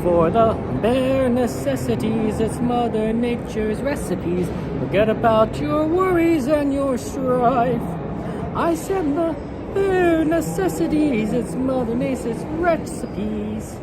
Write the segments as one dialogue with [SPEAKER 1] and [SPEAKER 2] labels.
[SPEAKER 1] For the bare necessities, it's Mother Nature's recipes. Forget about your worries and your strife. I said the bare necessities, it's Mother Nature's recipes.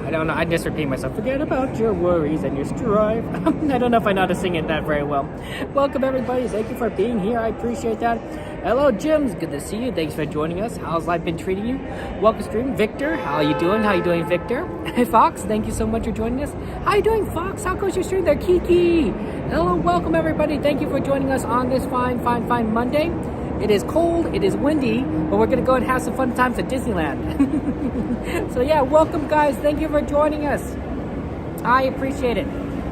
[SPEAKER 1] I don't know, I just repeat myself. Forget about your worries and your strife. I don't know if I know how to sing it that very well. Welcome everybody, thank you for being here, I appreciate that. Hello Jims, good to see you, thanks for joining us. How's life been treating you? Welcome stream. Victor, how you doing? How you doing, Victor? Fox, thank you so much for joining us. How you doing, Fox? How goes your stream there? Kiki, hello, welcome everybody, thank you for joining us on this fine Monday. It is cold, it is windy, but we're gonna go and have some fun times at Disneyland. So yeah, welcome guys, thank you for joining us. I appreciate it.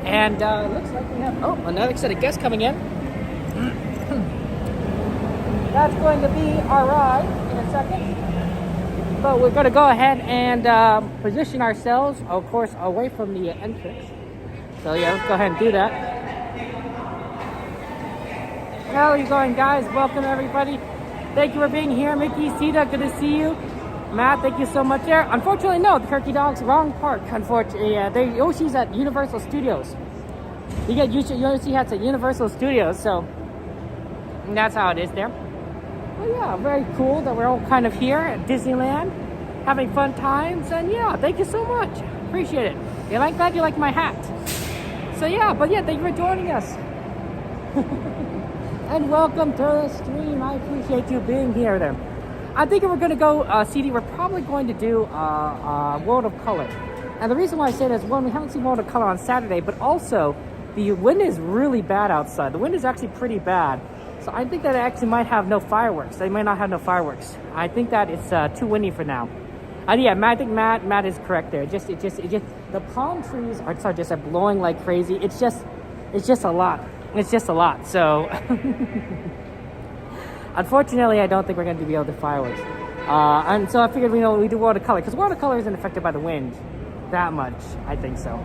[SPEAKER 1] And looks like we have, another set of guests coming in. That's going to be our ride in a second. But we're gonna go ahead and position ourselves, of course, away from the entrance. So yeah, let's go ahead and do that. How are you going, guys? Welcome everybody. Thank you for being here. Mickey, Sita, good to see you. Matt, thank you so much there. Unfortunately, no, the Turkey Dog's wrong park. Unfortunately, yeah, Yoshi's at Universal Studios. You get Yoshi hats at Universal Studios, so that's how it is there. Well, yeah, very cool that we're all kind of here at Disneyland, having fun times, and yeah, thank you so much. Appreciate it. You like that? You like my hat? So yeah, but yeah, thank you for joining us. And welcome to the stream. I appreciate you being here there. I think if we're going to go CD, we're probably going to do World of Color. And the reason why I say that is, one, we haven't seen World of Color on Saturday, but also the wind is really bad outside. The wind is actually pretty bad. So I think that it actually might have no fireworks. They might not have no fireworks. I think that it's too windy for now. Yeah, I think Matt is correct there. It just the palm trees are just blowing like crazy. It's just a lot. It's just a lot. So unfortunately, I don't think we're going to be able to fireworks. And so I figured we do World of Color, because World of Color isn't affected by the wind that much. I think so.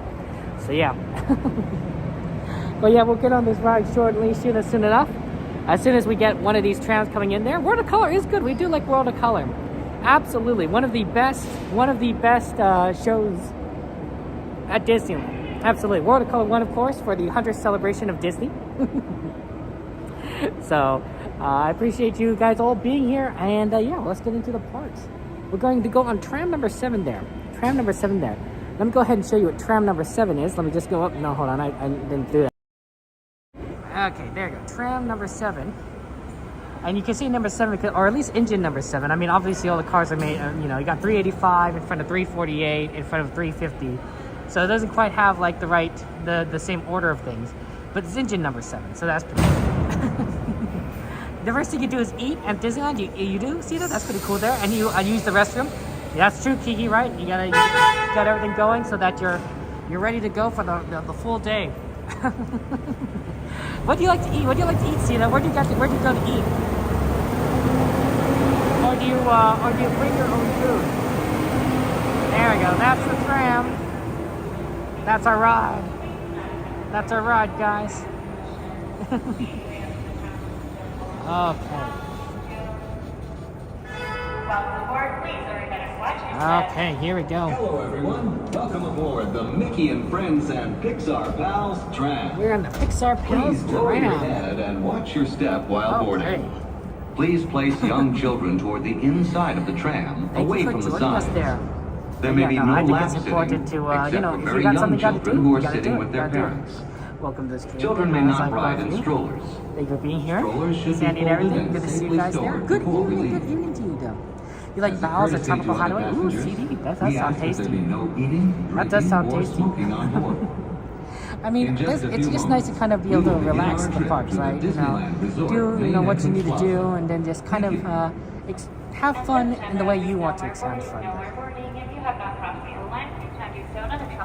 [SPEAKER 1] So yeah. But yeah, we'll get on this ride shortly, soon enough. As soon as we get one of these trams coming in there. World of Color is good. We do like World of Color. Absolutely. One of the best shows at Disneyland. Absolutely. World of Color 1, of course, for the 100th celebration of Disney. So, I appreciate you guys all being here. And yeah, let's get into the parks. We're going to go on tram number 7 there. Tram number 7 there. Let me go ahead and show you what tram number 7 is. Let me just go up. No, hold on. I didn't do that. Okay, there you go. Tram number 7. And you can see number 7, or at least engine number 7. I mean, obviously all the cars are made, you got 385 in front of 348, in front of 350. So it doesn't quite have like the same order of things. But it's engine number 7, so that's pretty cool. The first thing you do is eat at Disneyland. You do see that? That's pretty cool there. And you use the restroom. Yeah, that's true, Kiki, right? You got everything going so that you're ready to go for the full day. What do you like to eat? What do you like to eat, Sita? Where do you go to eat? Or do you bring your own food? There we go. That's the tram. That's our ride. That's our ride, guys. Okay. Okay, here we go.
[SPEAKER 2] Hello, everyone. Welcome aboard the Mickey and Friends and Pixar Pals Tram.
[SPEAKER 1] We're on the Pixar Pals
[SPEAKER 2] Please lower your
[SPEAKER 1] Tram.
[SPEAKER 2] head and watch your step while boarding. Please place young children toward the inside of the tram, away from the sides. There may be no lap sitting, except for very young children who are sitting with their parents.
[SPEAKER 1] Welcome to this stream.
[SPEAKER 2] Children may not ride in strollers.
[SPEAKER 1] Thank you for being here.
[SPEAKER 2] Strollers should be
[SPEAKER 1] Sandy and
[SPEAKER 2] folded
[SPEAKER 1] everything. Good to see you guys there. Good evening to you, though. You like bowels at Tropical Hideaway? Ooh, CD. That does sound tasty. That does sound tasty. I mean, it's just nice to kind of be able to relax in the parks, right? Do what you need to do, and then just kind of have fun in the way you want to have fun.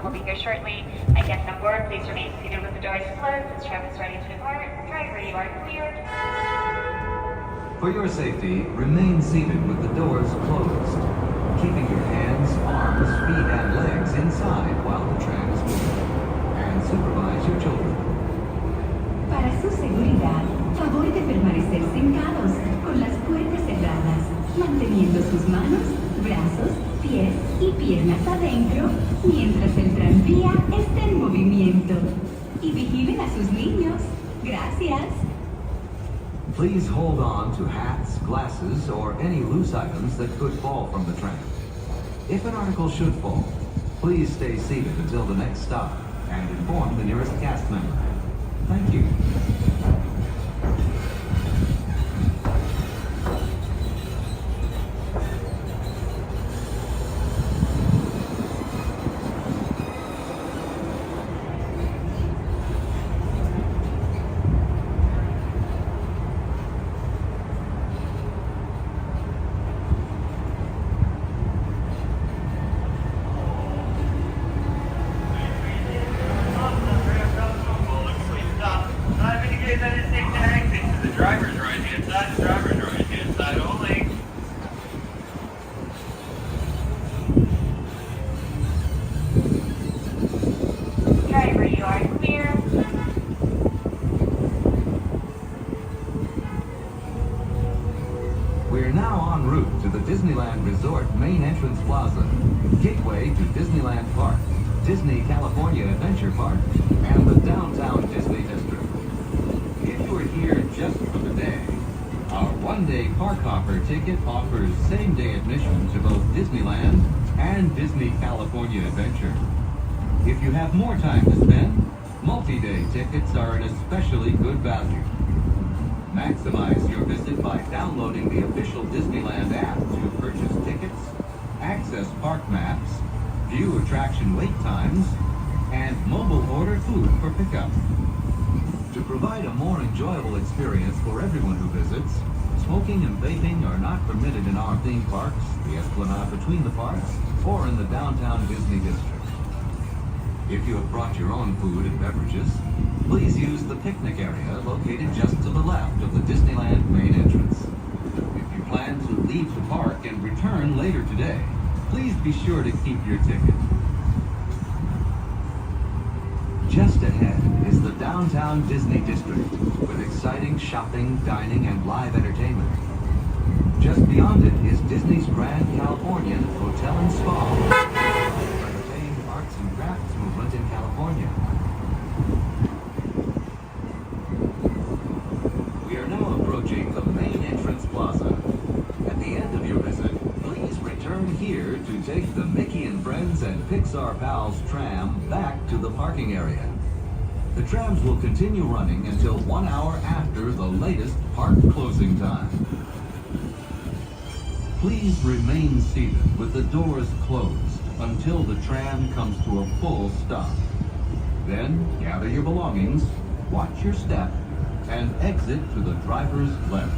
[SPEAKER 3] Will be here shortly. Again, on board, please remain seated with the doors closed. This tram is ready to depart. Driver, you are cleared.
[SPEAKER 2] For your safety, remain seated with the doors closed, keeping your hands, arms, feet, and legs inside while the tram is moving. And supervise your children.
[SPEAKER 4] Para su seguridad, favor de permanecer sentados con las puertas cerradas, manteniendo sus manos, brazos, pies y piernas adentro mientras el tranvía está en movimiento. Y vigilen a sus niños. Gracias.
[SPEAKER 2] Please hold on to hats, glasses, or any loose items that could fall from the tram. If an article should fall, please stay seated until the next stop and inform the nearest cast member. Thank you. We're now en route to the Disneyland Resort main entrance plaza, gateway to Disneyland Park, Disney California Adventure Park, and the downtown Disney District. If you are here just for the day, our one-day park hopper ticket offers same-day admission to both Disneyland and Disney California Adventure. If you have more time to spend, multi-day tickets are an especially good value. Maximize your visit by downloading the official Disneyland app to purchase tickets, access park maps, view attraction wait times, and mobile order food for pickup. To provide a more enjoyable experience for everyone who visits, smoking and vaping are not permitted in our theme parks, the Esplanade between the parks, or in the downtown Disney District. If you have brought your own food and beverages, please use the picnic area located just to the left of the Disneyland main entrance. If you plan to leave the park and return later today, please be sure to keep your ticket. Just ahead is the downtown Disney District with exciting shopping, dining, and live entertainment. Just beyond it is Disney's Grand Californian Hotel and Spa, entertaining arts and crafts movement in California. We are now approaching the main entrance plaza. At the end of your visit, please return here to take the Mickey and Friends and Pixar Pals tram back to the parking area. The trams will continue running until 1 hour after the latest park closing time. Please remain seated with the doors closed until the tram comes to a full stop. Then gather your belongings, watch your step, and exit to the driver's left.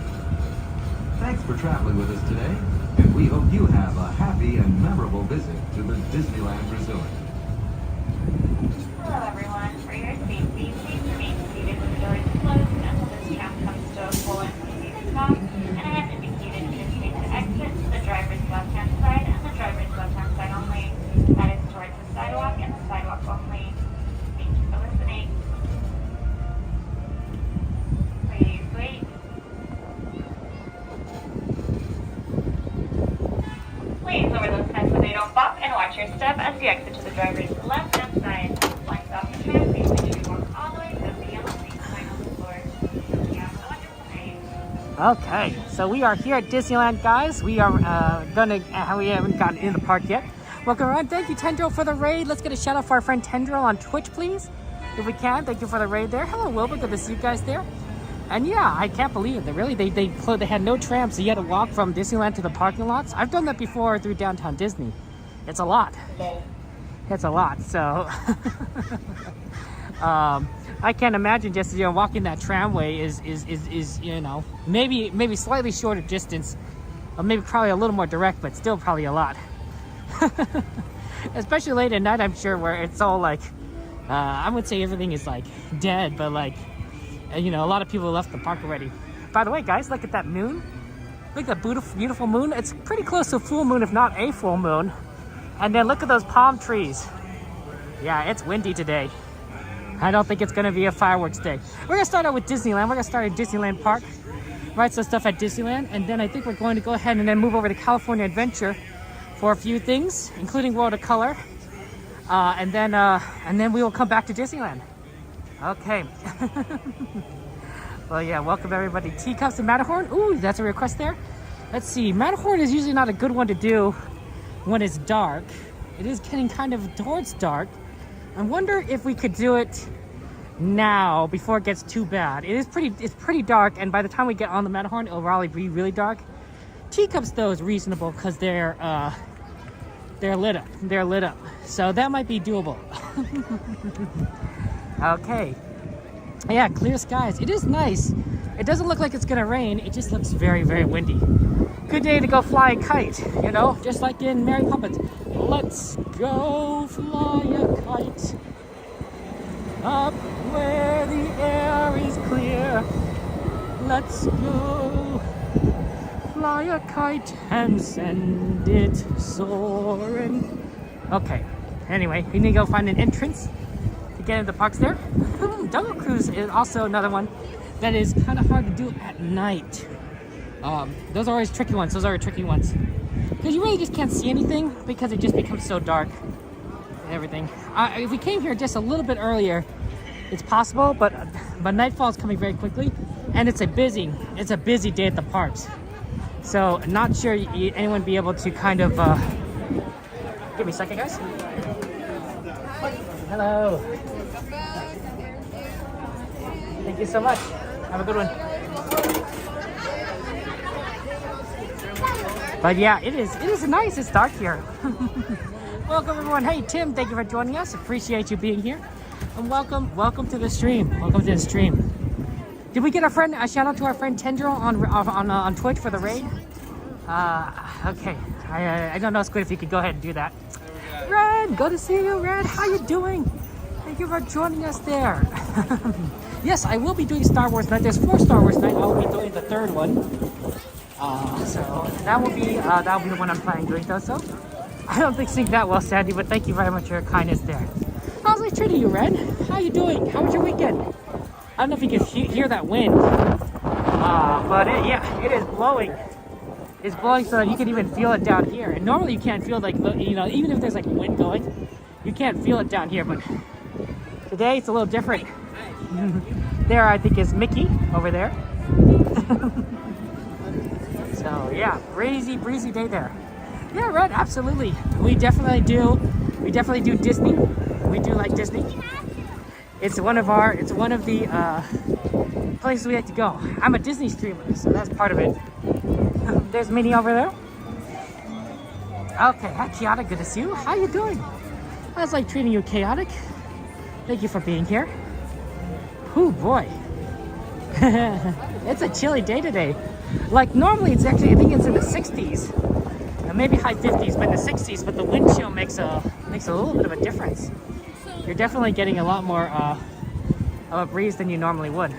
[SPEAKER 2] Thanks for traveling with us today, and we hope you have a happy and memorable visit to the Disneyland Resort.
[SPEAKER 3] Hello everyone. For your safety, please remain seated with the doors closed until this tram comes to a full and completed stop, and I have indicated it is safe to exit to the driver's left-hand side and the driver's left-hand side only. That is towards the sidewalk and the sidewalk only. Thank you for listening. Please wait. Please lower those heads so they don't bump and watch your step as you exit to the driver's left-hand side. Once off the tram, please make sure you walk all the way to the yellow green sign on the floor. You have a wonderful day.
[SPEAKER 1] Okay, so we are here at Disneyland, guys. We are we haven't gotten in the park yet. Welcome around. Thank you, Tendril, for the raid. Let's get a shout out for our friend Tendril on Twitch, please, if we can. Thank you for the raid there. Hello, Wilbur. Good to see you guys there. And yeah, I can't believe it. They had no trams, so you had to walk from Disneyland to the parking lots. I've done that before through downtown Disney. It's a lot. It's a lot. So I can't imagine just walking that tramway is maybe slightly shorter distance, or maybe probably a little more direct, but still probably a lot. Especially late at night, I'm sure, where it's all like I would say everything is like dead, but like a lot of people left the park already. By the way, guys, look at that moon. Look at that beautiful moon. It's pretty close to a full moon, if not a full moon. And then look at those palm trees. Yeah, it's windy today. I don't think it's going to be a fireworks day. We're going to start out with Disneyland. We're going to start at Disneyland Park, write some stuff at Disneyland, and then I think we're going to go ahead and then move over to California Adventure for a few things, including World of Color, and then we will come back to Disneyland. Okay. Well, yeah, welcome everybody. Teacups and Matterhorn. Ooh, that's a request there. Let's see. Matterhorn is usually not a good one to do when it's dark. It is getting kind of towards dark. I wonder if we could do it now before it gets too bad. It's pretty dark, and by the time we get on the Matterhorn, it'll probably be really dark. Teacups though is reasonable because they're lit up. They're lit up, so that might be doable. Okay. Yeah, clear skies. It is nice. It doesn't look like it's gonna rain. It just looks very, very windy. Good day to go fly a kite, you know, just like in Mary Poppins. Let's go fly a kite up where the air is clear. Let's go fly a kite and send it soaring. Okay, anyway, we need to go find an entrance to get into the parks there. Jungle Cruise is also another one that is kind of hard to do at night. Those are always tricky ones. Because you really just can't see anything because it just becomes so dark and everything. If we came here just a little bit earlier, it's possible, but nightfall is coming very quickly, and it's a busy day at the parks. So not sure anyone be able to kind of give me a second, guys. Hello. Thank you so much. Have a good one. But yeah, it is nice. It's dark here. Welcome everyone. Hey Tim, thank you for joining us. Appreciate you being here. And welcome to the stream. Welcome to the stream. Did we get a shout out to our friend Tendril on Twitch for the raid? Okay. I don't know, Squid, if you could go ahead and do that. Red, good to see you, Red. How you doing? Thank you for joining us there. Yes, I will be doing Star Wars Night. There's 4 Star Wars Night. I will be doing the 3rd one. So that will be the one I'm planning doing though. So I don't think sync that well, Sandy, but thank you very much for your kindness there. How's life treating you, Red? How you doing? How was your weekend? I don't know if you can hear that wind, but it is blowing. It's blowing so that you can even feel it down here. And normally you can't feel, like, you know, even if there's like wind going, you can't feel it down here. But today it's a little different. There, I think, is Mickey over there. So yeah, breezy day there. Yeah, Red, absolutely. We definitely do Disney. We do like Disney. It's one of the places we like to go. I'm a Disney streamer, so that's part of it. There's Minnie over there. Okay, hi Chaotic, good to see you. How you doing? How's like treating you, Chaotic? Thank you for being here. Oh boy. It's a chilly day today. Like normally it's actually, I think it's in the 60s. Maybe high 50s, but in the 60s, but the wind chill makes a little bit of a difference. You're definitely getting a lot more of a breeze than you normally would.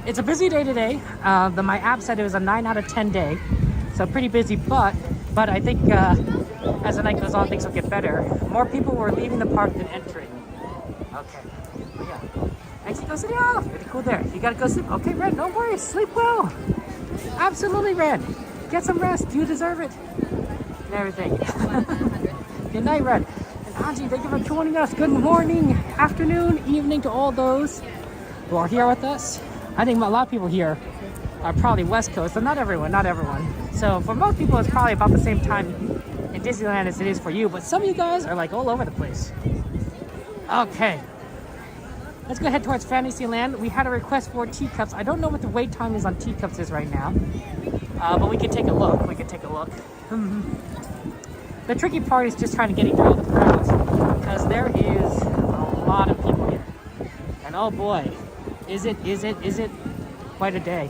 [SPEAKER 1] It's a busy day today. My app said it was a 9 out of 10 day, so pretty busy, but I think as the night goes on, things will get better. More people were leaving the park than entering. Okay, but yeah. Mexico City off. Pretty cool there. You gotta go sleep. Okay, Red, no worries. Sleep well. Absolutely, Red. Get some rest. You deserve it. And everything. Good night, Red. And Angie, thank you for joining us. Good morning, afternoon, evening to all those who are here with us. I think a lot of people here are probably West Coast, but not everyone. So for most people, it's probably about the same time in Disneyland as it is for you. But some of you guys are like all over the place. Okay. Let's go head towards Fantasyland. We had a request for Teacups. I don't know what the wait time is on Teacups is right now. But we can take a look. The tricky part is just trying to get through all the crowds, because there is a lot of people here. And oh boy, is it quite a day.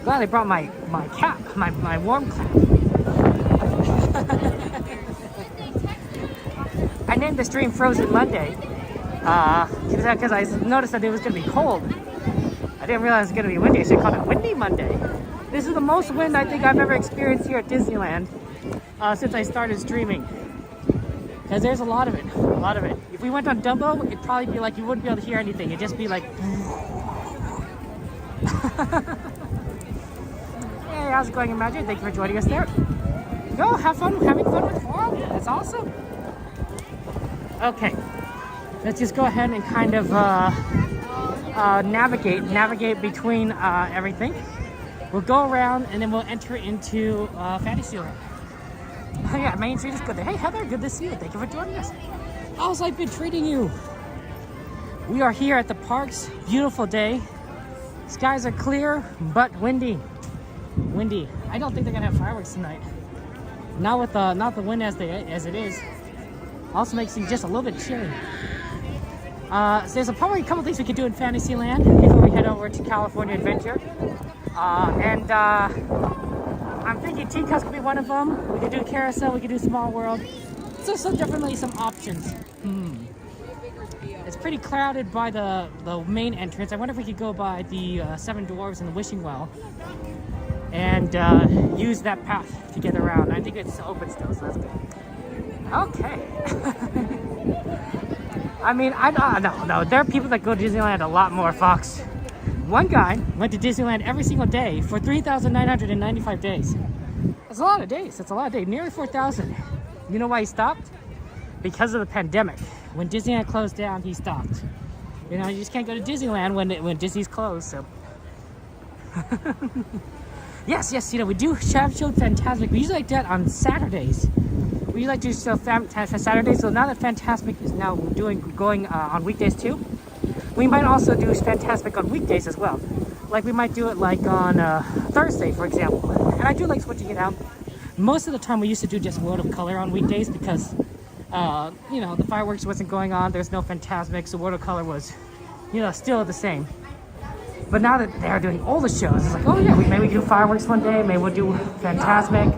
[SPEAKER 1] Glad I brought my cap, my warm cap. I named the stream Frozen Monday because I noticed that it was going to be cold. I didn't realize it was going to be windy. I should call it Windy Monday. This is the most wind I think I've ever experienced here at Disneyland since I started streaming. Because there's a lot of it. If we went on Dumbo, it'd probably be like you wouldn't be able to hear anything. It'd just be like... Hey, how's it going, Imagine? Thank you for joining us there. Go, have fun, having fun with Coral. That's awesome. Okay, let's just go ahead and kind of navigate between everything. We'll go around and then we'll enter into Fantasyland. Oh yeah, Main Street is good there. Hey Heather, good to see you. Thank you for joining us. How's life been treating you? We are here at the parks. Beautiful day. Skies are clear, but windy. Windy. I don't think they're gonna have fireworks tonight. Not with not the wind as it is. Also makes it just a little bit chilly. So there's probably a couple things we could do in Fantasyland before we head over to California Adventure. I'm thinking Teacups could be one of them. We could do Carousel, we could do Small World. So definitely some options. It's pretty crowded by the main entrance. I wonder if we could go by the Seven Dwarves and the Wishing Well and use that path to get around. I think it's open still, so that's good. Okay. I mean, no. There are people that go to Disneyland a lot more, Fox. One guy went to Disneyland every single day for 3,995 days. That's a lot of days. That's a lot of days. Nearly 4,000. You know why he stopped? Because of the pandemic. When Disneyland closed down, he stopped. You know, you just can't go to Disneyland when Disney's closed, so. Yes, you know, we do have showed Fantasmic. We usually like that on Saturdays. We usually like to show Saturdays, so now that Fantasmic is now going on weekdays too, we might also do Fantasmic on weekdays as well. Like we might do it like on Thursday, for example. And I do like switching it out. Most of the time we used to do just World of Color on weekdays because, you know, the fireworks wasn't going on. There's no Fantasmic, so World of Color was, you know, still the same. But now that they're doing all the shows, it's like, oh yeah, maybe we do fireworks one day, maybe we'll do Fantasmic.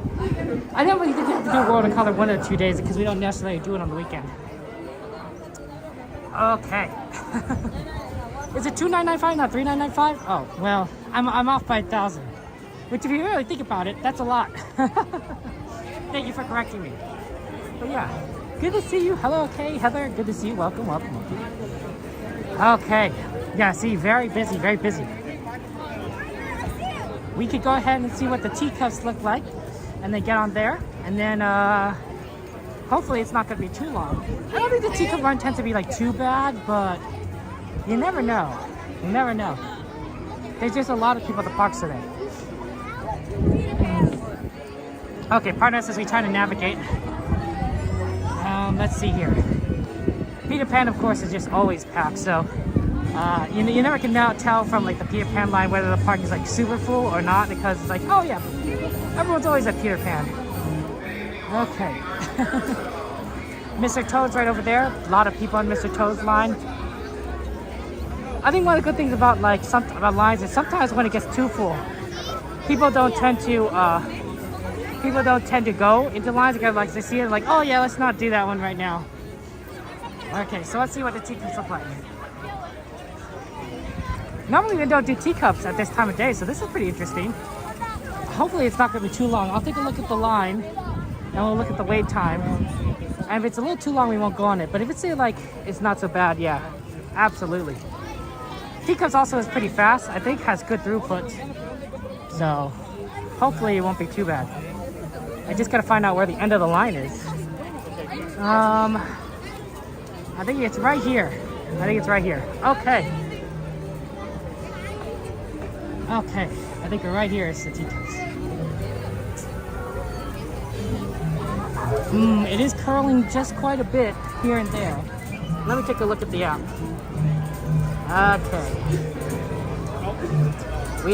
[SPEAKER 1] I never really did have to do World of Color 1 or 2 days because we don't necessarily do it on the weekend. Okay. Is it $2,995, not $3,995? Oh, well, I'm off by 1,000. Which if you really think about it, that's a lot. Thank you for correcting me. But yeah, good to see you. Hello, okay, Heather, good to see you. Welcome. Okay. Yeah, see, very busy, very busy. We could go ahead and see what the Teacups look like and then get on there. And then hopefully it's not going to be too long. I don't think the Teacup run tends to be like too bad, but you never know. You never know. There's just a lot of people at the parks today. Okay, partners, as we try to navigate. Let's see here. Peter Pan, of course, is just always packed, so you never can now tell from like the Peter Pan line whether the park is like super full or not, because it's like, oh yeah, everyone's always at Peter Pan. Okay. Mr. Toad's right over there. A lot of people on Mr. Toad's line. I think one of the good things about about lines is sometimes when it gets too full, people don't tend to go into lines because like they see it like, oh yeah, let's not do that one right now. Okay, so let's see what the Teacups look like. Normally we don't do Teacups at this time of day, so this is pretty interesting. Hopefully it's not going to be too long. I'll take a look at the line and we'll look at the wait time. And if it's a little too long, we won't go on it. But if it's like it's not so bad, yeah, absolutely. Teacups also is pretty fast. I think has good throughput. So hopefully it won't be too bad. I just got to find out where the end of the line is. I think it's right here. Okay. Okay, I think we're right here. It's the Teacups. It is curling just quite a bit here and there. Let me take a look at the app. Okay. We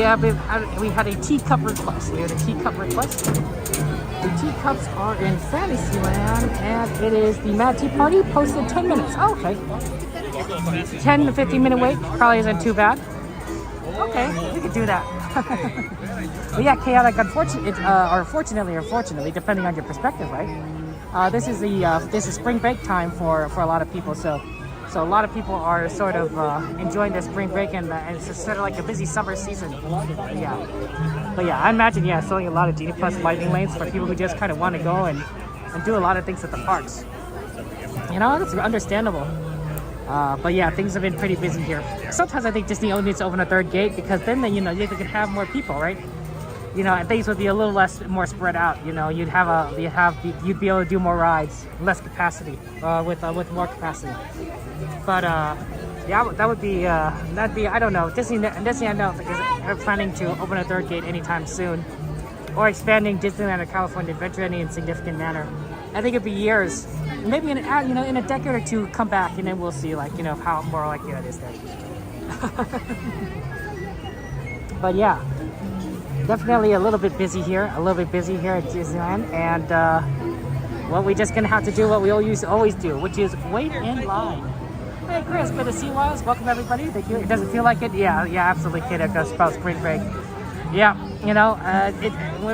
[SPEAKER 1] had a teacup request. The Teacups are in Fantasyland, and it is the Mad Tea Party posted 10 minutes. Oh, okay. 10 to 15 minute wait probably isn't too bad. Okay, we could do that. But yeah, chaotic. Unfortunately, depending on your perspective, right? This is spring break time for a lot of people. So a lot of people are sort of enjoying their spring break, and it's just sort of like a busy summer season. But yeah, I imagine selling a lot of Genie Plus lightning lanes for people who just kind of want to go and do a lot of things at the parks. You know, that's understandable. But yeah, things have been pretty busy here. Sometimes I think Disney only needs to open a third gate because then they can have more people, right? you know, and things would be a little more spread out. You know, you'd be able to do more rides, less capacity, with more capacity. But yeah, that would be that'd be, I don't know. Disney I know is planning to open a third gate anytime soon, or expanding Disneyland or California Adventure in any significant manner. I think it'd be years, maybe in a decade or two, come back, and then we'll see, like, you know, how more likely that is then. But yeah, definitely a little bit busy here at Disneyland, and well, we're just gonna have to do what we always do, which is wait in line. Hey Chris, good to see you, Wiles. Welcome everybody. Thank you. It doesn't feel like it? Yeah, absolutely, kid. It goes about spring break. Yeah, you know,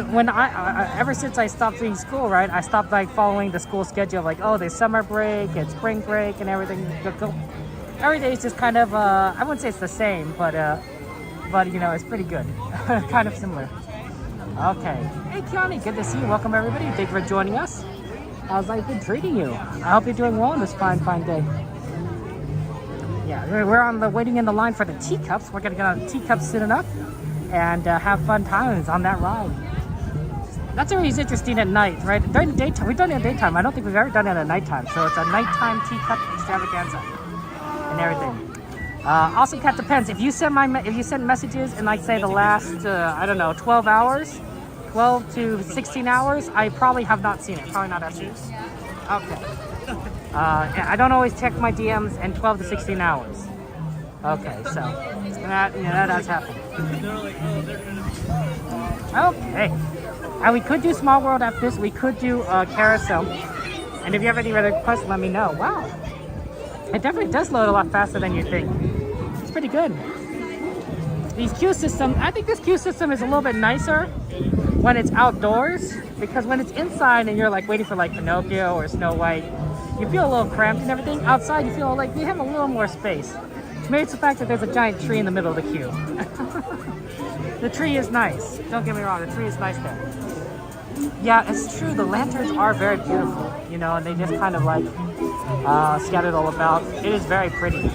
[SPEAKER 1] when I ever since I stopped doing school, right? I stopped like following the school schedule, like, oh, there's summer break and spring break and everything. Every day is just kind of I wouldn't say it's the same, but you know, it's pretty good. Kind of similar. Okay. Hey Kiani, good to see you. Welcome everybody. Thank you for joining us. How's life been treating you? I hope you're doing well on this fine day. Yeah, we're waiting in the line for the Teacups. We're gonna get on the Teacups soon enough and have fun times on that ride. That's always interesting at night, right? During the daytime, we've done it at daytime. I don't think we've ever done it at nighttime. So it's a nighttime Teacup extravaganza and everything. Also, Cat, depends. If you send messages in, like, say, the last I don't know, 12 hours, 12 to 16 hours, I probably have not seen it. Probably not as soon. Okay. I don't always check my DMs in 12 to 16 hours. Okay, so that does happen. Okay, and we could do Small World after this. We could do Carousel. And if you have any other requests, let me know. Wow, it definitely does load a lot faster than you think. It's pretty good. These queue systems, I think this queue system is a little bit nicer when it's outdoors, because when it's inside and you're like waiting for like Pinocchio or Snow White, you feel a little cramped and everything. Outside, you feel like you have a little more space. Maybe it's the fact that there's a giant tree in the middle of the queue. The tree is nice. Don't get me wrong, the tree is nice there. Yeah, it's true. The lanterns are very beautiful, you know, and they just kind of like scattered all about. It is very pretty.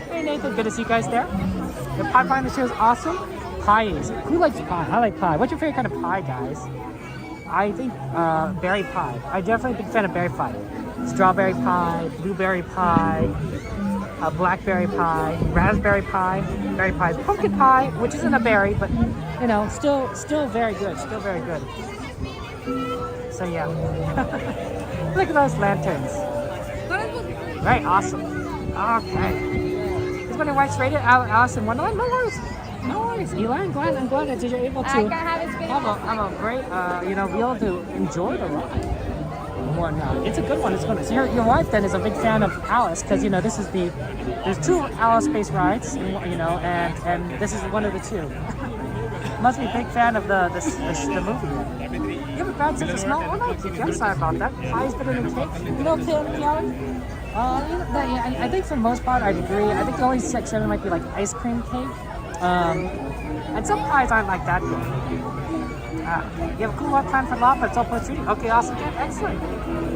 [SPEAKER 1] Hey Nathan, good to see you guys there. The pie finder show is awesome. Pies. Who likes pie? I like pie. What's your favorite kind of pie, guys? I think berry pie. I'm definitely a big fan of berry pie. Strawberry pie, blueberry pie, blackberry pie, raspberry pie, berry pie, pumpkin pie, which isn't a berry, but you know, still very good. Still very good. So yeah. Look at those lanterns. Very awesome. Okay. Is my wife's rated? Allison Wonderland? No worries. No worries, Eli. I'm glad that you're able to have a great, you know, be able to enjoy the ride. And it's a good one. It's good. So your wife then is a big fan of Alice, because, you know, there's two Alice space rides, you know, and this is one of the two. Must be a big fan of the movie. You have a bad sense of smell? Oh no, Kiki, I'm sorry about that. Pie is better than cake. You know, Kiara? I think for the most part I'd agree. I think the only section might be like ice cream cake. And some pies aren't like that good. You have a cool time for Loft, but it's all for treating. Okay, awesome, Jen. Excellent.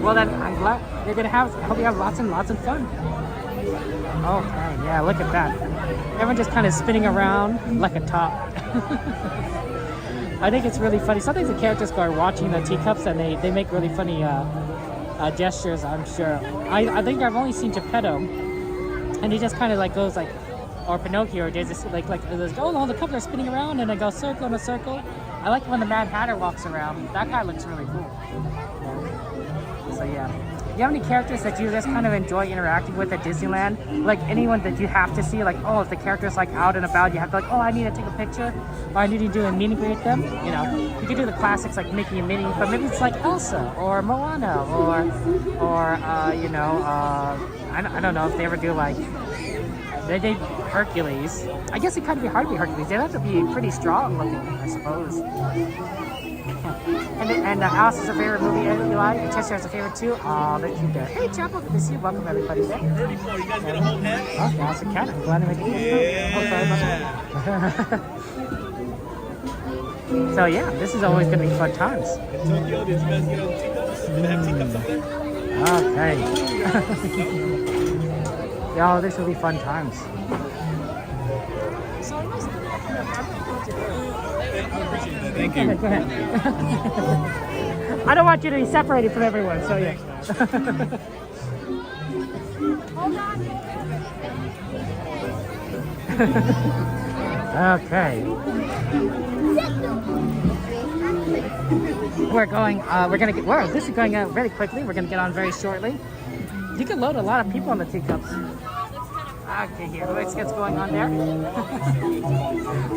[SPEAKER 1] Well then, I'm glad you're gonna have. I hope you have lots and lots of fun. Okay, yeah, look at that. Everyone just kind of spinning around like a top. I think it's really funny. Sometimes the characters are watching the Teacups and they make really funny gestures, I'm sure. I think I've only seen Geppetto, and he just kind of like goes like, or Pinocchio, or there's this like oh no, the cups are spinning around and they go circle in a circle. I like when the Mad Hatter walks around. That guy looks really cool. So yeah. Do you have any characters that you just kind of enjoy interacting with at Disneyland? Like anyone that you have to see, like, oh, if the character's like out and about, you have to like, oh, I need to take a picture, or I need to do a meet and greet with them. You know, you can do the classics like Mickey and Minnie, but maybe it's like Elsa or Moana or you know, I don't know if they ever do like they did Hercules. I guess it kind of be hard to be Hercules. They'd have to be pretty strong looking, I suppose. And Alice is a favorite movie, Eli. And Chester has a favorite too. Oh, they're cute there. Hey, Chapel, good to see you. Welcome, everybody. There.
[SPEAKER 5] 34, you guys got a whole head?
[SPEAKER 1] Okay, awesome cat. I'm glad to make it. Oh, sorry about that. So, yeah, this is always going to be fun times.
[SPEAKER 5] In Tokyo, did you guys get on the Teacups? Did they have Teacups up there?
[SPEAKER 1] Okay. Yo, this will be fun times.
[SPEAKER 5] I appreciate that. Thank you.
[SPEAKER 1] Okay, go ahead. I don't want you to be separated from everyone, so yeah. Okay. We're gonna get, whoa, this is going out very quickly. We're gonna get on very shortly. You can load a lot of people on the teacups. Okay, here, what's going on there?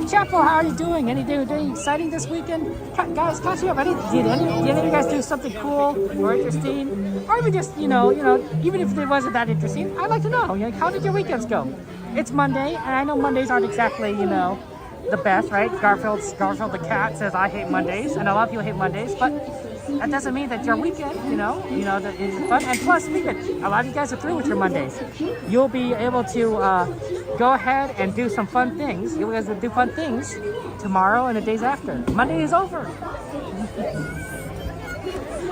[SPEAKER 1] Chapel, how are you doing? Anything exciting this weekend? Guys, catch you up. Did any of you guys do something cool or interesting? Or even just, even if it wasn't that interesting, I'd like to know, how did your weekends go? It's Monday, and I know Mondays aren't exactly, the best, right? Garfield the cat says, I hate Mondays, and a lot of people hate Mondays, but that doesn't mean that your weekend, that is fun. And plus, a lot of you guys are through with your Mondays. You'll be able to go ahead and do some fun things. You guys will do fun things tomorrow and the days after. Monday is over.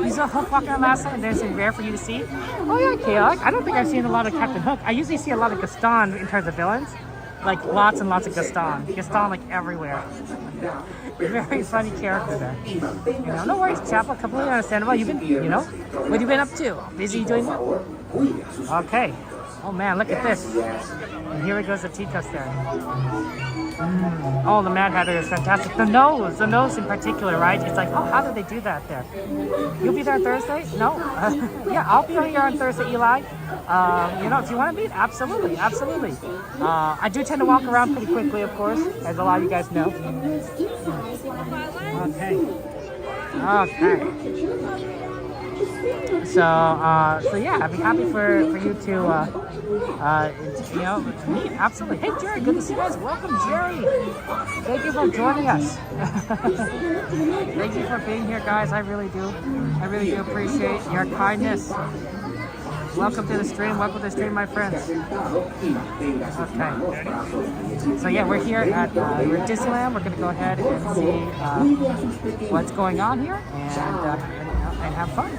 [SPEAKER 1] You saw Hook walking around last night, and there's rare for you to see. Oh yeah, Chaos. I don't think I've seen a lot of Captain Hook. I usually see a lot of Gaston in terms of villains. Like lots and lots of Gaston. Gaston like everywhere. Very funny character there. No worries, Chapel. Completely understandable. You've been, what have you been up to? Busy doing what? Okay. Oh man, look at this. And here goes the Teacups there. Oh, the Mad Hatter is fantastic. The nose in particular, right? It's like, oh, how did they do that there? You'll be there on Thursday? No? Yeah, I'll be here on Thursday, Eli. If you want to meet, absolutely. I do tend to walk around pretty quickly, of course, as a lot of you guys know. Okay. So yeah, I'd be happy for you to meet. Absolutely. Hey, Jerry, good to see you guys. Welcome, Jerry. Thank you for joining us. Thank you for being here, guys. I really do appreciate your kindness. Welcome to the stream. My friends. Okay. So yeah, we're here at we're at Disneyland. We're gonna go ahead and see what's going on here and have fun.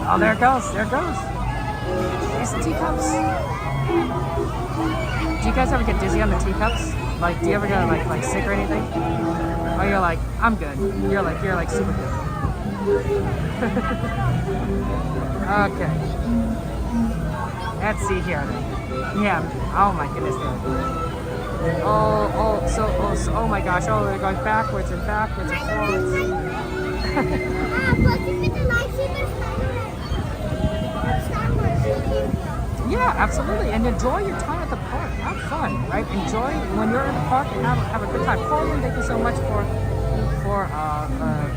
[SPEAKER 1] Oh, there it goes. There's the Teacups. Do you guys ever get dizzy on the Teacups? Like, do you ever get like sick or anything? Or you're like, I'm good. You're like super good. Okay. Let's see here. Yeah. Oh my goodness. Oh my gosh. Oh, they're going backwards and forwards. Yeah, absolutely. And enjoy your time at the park. Have fun, right? Enjoy when you're in the park and have a good time. Corbin, thank you so much for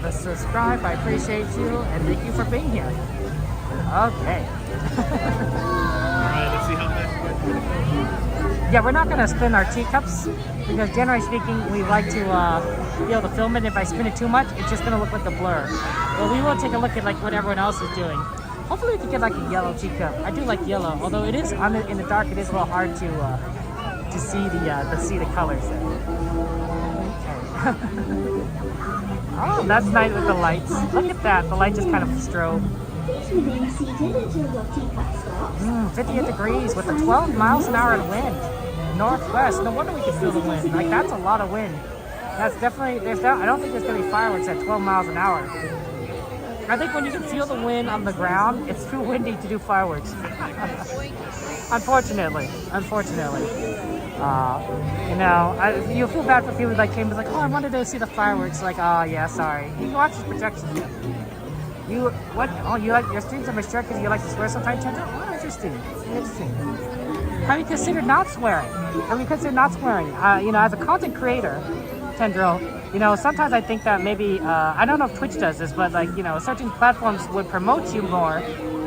[SPEAKER 1] the subscribe. I appreciate you and thank you for being here. Okay.
[SPEAKER 5] Alright, let's see how fast.
[SPEAKER 1] Yeah, we're not gonna spin our teacups because generally speaking, we like to be able to film it. If I spin it too much, it's just gonna look like a blur. But we will take a look at like what everyone else is doing. Hopefully we can get like a yellow teacup. I do like yellow, although it is in the dark. It is a little hard to see the colors. Okay. Oh, that's nice with the lights. Look at that. The light just kind of strobe. 58 degrees with a 12 miles an hour wind. Northwest. No wonder we can feel the wind. Like that's a lot of wind. That's definitely I don't think there's gonna be fireworks at 12 miles an hour. I think when you can feel the wind on the ground, it's too windy to do fireworks. Unfortunately. You feel bad for people that came and like, oh, I wanted to see the fireworks. Like, oh yeah, sorry. You can watch the projections. You like your streams are restricted because you like to swear sometimes, Tendra? Oh, interesting. Have you considered not swearing? As a content creator, Tendro, sometimes I think that maybe, I don't know if Twitch does this, but certain platforms would promote you more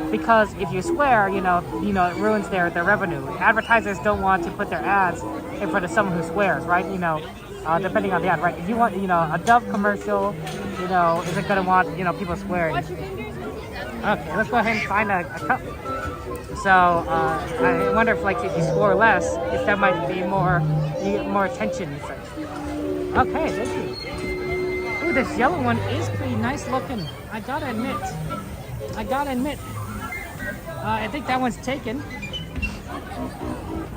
[SPEAKER 1] because if you swear, it ruins their revenue. Advertisers don't want to put their ads in front of someone who swears, right? Depending on the ad, right? If you want, a Dove commercial, isn't going to want, people swearing. Okay, let's go ahead and find a cup. So, I wonder if if you score less, if that might be more attention and such. Okay, thank you. Ooh, this yellow one is pretty nice looking. I gotta admit. I think that one's taken.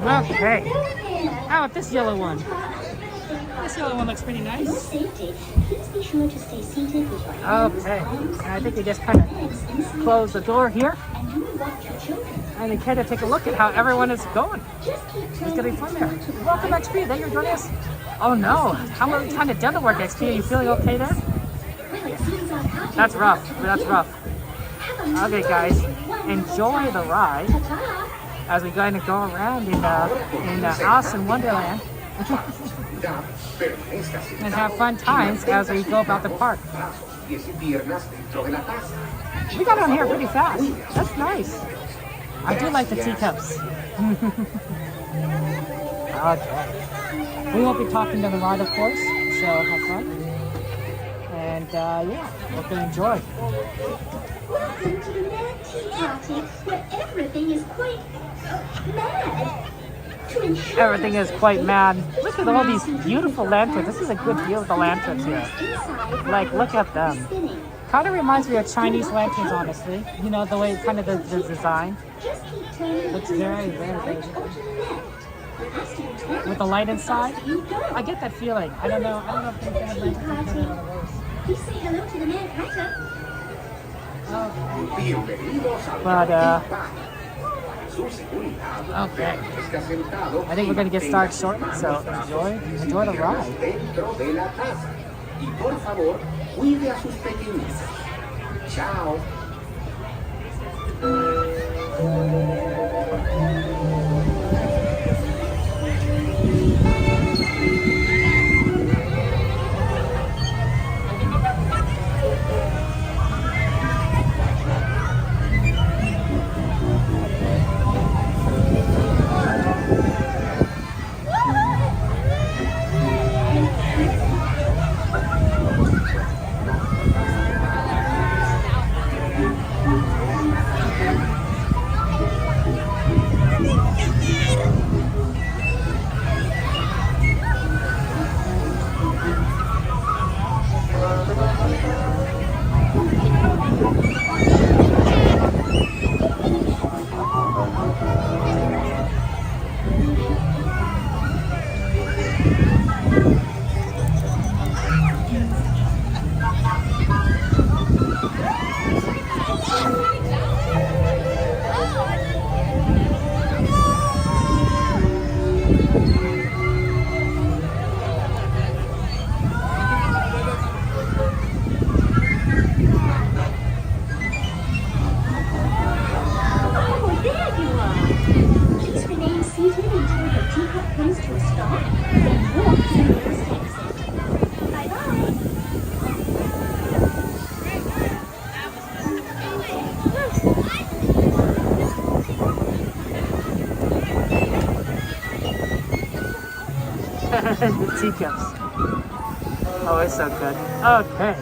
[SPEAKER 1] Okay. How about this yellow one? This other one looks pretty nice.
[SPEAKER 6] Safety. Please be sure to stay seated with your
[SPEAKER 1] Okay, and I think they just kind of close the door here.
[SPEAKER 6] and you watch your children.
[SPEAKER 1] And we kind of take a look at how everyone is going.
[SPEAKER 6] Just keep
[SPEAKER 1] It's
[SPEAKER 6] turning
[SPEAKER 1] gonna be fun there.
[SPEAKER 6] to the
[SPEAKER 1] Welcome XP, there you're joining us. Oh no, how many kind of dental work XP? Are you feeling okay there?
[SPEAKER 6] Well, it seems our party
[SPEAKER 1] That's
[SPEAKER 6] is
[SPEAKER 1] rough,
[SPEAKER 6] about to
[SPEAKER 1] that's
[SPEAKER 6] begin.
[SPEAKER 1] rough.
[SPEAKER 6] Have a
[SPEAKER 1] Okay
[SPEAKER 6] nice
[SPEAKER 1] guys,
[SPEAKER 6] one
[SPEAKER 1] enjoy the ride
[SPEAKER 6] Ta-ta.
[SPEAKER 1] as we kind of go around in Alice in Wonderland. And have fun times as we go about the park. We got on here pretty fast. That's nice. I do like the teacups. Okay. We won't be talking to the ride, of course, so have fun. And yeah, hope you enjoy.
[SPEAKER 6] Welcome to the Mad Tea Party, where everything is quite mad. To ensure
[SPEAKER 1] Everything is quite mad. Look at all these beautiful lanterns. This is a good view of the lanterns here.
[SPEAKER 6] inside
[SPEAKER 1] Like, look at them.
[SPEAKER 6] spinning.
[SPEAKER 1] Kind of reminds me of Chinese lanterns, honestly. You know, the way, kind of the design.
[SPEAKER 6] Just keep turning
[SPEAKER 1] Looks
[SPEAKER 6] to the
[SPEAKER 1] very,
[SPEAKER 6] right
[SPEAKER 1] very,
[SPEAKER 6] or
[SPEAKER 1] very
[SPEAKER 6] to the left. As you turn,
[SPEAKER 1] With the light inside.
[SPEAKER 6] you go.
[SPEAKER 1] I get that feeling. I don't know if they have lanterns in other ways.
[SPEAKER 6] Please say hello to the Mad Hatter.
[SPEAKER 1] But, okay. I think we're going to get started shortly, so enjoy the ride.
[SPEAKER 7] Dentro de la casa. Y por favor, cuide a sus pequeños. Chao.
[SPEAKER 6] Oh, there you are. Please remain seated until the teacup comes to a stop, then walk to the nearest exit. Bye-bye.
[SPEAKER 1] The teacups. Oh, it's so good. Okay.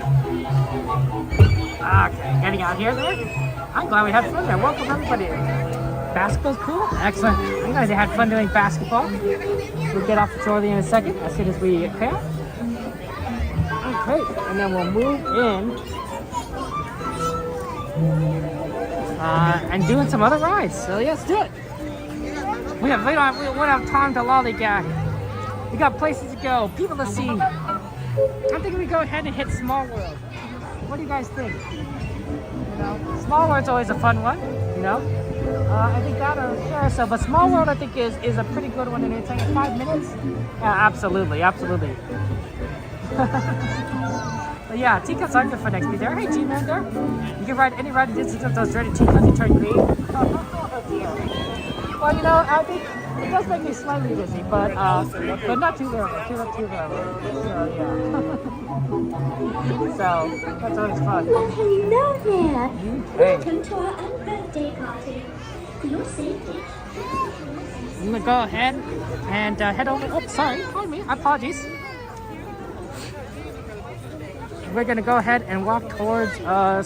[SPEAKER 1] Okay, getting out here there. I'm glad we had fun there. Welcome everybody. Basketball's cool? Excellent. I'm glad they had fun doing basketball. We'll get off the trolley in a second as soon as we can. Okay, and then we'll move in and doing some other rides. So yeah, let's do it. We don't have time to lollygag. We got places to go, people to see. I think we go ahead and hit Small World. What do you guys think? You know, Small World's always a fun one. You know, I think that or Carousel, but Small World I think is a pretty good one. And it's like 5 minutes. Yeah, absolutely. But yeah, teacups are good for next week. There, hey G-Man there. You can ride any ride in Disney of those dreaded teacups you turn green. Oh dear. Well, you know, I think it does make me slightly dizzy, but not too very, too very. So yeah. So that's always fun.
[SPEAKER 6] Well, hello there.
[SPEAKER 1] Hey.
[SPEAKER 6] Welcome to our unbirthday party. For your safety.
[SPEAKER 1] I'm gonna go ahead and head over. Oh, sorry, pardon me. Apologies. We're gonna go ahead and walk towards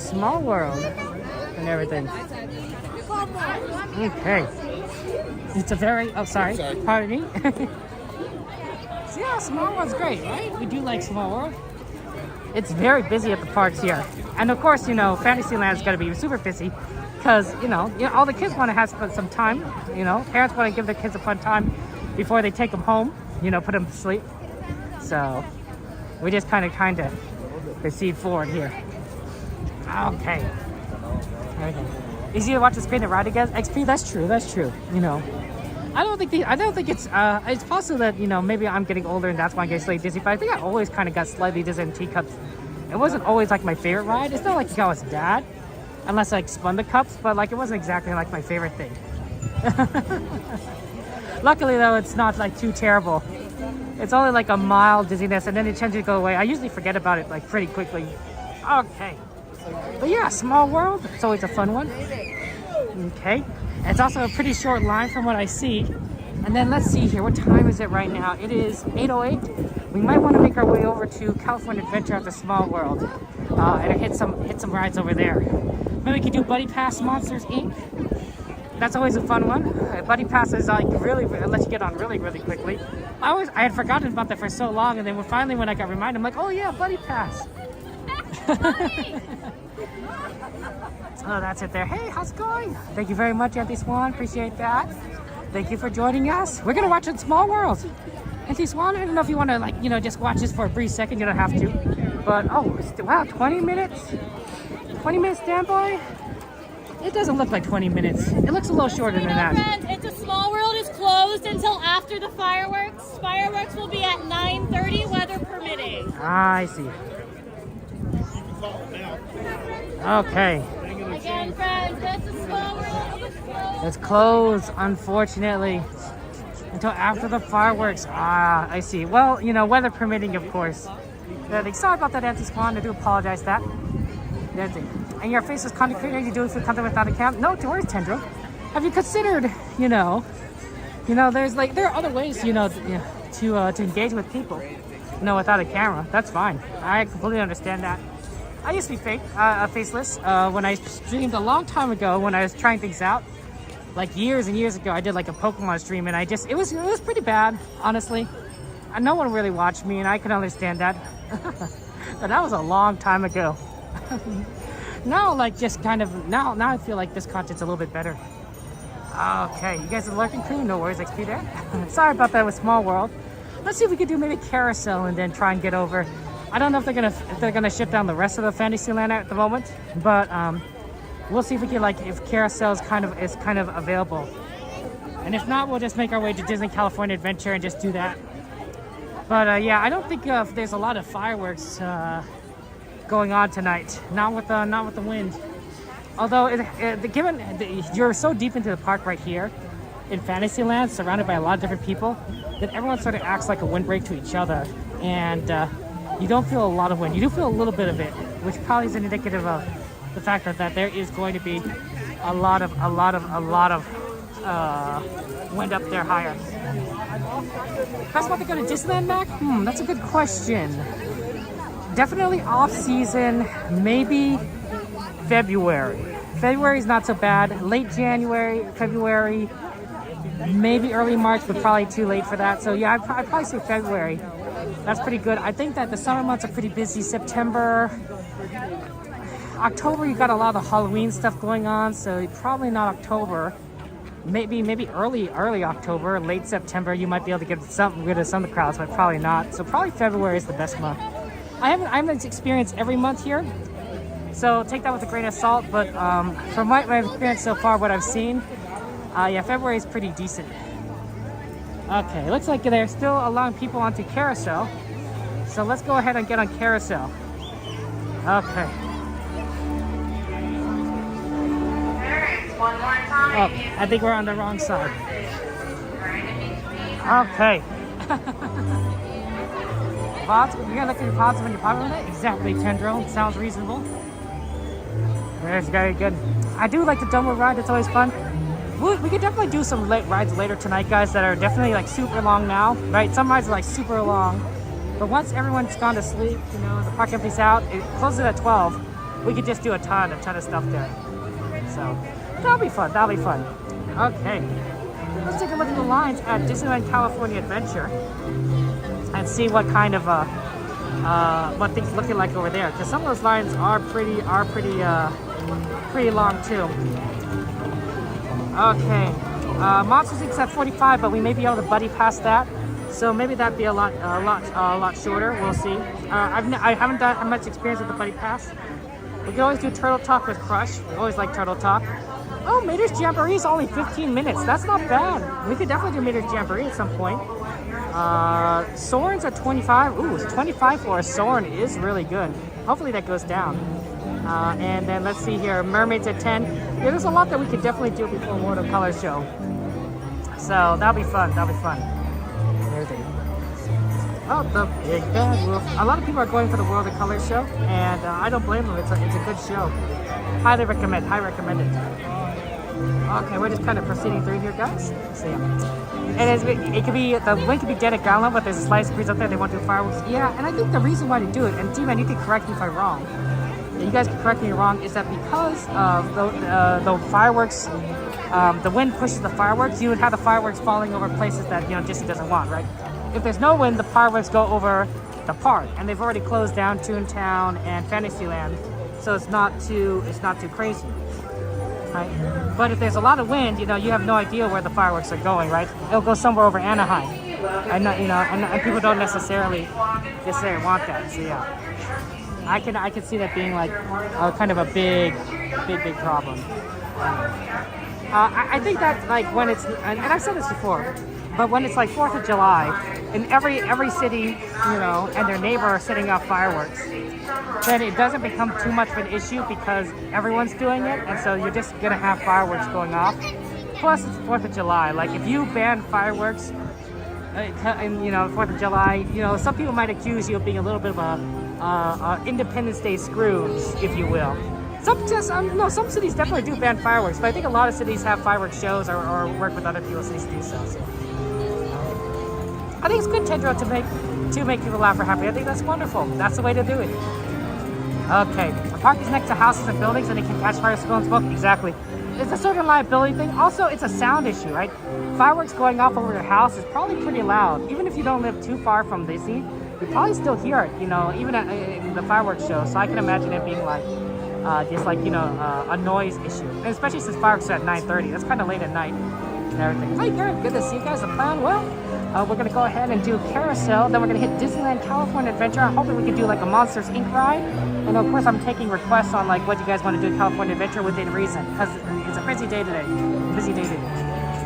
[SPEAKER 1] Small World and everything. Okay. It's a very, sorry, pardon me. So yeah, Small World's great, right? We do like Small World. It's very busy at the parks here. And of course, you know, Fantasyland's gonna be super busy because, you know, all the kids want to have some time, you know. Parents want to give their kids a fun time before they take them home, you know, put them to sleep. So we just kind of proceed forward here. Okay. Easy to watch the screen and ride again. XP, that's true. You know, I don't think it's possible that, you know, maybe I'm getting older and that's why I get slightly dizzy, but I think I always kind of got slightly dizzy in Teacups. It wasn't always like my favorite ride. It's not like I was bad, unless I like, spun the cups, but like it wasn't exactly like my favorite thing. Luckily though, it's not like too terrible. It's only like a mild dizziness and then it tends to go away. I usually forget about it like pretty quickly. Okay. But yeah, Small World, it's always a fun one. Okay. And it's also a pretty short line from what I see. And then let's see here, what time is it right now? It is 8:08. We might want to make our way over to California Adventure at the Small World. And hit some rides over there. Maybe we could do Buddy Pass Monsters Inc. That's always a fun one. Buddy Pass is like really let you get on really quickly. I had forgotten about that for so long, and then finally when I got reminded, I'm like, oh yeah, Buddy Pass. Oh, that's it there. Hey, how's it going? Thank you very much, Auntie Swan. Appreciate that. Thank you for joining us. We're gonna watch it Small World. Auntie Swan, I don't know if you want to, like, you know, just watch this for a brief second. You don't have to. But oh wow, 20 minutes. 20 minutes standby. It doesn't look like 20 minutes. It looks a little shorter than that.
[SPEAKER 8] Friends, it's a Small World is closed until after the fireworks. Fireworks will be at 9:30, weather permitting.
[SPEAKER 1] Ah, I see. Okay.
[SPEAKER 8] Again, friends, that's the Small World is closed.
[SPEAKER 1] It's closed, unfortunately, until after the fireworks. Ah, I see. Well, you know, weather permitting, of course. Sorry about that, Auntie Swan. I do apologize that. There's it. And your face is kind of clear. You do feel comfortable without a cam? No, to worry, Tendril. Have you considered, you know, there's like, there are other ways, you know, to engage with people, you know, without a camera. That's fine. I completely understand that. I used to be faceless when I streamed a long time ago when I was trying things out. Like years and years ago, I did like a Pokemon stream, and it was pretty bad, honestly. And no one really watched me, and I can understand that. But that was a long time ago. Now, like, just kind of now I feel like this content's a little bit better. Okay, you guys are lurking crew. No worries, XP there. Sorry about that with Small World. Let's see if we could do maybe Carousel and then try and get over. I don't know if they're gonna shut down the rest of the Fantasyland at the moment, but we'll see if we can, like, if Carousel is kind of available. And if not, we'll just make our way to Disney California Adventure and just do that. But yeah, I don't think there's a lot of fireworks going on tonight. Not with the wind. Although, you're so deep into the park right here in Fantasyland, surrounded by a lot of different people, that everyone sort of acts like a windbreak to each other, and you don't feel a lot of wind. You do feel a little bit of it, which probably is indicative of the fact that there is going to be a lot of wind up there higher. Best month to go to Disneyland, Mac? That's a good question. Definitely off season, maybe February. February is not so bad. Late January, February, maybe early March, but probably too late for that. So yeah, I'd probably say February. That's pretty good. I think that the summer months are pretty busy. September, October, you got a lot of Halloween stuff going on, so probably not October. Maybe early October, late September, you might be able to get rid of some of the crowds, but probably not. So probably February is the best month. I haven't experienced every month here, so take that with a grain of salt. But from my experience so far, what I've seen, yeah, February is pretty decent. Okay, looks like they're still allowing people onto Carousel, so let's go ahead and get on Carousel. Okay.
[SPEAKER 3] One more time.
[SPEAKER 1] Oh, I think we're on the wrong side. Okay. You're gonna look at your positive and your positive? Exactly, Tendril. Sounds reasonable. That's very good. I do like the Dumbo ride. It's always fun. We could definitely do some late rides later tonight, guys, that are definitely like super long now, right? Some rides are like super long, but once everyone's gone to sleep, you know, the park empties out, it closes at 12. We could just do a ton of stuff there. So that'll be fun. Okay, let's take a look at the lines at Disneyland California Adventure and see what kind of what things looking like over there, because some of those lines are pretty long too. Okay, Monsters Inc. at 45, but we may be able to buddy past that. So maybe that'd be a lot shorter. We'll see. I haven't done much experience with the Buddy Pass. We can always do Turtle Talk with Crush. We always like Turtle Talk. Oh, Mater's Jamboree is only 15 minutes. That's not bad. We could definitely do Mater's Jamboree at some point. Soarin's at 25. Ooh, 25 for a Soarin is really good. Hopefully that goes down. And then let's see here. Mermaid's at 10. Yeah, there's a lot that we could definitely do before World of Color show. So that'll be fun. That'll be fun. There's it. Oh, the Big Bad Wolf. A lot of people are going for the World of Color show, and I don't blame them. It's a good show. Highly recommend. Highly recommend it. Okay, we're just kind of proceeding through here, guys. So yeah, it could be the wind could be dead at ground level, but there's a slight breeze up there. They want to do fireworks. Yeah, and I think the reason why they do it, and G-Man, you can correct me if I'm wrong. You guys can correct me if I'm wrong. Is that because of the fireworks? The wind pushes the fireworks. You would have the fireworks falling over places that Disney doesn't want, right? If there's no wind, the fireworks go over the park, and they've already closed down Toontown and Fantasyland, so it's not too crazy. Right? But if there's a lot of wind, you have no idea where the fireworks are going, right? It'll go somewhere over Anaheim, and people don't necessarily want that. So yeah, I can see that being like kind of a big problem. I think that like when it's, and I've said this before, but when it's like 4th of July, and every city, and their neighbor are setting off fireworks, then it doesn't become too much of an issue because everyone's doing it, and so you're just gonna have fireworks going off. Plus, it's 4th of July. Like if you ban fireworks, and 4th of July, some people might accuse you of being a little bit of a Independence Day Scrooge, if you will. Some cities definitely do ban fireworks, but I think a lot of cities have fireworks shows or work with other people's cities to do so. I think it's good, Tendro, to make people laugh or happy. I think that's wonderful. That's the way to do it. Okay, the park is next to houses and buildings, and it can catch fire, spill, and smoke. Exactly. It's a certain liability thing. Also, it's a sound issue, right? Fireworks going off over your house is probably pretty loud. Even if you don't live too far from Disney, you probably still hear it. Even at the fireworks show. So I can imagine it being like. Just like a noise issue, and especially since fireworks are at 9:30. That's kind of late at night and everything. Hi, Garrett. Good to see you guys. The plan, well, we're gonna go ahead and do Carousel. Then we're gonna hit Disneyland California Adventure. I'm hoping we can do like a Monsters Inc. ride. And of course, I'm taking requests on like what you guys want to do at California Adventure within reason, because it's a busy day today.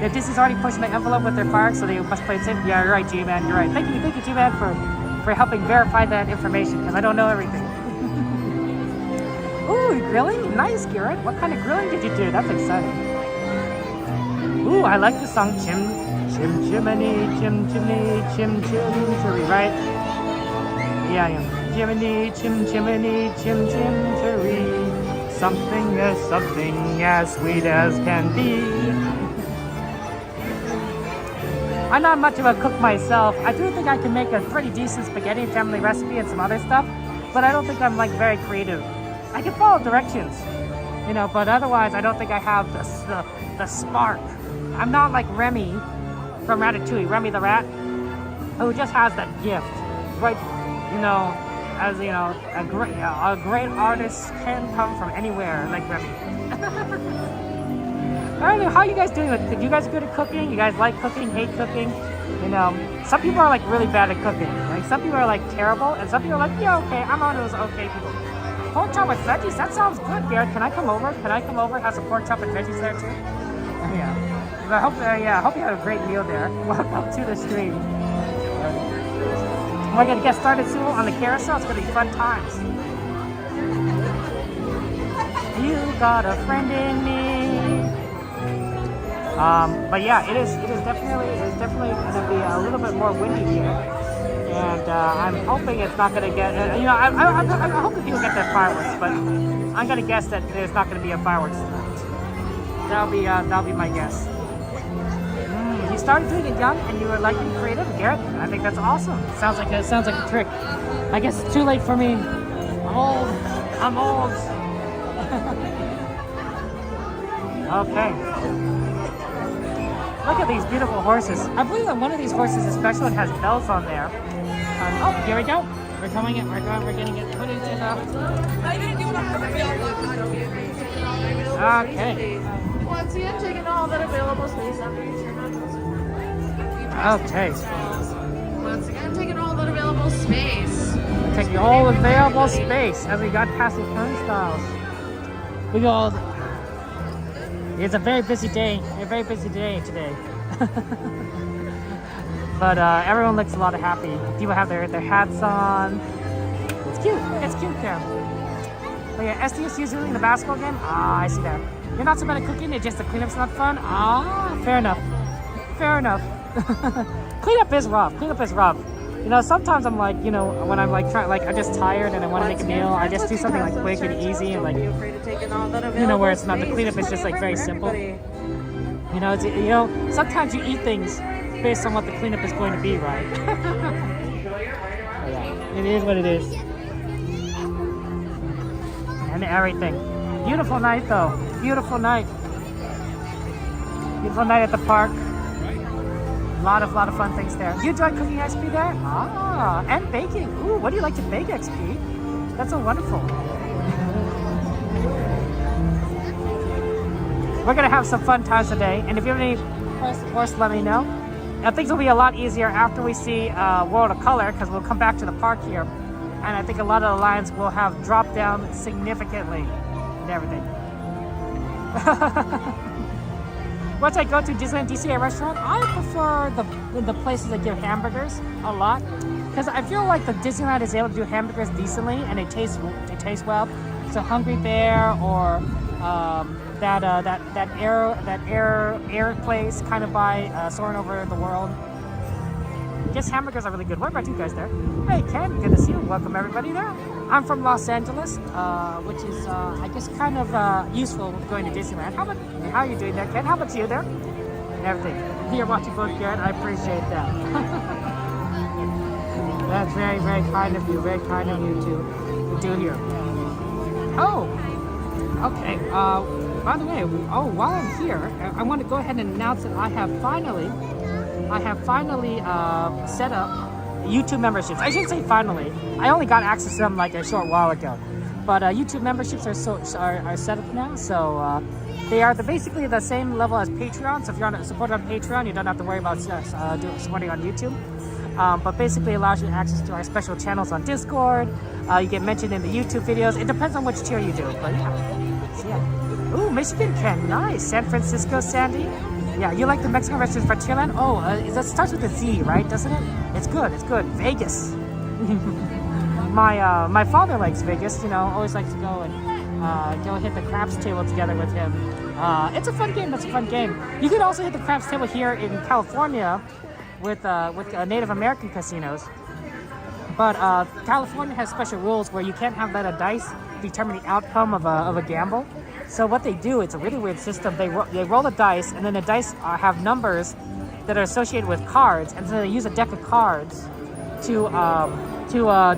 [SPEAKER 1] Yeah, Disney's already pushing the envelope with their fireworks, so they must play it safe. Yeah, you're right, G-Man. You're right. Thank you, G-Man, for helping verify that information, because I don't know everything. Ooh, grilling? Nice, Garrett. What kind of grilling did you do? That's exciting. Ooh, I like the song Chim Chimney, Chim Chimney, Chim Chimney, right? Yeah. Chimney, Chim Chimney, Chim Chimney. Something as sweet as can be. I'm not much of a cook myself. I do think I can make a pretty decent spaghetti family recipe and some other stuff, but I don't think I'm like very creative. I can follow directions, but otherwise I don't think I have the spark. I'm not like Remy from Ratatouille, Remy the rat, who just has that gift, right? A great artist can come from anywhere, like Remy. I don't know, how are you guys doing? You guys good at cooking? You guys like cooking, hate cooking? Some people are like really bad at cooking. Like some people are like terrible, and some people are like, yeah, okay, I'm one of those okay people. Pork chop with veggies? That sounds good, Garrett. Can I come over? Have some pork chop with veggies there too? Yeah. I hope you had a great meal there. Welcome to the stream. We're gonna get started soon on the carousel. It's gonna be fun times. You got a friend in me. But yeah, it is definitely gonna be a little bit more windy here. And I'm hoping it's not going to get, I hope that people get their fireworks, but I'm going to guess that there's not going to be a fireworks tonight. That'll be my guess. You started doing it young and you were liking creative, Garrett. I think that's awesome. Sounds like a trick. I guess it's too late for me. I'm old. Okay. Look at these beautiful horses. I believe that one of these horses is special and has bells on there. Here we go. We're coming in. We're getting it put into the... Okay.
[SPEAKER 9] Once again, taking all that available space after you turn on.
[SPEAKER 1] Okay.
[SPEAKER 9] once again, taking all the available space.
[SPEAKER 1] Taking all available space as we got past the turnstiles. We go. It's a very busy day. Today. But everyone looks a lot happy. People have their hats on. It's cute. It's cute there. But yeah, SDS usually in the basketball game. Ah, I see that. You're not so bad at cooking. It's just the cleanup's not fun. Ah, fair enough. Fair enough. Cleanup is rough. Cleanup is rough. You know, sometimes I'm like, you know, when I'm like trying, like I'm just tired and I want to make a meal, I just do something like quick and easy and like, you know, where it's not the cleanup is just like very simple. You know, it's, you know, sometimes you eat things based on what the cleanup is going to be, right? Yeah, it is what it is. And everything. Beautiful night though. Beautiful night. Beautiful night at the park. A lot of fun things there. You enjoy cooking, XP, there? Ah, and baking. Ooh, what do you like to bake, XP? That's so wonderful. We're gonna have some fun times today, and if you have any questions, of course, let me know. Now, things will be a lot easier after we see World of Color, because we'll come back to the park here, and I think a lot of the lines will have dropped down significantly and everything. Once I go to Disneyland DCA restaurant, I prefer the places that give hamburgers a lot, because I feel like the Disneyland is able to do hamburgers decently and they taste well. So Hungry Bear or that air place kind of by Soarin over the world. Just hamburgers are really good. What about you guys there? Hey Ken, good to see you. Welcome everybody there. I'm from Los Angeles, which is I guess kind of useful with going to Disneyland. How are you doing there, Ken? How about you there? And everything. You're watching both, Ken. I appreciate that. That's very, very kind of you. Very kind of you to do here. Oh, okay. By the way, while I'm here, I want to go ahead and announce that I have finally set up YouTube memberships. I shouldn't say finally. I only got access to them like a short while ago. But YouTube memberships are set up now. So they're basically the same level as Patreon. So if you're supported on Patreon, you don't have to worry about supporting on YouTube. But basically allows you access to our special channels on Discord. You get mentioned in the YouTube videos. It depends on which tier you do. But yeah. So yeah. Ooh, Michigan Ken. Nice. San Francisco, Sandy. Yeah, you like the Mexican restaurants Frontierland? Oh, that starts with a Z, right? Doesn't it? It's good. It's good. Vegas. My father likes Vegas. You know, always likes to go and go hit the craps table together with him. It's a fun game. That's a fun game. You could also hit the craps table here in California with Native American casinos. But California has special rules where you can't let a dice determine the outcome of a gamble. So what they do, it's a really weird system. They roll the dice, and then the dice have numbers that are associated with cards, and so they use a deck of cards to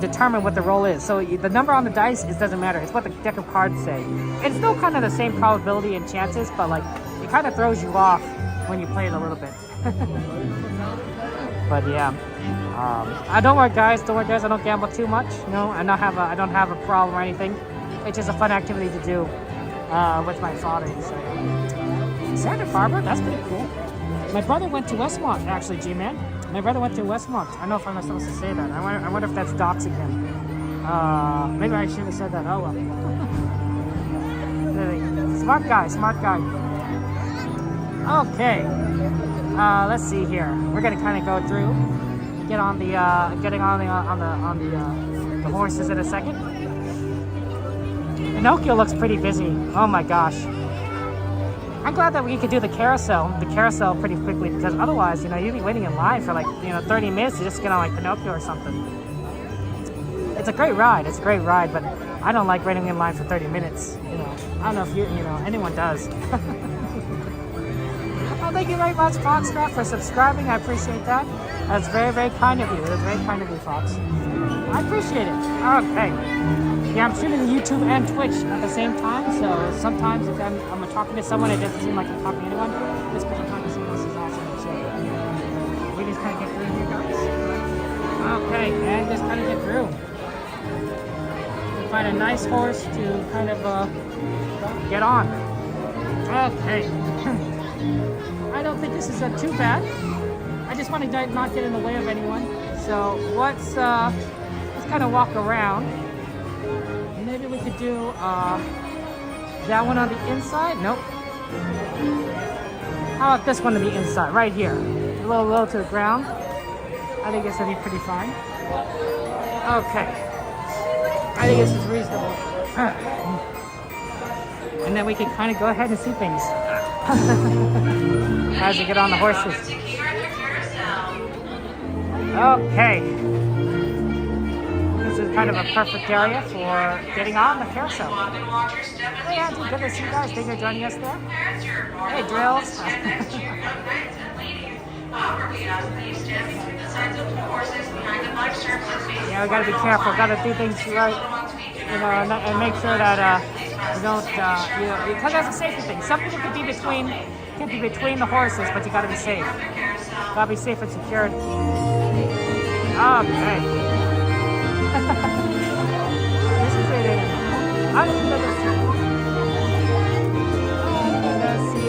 [SPEAKER 1] determine what the roll is. So the number on the dice doesn't matter. It's what the deck of cards say. It's still kind of the same probability and chances, but like it kind of throws you off when you play it a little bit. But yeah, don't worry guys. I don't gamble too much. No, I don't have a problem or anything. It's just a fun activity to do. With my father. So. Santa Barbara, that's pretty cool. My brother went to Westmont, actually, G-Man. My brother went to Westmont. I don't know if I'm not supposed to say that. I wonder if that's doxing him. Maybe I shouldn't have said that. Oh well. Smart guy. Okay. Let's see here. We're gonna kind of go through, getting on the horses in a second. Pinocchio looks pretty busy. Oh my gosh. I'm glad that we could do the carousel pretty quickly, because otherwise, you know, you'd be waiting in line for like, 30 minutes to just get on like Pinocchio or something. It's a great ride, but I don't like waiting in line for 30 minutes. I don't know if anyone does. Oh, thank you very much, Foxcraft, for subscribing. I appreciate that. That's very, very kind of you. That's very kind of you, Fox. I appreciate it. Okay. Yeah, I'm streaming YouTube and Twitch at the same time, so sometimes if I'm talking to someone, it doesn't seem like I'm talking to anyone. This point I'm talking to someone else is awesome. So we just kind of get through here, guys. Okay, and just kind of get through. Find a nice horse to kind of get on. Okay. I don't think this is too bad. I just want to not get in the way of anyone. So let's kind of walk around. Maybe we could do that one on the inside. Nope. How about this one to the inside, right here? A little low to the ground. I think this would be pretty fine. Okay. I think this is reasonable. And then we can kind of go ahead and see things as we get on the horses. Okay. This is kind of a perfect area for getting on the carousel. Hey, Andrew, good to see you guys. Thank you for joining us there. Hey, Drills. Yeah, we gotta be careful. Gotta do things right, you know, and make sure that we don't, because that's a safety thing. Some people can be between the horses, but you gotta be safe. Gotta be safe and secured. Okay. This is it. I'm gonna see.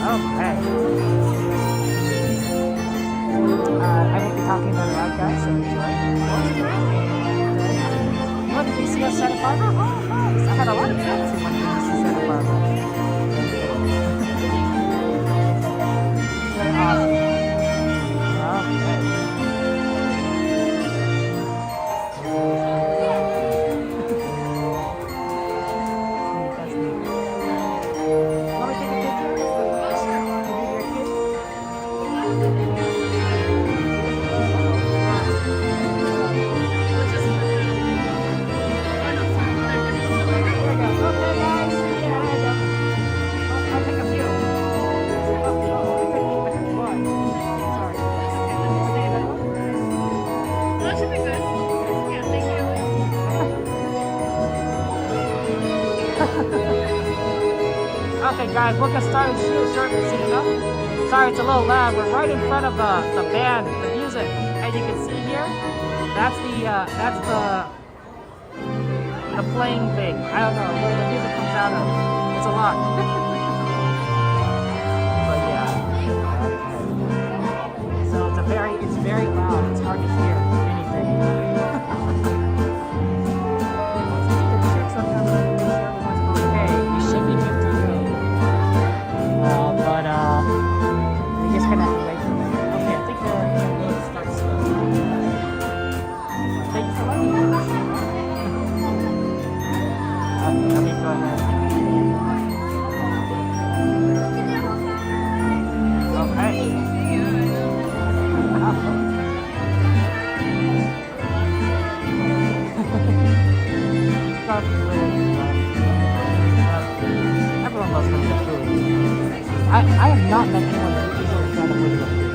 [SPEAKER 1] Okay. I won't be talking about that, guys, so enjoy. You want to see us Santa Barbara? Oh, nice. I had a lot of friends who wanted to see Santa Barbara. Very awesome. Okay, guys, we'll get started shortly, soon enough. Sorry, it's a little loud. We're right in front of the band, the music. As you can see here, that's the playing thing. I don't know where the music comes out of. It's a lot. But yeah. So it's very loud. It's hard to hear anything. Everyone loves Winnie the Pooh. I have not met anyone who isn't a fan of Winnie the Pooh.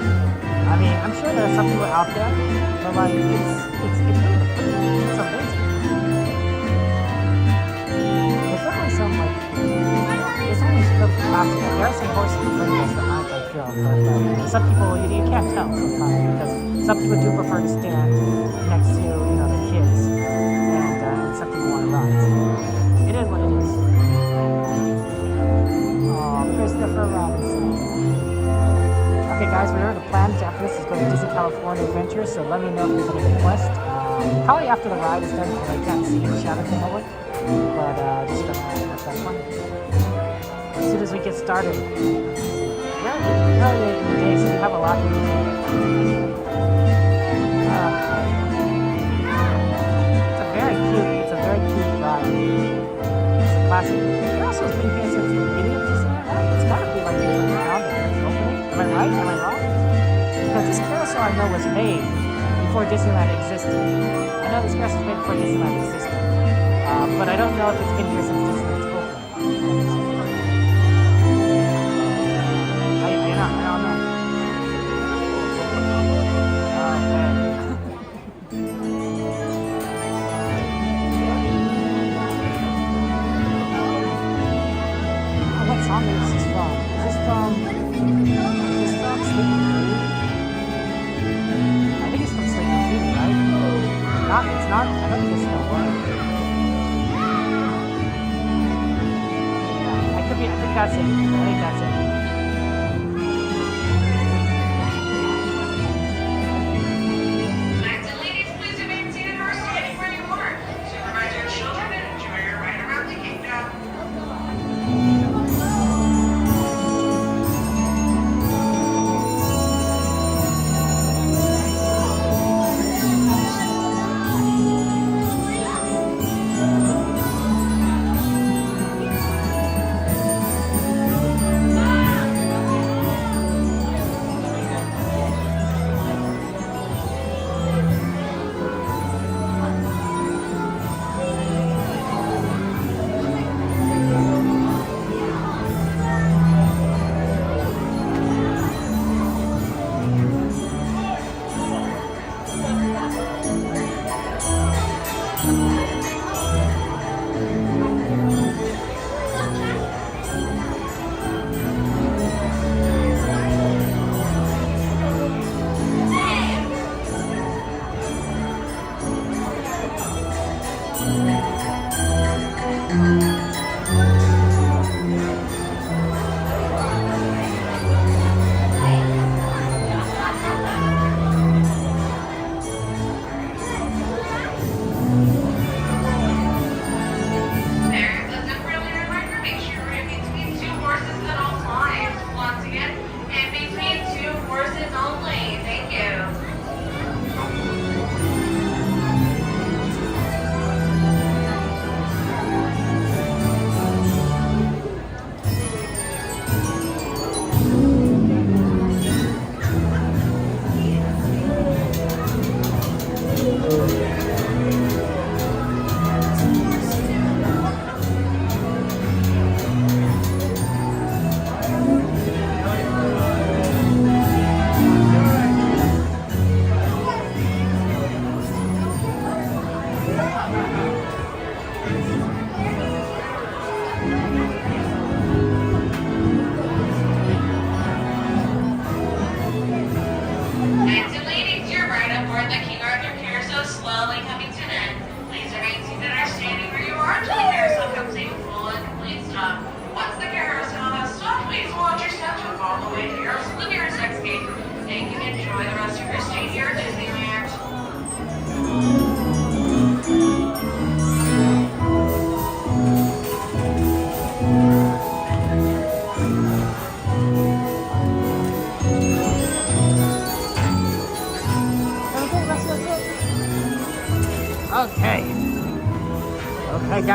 [SPEAKER 1] I mean, I'm sure there are some people out there, but like, it's Winnie the Pooh. It's amazing. There's definitely some, like, there's only some classical. There are some horses that bring us the art, I feel, but some people, you can't tell sometimes, because some people do prefer to stand next to, the kids, and some people want to ride. So it is what it is. Christopher Robinson. Okay, guys, we already planned after this is going to Disney California Adventure, so let me know if there's any request. Probably after the ride is done, because I can't see the shadow from over. But just gonna have that one. As soon as we get started, we're early in the day, so we have a lot to do. It's a very cute ride. It's a classic. Carousel has been here since the beginning of Disneyland, right? It's gotta be like years around the opening. Am I right? Am I wrong? Because this carousel I know was made before Disneyland existed. I know this carousel was made before Disneyland existed. But I don't know if it's been here since Disneyland's opened. I don't know. What song is this from? Is this from Sleeping Beauty? I think it's from Sleeping Beauty, right? It's not. I don't think it's no word. I think that's it. I think that's it.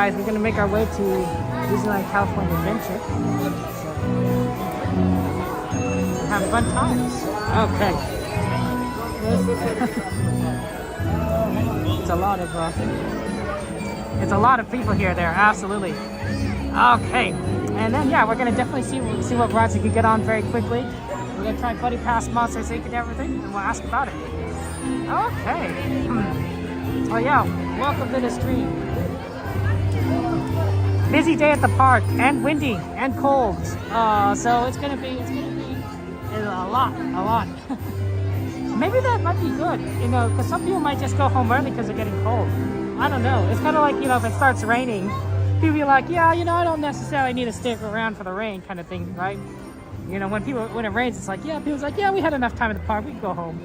[SPEAKER 1] guys, we're gonna make our way to Disneyland California Adventure. So, have fun times. Okay. It's a lot of people here. There, absolutely. Okay, and then yeah, we're gonna definitely see what rides we can get on very quickly. We're gonna try Buddy Pass, Monsters Inc. and everything, and we'll ask about it. Okay. Oh yeah, welcome to the stream. Busy day at the park, and windy, and cold. So it's gonna be a lot. Maybe that might be good, you know, because some people might just go home early because they're getting cold. I don't know. It's kind of like, you know, if it starts raining, people be like, yeah, you know, I don't necessarily need to stick around for the rain kind of thing, right? You know, when it rains, it's like, yeah, people's like, yeah, we had enough time at the park, we can go home.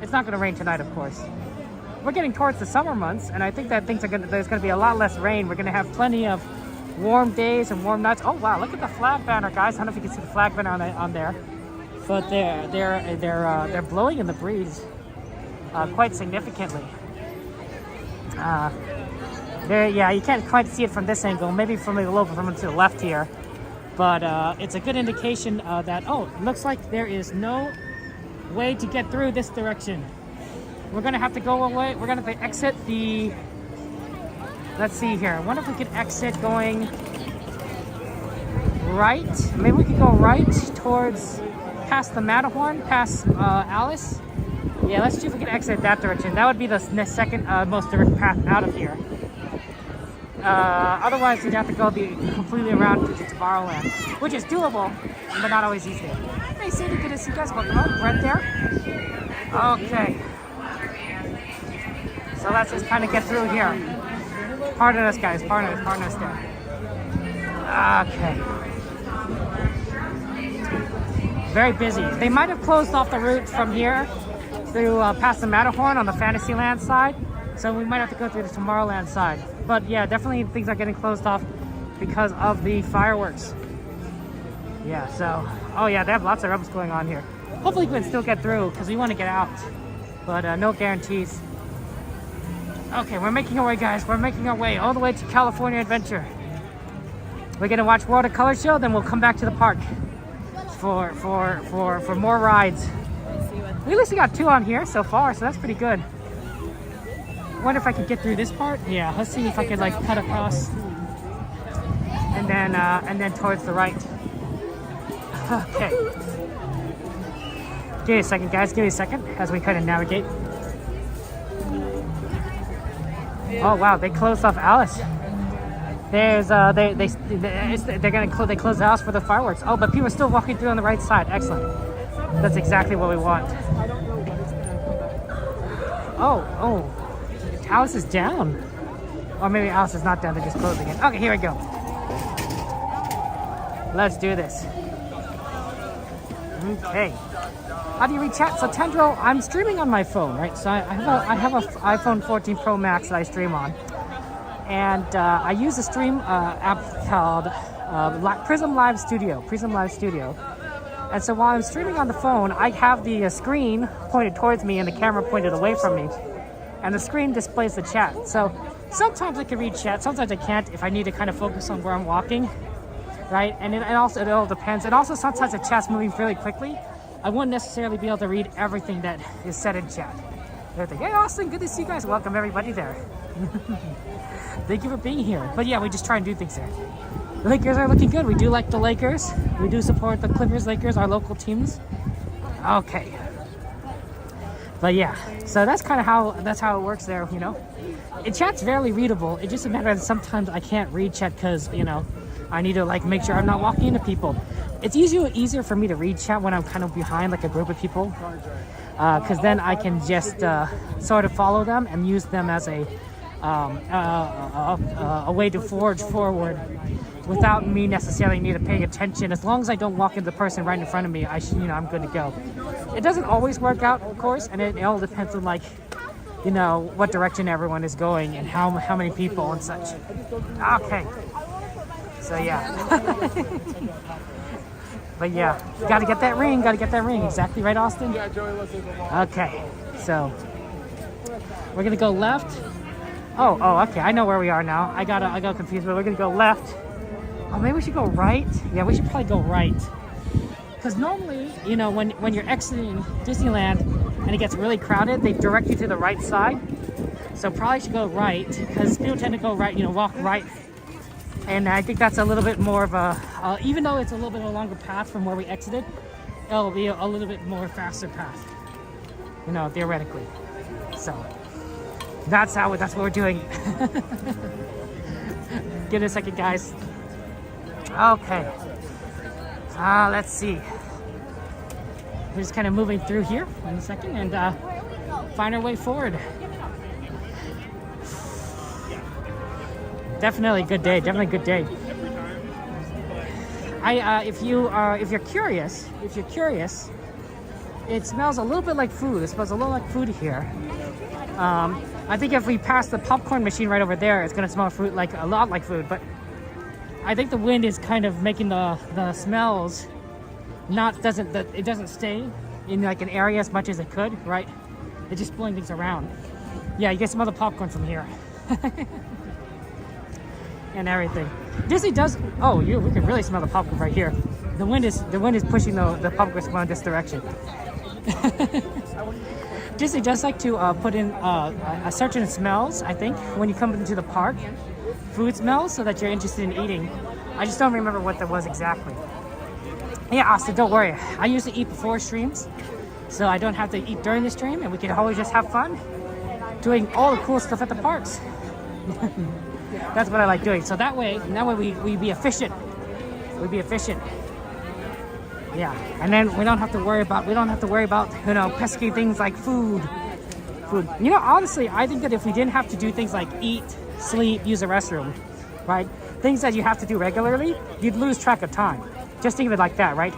[SPEAKER 1] It's not going to rain tonight, of course. We're getting towards the summer months, and I think that there's going to be a lot less rain. We're going to have plenty of warm days and warm nights. Oh wow, look at the flag banner, guys. I don't know if you can see the flag banner on there, but they're blowing in the breeze quite significantly. Yeah, you can't quite see it from this angle. Maybe from a little bit from to the left here, but it's a good indication that it looks like there is no way to get through this direction. We're gonna have to go away. We're gonna have to exit the. Let's see here. I wonder if we could exit going right. Maybe we could go right towards past the Matterhorn, past Alice. Yeah, let's see if we can exit that direction. That would be the second most direct path out of here. Otherwise, we'd have to go completely around to Tomorrowland, which is doable, but not always easy. Hey, Sandy, good to see you guys. Welcome up. Right there. Okay. So let's just kind of get through here. Pardon us, guys. Pardon us there. Okay. Very busy. They might have closed off the route from here through past the Matterhorn on the Fantasyland side, so we might have to go through the Tomorrowland side. But yeah, definitely things are getting closed off because of the fireworks. Yeah, so oh yeah, they have lots of rebels going on here. Hopefully we can still get through because we want to get out, but no guarantees. Okay, we're making our way, guys. We're making our way all the way to California Adventure. We're gonna watch World of Color show, then we'll come back to the park for more rides. We at least got 2 on here so far, so that's pretty good. Wonder if I could get through this part. Yeah, let's see if I could like cut across, and then towards the right. Okay. Give me a second, guys. Give me a second as we kind of navigate. Oh wow, they closed off Alice. There's they closed the house for the fireworks. Oh, but people are still walking through on the right side. Excellent. That's exactly what we want. Oh, Alice is down. Or maybe Alice is not down. They're just closing it. Okay, here we go. Let's do this. Okay. How do you read chat? So Tendril, I'm streaming on my phone, right? So I have a iPhone 14 Pro Max that I stream on, and I use a stream app called Prism Live Studio. And so while I'm streaming on the phone, I have the screen pointed towards me and the camera pointed away from me, and the screen displays the chat. So sometimes I can read chat, sometimes I can't if I need to kind of focus on where I'm walking, right? And it all depends. And also sometimes the chat's moving fairly quickly. I wouldn't necessarily be able to read everything that is said in chat. Hey Austin, good to see you guys. Welcome everybody there. Thank you for being here. But yeah, we just try and do things there. The Lakers are looking good. We do like the Lakers. We do support the Clippers, Lakers, our local teams. Okay. But yeah, so that's kind of how it works there, you know. Chat's very readable. It's just a matter of sometimes I can't read chat because, you know, I need to like make sure I'm not walking into people. It's easier for me to read chat when I'm kind of behind like a group of people, because then I can just sort of follow them and use them as a way to forge forward without me necessarily need to pay attention. As long as I don't walk into the person right in front of me, I'm good to go. It doesn't always work out, of course, and it all depends on like, you know, what direction everyone is going and how many people and such. Okay. So yeah. But yeah, gotta get that ring. Exactly right, Austin? Okay, so we're gonna go left. Oh, okay. I know where we are now. I got confused, but we're gonna go left. Oh, maybe we should go right. Yeah, we should probably go right. Because normally, you know, when you're exiting Disneyland and it gets really crowded, they direct you to the right side. So probably should go right, because people tend to go right, you know, walk right. And I think that's a little bit more of a, even though it's a little bit of a longer path from where we exited, it'll be a little bit more faster path, you know, theoretically. So that's what we're doing. Give it a second, guys. Okay. Let's see. We're just kind of moving through here in a second and find our way forward. Definitely a good day. Definitely a good day. If you're curious, it smells a little bit like food. It smells a little like food here. I think if we pass the popcorn machine right over there, it's gonna smell fruit like a lot like food. But I think the wind is kind of making the smells it doesn't stay in like an area as much as it could, right? It's just blowing things around. Yeah, you can smell the popcorn from here. And everything. Disney does. Oh, we can really smell the popcorn right here. The wind is pushing the popcorn smell in this direction. Disney does like to put in a certain smells, I think, when you come into the park, food smells, so that you're interested in eating. I just don't remember what that was exactly. Yeah, Austin, don't worry. I usually eat before streams, so I don't have to eat during the stream, and we can always just have fun doing all the cool stuff at the parks. That's what I like doing. So that way we be efficient. We'd be efficient. Yeah, and then we don't have to worry about you know, pesky things like food. You know, honestly, I think that if we didn't have to do things like eat, sleep, use the restroom, right? Things that you have to do regularly, you'd lose track of time. Just think of it like that, right?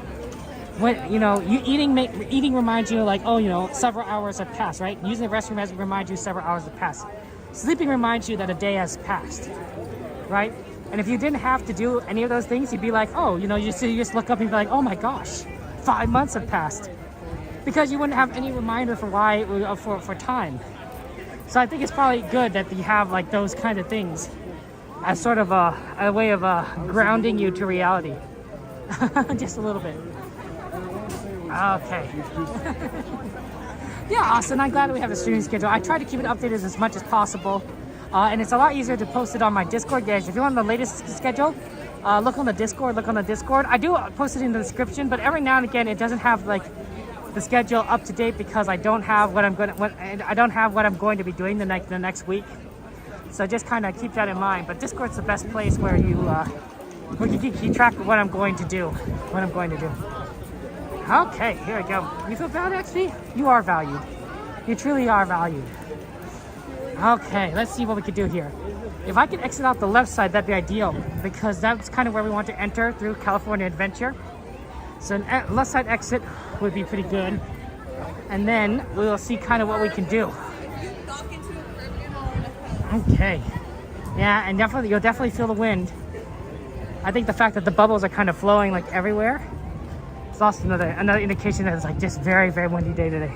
[SPEAKER 1] When you know, eating reminds you like, oh, you know, several hours have passed, right? Using the restroom has reminds you several hours have passed. Sleeping reminds you that a day has passed, right? And if you didn't have to do any of those things, you'd be like, oh, you know, you just look up and be like, oh my gosh, 5 months have passed, because you wouldn't have any reminder for time. So I think it's probably good that you have like those kind of things as sort of a way of grounding you to reality, just a little bit. Okay. Yeah, Austin, I'm glad we have a streaming schedule. I try to keep it updated as much as possible. And it's a lot easier to post it on my Discord, guys. If you want the latest schedule, look on the Discord. I do post it in the description, but every now and again, it doesn't have like the schedule up to date, because I don't have what I'm going to be doing the next week. So just kind of keep that in mind. But Discord's the best place where you keep track of what I'm going to do. Okay, here we go. You feel valued, XP? You are valued. You truly are valued. Okay, let's see what we can do here. If I can exit out the left side, that'd be ideal, because that's kind of where we want to enter through California Adventure. So an left side exit would be pretty good. And then we'll see kind of what we can do. Okay. Yeah, and you'll definitely feel the wind. I think the fact that the bubbles are kind of flowing like everywhere, it's also another indication that it's like just very, very windy day today.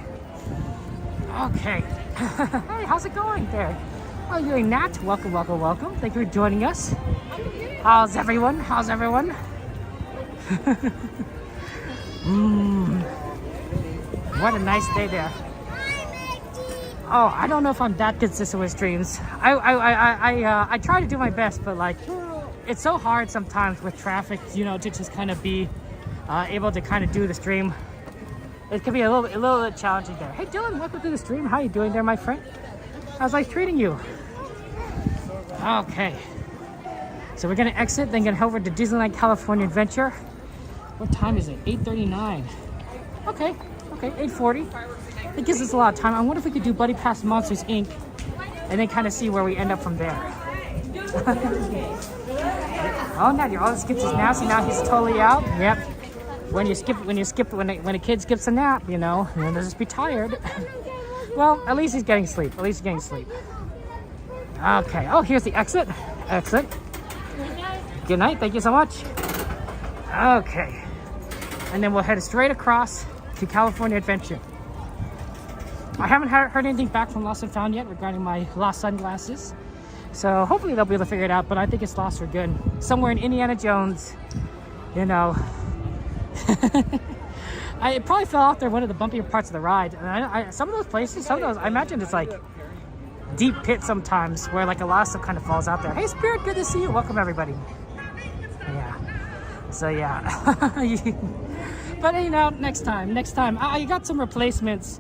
[SPEAKER 1] Okay. Hey, how's it going there? Oh, you're a Nat. Welcome. Thank you for joining us. How's everyone? What a nice day there. Oh, I don't know if I'm that consistent with streams. I try to do my best, but like, it's so hard sometimes with traffic, you know, to just kind of be able to kind of do the stream. It can be a little bit challenging there. Hey Dylan, welcome to the stream. How you doing there, my friend? How's life treating you? Okay. So we're gonna exit, then gonna head over to Disneyland California Adventure. What time is it? 8:39. Okay, 8:40. It gives us a lot of time. I wonder if we could do Buddy Pass Monsters Inc. and then kind of see where we end up from there. Oh, now all the skips is now, so now he's totally out. Yep. When a kid skips a nap, you know, they'll just be tired. Well, at least he's getting sleep. Okay. Oh, here's the exit. Good night. Thank you so much. Okay. And then we'll head straight across to California Adventure. I haven't heard anything back from Lost and Found yet regarding my lost sunglasses. So hopefully they'll be able to figure it out, but I think it's lost for good. Somewhere in Indiana Jones, you know. It probably fell off there, one of the bumpier parts of the ride. And some of those places, I imagine it's like deep pit sometimes where like a lot of stuff kind of falls out there. Hey Spirit, good to see you. Welcome everybody. Yeah. So yeah. But you know, next time. I got some replacements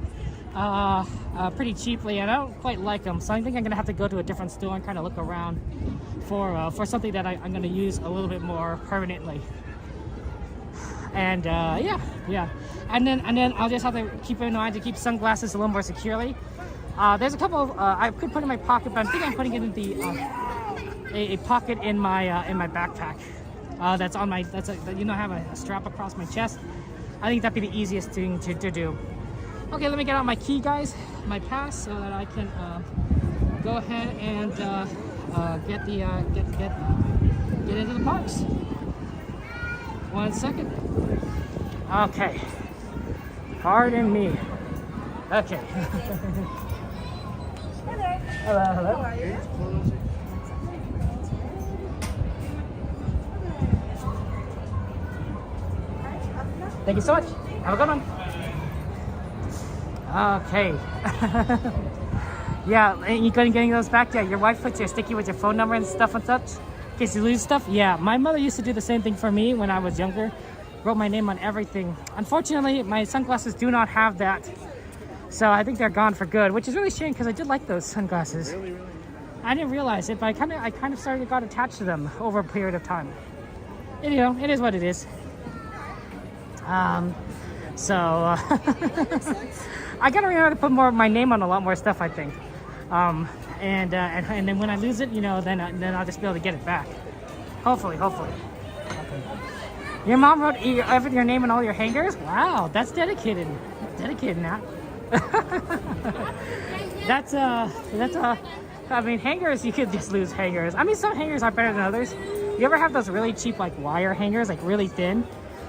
[SPEAKER 1] pretty cheaply, and I don't quite like them, so I think I'm gonna have to go to a different store and kind of look around for something that I'm gonna use a little bit more permanently. And yeah, and then I'll just have to keep in mind to keep sunglasses a little more securely. There's a couple of I could put in my pocket, but I think I'm putting it in the a pocket in my backpack. That's on my I have a strap across my chest. I think that'd be the easiest thing to do. Okay, let me get out my key, guys, my pass, so that I can go ahead and get into the parks. 1 second. Okay. Pardon me. Okay. Hello. Hello. How are you? Thank you so much. Have a good one. Okay. Yeah, and you couldn't getting those back? Yeah, your wife puts your sticky with your phone number and stuff and such in case you lose stuff? Yeah, my mother used to do the same thing for me when I was younger. Wrote my name on everything. Unfortunately, my sunglasses do not have that. So I think they're gone for good, which is really a shame because I did like those sunglasses. Really? I didn't realize it, but I kind of started to got attached to them over a period of time. And, you know, it is what it is. I gotta remember to put more of my name on a lot more stuff, I think. And then when I lose it, you know, then I'll just be able to get it back. Hopefully. Okay. Your mom wrote your name on all your hangers? Wow, that's dedicated. Dedicated now. That's I mean, hangers, you could just lose hangers. I mean, some hangers are better than others. You ever have those really cheap like wire hangers, like really thin?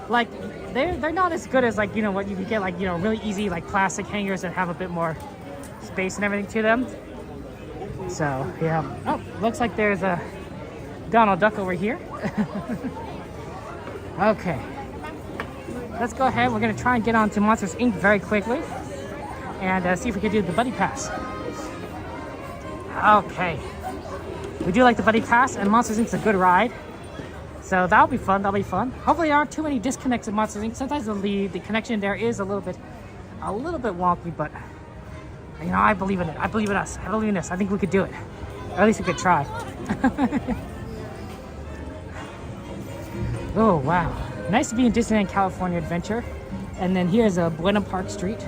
[SPEAKER 1] Like they're not as good as like, you know, what you can get, like, you know, really easy like plastic hangers that have a bit more space and everything to them. So yeah. Oh, looks like there's a Donald Duck over here. Okay, let's go ahead. We're gonna try and get on to Monsters Inc. very quickly and see if we can do the Buddy Pass. Okay, we do like the Buddy Pass, and Monsters Inc.'s a good ride. So that'll be fun. Hopefully there aren't too many disconnects in Monsters Inc. Sometimes the connection there is a little bit wonky, but you know, I believe in it. I believe in us. I believe in this. I think we could do it. Or at least we could try. Oh wow, nice to be in Disneyland California Adventure. And then here's a Buena Park Street.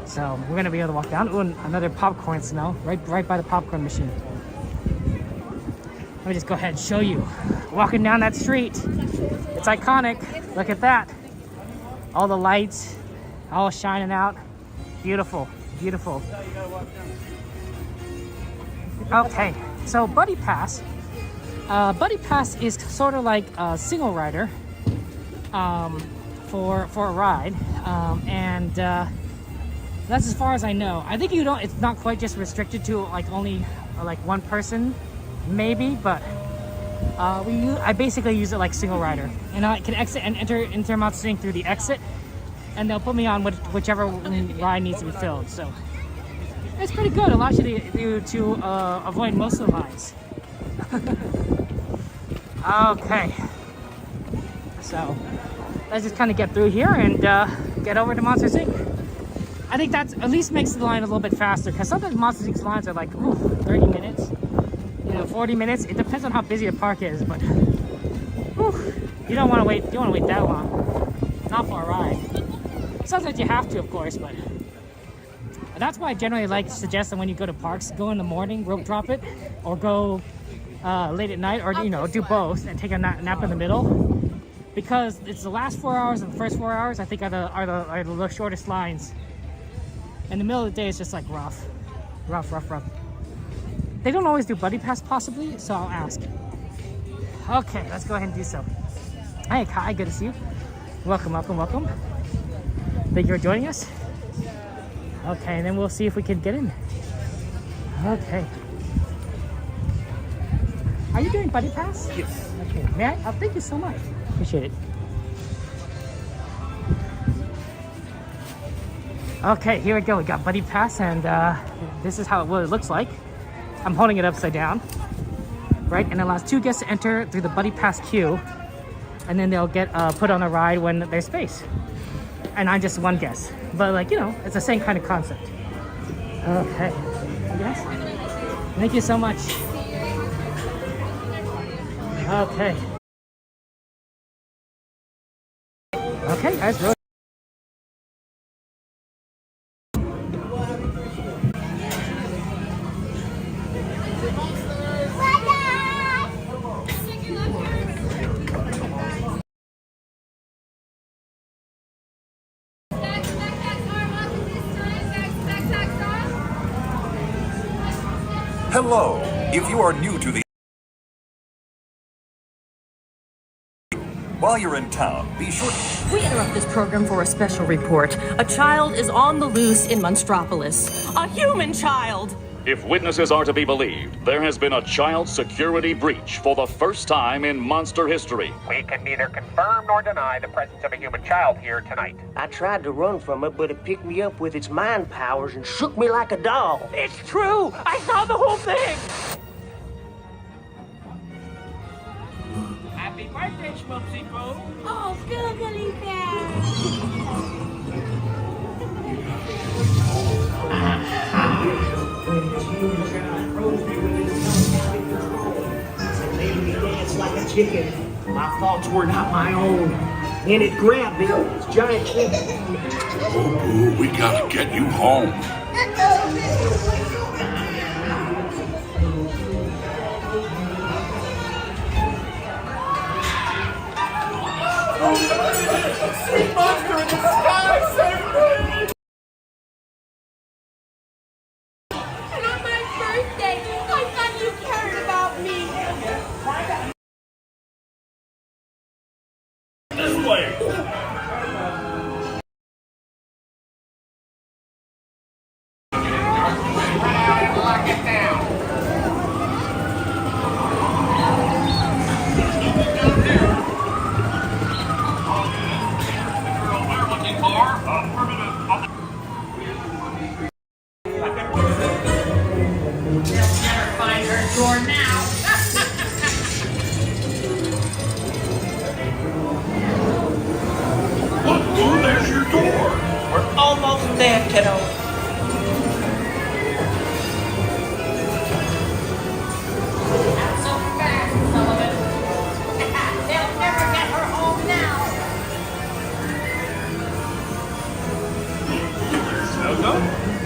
[SPEAKER 1] So we're gonna be able to walk down. Ooh, another popcorn smell right by the popcorn machine. Let me just go ahead and show you. Walking down that street. It's iconic. Look at that. All the lights, all shining out. Beautiful. Okay, so Buddy Pass. Buddy Pass is sort of like a single rider for a ride, and that's as far as I know. I think it's not quite just restricted to like only like one person, maybe, but I basically use it like single rider, and I can exit and enter Monsters Inc. through the exit, and they'll put me on whichever ride needs to be filled. So it's pretty good. It allows you to avoid most of the lines. Okay, so let's just kind of get through here and get over to Monsters Inc. I think that at least makes the line a little bit faster, because sometimes Monsters Inc.'s lines are like 30 minutes, 40 minutes. It depends on how busy the park is, but you don't want to wait. You don't want to wait that long, not for a ride. Sometimes you have to, of course, but that's why I generally like to suggest that when you go to parks, go in the morning, rope drop it, or go late at night, or do both and take a nap in the middle, because it's the last 4 hours and the first 4 hours I think are the shortest lines. In the middle of the day, it's just like rough. They don't always do Buddy Pass, possibly, so I'll ask. Okay, let's go ahead and do so. Hey, Kai, good to see you. Welcome. Thank you for joining us. Okay, and then we'll see if we can get in. Okay. Are you doing Buddy Pass?
[SPEAKER 5] Yes.
[SPEAKER 1] Okay. May I? Oh, thank you so much. Appreciate it. Okay, here we go. We got Buddy Pass, and this is what it looks like. I'm holding it upside down, right? And it allows 2 guests to enter through the Buddy Pass queue, and then they'll get put on a ride when there's space. And I'm just 1 guest, but like, you know, it's the same kind of concept. Okay, yes. Thank you so much. Okay. Okay, guys. Really.
[SPEAKER 10] Hello. If you are new to the... While you're in town, be sure...
[SPEAKER 11] We interrupt this program for a special report. A child is on the loose in Monstropolis. A human child!
[SPEAKER 12] If witnesses are to be believed, there has been a child security breach for the first time in monster history.
[SPEAKER 7] We can neither confirm nor deny the presence of a human child here tonight.
[SPEAKER 13] I tried to run from it, but it picked me up with its mind powers and shook me like a doll.
[SPEAKER 7] It's true! I saw the whole thing! Happy birthday, Schmoopsy Pooh!
[SPEAKER 6] Oh, googly bear!
[SPEAKER 13] Made me dance like a chicken. My thoughts were not my own. And it grabbed me. Its giant chin.
[SPEAKER 10] Oh, Pooh, we gotta get you home.
[SPEAKER 7] Sweet monster in the sky, save me!
[SPEAKER 6] And on my birthday, I thought you cared about me.
[SPEAKER 7] This way! Lock it down!
[SPEAKER 10] There's your door.
[SPEAKER 13] We're almost there, kiddo.
[SPEAKER 8] Not so fast, Sullivan. They'll never get her home now.
[SPEAKER 5] No?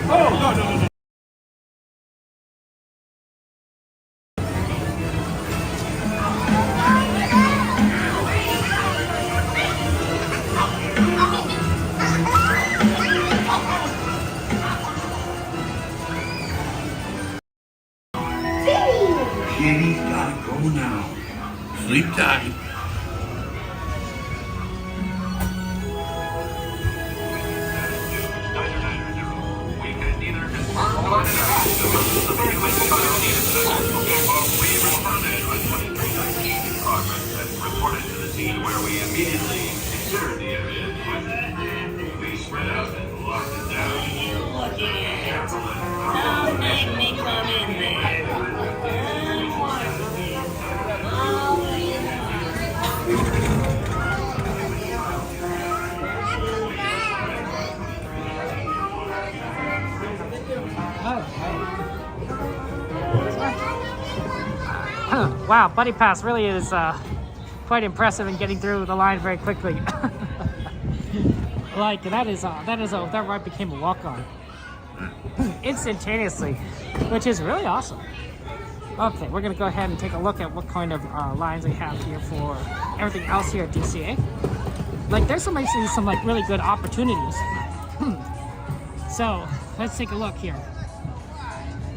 [SPEAKER 5] Oh, no.
[SPEAKER 10] Kitty's gotta go now. Sleep tight.
[SPEAKER 2] Reported to the scene where we immediately secured the area. We spread out and locked it down.
[SPEAKER 13] Look at it. Don't make me come in there.
[SPEAKER 1] Wow, Buddy Pass really is quite impressive in getting through the line very quickly. Like that ride became a walk-on instantaneously, which is really awesome. Okay, we're gonna go ahead and take a look at what kind of lines we have here for everything else here at DCA. Like, there's some like really good opportunities. So let's take a look here.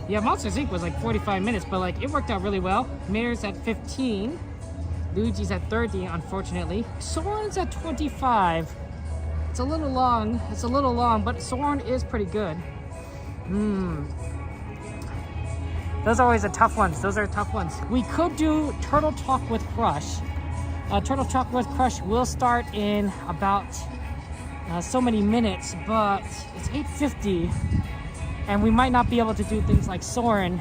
[SPEAKER 1] Yeah, Monsters Inc. was like 45 minutes, but like it worked out really well. Mayor's at 15, Luigi's at 30, unfortunately. Soarin's at 25. It's a little long. But Soarin is pretty good. Those are always the tough ones. Those are tough ones. We could do Turtle Talk with Crush. Turtle Talk with Crush will start in about so many minutes, but it's 8:50, and we might not be able to do things like Soarin'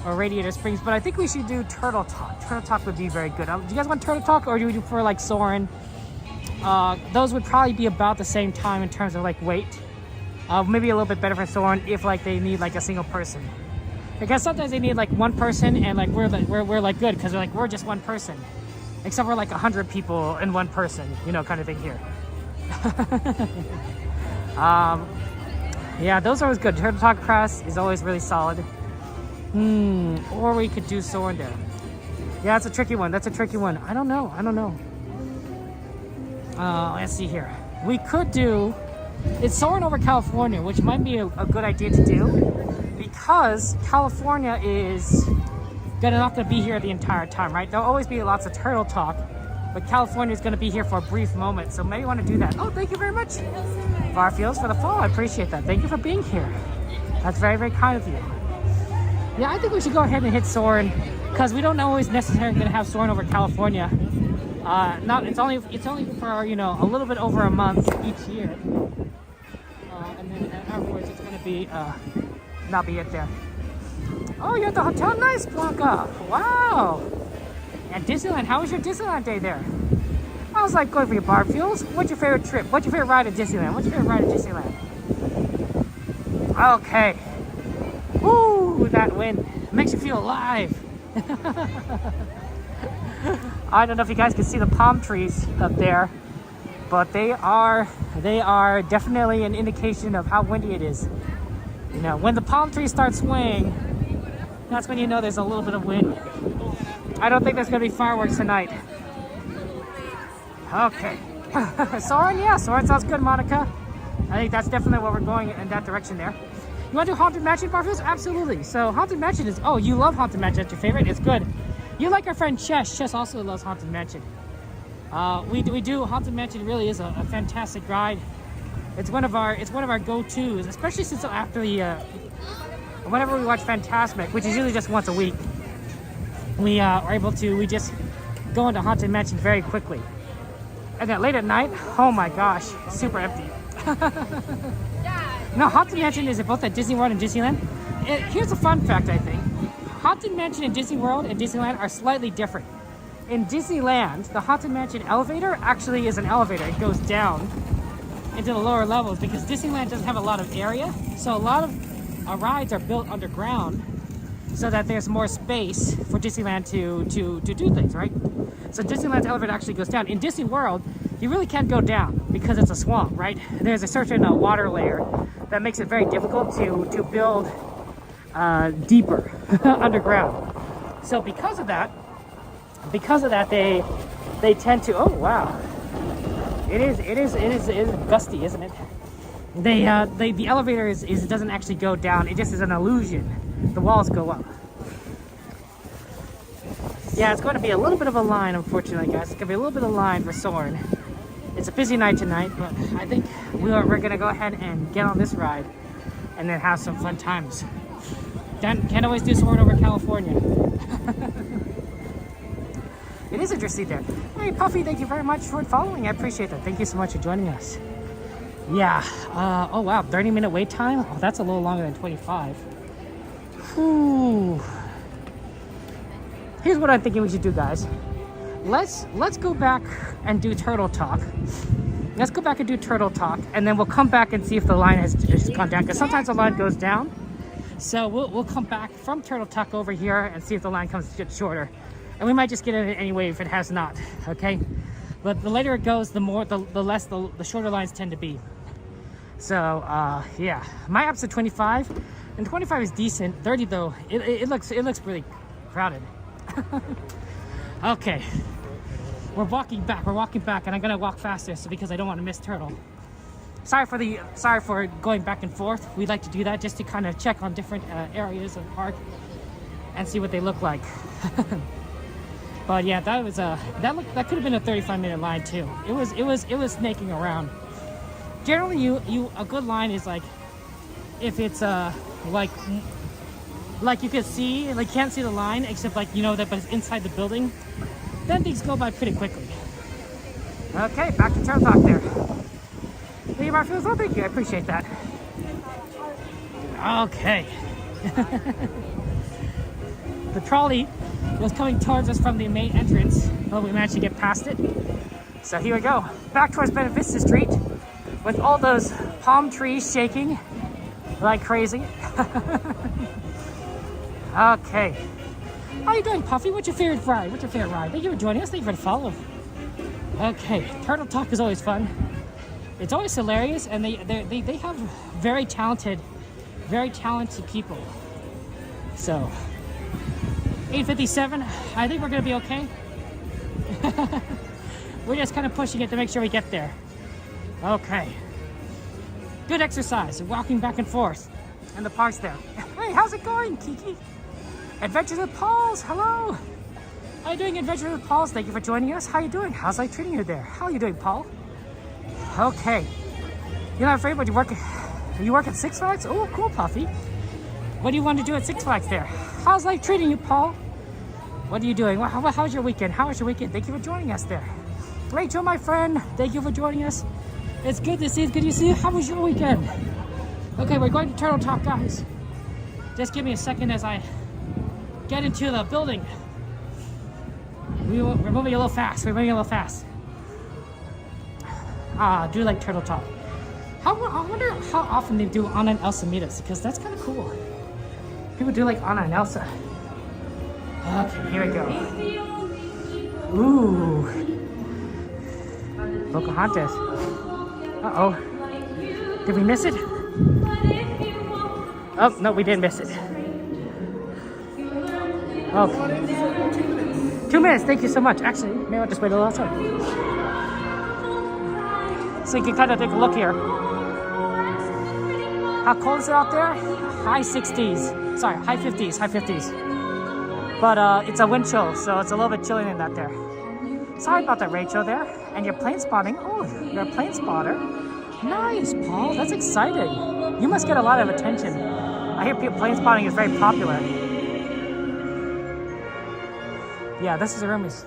[SPEAKER 1] or Radiator Springs, but I think we should do Turtle Talk. Turtle Talk would be very good. Do you guys want Turtle Talk, or do you prefer like Soarin'? Those would probably be about the same time in terms of like weight. Maybe a little bit better for Soarin' if like they need like a single person. Because sometimes they need like one person, and like we're like good because we're just one person, except we're like 100 people in one person, you know, kind of thing here. Yeah, those are always good. Turtle Talk Crest is always really solid. Or we could do Soarin' there. Yeah, that's a tricky one. That's a tricky one. I don't know. Let's see here. We could do it's Soarin' over California, which might be a good idea to do, because California is not gonna be here the entire time, right? There'll always be lots of Turtle Talk, but California is gonna be here for a brief moment, so maybe you want to do that. Oh, thank you very much, Varfields, for the follow. I appreciate that. Thank you for being here. That's very, very kind of you. Yeah, I think we should go ahead and hit Soarin', because we don't always necessarily gonna have Soarin' over California. It's only for, you know, a little bit over a month each year, and then afterwards it's gonna be not be it there. Oh, you're at the hotel? Nice, Blanca. Wow. And Disneyland, how was your Disneyland day there? I was like, going for your Barfields. What's your favorite trip? What's your favorite ride at Disneyland? What's your favorite ride at Disneyland? Okay. Woo, that wind makes you feel alive. I don't know if you guys can see the palm trees up there, but they are definitely an indication of how windy it is. You know, when the palm trees start swaying, that's when you know there's a little bit of wind. I don't think there's gonna be fireworks tonight. Okay. Soarin', yeah, Soarin' sounds good, Monica. I think that's definitely what we're going in that direction there. You want to do Haunted Mansion, Barfields? Absolutely. So Haunted Mansion is, oh, you love Haunted Mansion. That's your favorite? It's good. You like our friend Chess. Chess also loves Haunted Mansion. We do. Haunted Mansion really is a fantastic ride. It's one of our go-tos, especially since after the whenever we watch Fantasmic, which is usually just once a week, we just go into Haunted Mansion very quickly. And then late at night, oh my gosh, it's super empty. No, Haunted Mansion is both at Disney World and Disneyland. Here's a fun fact, I think. Haunted Mansion in Disney World and Disneyland are slightly different. In Disneyland, the Haunted Mansion elevator actually is an elevator. It goes down into the lower levels because Disneyland doesn't have a lot of area. So a lot of rides are built underground so that there's more space for Disneyland to do things, right? So Disneyland's elevator actually goes down. In Disney World, you really can't go down because it's a swamp, right? There's a certain water layer that makes it very difficult to build deeper underground. So because of that, they tend to. Oh wow, it is gusty, isn't it? The elevator doesn't actually go down. It just is an illusion. The walls go up. Yeah, it's going to be a little bit of a line, unfortunately, guys. It's going to be a little bit of a line for Soarin'. It's a busy night tonight, but I think we're going to go ahead and get on this ride and then have some fun times. Can't always do Soarin' over California. It is interesting there. Hey, Puffy, thank you very much for following. I appreciate that. Thank you so much for joining us. Yeah. Oh, wow. 30-minute wait time? Oh, that's a little longer than 25. Whew. Here's what I'm thinking we should do, guys. Let's go back and do Turtle Talk. Let's go back and do Turtle Talk, and then we'll come back and see if the line has gone down, because sometimes the line goes down. So we'll come back from Turtle Talk over here and see if the line comes shorter. And we might just get in it anyway if it has not, okay? But the later it goes, the less the shorter lines tend to be. So, yeah. My app's at 25, and 25 is decent. 30 though, it looks really crowded. Okay. We're walking back, and I'm gonna walk faster because I don't want to miss Turtle. Sorry for going back and forth. We like to do that just to kind of check on different areas of the park and see what they look like. But yeah, that could have been a 35-minute line too. It was snaking around. Generally, a good line is like if it's like like you can see, like you can't see the line except like, you know, that, but it's inside the building, then things go by pretty quickly. Okay, back to Turtle Talk there. Thank you, Marshall. Oh, thank you. I appreciate that. Okay. The trolley was coming towards us from the main entrance, but we managed to get past it. So here we go, back towards Bella Vista Street with all those palm trees shaking like crazy. Okay. How you doing, Puffy? What's your favorite ride? What's your favorite ride? Thank you for joining us. Thank you for the follow. Okay, Turtle Talk is always fun. It's always hilarious, and they have very talented people. So, 8:57. I think we're gonna be okay. We're just kind of pushing it to make sure we get there. Okay. Good exercise, walking back and forth, and the park's there. Hey, how's it going, Kiki? Adventures with Pauls, hello. How are you doing, Adventures with Pauls? Thank you for joining us. How are you doing? How's life treating you there? How are you doing, Paul? Okay. You're not afraid, but you work at Six Flags? Oh, cool, Puffy. What do you want to do at Six Flags there? How's life treating you, Paul? What are you doing? How's your weekend? How was your weekend? Thank you for joining us there. Rachel, my friend, thank you for joining us. It's good to see you. It's good to see you. How was your weekend? Okay, we're going to Turtle Talk, guys. Just give me a second as I get into the building. We're moving a little fast. I do like Turtle Talk. I wonder how often they do Anna and Elsa meet us, because that's kind of cool. People do like Anna and Elsa. Okay, here we go. Ooh. Pocahontas. Uh-oh. Did we miss it? Oh, no, we didn't miss it. Okay. 2 minutes, thank you so much. Actually, maybe I'll just wait a little outside. So you can kind of take a look here. How cold is it out there? High 60s. Sorry, high 50s. But it's a wind chill, so it's a little bit chilly in that there. Sorry about that, Rachel, there. And you're plane spotting. Oh, you're a plane spotter. Nice, Paul. That's exciting. You must get a lot of attention. I hear plane spotting is very popular. Yeah, this room is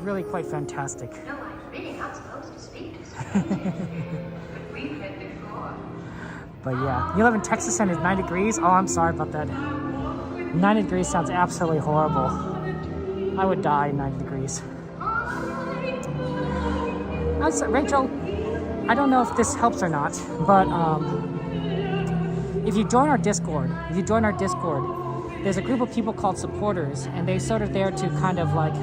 [SPEAKER 1] really quite fantastic.
[SPEAKER 4] No, I'm really not supposed to speak to We've met before.
[SPEAKER 1] But yeah, you live in Texas and it's 9 degrees? Oh, I'm sorry about that. 90 degrees sounds absolutely horrible. I would die in 90 degrees. Rachel, I don't know if this helps or not, but if you join our Discord, there's a group of people called supporters, and they're sort of there to kind of like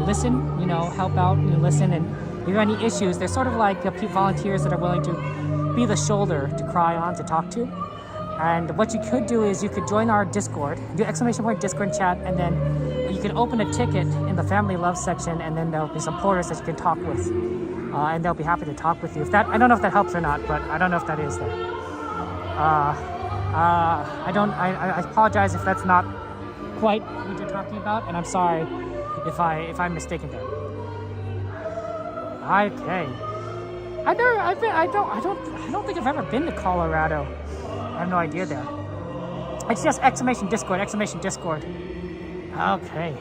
[SPEAKER 1] listen, you know, help out and listen, and if you have any issues, they're sort of like volunteers that are willing to be the shoulder to cry on, to talk to. And what you could do is you could join our Discord, do ! Discord chat, and then you can open a ticket in the family love section, and then there'll be supporters that you can talk with, and they'll be happy to talk with you. If that, I don't know if that helps or not, but I don't know if that is there. I apologize if that's not quite what you're talking about, and I'm sorry if I'm mistaken there. Okay. I don't think I've ever been to Colorado. I have no idea there. It's just Discord. Okay.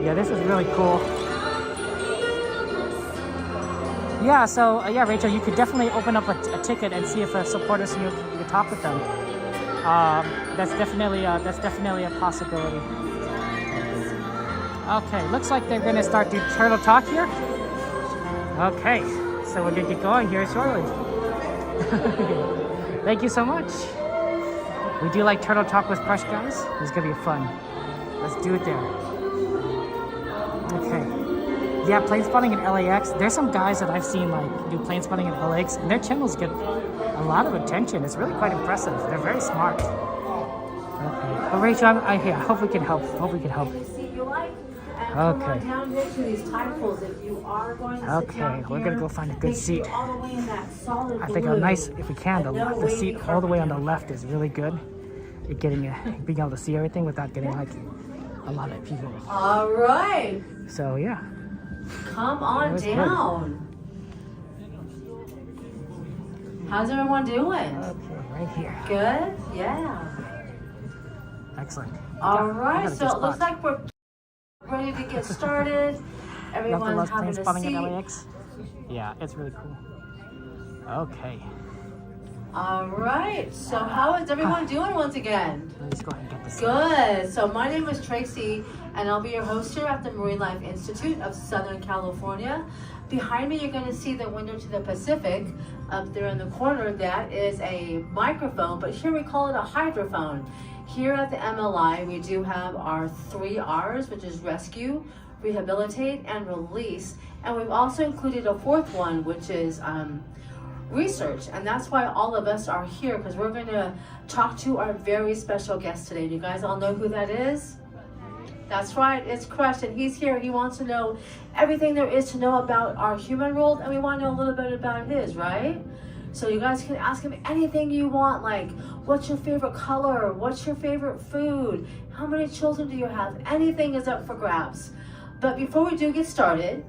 [SPEAKER 1] Yeah, this is really cool. Yeah, so yeah, Rachel, you could definitely open up a ticket and see if a supporter you can talk with them. That's definitely a possibility. Okay, looks like they're gonna start the Turtle Talk here. Okay, so we're gonna get going here shortly. Thank you so much. We do like Turtle Talk with Crush, guys. It's gonna be fun. Let's do it there. Okay. Yeah, plane spotting in LAX. There's some guys that I've seen like do plane spotting in LAX, and their channels get a lot of attention. It's really quite impressive. They're very smart. Okay. But Rachel, I hope we can help. Okay. Okay, we're gonna go find a good seat. I think a nice, if we can, the seat all the way on the left is really good. You're being able to see everything without getting like a lot of people.
[SPEAKER 14] All right.
[SPEAKER 1] So yeah.
[SPEAKER 14] Come on down. How's everyone doing?
[SPEAKER 1] Okay, right here.
[SPEAKER 14] Good? Yeah.
[SPEAKER 1] Excellent.
[SPEAKER 14] All right, so it looks like we're ready to get started. Everyone's having a seat.
[SPEAKER 1] Yeah, it's really cool. Okay.
[SPEAKER 14] All right, so how is everyone doing once again?
[SPEAKER 1] Let's go ahead and get this.
[SPEAKER 14] Good. So my name is Tracy, and I'll be your host here at the Marine Life Institute of Southern California. Behind me, you're going to see the window to the Pacific. Up there in the corner, that is a microphone, but here we call it a hydrophone. Here at the MLI, we do have our 3 R's, which is rescue, rehabilitate, and release. And we've also included a 4th one, which is research. And that's why all of us are here, because we're going to talk to our very special guest today. You guys all know who that is? That's right, it's Crush, and he's here. He wants to know everything there is to know about our human world, and we want to know a little bit about his, right? So you guys can ask him anything you want, like, what's your favorite color? What's your favorite food? How many children do you have? Anything is up for grabs. But before we do get started,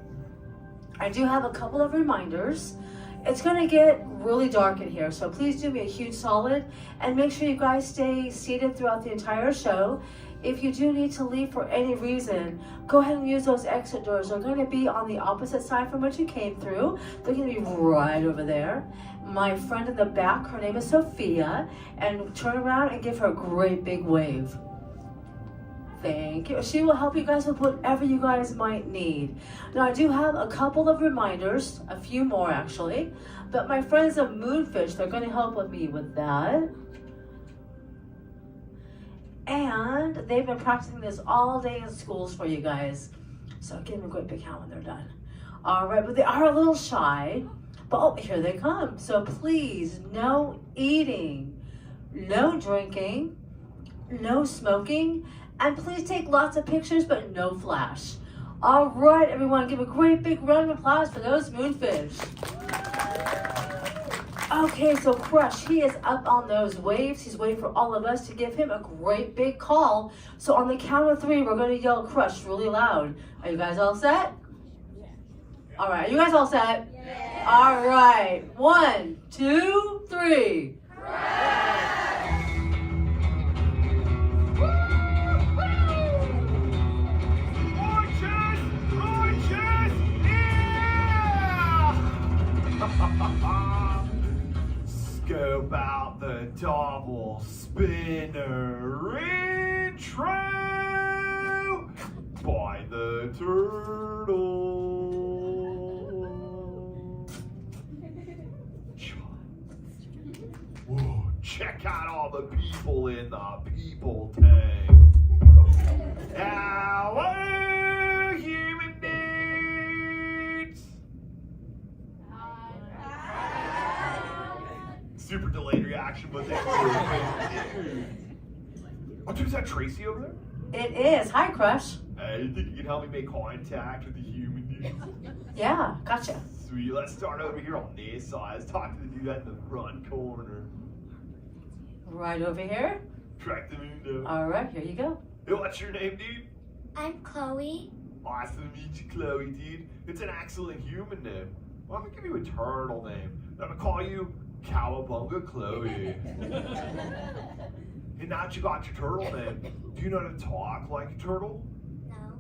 [SPEAKER 14] I do have a couple of reminders. It's gonna get really dark in here, so please do me a huge solid and make sure you guys stay seated throughout the entire show. If you do need to leave for any reason, go ahead and use those exit doors. They're going to be on the opposite side from what you came through. They're going to be right over there. My friend in the back, her name is Sophia, and turn around and give her a great big wave. Thank you. She will help you guys with whatever you guys might need. Now, I do have a couple of reminders, a few more actually, but my friends of Moonfish, they're going to help with me with that. And they've been practicing this all day in schools for you guys. So give them a great big hand when they're done. All right, but they are a little shy. But oh, here they come. So please, no eating, no drinking, no smoking, and please take lots of pictures, but no flash. All right, everyone, give a great big round of applause for those Moonfish. Okay, so Crush, he is up on those waves. He's waiting for all of us to give him a great big call. So on the count of 3, we're going to yell Crush really loud. Are you guys all set? Yeah. All right, are you guys all set? Yeah. All right, 1, 2, 3. Crush!
[SPEAKER 15] Scope out the double spinner intro by the turtle. Whoa, check out all the people in the people tank. Hello, human needs. Super delayed reaction, but they Oh, dude, is that Tracy over there?
[SPEAKER 14] It is. Hi, Crush.
[SPEAKER 15] You think you can help me make contact with the human dude?
[SPEAKER 14] Yeah, gotcha.
[SPEAKER 15] Sweet. Let's start over here on this side. Let's talk to the dude in the front corner.
[SPEAKER 14] Right over here?
[SPEAKER 15] Track the window.
[SPEAKER 14] All right, here you go.
[SPEAKER 15] Hey, what's your name, dude?
[SPEAKER 6] I'm Chloe.
[SPEAKER 15] Awesome to meet you, Chloe, dude. It's an excellent human name. Well, I'm gonna give you a turtle name. I'm gonna call you Cowabunga Chloe. And now that you got your turtle name, do you know how to talk like a turtle?
[SPEAKER 6] No.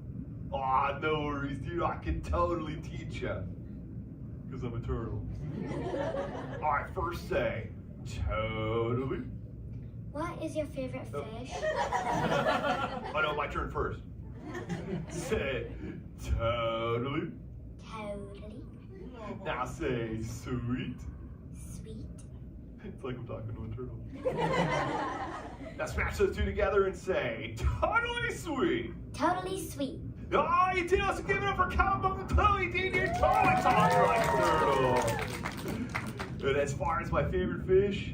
[SPEAKER 15] Aw, no worries, dude. I can totally teach you. Because I'm a turtle. Alright, first say, totally.
[SPEAKER 6] What is your favorite fish?
[SPEAKER 15] Oh no, my turn first. Say, totally.
[SPEAKER 6] Totally.
[SPEAKER 15] Now say, sweet.
[SPEAKER 6] Sweet.
[SPEAKER 15] It's like I'm talking to a turtle. Now smash those two together and say, totally sweet.
[SPEAKER 6] Totally sweet.
[SPEAKER 15] Oh, you did us give it up for Cowabunga Chloe, dude. You're totally talking like a turtle. And as far as my favorite fish,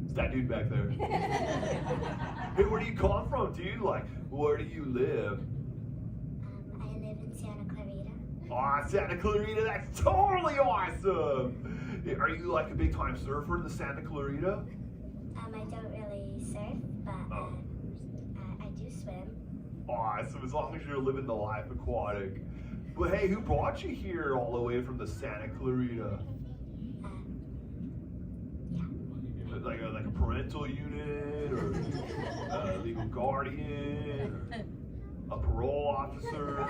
[SPEAKER 15] it's that dude back there. Hey, where do you come from, dude? Like, where do you live?
[SPEAKER 6] I live in Santa Clarita.
[SPEAKER 15] Oh, Santa Clarita, that's totally awesome. Are you like a big time surfer in the Santa Clarita?
[SPEAKER 6] I don't really surf, but I do swim.
[SPEAKER 15] Awesome, as long as you're living the life aquatic. But hey, who brought you here all the way from the Santa Clarita? like a parental unit, or a legal guardian, or a parole officer?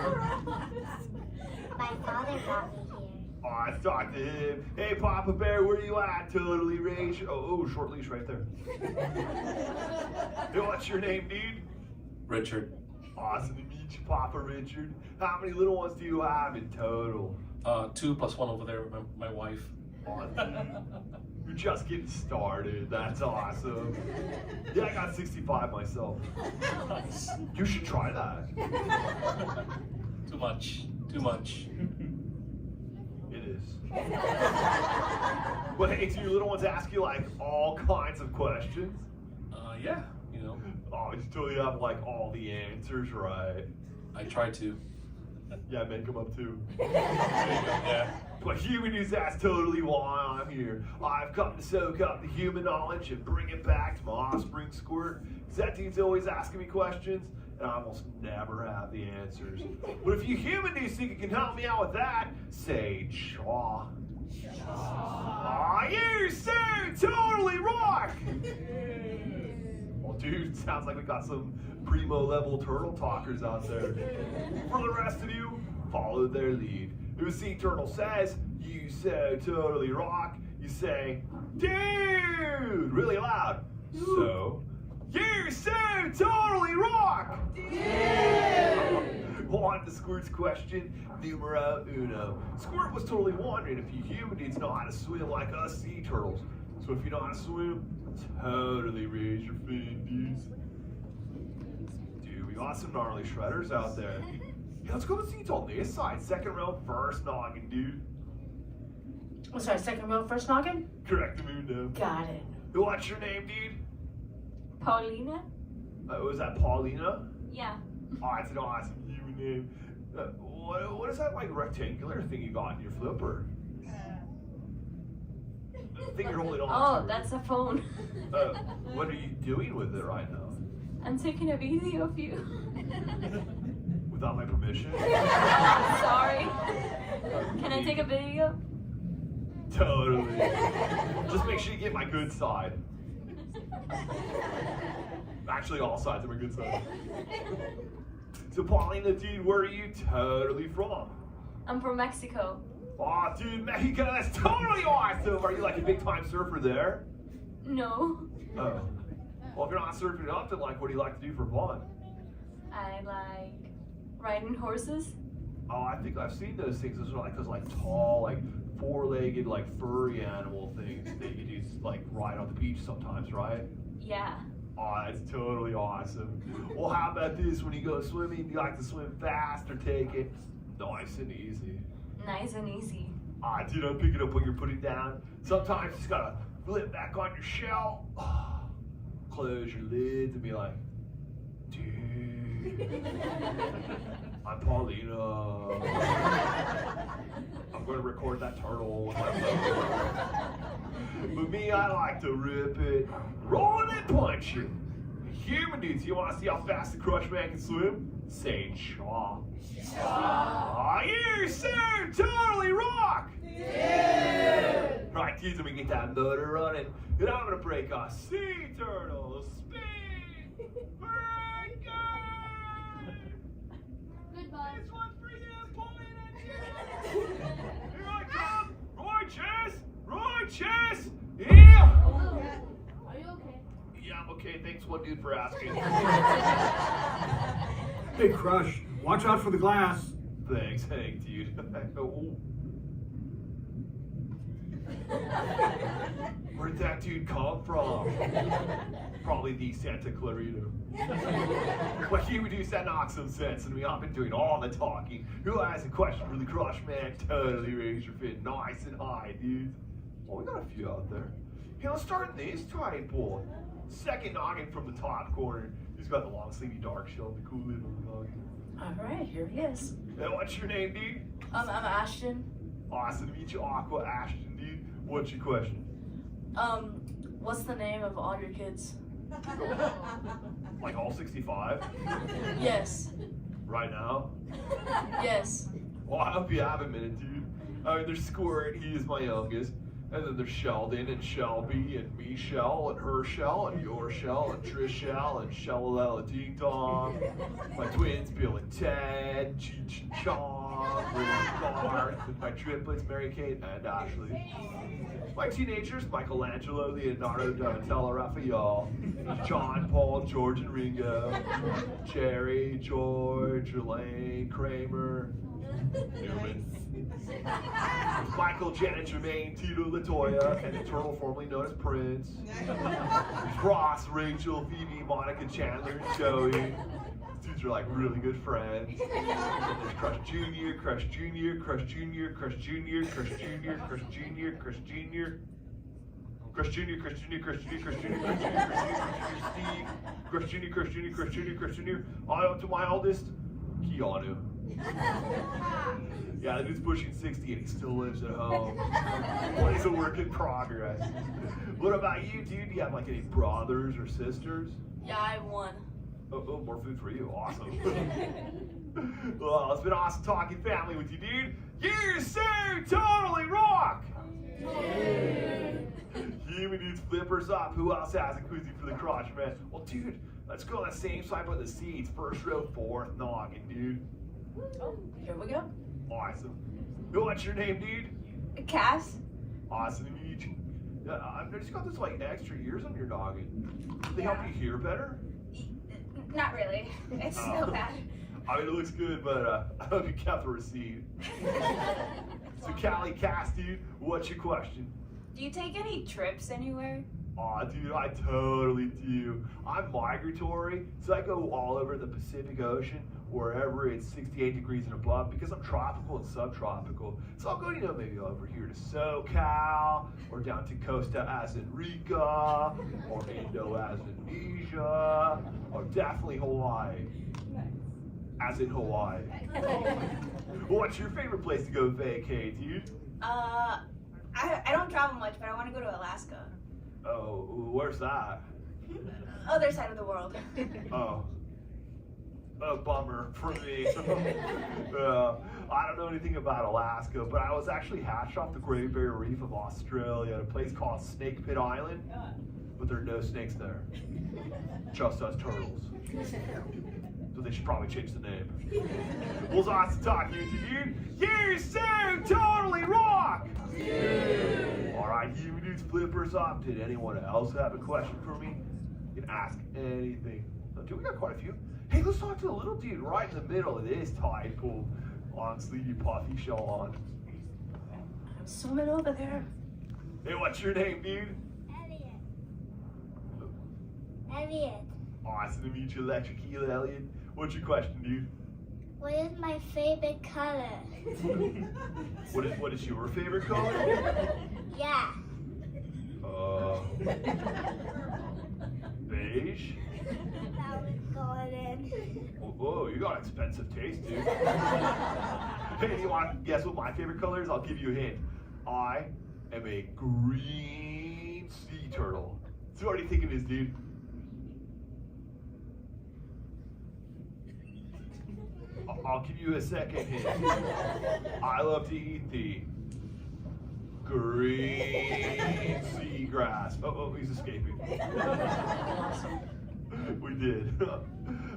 [SPEAKER 6] My father brought me here.
[SPEAKER 15] Oh, I talked to him. Hey, Papa Bear, where you at? Totally race. Oh, short leash right there. Hey, what's your name, dude?
[SPEAKER 16] Richard.
[SPEAKER 15] Awesome to meet you, Papa Richard. How many little ones do you have in total?
[SPEAKER 16] 2 plus 1 over there, my wife.
[SPEAKER 15] You're just getting started. That's awesome. Yeah, I got 65 myself. You should try that.
[SPEAKER 16] Too much. Too much.
[SPEAKER 15] It is. But hey, do your little ones ask you like all kinds of questions?
[SPEAKER 16] Yeah, you know.
[SPEAKER 15] Oh, you totally have like all the answers, right?
[SPEAKER 16] I try to.
[SPEAKER 15] Yeah, make them up too.
[SPEAKER 16] Yeah.
[SPEAKER 15] But human news, that's totally why I'm here. I've come to soak up the human knowledge and bring it back to my offspring Squirt. Because that dude's always asking me questions, and I almost never have the answers. But if you human news think you can help me out with that, say chaw. Aw, you so totally rock! Well, dude, sounds like we got some primo level turtle talkers out there. For the rest of you, follow their lead. If a sea turtle says, you so totally rock, you say, dude, really loud. So, you so totally rock! Dude! On to Squirt's question, numero uno. Squirt was totally wondering if you human dudes know how to swim like us sea turtles. So if you know how to swim, totally raise your fin, dudes. Dude, we got some gnarly shredders out there. Yeah, let's go to seats on this side. Second row, first noggin, dude.
[SPEAKER 14] I'm sorry, second row, first noggin?
[SPEAKER 15] Correct the mundo.
[SPEAKER 14] Got it.
[SPEAKER 15] What's your name, dude?
[SPEAKER 8] Paulina?
[SPEAKER 15] Was that Paulina?
[SPEAKER 8] Yeah.
[SPEAKER 15] Oh, it's an awesome human name. What is that like rectangular thing you got in your flipper? The thing you're holding on to.
[SPEAKER 8] Oh, that's a phone.
[SPEAKER 15] What are you doing with it right now?
[SPEAKER 8] I'm taking a video of you.
[SPEAKER 15] Without my permission?
[SPEAKER 8] Sorry. Can I take a video?
[SPEAKER 15] Totally. Just make sure you get my good side. Actually, all sides are my good side. So, Paulina, dude, where are you totally from?
[SPEAKER 8] I'm from Mexico.
[SPEAKER 15] Aw, dude, Mexico, that's totally awesome! Are you like a big time surfer there?
[SPEAKER 8] No.
[SPEAKER 15] Oh. Well, if you're not surfing up, then like, what do you like to do for fun?
[SPEAKER 8] I like riding horses.
[SPEAKER 15] Oh, I think I've seen those things. Those are like those tall, like four-legged, like furry animal things that you do like ride on the beach sometimes, right?
[SPEAKER 8] Yeah.
[SPEAKER 15] Oh, that's totally awesome. Well, how about this? When you go swimming, do you like to swim fast or take it nice and easy?
[SPEAKER 8] Nice and easy.
[SPEAKER 15] Ah, dude, I'm picking up what you're putting down. Sometimes you just gotta flip back on your shell, close your lids, and be like, dude, I'm Paulina. I'm gonna record that turtle with my phone. But me, I like to rip it, roll it, and punch it. Human dudes, you wanna see how fast the Crush Man can swim? Say chaw. Aw, you so totally rock! Yeah! Right, dudes, let me get that motor running. And I'm gonna break a sea turtle speed breaker!
[SPEAKER 8] Goodbye.
[SPEAKER 15] This one's for you, Paulina. Here I come! Roy Chess! Yeah!
[SPEAKER 8] Are you okay?
[SPEAKER 15] Yeah, I'm okay. Thanks, one dude, for asking.
[SPEAKER 5] Hey, Crush, watch out for the glass.
[SPEAKER 15] Thanks, dude. Where did that dude come from? Probably the Santa Clarita. Well, you do that knocks some sense, and we have been doing all the talking. Who has a question for the Crush Man? Totally raise your fin nice and high, dude. Well, we got a few out there. Hey, let's start in this type boy. Second noggin from the top corner. He's got the long sleevey dark shell, the cool lid on the noggin.
[SPEAKER 14] All right, here he is.
[SPEAKER 15] Hey, what's your name, dude?
[SPEAKER 14] I'm Ashton.
[SPEAKER 15] Awesome to meet you, Aqua Ashton, dude. What's your question?
[SPEAKER 14] What's the name of all your kids?
[SPEAKER 15] Like all 65?
[SPEAKER 14] Yes.
[SPEAKER 15] Right now?
[SPEAKER 14] Yes.
[SPEAKER 15] Well, I hope you have a minute, dude. There's Squirt, he is my youngest. And then there's Sheldon and Shelby and Michelle and Herschel and your Shell and Trishelle and Shellala Ding Dong. My twins Bill and Ted, Cheech and Chong, Will and Garth, and my triplets Mary Kate and Ashley. My teenagers Michelangelo, Leonardo, Donatello, Raphael, John, Paul, George, and Ringo, Jerry, George, Elaine, Kramer, Newman. Michael, Janet, Jermaine, Tito, Latoya, and the turtle formerly known as Prince. Ross, Rachel, Phoebe, Monica, Chandler, and Joey. These dudes are like really good friends. And there's Crush Jr., Crush Jr., Crush Jr., Crush Jr., Crush Jr., Crush Jr., Crush Jr., Crush Jr., Crush Jr., Crush Jr., Crush Jr., Crush Jr., Steve, Crush Jr., Crush Jr., Crush Jr., Crush Jr., all up to my oldest, Keanu. Yeah, the dude's pushing 60 and he still lives at home. Well, he's a work in progress. What about you, dude? Do you have like any brothers or sisters?
[SPEAKER 17] Yeah, I have one.
[SPEAKER 15] Oh, more food for you. Awesome. Well, it's been awesome talking family with you, dude. You so totally rock! Human dudes flippers up. Who else has a koozie for the crotch, man? Well, dude, let's go on the same side by the seats. First row, fourth noggin, dude.
[SPEAKER 17] Oh, here we go.
[SPEAKER 15] Awesome. What's your name, dude?
[SPEAKER 17] Cass.
[SPEAKER 15] Awesome to meet you. I've just got this like extra ears on your noggin. Do they help you hear better?
[SPEAKER 17] Not really. It's still bad.
[SPEAKER 15] I mean, it looks good, but I hope you kept the receipt. So, Callie, Cass, dude, what's your question?
[SPEAKER 17] Do you take any trips anywhere?
[SPEAKER 15] Aw, dude, I totally do. I'm migratory, so I go all over the Pacific Ocean, wherever it's 68 degrees and above, because I'm tropical and subtropical. So I'll go, maybe over here to SoCal, or down to Costa Rica, or Indonesia, or definitely Hawaii. As in Hawaii. What's your favorite place to go vacate, dude?
[SPEAKER 17] I don't travel much, but I want to go to Alaska.
[SPEAKER 15] Oh, where's that?
[SPEAKER 17] Other side of the world.
[SPEAKER 15] Oh. A bummer for me. I don't know anything about Alaska, but I was actually hatched off the Great Barrier Reef of Australia at a place called Snake Pit Island, but there are no snakes there. Just us turtles. So they should probably change the name. Well, it's awesome talking to you, dude. You so totally rock! All right, you dudes flippers up. Did anyone else have a question for me? You can ask anything. Dude, we got quite a few. Hey, let's talk to the little dude right in the middle of this tide pool. Long sleevey puffy shell on.
[SPEAKER 17] I'm swimming over there.
[SPEAKER 15] Hey, what's your name, dude?
[SPEAKER 6] Elliot.
[SPEAKER 15] Awesome to meet you, Electric Eel Elliot. What's your question, dude?
[SPEAKER 6] What is my favorite color?
[SPEAKER 15] What is your favorite color?
[SPEAKER 6] Yeah.
[SPEAKER 15] Beige?
[SPEAKER 6] That was golden.
[SPEAKER 15] Whoa, you got expensive taste, dude. Hey, you want to guess what my favorite color is? I'll give you a hint. I am a green sea turtle. So what do you think it is, dude? I'll give you a second hint. I love to eat the green seagrass. Oh, he's escaping. We did.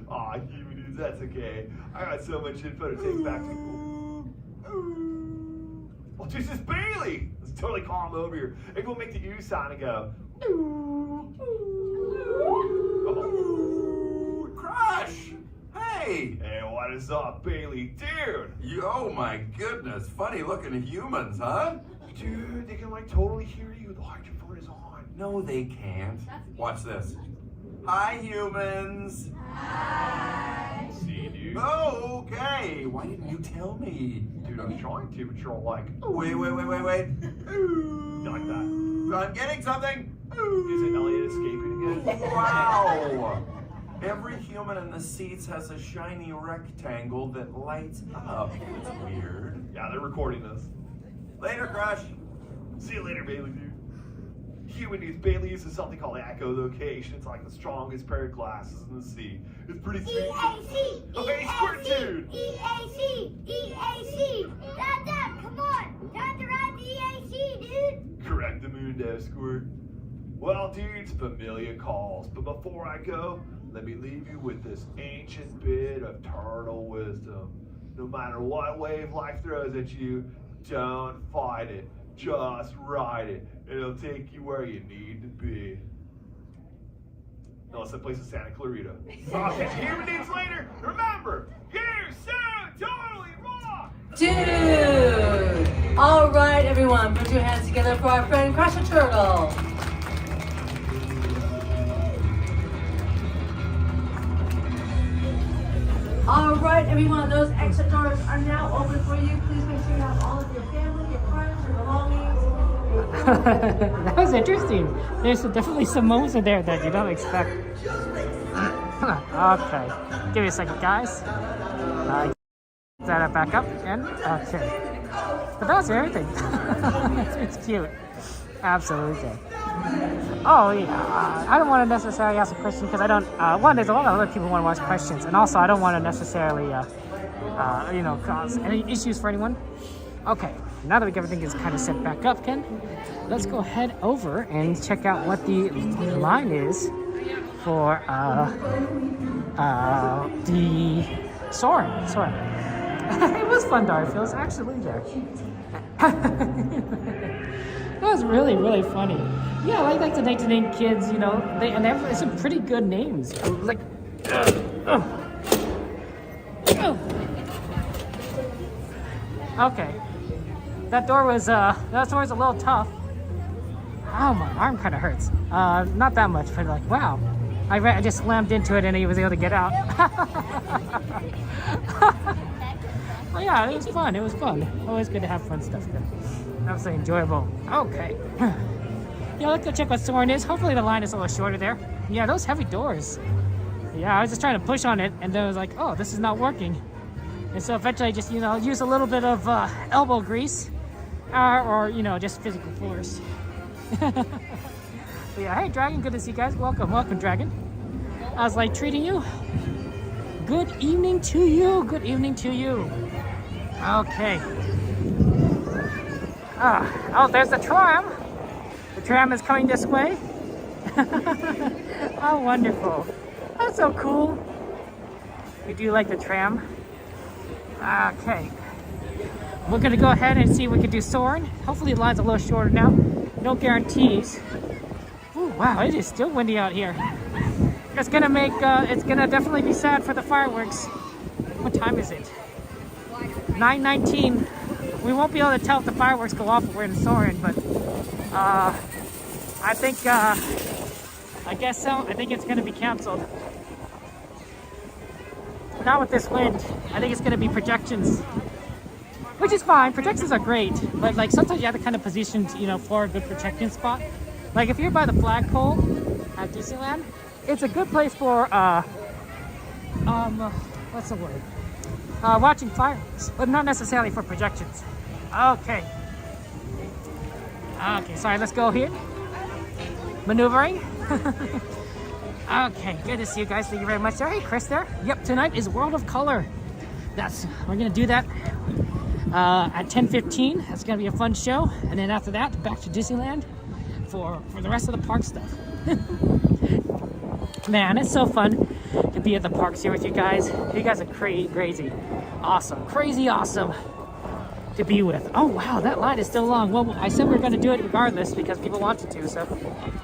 [SPEAKER 15] Aw, human dudes, that's okay. I got so much info to take back to. Well, this is Bailey. Let's totally call him over here. And go make the ooh sound and go.
[SPEAKER 18] Crush! Hey!
[SPEAKER 15] Hey, what is up, Bailey? Dude!
[SPEAKER 18] Oh my goodness, funny looking humans, huh?
[SPEAKER 15] Dude, they can like totally hear you. The microphone is on.
[SPEAKER 18] No, they can't. Watch this. Hi, humans!
[SPEAKER 15] Hi! See, dude?
[SPEAKER 18] Oh, okay. Why didn't you tell me?
[SPEAKER 15] Dude, I was trying to, but you're all like,
[SPEAKER 18] wait.
[SPEAKER 15] You like that?
[SPEAKER 18] I'm getting something!
[SPEAKER 15] Is it Elliot escaping again?
[SPEAKER 18] Wow! Every human in the seats has a shiny rectangle that lights up. It's weird.
[SPEAKER 15] Yeah, they're recording this.
[SPEAKER 18] Later, Crush.
[SPEAKER 15] See you later, Bailey, dude. Human needs Bailey uses something called echolocation. It's like the strongest pair of glasses in the sea. It's pretty sweet.
[SPEAKER 6] EAC!
[SPEAKER 15] Okay, squirt dude!
[SPEAKER 6] EAC! Dad, come on! Time to ride the EAC, dude!
[SPEAKER 15] Correct, afternoon, escort. Well, dudes, familiar calls, but before I go, let me leave you with this ancient bit of turtle wisdom. No matter what wave life throws at you, don't fight it, just ride it. It'll take you where you need to be. No, it's the place in Santa Clarita. So I'll catch you human dudes later. Remember, you sound totally rock!
[SPEAKER 14] Dude! All right, everyone, put your hands together for our friend Crush the Turtle. All right, everyone, those exit doors are now open for you. Please make sure you have all of your family, your friends, your belongings.
[SPEAKER 1] That was interesting. There's definitely some moments in there that you don't expect. Okay, give me a second, guys. Set it back up again. Okay, but that was everything. It's cute. Absolutely. Oh yeah, I don't want to necessarily ask a question because I don't. One, there's a lot of other people who want to ask questions, and also I don't want to necessarily, cause any issues for anyone. Okay, now that everything is kind of set back up, Ken, let's go head over and check out what the line is for the Soarin. It was fun, Darfield. It was actually there. That was really, really funny. Yeah, I like the 19 kids, you know, they have some pretty good names. Like, okay. That door was a little tough. Oh, my arm kind of hurts. Not that much, but like, wow. I just slammed into it and he was able to get out. Well, yeah, it was fun. It was fun. Always good to have fun stuff there. Absolutely enjoyable. Okay. Yeah, let's go check what Soarin is. Hopefully the line is a little shorter there. Yeah, those heavy doors. Yeah, I was just trying to push on it and then I was like, oh, this is not working. And so eventually I just, use a little bit of elbow grease or just physical force. But yeah, hey, Dragon, good to see you guys. Welcome, Dragon. I was like treating you. Good evening to you. Good evening to you. Okay. Oh, there's the tram. The tram is coming this way. How wonderful. That's so cool. We do like the tram. Okay. We're going to go ahead and see if we can do Soarin. Hopefully the line's a little shorter now. No guarantees. Ooh, wow, it is still windy out here. It's gonna definitely be sad for the fireworks. What time is it? 9:19. We won't be able to tell if the fireworks go off if we're in Soarin, but I guess so. I think it's gonna be canceled. Not with this wind. I think it's gonna be projections, which is fine. Projections are great, but like sometimes you have to kind of position, for a good projection spot. Like if you're by the flagpole at Disneyland, it's a good place for what's the word? Watching fireworks, but not necessarily for projections. Okay. Okay, sorry, let's go here. Maneuvering. Okay, good to see you guys. Thank you very much. Hey, Chris there. Yep, tonight is World of Color. We're gonna do that at 10:15. That's gonna be a fun show, and then after that, back to Disneyland for the rest of the park stuff. Man, it's so fun to be at the parks here with you guys. You guys are crazy awesome, crazy awesome to be with. Oh wow, that line is still long. Well, I said we were going to do it regardless because people wanted to, so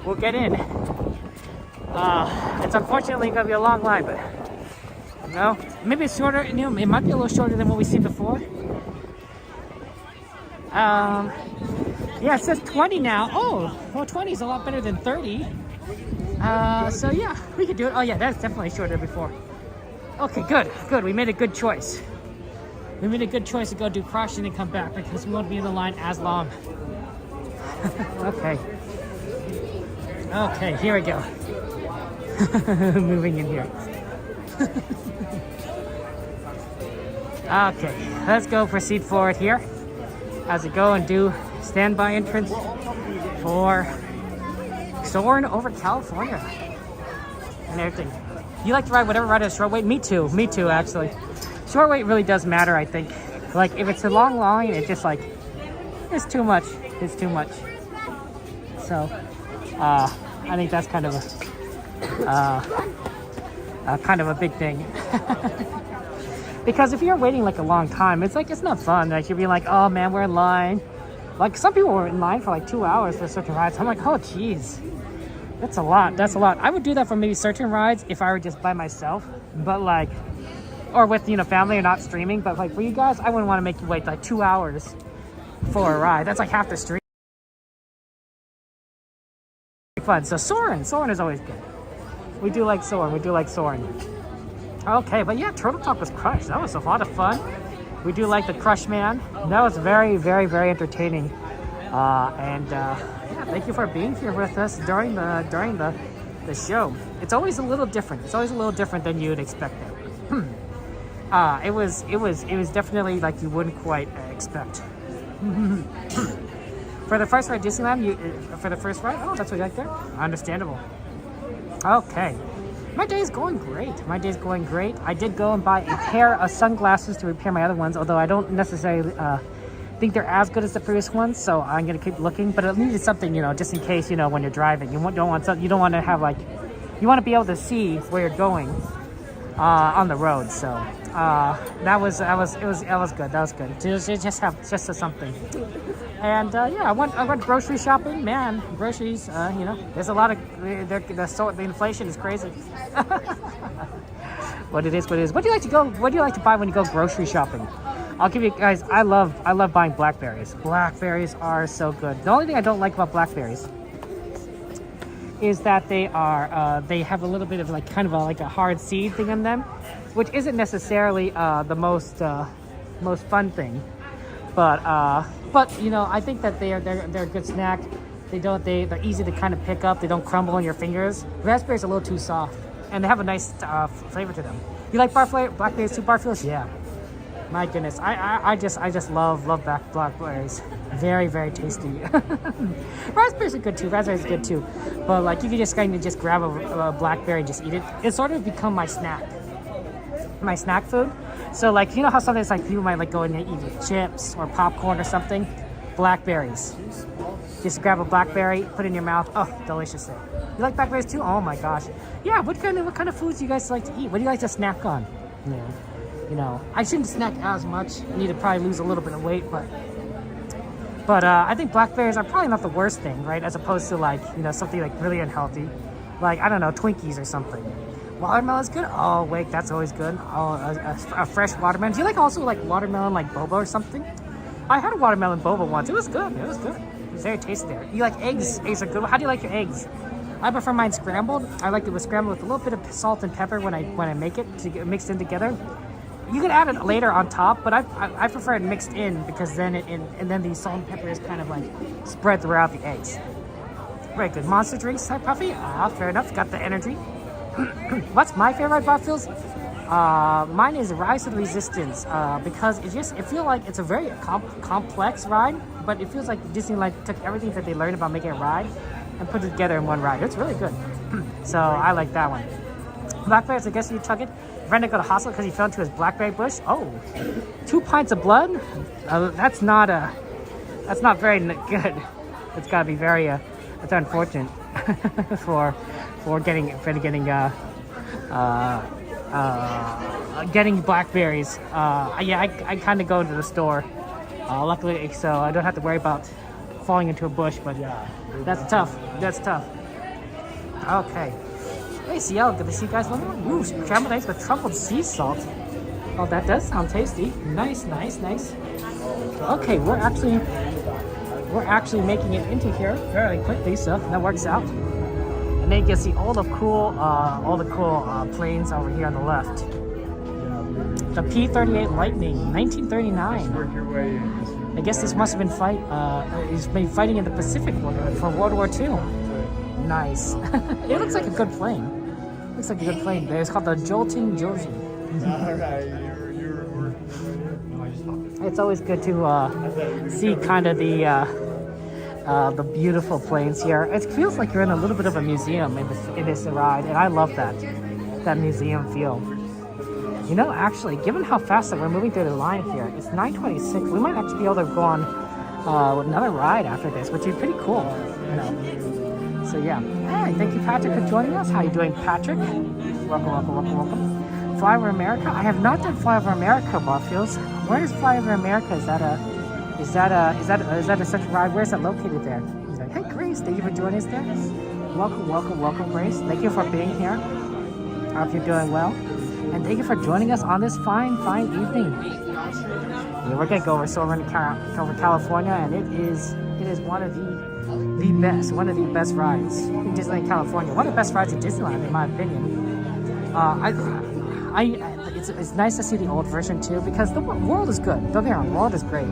[SPEAKER 1] we'll get in. It's unfortunately going to be a long line, but maybe it's shorter. It might be a little shorter than what we've seen before. Yeah, it says 20 now. Oh, well, 20 is a lot better than 30. So yeah, we could do it. Oh yeah, that's definitely shorter than before. Okay, good. We made a good choice. We made a good choice to go do Crush and then come back because we won't be in the line as long. Okay. Okay, here we go. Moving in here. Okay, let's go proceed forward here as we go and do standby entrance for Soarin' over California and everything. You like to ride whatever ride is short wait? Me too, actually. Short wait really does matter, I think. Like if it's a long line, it's just like, it's too much. So I think that's kind of a big thing. Because if you're waiting like a long time, it's not fun. Like you'll be like, oh man, we're in line. Like some people were in line for like 2 hours for certain rides. I'm like, oh geez, that's a lot. That's a lot. I would do that for maybe certain rides if I were just by myself, but like, or with family or not streaming. But like for you guys, I wouldn't want to make you wait like 2 hours for a ride. That's like half the stream. Fun. So Soarin is always good. We do like Soarin. Okay, but yeah, Turtle Talk was crushed. That was a lot of fun. We do like the Crush Man. That was very, very, very entertaining. Yeah, thank you for being here with us during the show. It's always a little different. It's always a little different than you'd expect it. It was definitely like you wouldn't quite expect. For the first ride at Disneyland, for the first ride, oh, that's what you like there? Understandable. Okay. My day is going great. I did go and buy a pair of sunglasses to repair my other ones, although I don't necessarily think they're as good as the previous ones, so I'm going to keep looking. But it needed something, just in case, when you're driving. You don't want to have like, you want to be able to see where you're going on the road. So that was good. That was good. Just something. And yeah, I went grocery shopping. Man, groceries. There's a lot of the inflation is crazy. What it is. What do you like to go? What do you like to buy when you go grocery shopping? I'll give you guys. I love buying blackberries. Blackberries are so good. The only thing I don't like about blackberries is that they have a little bit of like kind of like a hard seed thing in them, which isn't necessarily the most fun thing. But I think that they're a good snack. They're easy to kind of pick up. They don't crumble on your fingers. Raspberries are a little too soft, and they have a nice flavor to them. You like blackberries too, Barfield? Yeah. My goodness, I just love blackberries. Very, very tasty. Raspberries are good too. But like you can just kind of just grab a blackberry and just eat it. It's sort of become my snack food. So like how sometimes like people might like go and eat chips or popcorn or something. Blackberries. Just grab a blackberry, put it in your mouth. Oh, delicious thing. You like blackberries too? Oh my gosh. Yeah. What kind of foods do you guys like to eat? What do you like to snack on? Yeah. I shouldn't snack as much. I need to probably lose a little bit of weight, but I think blackberries are probably not the worst thing, right? As opposed to like something like really unhealthy, like I don't know, Twinkies or something. Watermelon's good. Oh wait, that's always good. Oh, a fresh watermelon. Do you like also like watermelon like boba or something? I had a watermelon boba once. It was good. It was very tasty there. You like eggs? Eggs are good. How do you like your eggs? I prefer mine scrambled. I like it with scrambled with a little bit of salt and pepper when I make it to get mixed in together. You can add it later on top, but I prefer it mixed in because then then the salt and pepper is kind of like spread throughout the eggs. Very good. Monster drinks, hi Puffy. Fair enough. Got the energy. What's my favorite Barfields? Mine is Rise of the Resistance because it feels like it's a very complex ride, but it feels like Disneyland took everything that they learned about making a ride and put it together in one ride. It's really good. So I like that one. Blackberries, I guess you took it. Brenda go to hospital because he fell into his blackberry bush. Oh, 2 pints of blood? That's not very good. It's got to be very it's unfortunate for getting blackberries. Yeah, I kind of go to the store. Luckily, so I don't have to worry about falling into a bush. But yeah, that's tough. Okay. Hey, CL, good to see you guys. Ooh, scrambled eggs with truffled sea salt. Oh, that does sound tasty. Nice. Okay, we're actually making it into here very quickly, so that works out. And then you can see all the cool planes over here on the left. The P-38 Lightning, 1939. I guess this must have been he's been fighting in the Pacific for World War II. Nice. It looks like a good plane. It's called the Jolting Josie. It's always good to see kind of the beautiful planes here. It feels like you're in a little bit of a museum in this ride, and I love that museum feel. Actually, given how fast that we're moving through the line here, it's 9:26. We might actually be able to go on another ride after this, which is pretty cool. you know. So yeah. Hey, thank you, Patrick, for joining us. How you doing, Patrick? Welcome. Flyover America? I have not done Flyover America, Barfields. Where is Flyover America? Is that a such ride? Where is it located there? He's like, hey, Grace, thank you for joining us there. Welcome, Grace. Thank you for being here. I hope you're doing well. And thank you for joining us on this fine evening. Yeah, we're gonna go over Soarin, California, and it is one of the best rides in Disneyland California. One of the best rides in Disneyland, in my opinion. It's nice to see the old version too, because the world is good. Don't get me wrong, the world is great.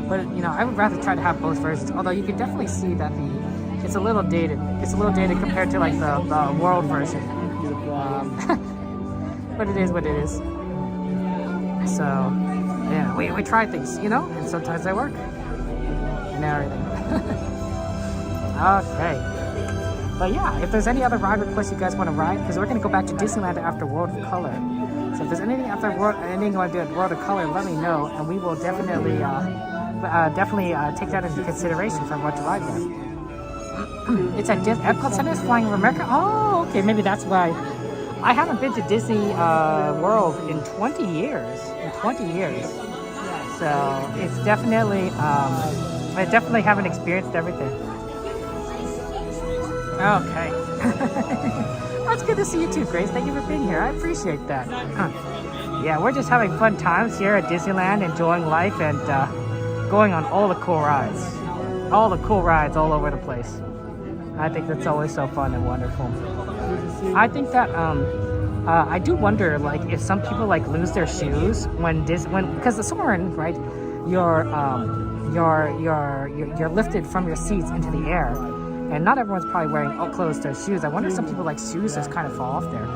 [SPEAKER 1] But you know, I would rather try to have both versions. Although you can definitely see that it's a little dated. It's a little dated compared to like the world version. But it is what it is. So yeah, we try things, you know, and sometimes they work and everything. Okay. But yeah, if there's any other ride requests you guys want to ride, because we're going to go back to Disneyland after World of Color. So if there's anything you want to do at World of Color, let me know, and we will definitely take that into consideration for what to ride there. It's at Epcot Center's Flying Over America. Oh, okay, maybe that's why. I haven't been to Disney World in 20 years. So it's definitely, I definitely haven't experienced everything. Okay. That's good to see you too, Grace. Thank you for being here. I appreciate that. Yeah, we're just having fun times here at Disneyland, enjoying life and going on all the cool rides. All the cool rides all over the place. I think that's always so fun and wonderful. I think that I do wonder, like, if some people like lose their shoes because the Soarin', right? You're lifted from your seats into the air. And not everyone's probably wearing closed-toe shoes. I wonder if some people like shoes just kind of fall off there.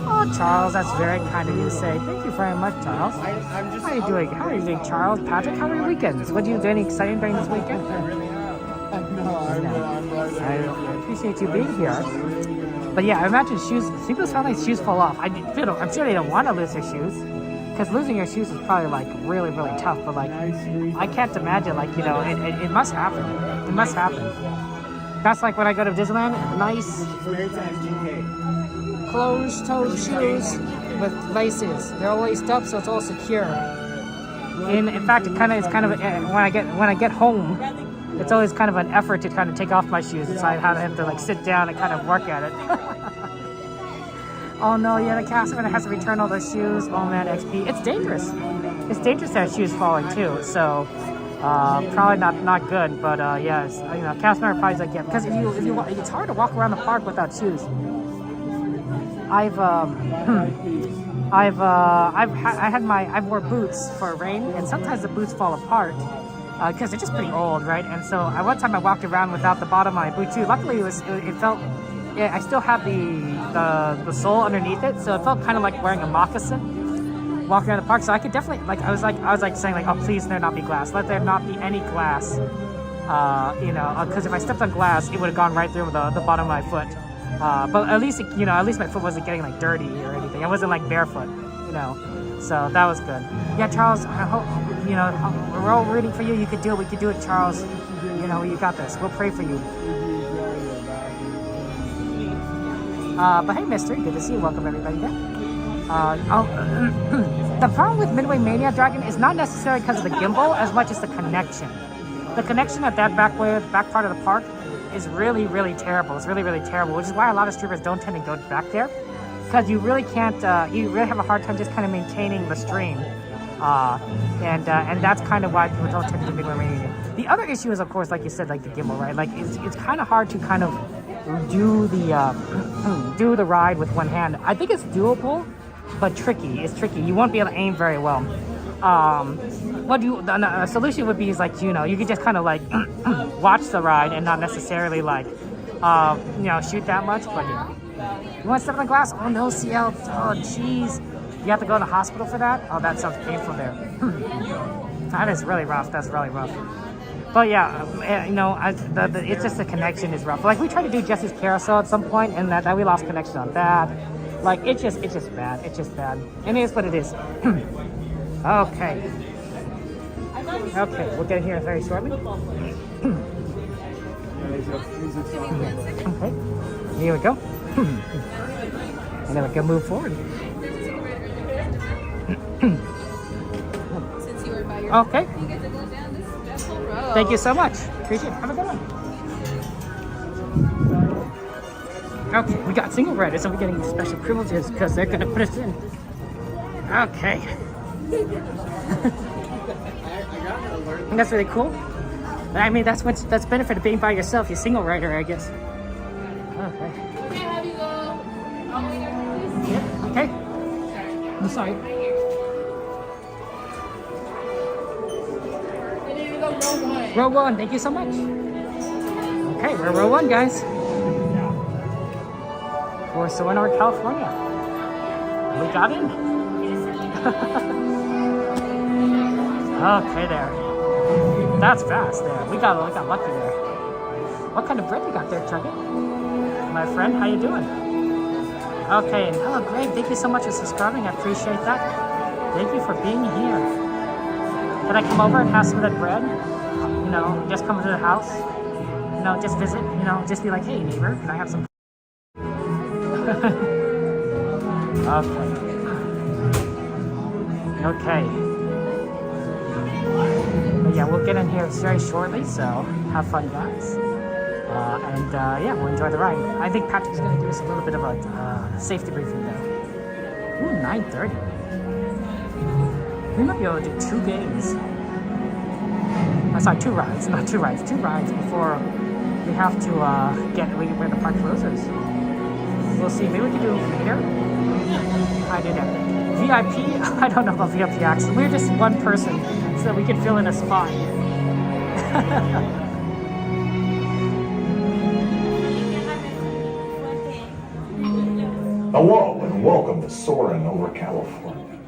[SPEAKER 1] Oh, Charles, that's very kind of you to say. Thank you very much, Charles. How are you doing? How are you doing, Charles? Patrick, how are your weekends? What do you do? Anything exciting during this weekend? I appreciate you being here. But yeah, I imagine shoes. People sound like shoes fall off. I'm sure they don't want to lose their shoes. Because losing your shoes is probably like really, really tough. But like, I can't imagine, like, you know, it must happen. It must happen. That's like when I go to Disneyland, nice closed-toe shoes with laces. They're all laced up, so it's all secure. And in fact, when I get home, it's always kind of an effort to kind of take off my shoes. So I have to like sit down and kind of work at it. Oh no, yeah, the cast member has to return all their shoes. Oh man, XP. It's dangerous. It's dangerous to have shoes falling too. So probably not good. But yes, you know, cast member probably like, yeah, because if you it's hard to walk around the park without shoes. I've wore boots for rain, and sometimes the boots fall apart because they're just pretty old, right? And so one time I walked around without the bottom of my boot too. Luckily, it felt. Yeah, I still have the sole underneath it, so it felt kind of like wearing a moccasin walking around the park. So I could definitely I was saying like, oh please there not be glass, let there not be any glass, you know, because if I stepped on glass, it would have gone right through the bottom of my foot. But at least my foot wasn't getting like dirty or anything. I wasn't like barefoot, you know. So that was good. Yeah, Charles, I hope, you know, we're all rooting for you. You could do it. We could do it, Charles. You know, you got this. We'll pray for you. But hey, Mystery, good to see you. Welcome, everybody. The problem with Midway Mania Dragon is not necessarily because of the gimbal as much as the connection. The connection at that back part of the park is really, really terrible. It's really, really terrible, which is why a lot of streamers don't tend to go back there, because you really can't. You really have a hard time just kind of maintaining the stream, and that's kind of why people don't tend to do Midway Mania. The other issue is, of course, like you said, like the gimbal, right? Like it's kind of hard to kind of do the ride with one hand. I think it's doable, but tricky. It's tricky. You won't be able to aim very well. A solution would be is like, you know, you could just kind of like watch the ride and not necessarily like you know, shoot that much. But yeah, you want to step on the glass? Oh no, CL. Oh jeez, you have to go to the hospital for that. Oh, that sounds painful there. That is really rough. That's really rough. But yeah, you know, it's just the connection is rough. Like we tried to do Jesse's Carousel at some point, and that we lost connection on that. Like it's just bad. It's just bad. And it is what it is. Okay, we'll get here very shortly. Okay, here we go. And then we can move forward.
[SPEAKER 9] Since you were by your
[SPEAKER 1] Okay.
[SPEAKER 9] you get to go down this special road.
[SPEAKER 1] Thank you so much. Appreciate it. Have a good one. Okay, we got single riders, so we're getting special privileges because they're gonna put us in. Okay. That's really cool. I mean, that's benefit of being by yourself. You're single rider, I guess. Okay.
[SPEAKER 9] Can I have you go?
[SPEAKER 1] Yeah, okay. I'm sorry. Row 1, thank you so much. Okay, we're row 1, guys. For Soarin, California. We got in. Okay, there. That's fast there. We got lucky there. What kind of bread you got there, Chugget? My friend, how you doing? Okay, and hello, Greg. Thank you so much for subscribing. I appreciate that. Thank you for being here. Can I come over and have some of that bread? You know, just come to the house. You know, just visit. You know, just be like, hey, neighbor, can I have some? Okay. Okay. But yeah, we'll get in here very shortly, so have fun, guys. Yeah, we'll enjoy the ride. I think Patrick's going to give us a little bit of a safety briefing there. Ooh, 9:30. We might be able to do 2 games. Oh, sorry, 2 rides, not 2 rides. 2 rides before we have to get where the park closes. We'll see. Maybe we can do later. I did that. VIP? I don't know about VIP actually. We're just one person, so that we can fill in a spot.
[SPEAKER 19] Hello and welcome to Soarin' over California.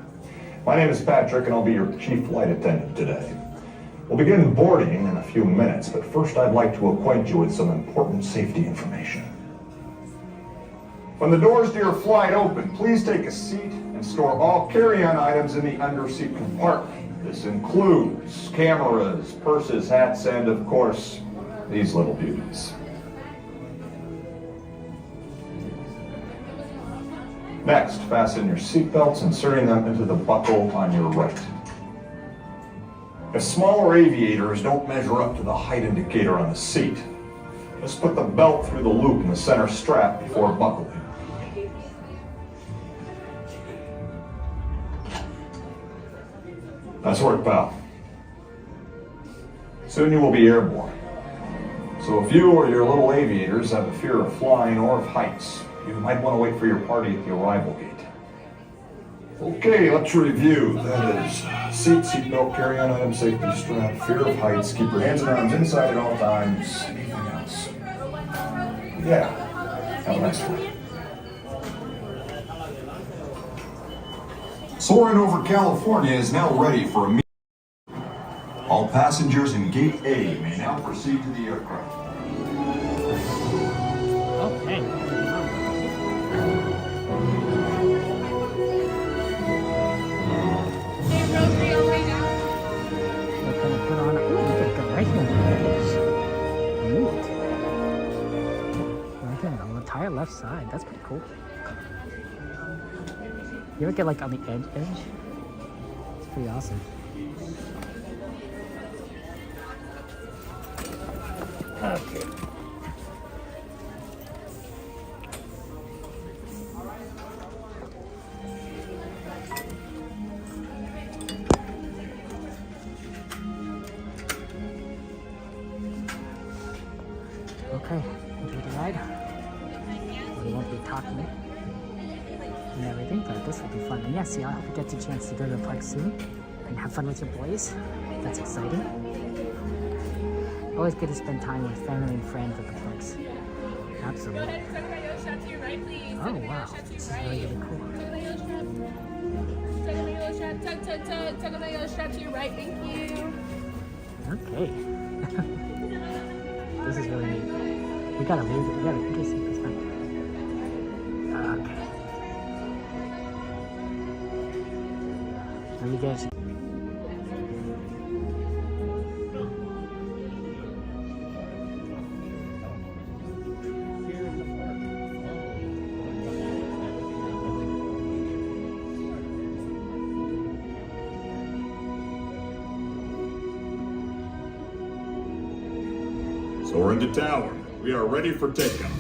[SPEAKER 19] My name is Patrick and I'll be your chief flight attendant today. We'll begin boarding in a few minutes, but first I'd like to acquaint you with some important safety information. When the doors to your flight open, please take a seat and store all carry-on items in the underseat compartment. This includes cameras, purses, hats, and of course, these little beauties. Next, fasten your seatbelts, inserting them into the buckle on your right. If smaller aviators don't measure up to the height indicator on the seat, just put the belt through the loop in the center strap before buckling. Nice work, pal. Soon you will be airborne. So if you or your little aviators have a fear of flying or of heights, you might want to wait for your party at the arrival gate. Okay, let's review. That is seatbelt, carry-on item, safety strap, fear of heights, keep your hands and arms inside at all times. Anything else? Yeah. Have a nice one. Soarin' over California is now ready for a meeting. All passengers in Gate A may now proceed to the aircraft.
[SPEAKER 1] Okay. We're gonna put on. Ooh, we got the right hand. Neat. Right hand on the entire left side. That's pretty cool. You ever get like on the edge? It's pretty awesome. Okay. Okay, enjoy the ride. We won't be talking and everything, but this will be fun. And yes, yeah, I hope you get the chance to go to the park soon and have fun with your boys. That's exciting. Always good to spend time with family and friends at the parks. Absolutely. Oh wow, this is really, really cool.
[SPEAKER 9] Tug on the yellow strap to your right, thank you.
[SPEAKER 1] Okay. This is really neat. We gotta leave it. We gotta see this one. Okay. Let me get you.
[SPEAKER 19] Soarin to tower. We are ready for takeoff.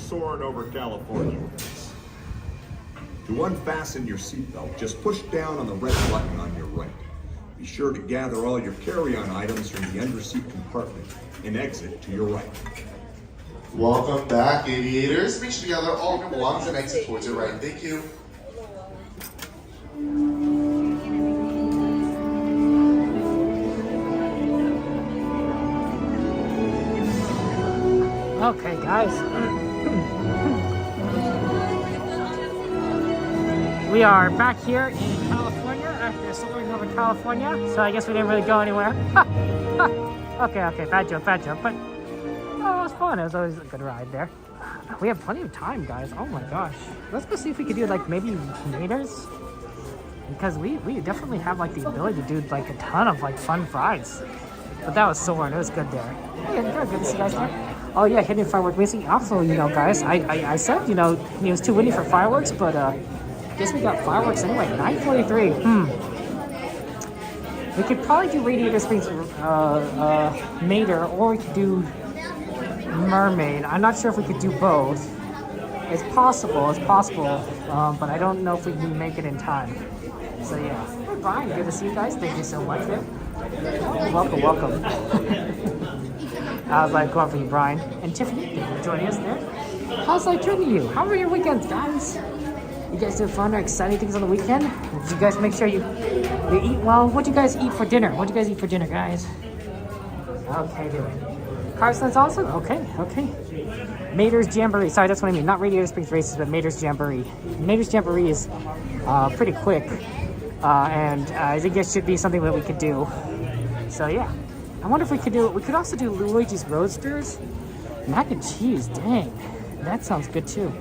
[SPEAKER 19] soaring over California with us. To unfasten your seatbelt, just push down on the red button on your right. Be sure to gather all your carry-on items from the underseat compartment and exit to your right.
[SPEAKER 20] Welcome back, aviators. Reach together, all at once, and exit towards your right. Thank you.
[SPEAKER 1] Okay, guys. We are back here in California after soaring over California, so I guess we didn't really go anywhere. Okay, bad joke, but oh, it was fun. It was always a good ride there. We have plenty of time, guys. Oh my gosh. Let's go see if we could do like maybe Raiders, because we definitely have like the ability to do like a ton of like fun rides. But that was Soarin'. It was good there. Hey, good to see you guys there. Oh yeah, hidden firework racing. Also, you know, guys, I said, you know, it was too windy for fireworks, but guess we got fireworks anyway. 9:43. We could probably do Radiator Springs Mater, or we could do Mermaid. I'm not sure if we could do both. It's possible, but I don't know if we can make it in time. So yeah. Hey Brian, good to see you guys. Thank you so much there. Welcome. How's life going for you, Brian? And Tiffany, thank you for joining us there. How's life treating you? How are your weekends, guys? You guys do fun or exciting things on the weekend? Did you guys make sure you eat well? What'd you guys eat for dinner? What'd you guys eat for dinner, guys? Okay, do it. Carousel's awesome? Okay. Mater's Jamboree. Sorry, that's what I mean. Not Radiator Springs Races, but Mater's Jamboree. Mater's Jamboree is pretty quick. And I think it should be something that we could do. So yeah. I wonder if we could do it. We could also do Luigi's Roadsters. Mac and cheese, dang. That sounds good too.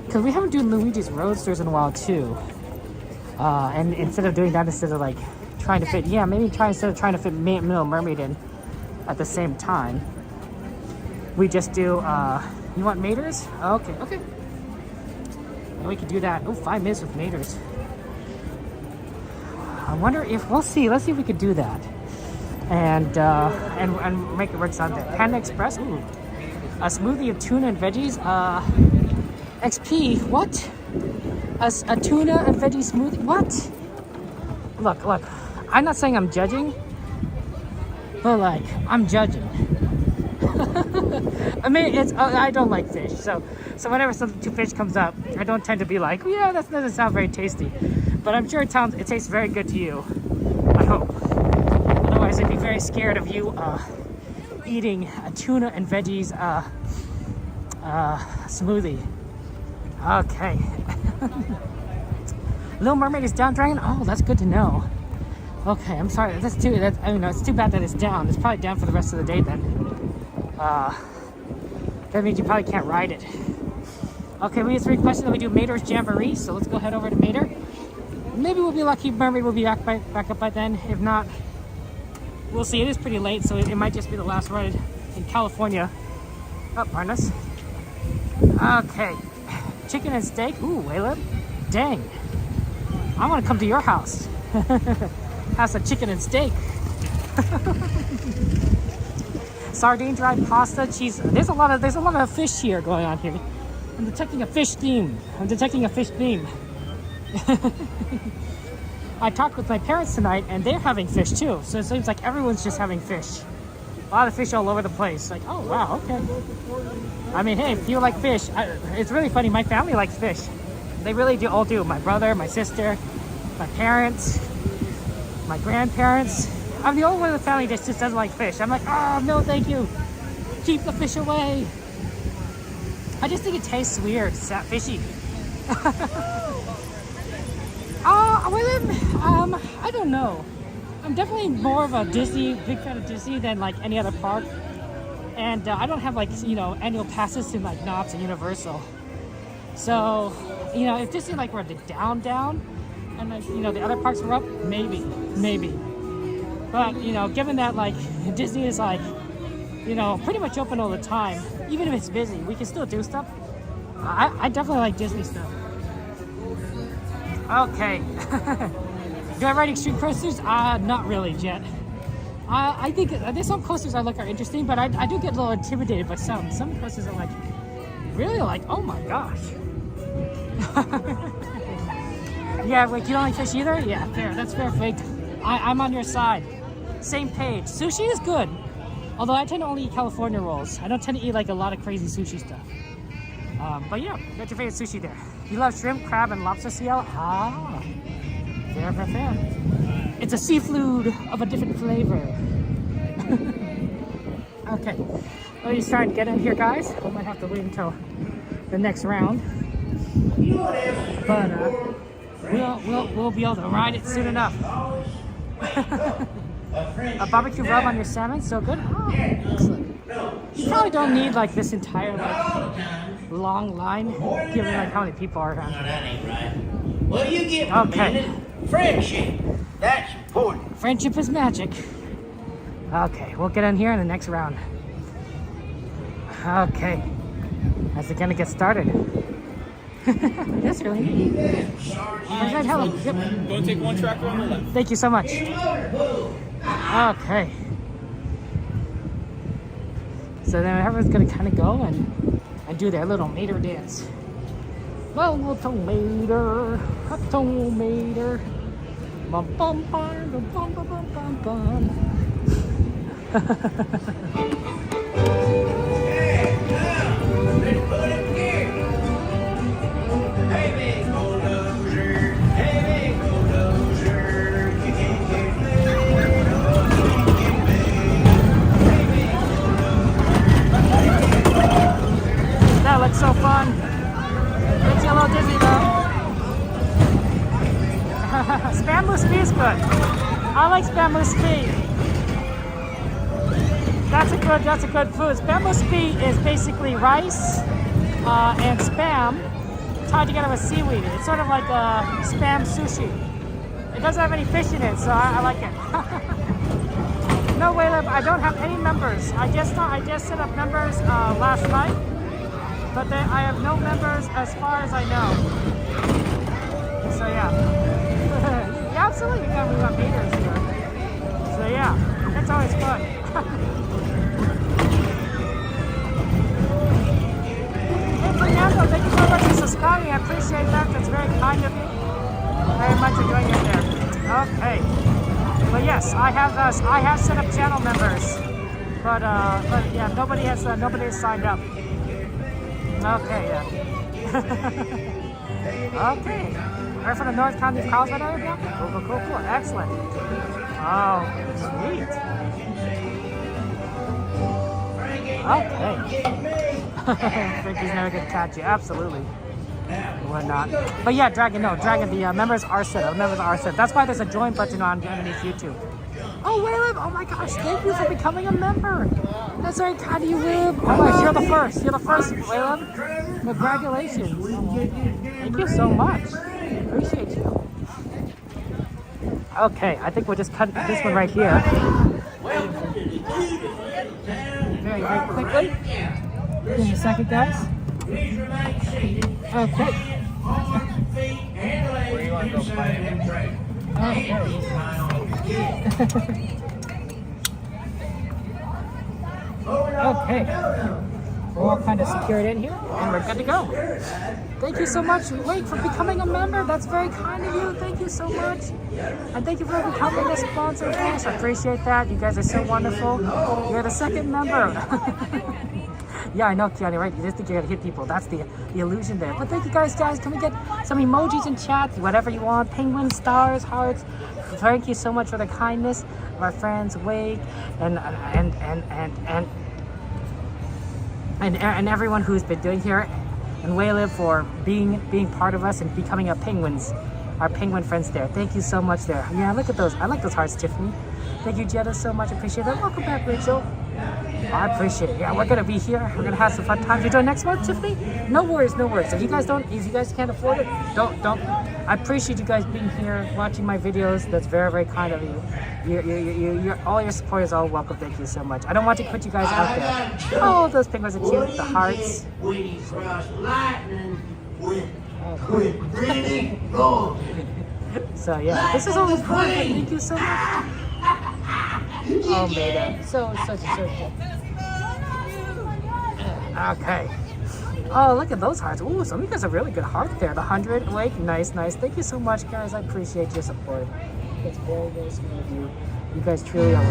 [SPEAKER 1] Because we haven't done Luigi's Roadsters in a while too. And instead of doing that, instead of like trying to fit, instead of trying to fit Little Mermaid in at the same time, we just do, you want Maters? Okay. And we could do that. Oh, 5 minutes with Maters. I wonder if, let's see if we could do that. And make it work Sunday. Panda Express, ooh. A smoothie of tuna and veggies, XP, what? A tuna and veggie smoothie, what? Look, I'm not saying I'm judging, but like, I'm judging. I mean, I don't like fish, so whenever something to fish comes up, I don't tend to be like, yeah, that doesn't sound very tasty. But I'm sure it tastes very good to you, I hope. Otherwise, I'd be very scared of you eating a tuna and veggies smoothie. Okay. Little Mermaid is down, Dragon? Oh, that's good to know. Okay, I'm sorry. It's too bad that it's down. It's probably down for the rest of the day then. That means you probably can't ride it. Okay, we have 3 questions, then we do Mater's Jamboree, so let's go head over to Mater. Maybe we'll be lucky, Mermaid will be back up by then. If not, we'll see. It is pretty late, so it might just be the last ride in California. Oh, harness. Okay. Chicken and steak. Ooh, Caleb. Dang. I want to come to your house. Have some chicken and steak. Sardine, dried pasta, cheese. There's a lot of fish here going on here. I'm detecting a fish theme. I talked with my parents tonight, and they're having fish too. So it seems like everyone's just having fish. A lot of fish all over the place. Like, oh wow, okay. I mean, hey, if you like fish, it's really funny. My family likes fish. They really all do. My brother, my sister, my parents, my grandparents. I'm the only one in the family that just doesn't like fish. I'm like, oh no, thank you. Keep the fish away. I just think it tastes weird. It's that fishy. I don't know. I'm definitely more of a big fan of Disney than like any other park. And I don't have like, annual passes to like Knott's and Universal. So, if Disney like were down, and like, the other parks were up, maybe. But, given that like Disney is like, pretty much open all the time, even if it's busy, we can still do stuff. I definitely like Disney stuff. Okay. Do I ride extreme coasters? Not really yet. I think there's some coasters I like are interesting, but I do get a little intimidated by some. Some coasters are like, really like, oh my gosh. Yeah, wait, you don't like fish either? Yeah, fair. That's fair, Fake. I'm on your side. Same page. Sushi is good. Although I tend to only eat California rolls. I don't tend to eat like a lot of crazy sushi stuff. But yeah, that's your favorite sushi there. You love shrimp, crab, and lobster CL? Ah, fair, fair, fair. It's a seafood of a different flavor. Okay, well, he's trying to get in here, guys. We might have to wait until the next round. But we'll be able to ride it soon enough. A barbecue rub on your salmon, so good. Oh, excellent. You probably don't need like this entire like long line, given like how many people are around.
[SPEAKER 13] No, that ain't right. Well, you get me,
[SPEAKER 1] Okay.
[SPEAKER 13] Friendship. That's important.
[SPEAKER 1] Friendship is magic. Okay, we'll get in here in the next round. Okay, as it gonna get started. That's really neat. Hello. Yep.
[SPEAKER 5] Go and take one tracker on the left.
[SPEAKER 1] Thank you so much. Okay. So then everyone's gonna kind of go and do their little mater dance. Well, little mater, bum bum bum bum bum bum bum bum. That looks so fun. It's a little dizzy though. Spam Musubi is good. I like Spam Musubi. That's a good food. Spam Musubi is basically rice and spam tied together with seaweed. It's sort of like a spam sushi. It doesn't have any fish in it, so I like it. No way, I don't have any members. I just set up members last night, but I have no members as far as I know. So yeah, yeah, absolutely. We got meters here. So yeah, it's always fun. Hey Fernando, thank you so much for subscribing. I appreciate that. That's very kind of you. Very much enjoying it there. Okay. But yes, I have set up channel members, but yeah, nobody has signed up. Okay, yeah. Okay. Right from the North County of Carlsbad area? Cool. Excellent. Oh, sweet. Okay. Frankie's never gonna catch you. Absolutely. We're not. But yeah, Dragon, the members are set up. That's why there's a join button underneath YouTube. Oh, Waleb! Oh my gosh, thank you for becoming a member. That's very kind of you, Waleb. Oh my gosh, you're the first, Waleb. Congratulations. Thank you so much. Appreciate you. Okay, I think we'll just cut this one right here. Very quickly. Give me a second, guys. Okay.
[SPEAKER 13] Where you want to go find him?
[SPEAKER 1] Okay. We're all kind of secured in here, and we're good to go. Thank you so much, Wake, for becoming a member. That's very kind of you. Thank you so much. And thank you for becoming a sponsor for us. I appreciate that. You guys are so wonderful. You're the second member. Yeah, I know, Keanu, right? You just think you're gonna hit people. That's the illusion there. But thank you guys. Come and get some emojis in chat, whatever you want. Penguins, stars, hearts. Thank you so much for the kindness of our friends, Wake, and everyone who's been doing here, and Waleb for being part of us and becoming our penguin friends there. Thank you so much there. Yeah, look at those. I like those hearts, Tiffany. Thank you, Jetta, so much. Appreciate that. Welcome back, Rachel. I appreciate it. Yeah, we're gonna be here. We're gonna have some fun times. You doing next month, Tiffany? No worries. If you guys can't afford it, don't. I appreciate you guys being here, watching my videos. That's very, very kind of you. You're all your support is all welcome. Thank you so much. I don't want to put you guys out there. Oh, those penguins are cute. The hearts.
[SPEAKER 13] Winnie crossed lightning with Winnie gold.
[SPEAKER 1] So yeah, this is always fun. Thank you so much. Oh man, such a good. Okay. Oh, look at those hearts. Ooh, some of you guys have really good heart there. The 100, Wake, nice. Thank you so much, guys. I appreciate your support. It's very, very sweet of you. You guys truly are.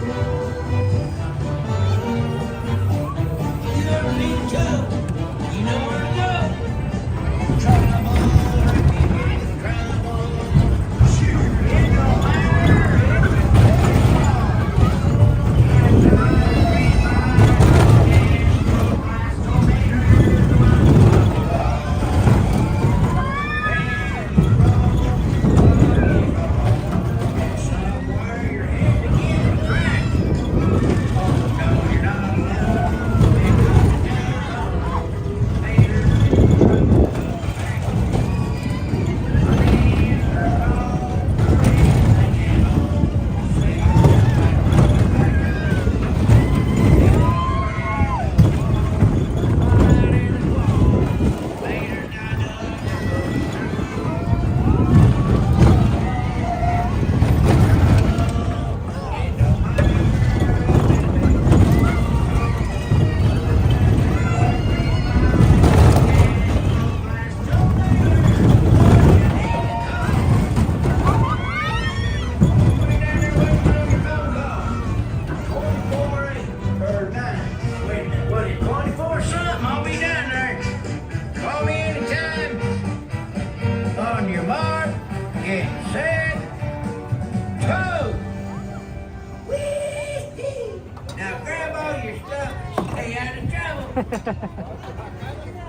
[SPEAKER 10] you're stuck. Stay out of trouble.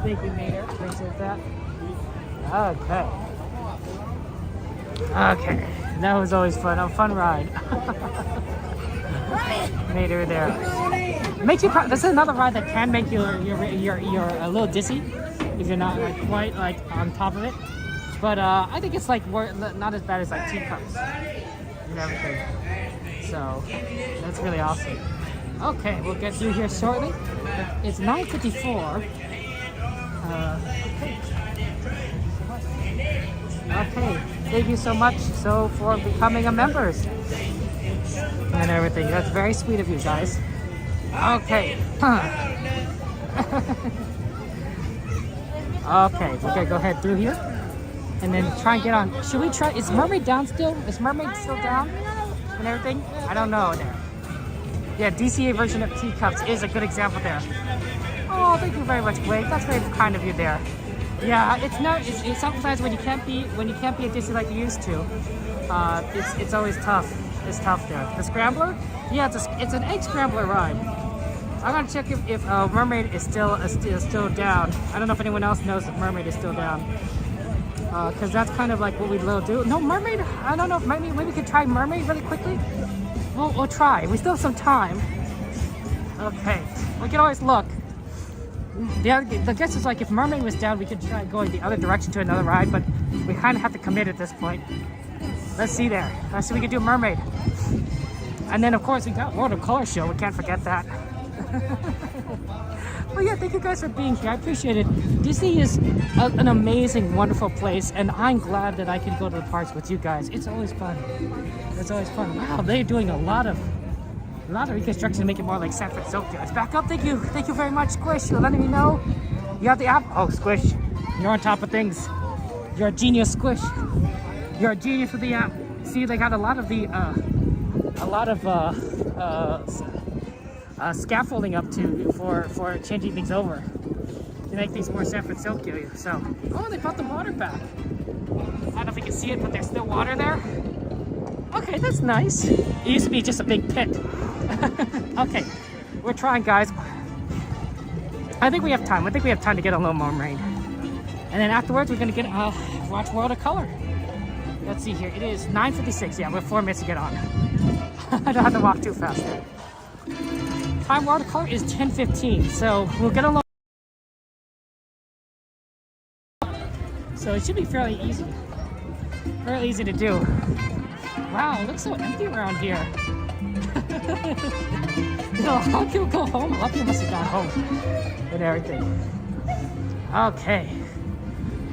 [SPEAKER 1] Thank you, Mater. Appreciate that. Okay. Okay. That was always fun. A fun ride. Mater there. Makes you. This is another ride that can make you're a little dizzy if you're not like quite like on top of it. But I think it's like not as bad as like Teacups and everything. So that's really awesome. Okay, we'll get through here shortly. It's 9:54. Okay, thank you so much for becoming a members and everything. That's very sweet of you guys. Okay. Okay, we're gonna go ahead through here and then try and get on. Should we try? Is Mermaid down still? Is Mermaid still down and everything? I don't know there. Yeah, DCA version of Teacups is a good example there. Oh, thank you very much, Blake. That's very kind of you there. Yeah, it's sometimes when you can't be at Disney like you used to. It's always tough. It's tough there. The Scrambler? Yeah, it's an egg scrambler ride. I'm gonna check if Mermaid is still down. I don't know if anyone else knows if Mermaid is still down. Because that's kind of like what we'd do. No, Mermaid. I don't know. Maybe we could try Mermaid really quickly. We'll try. We still have some time. Okay, we can always look. The guess is like if Mermaid was down, we could try going the other direction to another ride, but we kind of have to commit at this point. Let's see there. Let's see if we can do Mermaid. And then of course we got Watercolor Show. We can't forget that. Well, yeah, thank you guys for being here. I appreciate it. Disney is an amazing, wonderful place, and I'm glad that I can go to the parks with you guys. It's always fun. It's always fun. Wow, they're doing a lot of reconstruction to make it more like San Francisco. It's back up. Thank you very much, Squish. You're letting me know. You have the app. Oh, Squish, you're on top of things. You're a genius, Squish. You're a genius with the app. See, they got a lot of scaffolding up to for changing things over to make things more San Francisco. So, oh, they brought the water back. I don't know if you can see it, but there's still water there. Okay, that's nice. It used to be just a big pit. Okay, we're trying, guys. I think we have time. I think we have time to get a Little Mermaid. And then afterwards, we're gonna get watch World of Color. Let's see here. It is 9:56. Yeah, we have 4 minutes to get on. I don't have to walk too fast. Time World of Color is 10:15. So we'll get a little. So it should be fairly easy. Fairly easy to do. Wow, it looks so empty around here. A lot of people go home. A lot of people must have gone home and everything. Okay,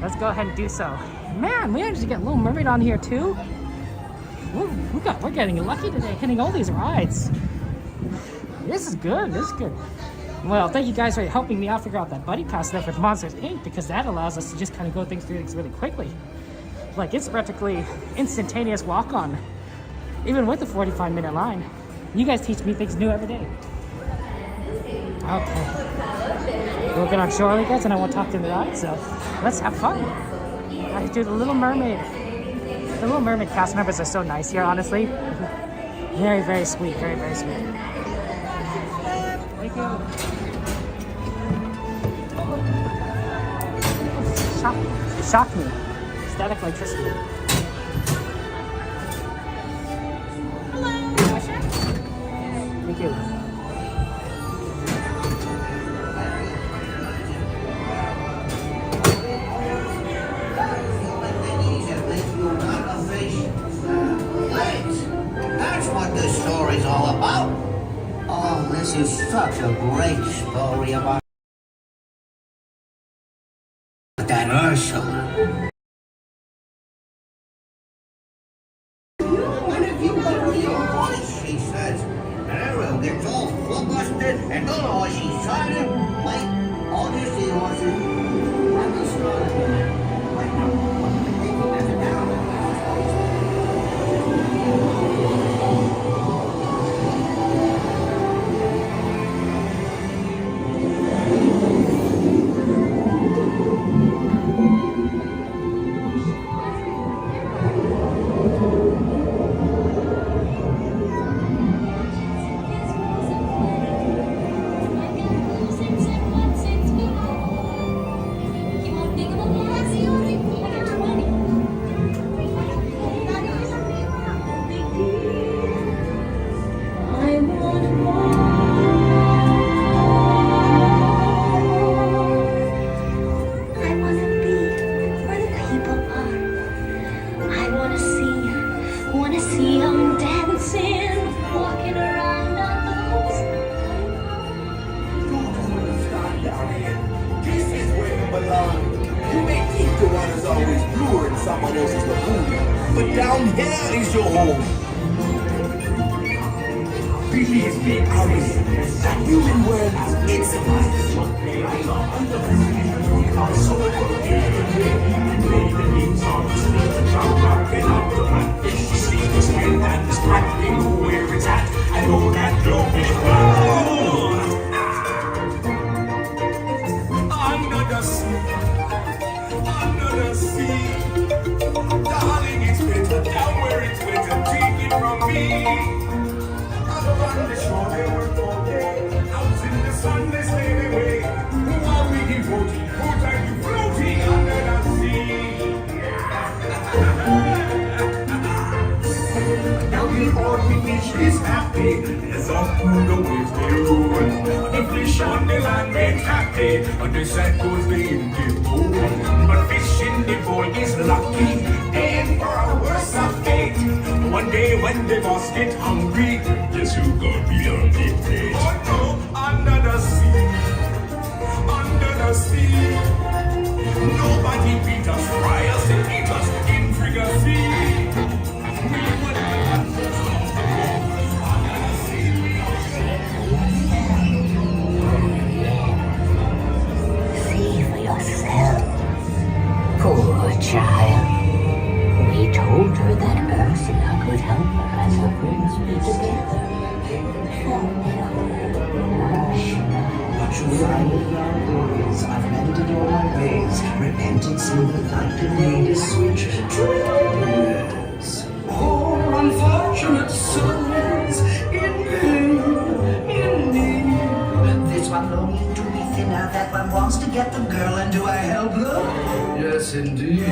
[SPEAKER 1] let's go ahead and do so. Man, we managed to get Little Mermaid on here too. We're getting lucky today, hitting all these rides. This is good. This is good. Well, thank you guys for helping me out figure out that buddy pass stuff with Monsters Inc. because that allows us to just kind of go through things really quickly. Like, it's practically instantaneous walk-on, even with the 45-minute line. You guys teach me things new every day. Okay. We'll get on shortly, guys, and I won't talk to the ride, so let's have fun. Let's do the Little Mermaid. The Little Mermaid cast members are so nice here, honestly. Very, very sweet. Very, very sweet. Thank you. Shock me. Static electricity. Hello. Thank you.
[SPEAKER 10] That's what this story's all about. Oh, this is such a great story about that Ursula. She says, Ariel gets all flustered and all she's trying to like all these seahorses. Let me start again. Wait, no, that's a down. someone else's lagoon, but down here is your home. Believe me, Alice, that human world, it's a life. Where it's at, I know that glowfish under the sea, darling, it's better down where it's better. Take it from me. On the shore they work all day, out in the sun they stay away. Who are we devoting? Who are you floating under the sea? Now the ordinary fish is happy, as often the waves they roll. The fish on the land make happy, on the side goes the Indian pool. But fish in the bowl is lucky, paying for a worse of fate. One day when they must get hungry, guess who gonna be on the plate? Oh no, under the sea, under the sea. Nobody beat us, fry us and eat us in fricassee. We would
[SPEAKER 21] see for yourself. Poor child. We told her that Ursula could help her as her friends be together.
[SPEAKER 10] But you find young boys, I've mended all my ways. Repentance in the light and made a switch. Yes. Poor unfortunate souls in pain, in need. This one longing to be thinner, that one wants to get the girl, and do I help her? Yes, indeed.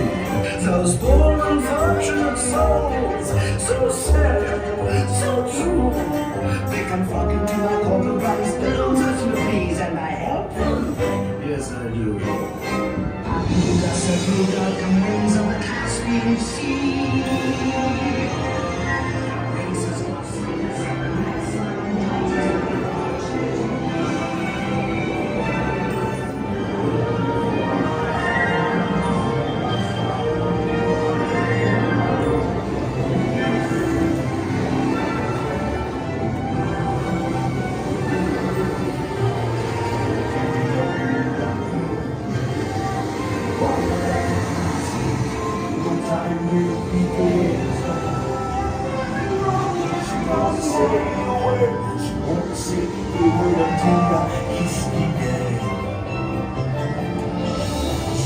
[SPEAKER 10] Those poor unfortunate souls, so sad, so true. They come flocking to my compromised billows as you please, and I help them. Yes, I do. The several dark winds of the Caspian Sea.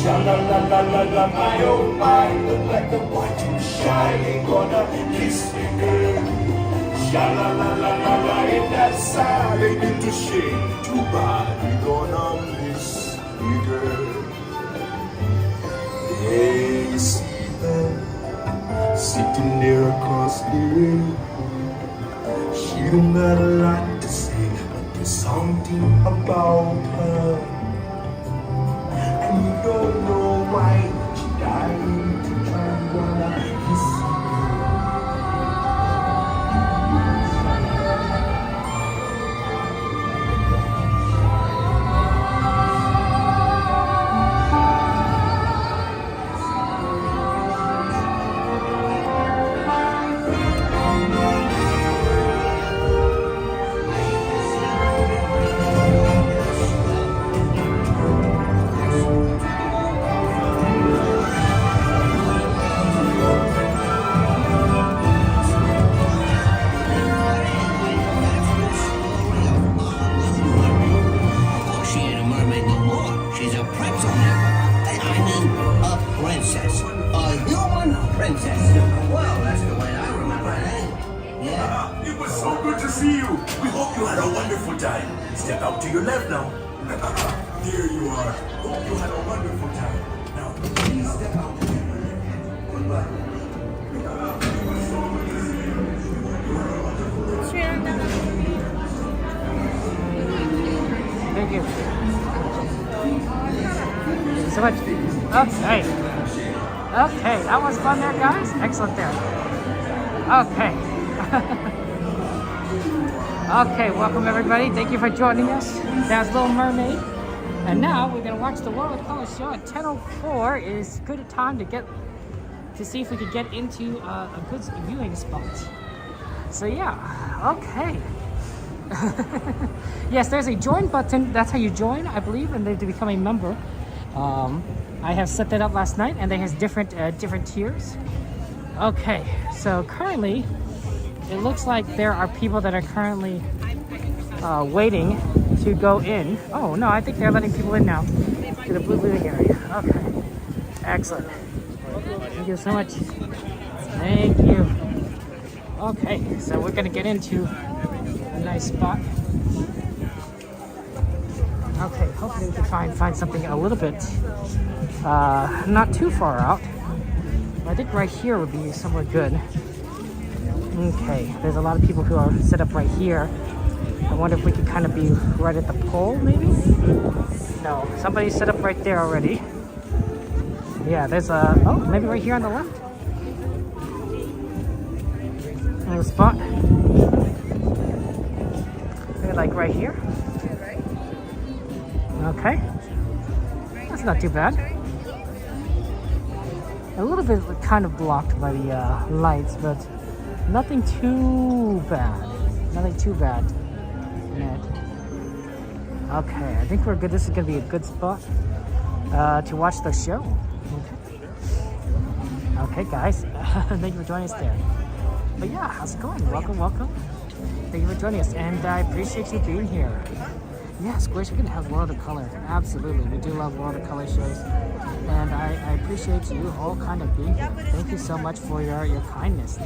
[SPEAKER 10] Sha-la-la-la-la-la, my oh my, look like the boy too shy, ain't gonna kiss me, girl. Sha-la-la-la-la-la, in that side, ain't into shade, too bad, we gonna miss me, girl. Hey, you see her, sitting there across the way. She don't got a lot to say, but there's something about her. And you don't know why she died to try and wanna kiss you.
[SPEAKER 1] Okay, that was fun there, guys. Excellent there. Okay. Okay, welcome everybody. Thank you for joining us. That's Little Mermaid. And now we're going to watch the World Color Show at 10:04. It is good a time to get to see if we could get into a good viewing spot. So yeah, okay. Yes, there's a join button. That's how you join, I believe, and then to become a member. I have set that up last night, and there has different tiers. Okay, so currently, it looks like there are people that are currently waiting to go in. Oh no, I think they're letting people in now to the blue viewing area. Okay, excellent. Thank you so much. Thank you. Okay, so we're gonna get into a nice spot. Okay, hopefully we can find something a little bit not too far out. I think right here would be somewhere good. Okay, there's a lot of people who are set up right here. I wonder if we could kind of be right at the pole, maybe? No, somebody's set up right there already. Yeah, there's a, oh, maybe right here on the left. Another spot. Maybe like right here. Okay. That's not too bad. A little bit kind of blocked by the lights, but nothing too bad. Nothing too bad. Okay, I think we're good. This is going to be a good spot to watch the show. Okay, guys. Thank you for joining us there. But yeah, how's it going? Welcome, welcome. Thank you for joining us, and I appreciate you being here. Yeah, Squish, we're going to have World of Color. Absolutely. We do love World of Color shows. And I appreciate you all kind of being here. Thank you so much for your kindness.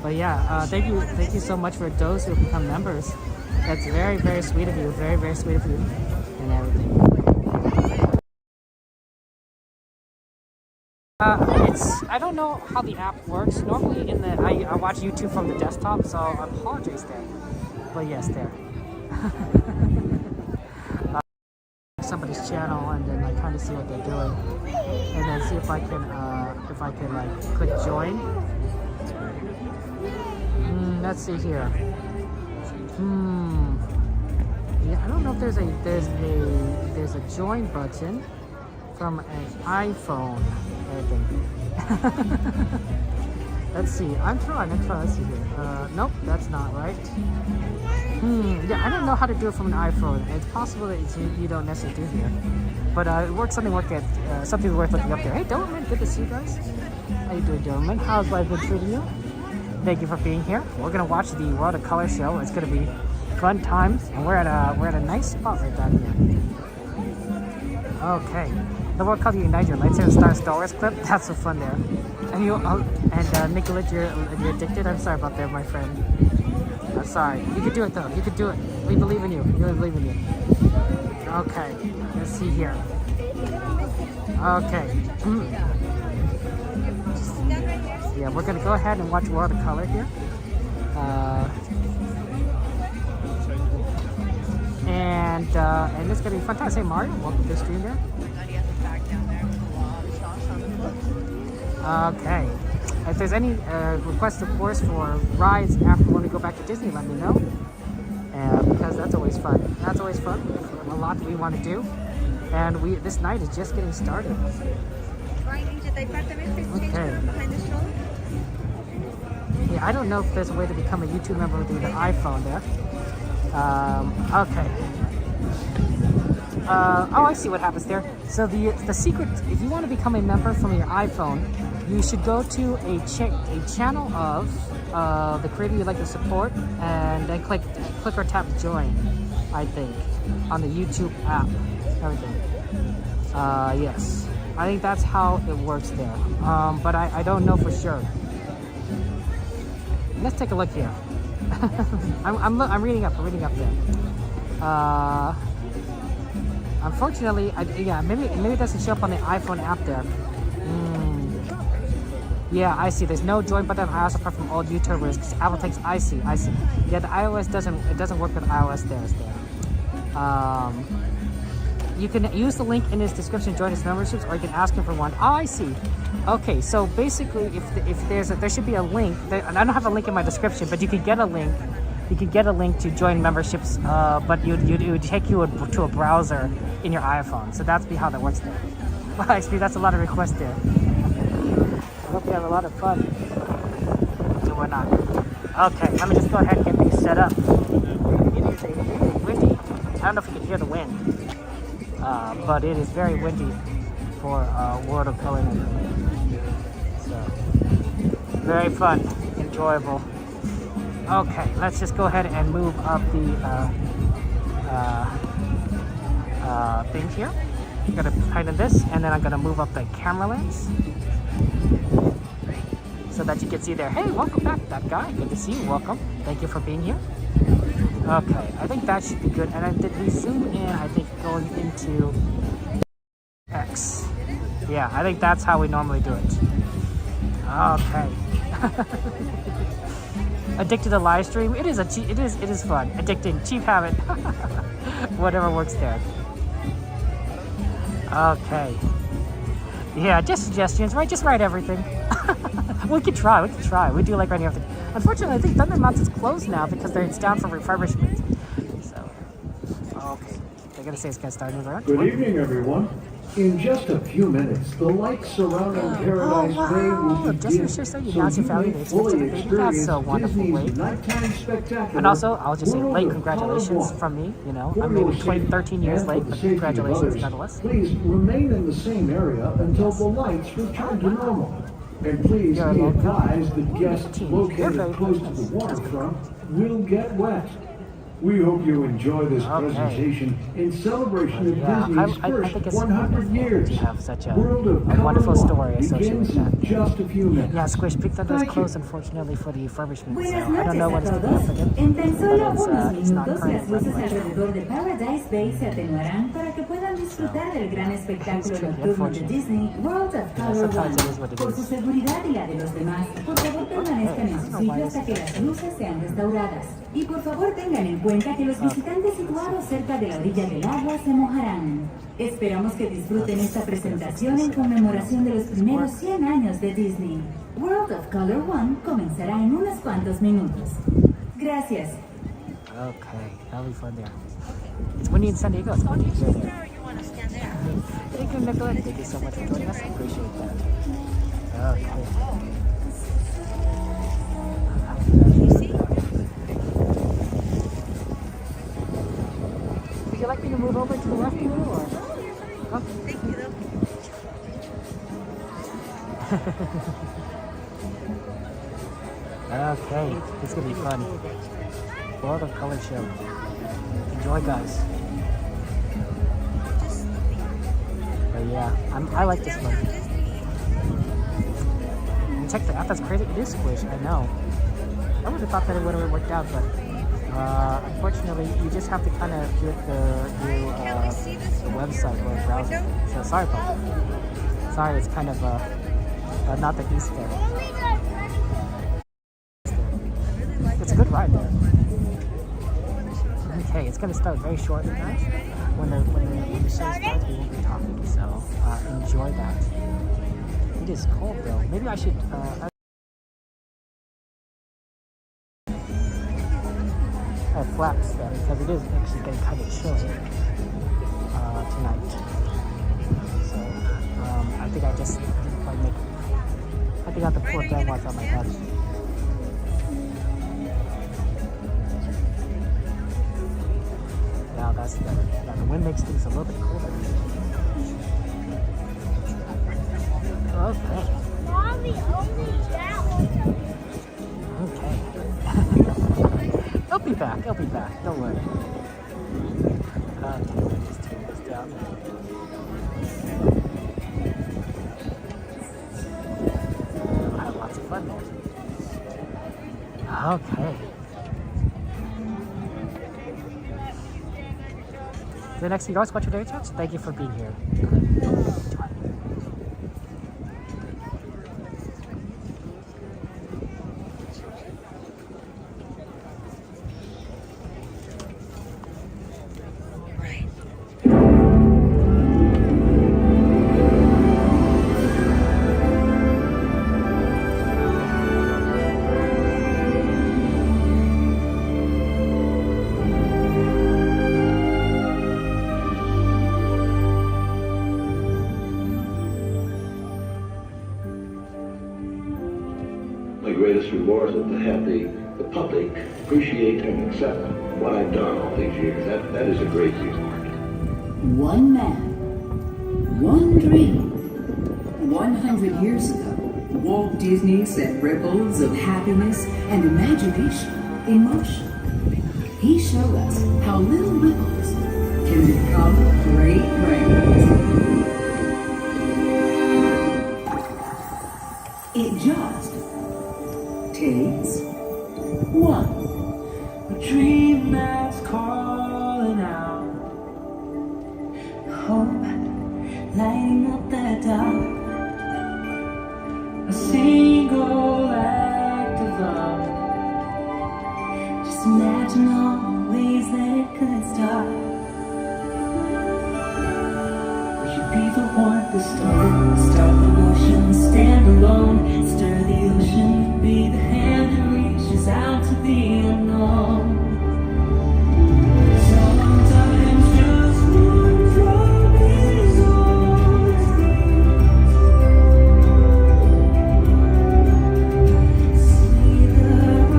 [SPEAKER 1] But yeah, thank you so much for those who have become members. That's very, very sweet of you. Very, very sweet of you. And everything. I don't know how the app works. Normally I watch YouTube from the desktop, so I apologize there. But yes, there. Somebody's channel, and then I kind of see what they're doing, and then see if I can like click join. Let's see here. Yeah, I don't know if there's a join button from an iPhone, I think. Let's see. I'm trying. Let's see here. Nope, that's not right. Yeah, I don't know how to do it from an iPhone. It's possible that you don't necessarily do here, but it works. Something worth looking up there. Hey, Doberman, good to see you guys. How you doing, Doberman? How's life been treating you? Thank you for being here. We're gonna watch the World of Color show. It's gonna be fun times, and we're at a nice spot right down here. Okay. The World Color Unite Your Lightsaber Star Wars clip. That's so fun there. And Nicolette, you're addicted. I'm sorry about that, my friend. I'm sorry. You could do it though. You could do it. We believe in you. We believe in you. Okay. Let's see here. Okay. Yeah, we're gonna go ahead and watch World of Color here. And it's gonna be fantastic. Mario, welcome to the stream there. Okay. If there's any requests, of course, for rides after when we go back to Disney, let me know. Because that's always fun. That's always fun. A lot we want to do. And this night is just getting started. Okay. Yeah, I don't know if there's a way to become a YouTube member with the iPhone there. Okay. Oh, I see what happens there. So the secret, if you want to become a member from your iPhone, you should go to a channel of the creator you'd like to support, and then click or tap join, I think, on the YouTube app. Everything. Yes. I think that's how it works there. But I don't know for sure. Let's take a look here. I'm reading up. I'm reading up there. Unfortunately, maybe it doesn't show up on the iPhone app there. Yeah, I see. There's no join button on iOS apart from old YouTubers because Apple takes. I see. Yeah, the iOS doesn't work with iOS there. You can use the link in his description to join his memberships, or you can ask him for one. Oh, I see. Okay, so basically, if there should be a link. And I don't have a link in my description, but you can get a link. You can get a link to join memberships, but it would take you to a browser in your iPhone. So that's how that works there. Well, actually, that's a lot of requests there. I hope you have a lot of fun doing that. Okay, let me just go ahead and get things set up. It is really windy. I don't know if you can hear the wind, but it is very windy for World of Color. So, very fun, enjoyable. Okay, let's just go ahead and move up the thing here. I'm gonna tighten this, and then I'm gonna move up the camera lens so that you can see there. Hey, welcome back, that guy. Good to see you. Welcome. Thank you for being here. Okay, I think that should be good. And I did we zoom in? I think going into X. Yeah, I think that's how we normally do it. Okay. Addicted to live stream. It is fun. Addicting. Cheap habit. Whatever works there. Okay. Yeah, just suggestions, right? Just write everything. We could try. We do like writing everything. Unfortunately, I think Thunder Mountain's closed now because it's down for refurbishment. So, okay. They're gonna say it's gonna start moving around.
[SPEAKER 3] Good evening, everyone. In just a few minutes, the lights surrounding Paradise Bay will begin, so you may fully experience Disney's nighttime spectacular.
[SPEAKER 1] And also, I'll just say late congratulations from me. You know, I'm maybe 13 years late, but congratulations nonetheless.
[SPEAKER 3] Please remain in the same area until the lights return to normal. And please be advised that guests located close to the waterfront will get wet. We hope you enjoy this presentation in celebration of Disney's first 100 years.
[SPEAKER 1] Have such a
[SPEAKER 3] Color
[SPEAKER 1] wonderful story associated with that.
[SPEAKER 3] Just a few minutes.
[SPEAKER 1] Yeah, Squish Big Thunder is closed, unfortunately, for the refurbishment.
[SPEAKER 4] Buenas
[SPEAKER 1] So I don't know when
[SPEAKER 4] noches
[SPEAKER 1] it's
[SPEAKER 4] a
[SPEAKER 1] going to
[SPEAKER 4] todos.
[SPEAKER 1] happen.
[SPEAKER 4] En tan solo
[SPEAKER 1] But
[SPEAKER 4] unos
[SPEAKER 1] it's not
[SPEAKER 4] minutos,
[SPEAKER 1] current
[SPEAKER 4] las luces
[SPEAKER 1] right now.
[SPEAKER 4] alrededor de Paradise Bay se atenuarán para que puedan disfrutar del gran espectáculo nocturno de Disney World of Color One. Por su seguridad y la de los demás, por favor permanezcan en su sitio hasta que las luces sean restauradas. Y por favor tengan en cuenta que los visitantes situados cerca de la orilla del agua se mojarán. Esperamos que disfruten esta presentación en conmemoración de los primeros 100 años de Disney. World of Color One comenzará en unos cuantos minutos. Gracias.
[SPEAKER 1] Okay, that'll be fun there. It's windy in San Diego. It's windy here there. Thank you, Nicolette. Thank you so much for joining us. I appreciate that. Okay. Would you like me to move over to the left a little, or? Okay. Thank you, though. Okay, it's gonna be fun. World of Color show. Enjoy, guys. But yeah, I like this one. And check that out. That's crazy. It is Squish. I know. I would have thought that it would have worked out, but unfortunately, you just have to kind of get the website or browser. So sorry about that. Sorry, it's kind of not the east there. It's a good ride there. Okay, it's gonna start very shortly, guys. When the show starts, we won't be talking. So enjoy that. It is cold though. Maybe I should. Have flaps there because it is actually getting kind of chilly tonight. So I think I just I think I have to pull a bed watch on my head. Now that's better. Now the wind makes things a little bit colder. Okay.
[SPEAKER 6] Mommy, only down.
[SPEAKER 1] Okay. He'll be back. He'll be back. Don't worry. Okay, just turn this down. We'll have lots of fun there. Okay. The next thing you guys watch your day chats. Thank you for being here.
[SPEAKER 3] have the public appreciate and accept what I've done all these years. That is a great resort.
[SPEAKER 4] One man, one dream. 100 years ago, Walt Disney set ripples of happiness and imagination in motion. He showed us how little ripples can become great rains. It just takes one.
[SPEAKER 11] A dream that's calling out, hope lighting up the dark. A single act of love. Just imagine all the ways that it could start. We should be the one to start the motion, stand alone, stir the ocean, be the hand that reaches out to the unknown. Sometimes just one drop is all it needs. See the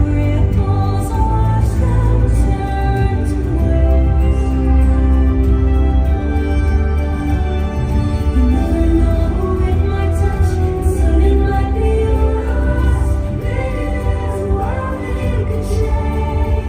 [SPEAKER 11] ripples, watch them turn to waves. You never know, it might touch you, soon it might be yours. Maybe there's a world that you can change.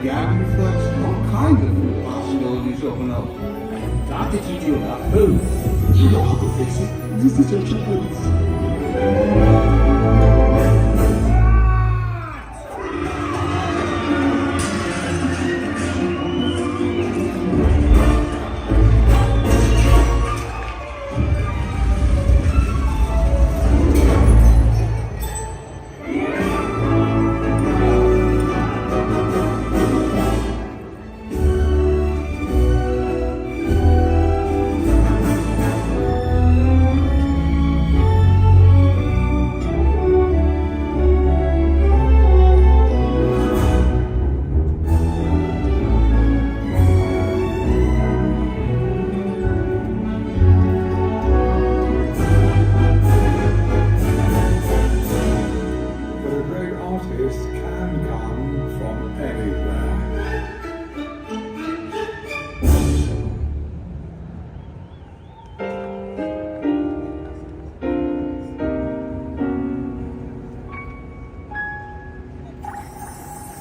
[SPEAKER 7] gathering reflects all kinds of possibilities open up. I have got to teach you about food. You know how to fix it. This is your chocolate.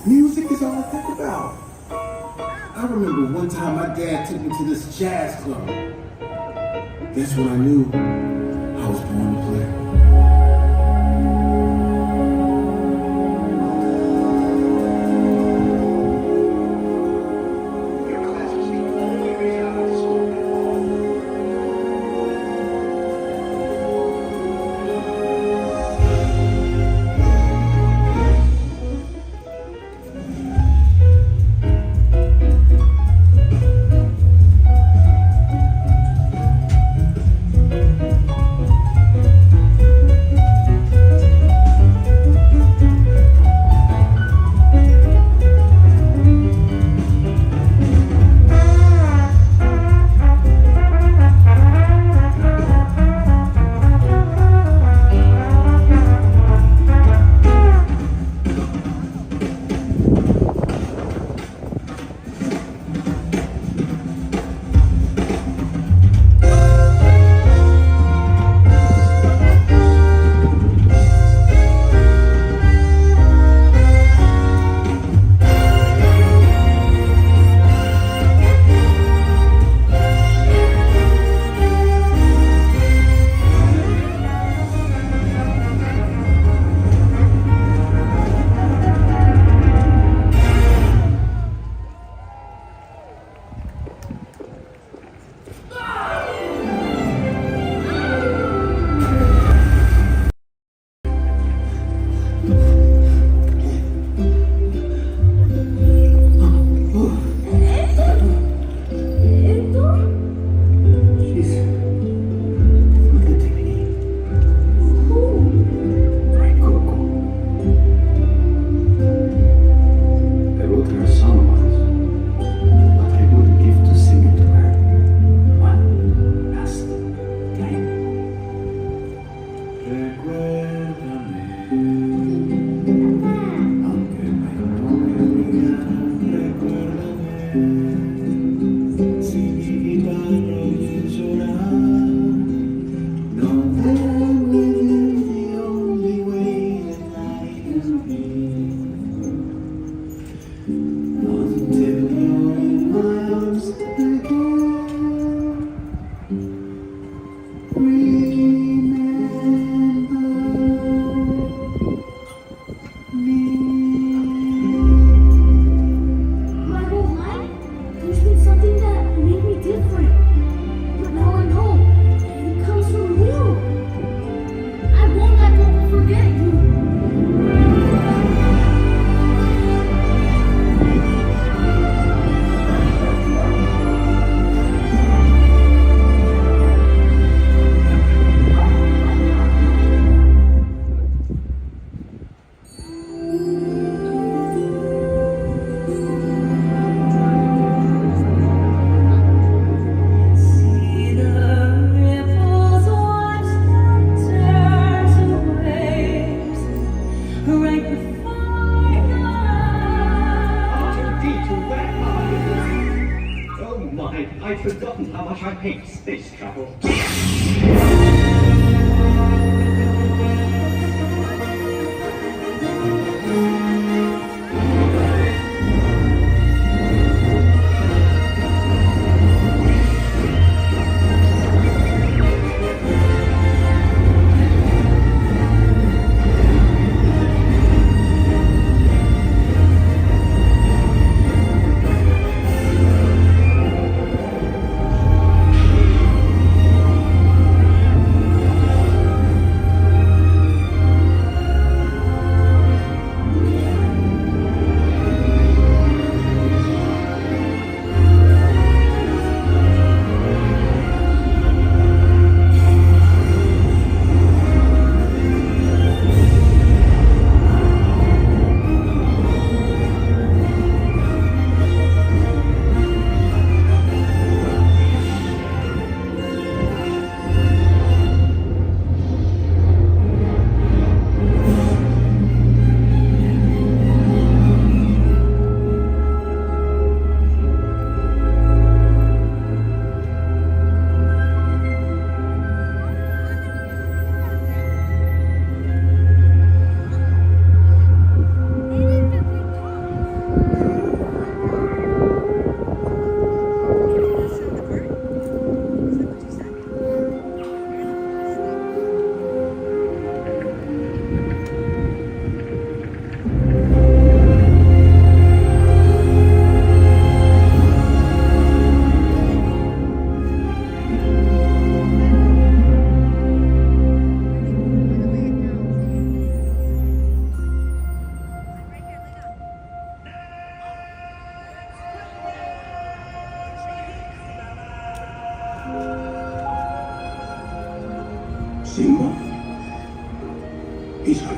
[SPEAKER 7] Music is all I think about. I remember one time my dad took me to this jazz club. That's when I knew I was born to play.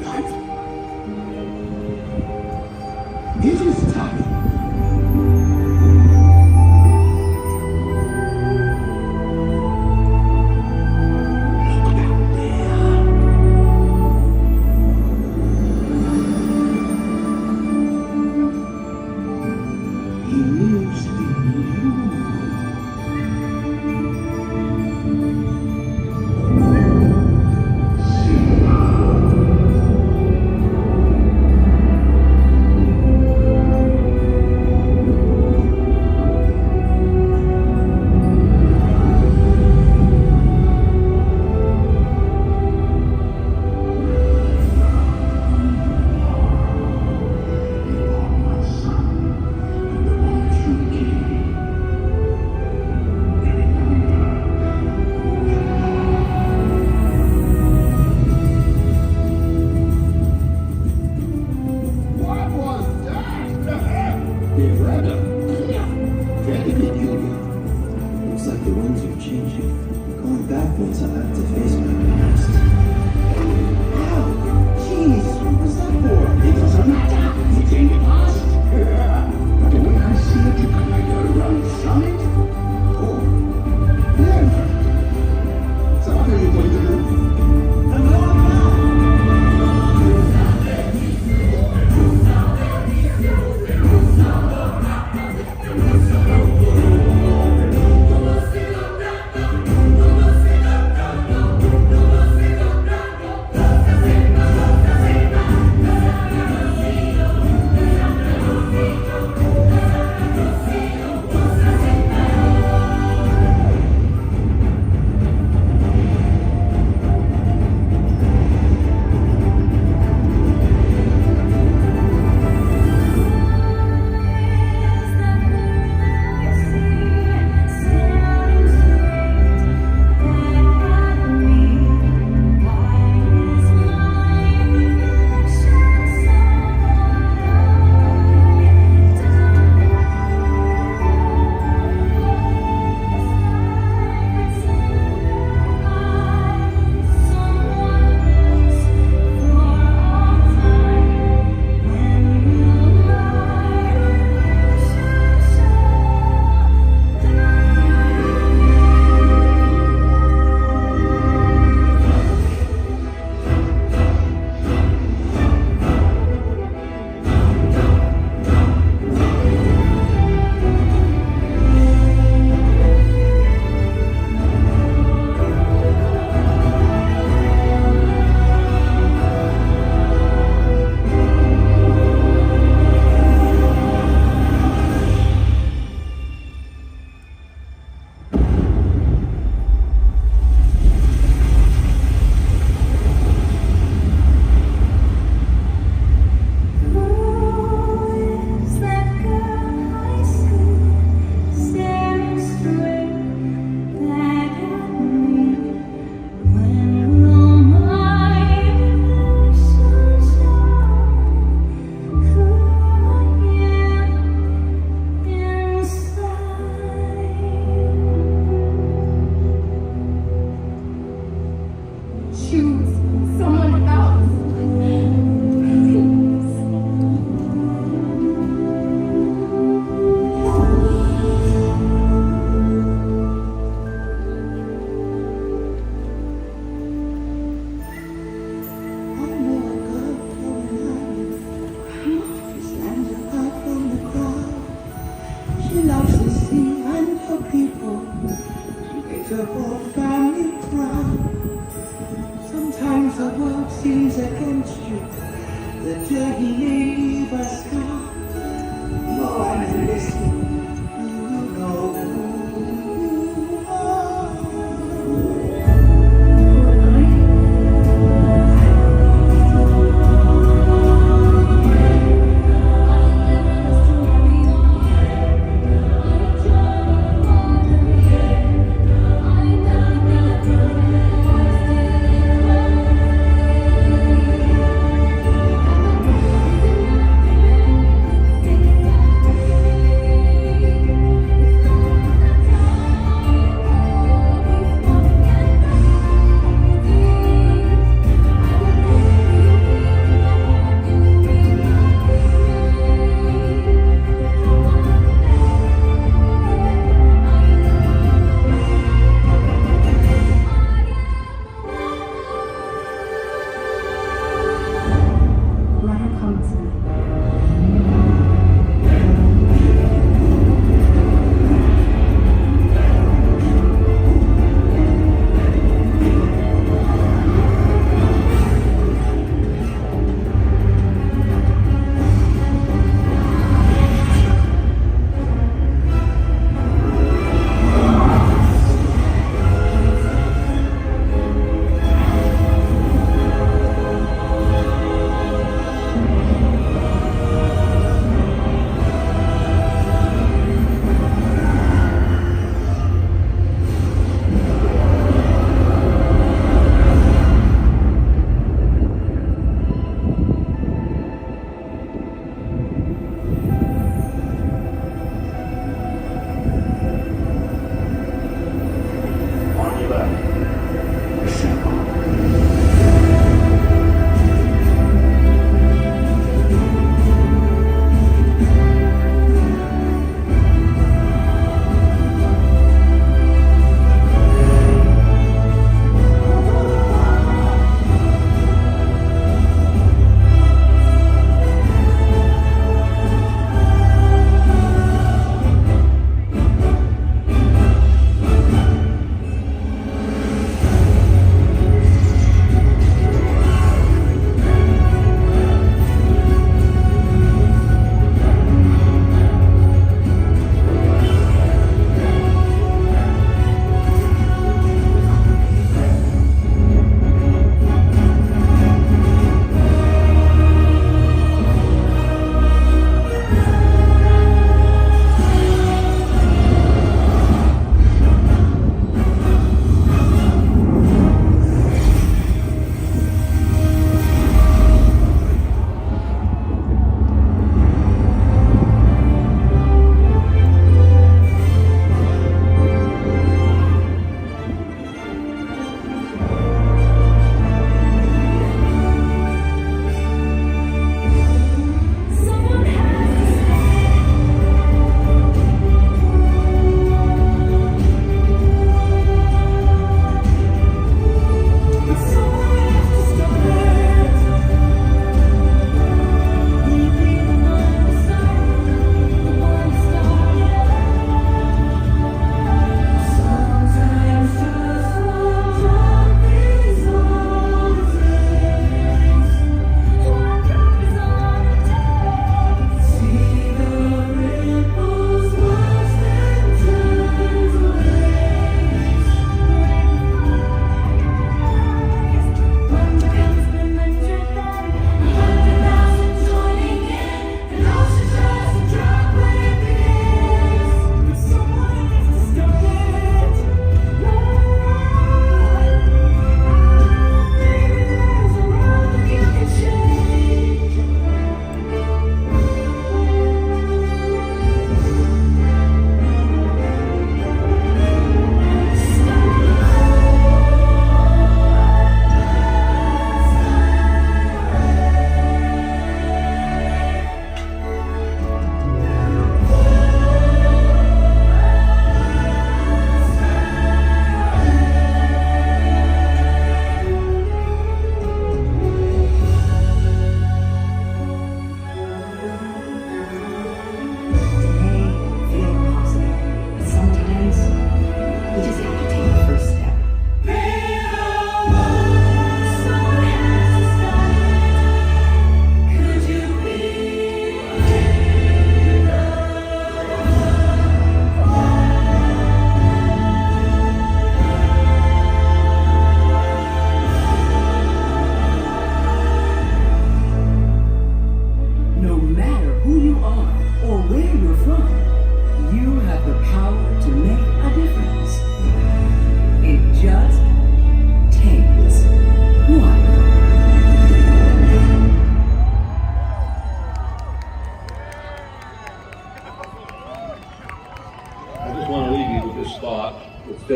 [SPEAKER 7] that? It is time.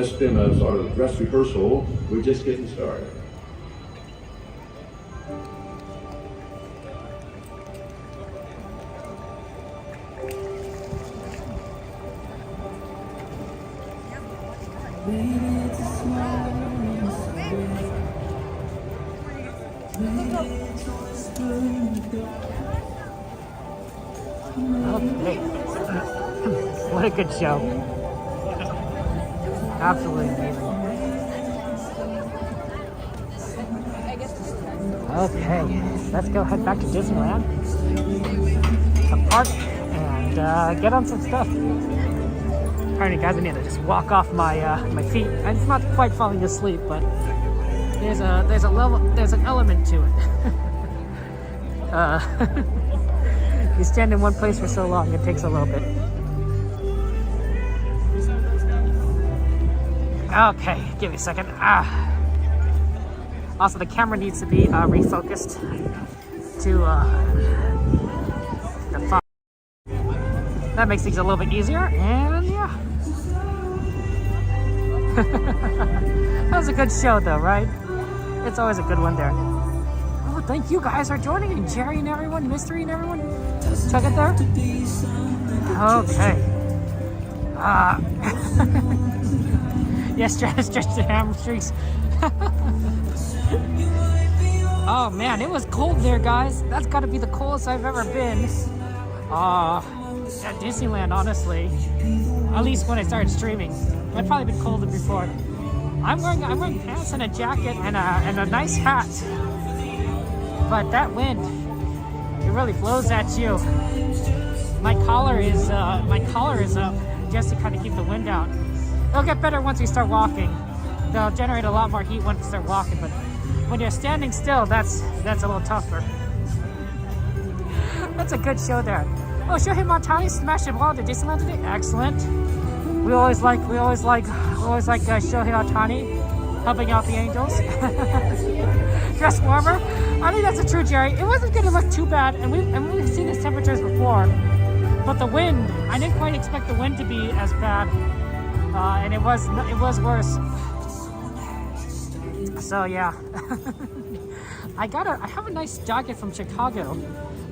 [SPEAKER 3] just in a sort of dress rehearsal. We're just getting started.
[SPEAKER 1] Okay. What a good show. Absolutely amazing. Okay, let's go head back to Disneyland, the park, and get on some stuff. Pardon me guys, I need to just walk off my my feet. It's not quite falling asleep, but there's an element to it. You stand in one place for so long, it takes a little bit. Okay, give me a second. Also, the camera needs to be refocused to the fog. That makes things a little bit easier, and yeah. That was a good show though, right? It's always a good one there. Oh, thank you guys for joining, and Jerry and everyone, Mystery and everyone. Check it there. Okay. Yes, stretch the hamstrings. Oh man, it was cold there, guys. That's got to be the coldest I've ever been. At Disneyland, honestly. At least when I started streaming. I've probably been colder before. I'm wearing pants and a jacket and a nice hat. But that wind, it really blows at you. My collar is up just to kind of keep the wind out. It'll get better once we start walking. They'll generate a lot more heat once we start walking, but when you're standing still, that's a little tougher. That's a good show there. Oh, Shohei Ohtani smashed the ball to Disneyland today. Excellent. We always like Shohei Ohtani helping out the Angels. Dress warmer. I think that's a true, Jerry. It wasn't going to look too bad, and we've seen these temperatures before. But the wind, I didn't quite expect the wind to be as bad, and it was worse. So yeah, I have a nice jacket from Chicago.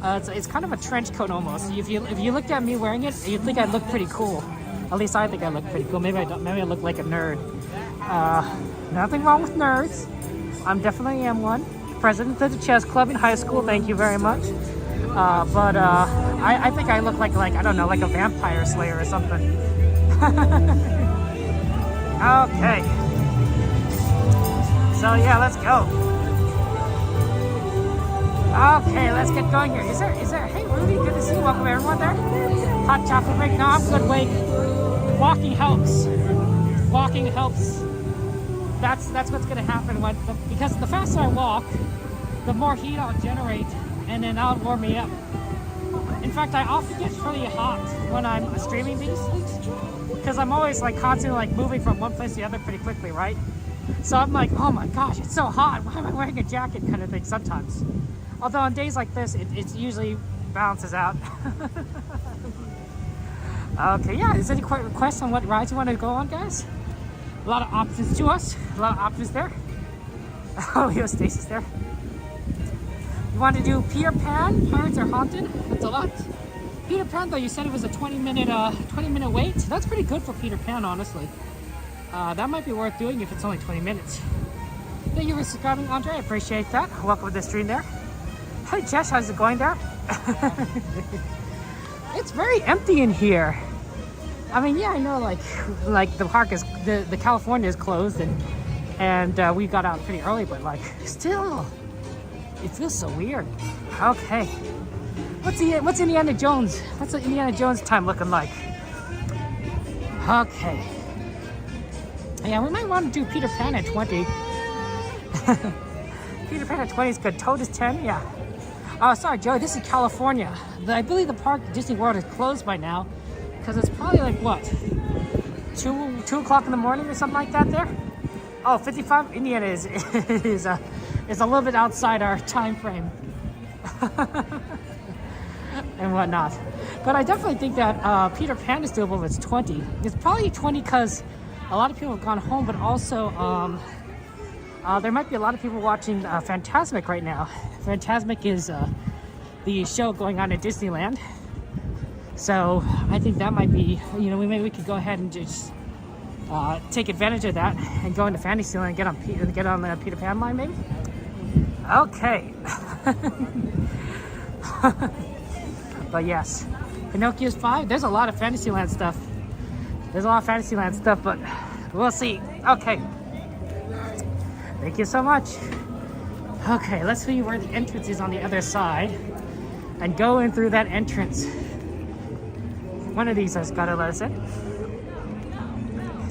[SPEAKER 1] It's kind of a trench coat almost. If you looked at me wearing it, you'd think I look pretty cool. At least I think I look pretty cool. Maybe I don't. Maybe I look like a nerd. Nothing wrong with nerds. I definitely am one. President of the chess club in high school. Thank you very much. But I think I look like I don't know, like a vampire slayer or something. Okay. So yeah, let's go. Okay, let's get going here. Is there? Hey, Rudy, good to see you. Welcome everyone there. Hot chocolate break. No, I'm good. Wait. Walking helps. Walking helps. That's what's gonna happen because the faster I walk, the more heat I'll generate, and then that'll warm me up. In fact, I often get pretty hot when I'm streaming these, because I'm always constantly moving from one place to the other pretty quickly, right? So I'm like, oh my gosh, it's so hot. Why am I wearing a jacket kind of thing sometimes. Although on days like this, it usually balances out. Okay, yeah, is there any requests on what rides you want to go on, guys? A lot of options to us. A lot of options there. Oh, here's Stacy's there. You want to do Peter Pan, Pirates Are Haunted? That's a lot. Peter Pan, though, you said it was a 20-minute wait. That's pretty good for Peter Pan, honestly. That might be worth doing if it's only 20 minutes. Thank you for subscribing, Andre. I appreciate that. Welcome to the stream there. Hey, Jess, how's it going there? It's very empty in here. I mean, yeah, I know, like the park is, the California is closed, and we got out pretty early, but still, it feels so weird. Okay, what's Indiana Jones? What's the Indiana Jones time looking like? Okay, yeah, we might want to do Peter Pan at 20. Peter Pan at 20 is good. Toad is 10, yeah. Oh, sorry, Joey, this is California. I believe the park, Disney World, is closed by now, because it's probably what, 2 o'clock in the morning or something like that there? Oh, 55? Indiana is a little bit outside our time frame. And whatnot. But I definitely think that Peter Pan is doable if it's 20. It's probably 20 because a lot of people have gone home, but also there might be a lot of people watching Fantasmic right now. Fantasmic is the show going on at Disneyland. So I think that might be, you know, maybe we could go ahead and just take advantage of that and go into Fantasyland and get on the Peter Pan line, maybe. Okay. But yes, Pinocchio's 5. There's a lot of Fantasyland stuff. But we'll see. Okay. Thank you so much. Okay, let's see where the entrance is on the other side and go in through that entrance. One of these has got to let us in.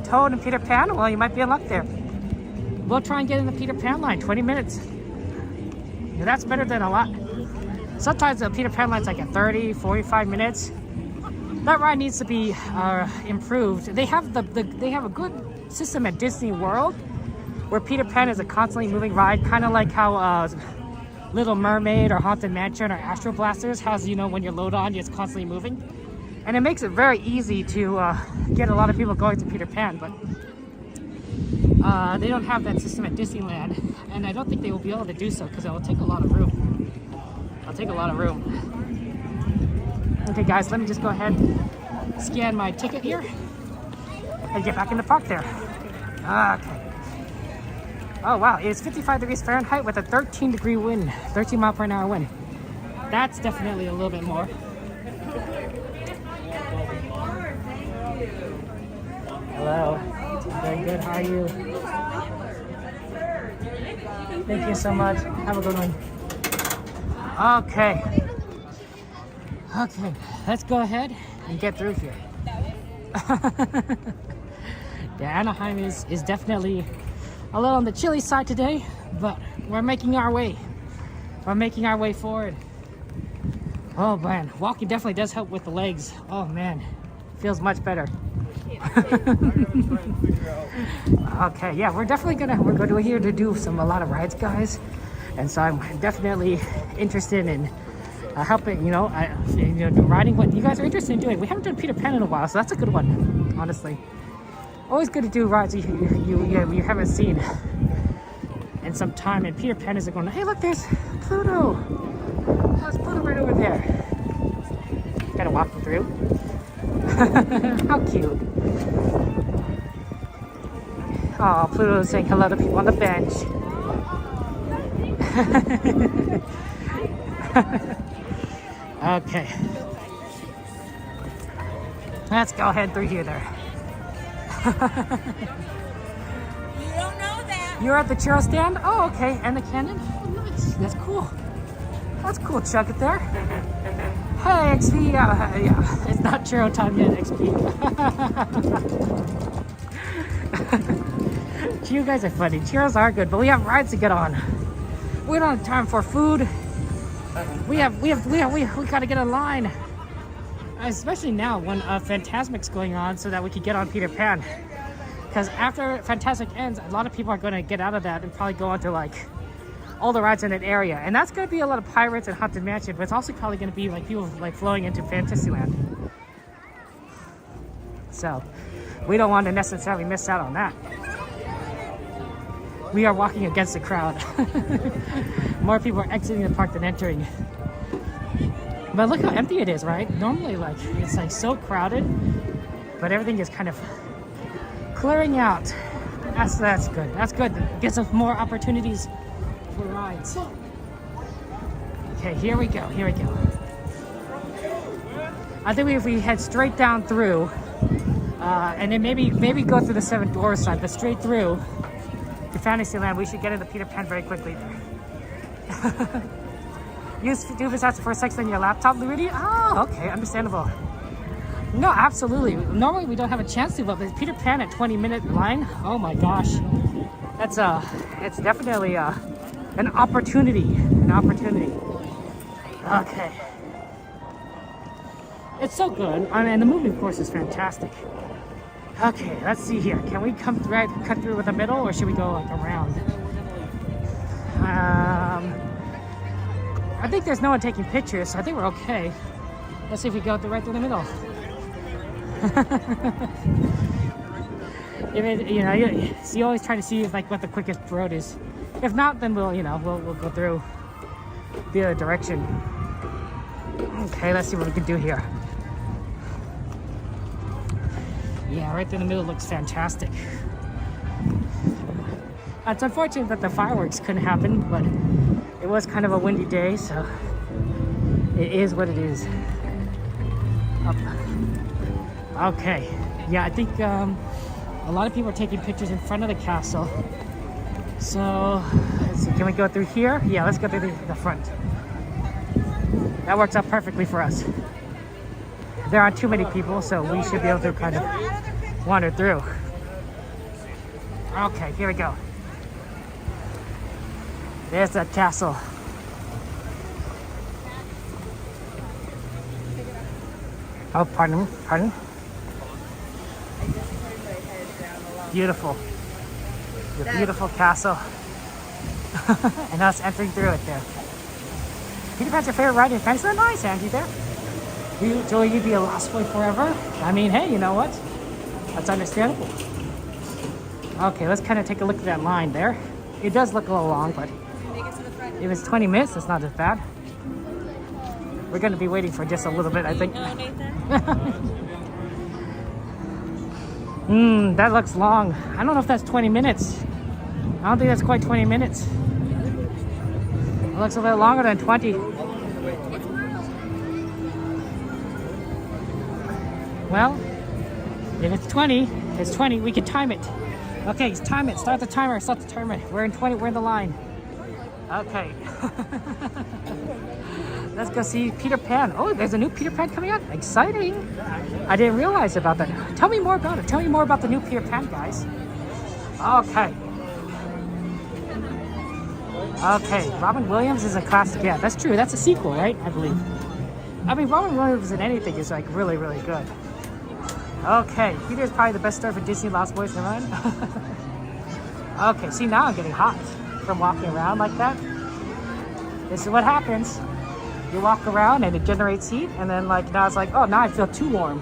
[SPEAKER 1] Toad and Peter Pan? Well, you might be in luck there. We'll try and get in the Peter Pan line, 20 minutes. Yeah, that's better than a lot. Sometimes the Peter Pan line's like at 30, 45 minutes. That ride needs to be improved. They have a good system at Disney World where Peter Pan is a constantly moving ride, kind of like how Little Mermaid or Haunted Mansion or Astro Blasters has, you know, when you're load on, it's constantly moving. And it makes it very easy to get a lot of people going to Peter Pan, but they don't have that system at Disneyland, and I don't think they will be able to do so because it will take a lot of room. Okay guys, let me just go ahead and scan my ticket here and get back in the park there. Okay. Oh wow, it's 55 degrees Fahrenheit with a 13-degree wind, 13 mile per hour wind. That's definitely a little bit more. Hello. Very good. How are you? Thank you so much. Have a good one. Okay. Okay. Let's go ahead and get through here. Yeah, Anaheim is definitely a little on the chilly side today, but we're making our way. We're making our way forward. Oh man, walking definitely does help with the legs. Oh man, feels much better. Okay, yeah, we're here to do a lot of rides, guys, and so I'm definitely interested in helping, riding what you guys are interested in doing. We haven't done Peter Pan in a while, so that's a good one, honestly. Always good to do rides you haven't seen in some time, and Peter Pan is going, hey look, there's Pluto. There's Pluto right over there. Gotta walk him through. How cute. Oh, Pluto's saying hello to people on the bench. Okay. Let's go ahead through here there. You don't know that. You're at the churro stand? Oh, okay. And the cannon? Oh, nice. That's cool. That's cool. Chuck it there. Hey, XP. Yeah, it's not churro time yet, XP. You guys are funny. Churros are good, but we have rides to get on. We don't have time for food. We gotta get in line. Especially now when Fantasmic's going on, so that we can get on Peter Pan. Because after Fantasmic ends, a lot of people are going to get out of that and probably go on to like all the rides in that area. And that's going to be a lot of Pirates and Haunted Mansion, but it's also probably going to be like people like flowing into Fantasyland. So we don't want to necessarily miss out on that. We are walking against the crowd. More people are exiting the park than entering. But look how empty it is, right? Normally, like, it's like so crowded, but everything is kind of clearing out. That's good. That's good. It gives us more opportunities for rides. Okay, here we go. Here we go. I think if we head straight down through, and then maybe go through the Seven Dwarfs side, but straight through to Fantasyland, we should get into Peter Pan very quickly there. Use DuVisats for sex on your laptop, Luigi? Oh, okay, understandable. No, absolutely. Normally we don't have a chance to, but with Peter Pan at 20-minute line, oh my gosh. That's it's definitely an opportunity. Okay. It's so good. I mean, the moving course is fantastic. Okay, let's see here. Can we cut through with the middle, or should we go like around? I think there's no one taking pictures, so I think we're okay. Let's see if we go right through the middle. If it, you know, you always try to see like what the quickest road is. If not, then we'll, you know, we'll go through the other direction. Okay, let's see what we can do here. Yeah, right in the middle looks fantastic. It's unfortunate that the fireworks couldn't happen, but it was kind of a windy day, so it is what it is. Up. Okay, yeah, I think a lot of people are taking pictures in front of the castle. So, let's see, can we go through here? Yeah, let's go through the front. That works out perfectly for us. There aren't too many people, so we should be able to kind of wander through. Okay, here we go. There's that castle. Oh, pardon. Beautiful. The beautiful castle. And us entering through it there. Peter Pan's your favorite ride in Fantasyland? Nice, Angie, there. Will you be a Lost Boy forever? I mean, hey, you know what? That's understandable. Okay, let's kind of take a look at that line there. It does look a little long, but if it's 20 minutes, it's not as bad. We're going to be waiting for just a little bit, I think.
[SPEAKER 8] Oh, Nathan.
[SPEAKER 1] That looks long. I don't know if that's 20 minutes. I don't think that's quite 20 minutes. It looks a little longer than 20. Well, if it's 20, it's 20. We can time it. Okay, time it. Start the timer. Start the timer. We're in 20. We're in the line. Okay. Let's go see Peter Pan. Oh, there's a new Peter Pan coming out. Exciting. I didn't realize about that. Tell me more about it. Tell me more about the new Peter Pan, guys. Okay. Okay, Robin Williams is a classic. Yeah, that's true. That's a sequel, right? I believe. I mean, Robin Williams in anything is like really, really good. Okay, Peter's probably the best star for Disney Lost Boys to run. Okay, see, now I'm getting hot from walking around like that. This is what happens. You walk around and it generates heat, and then like now it's like, oh, now I feel too warm.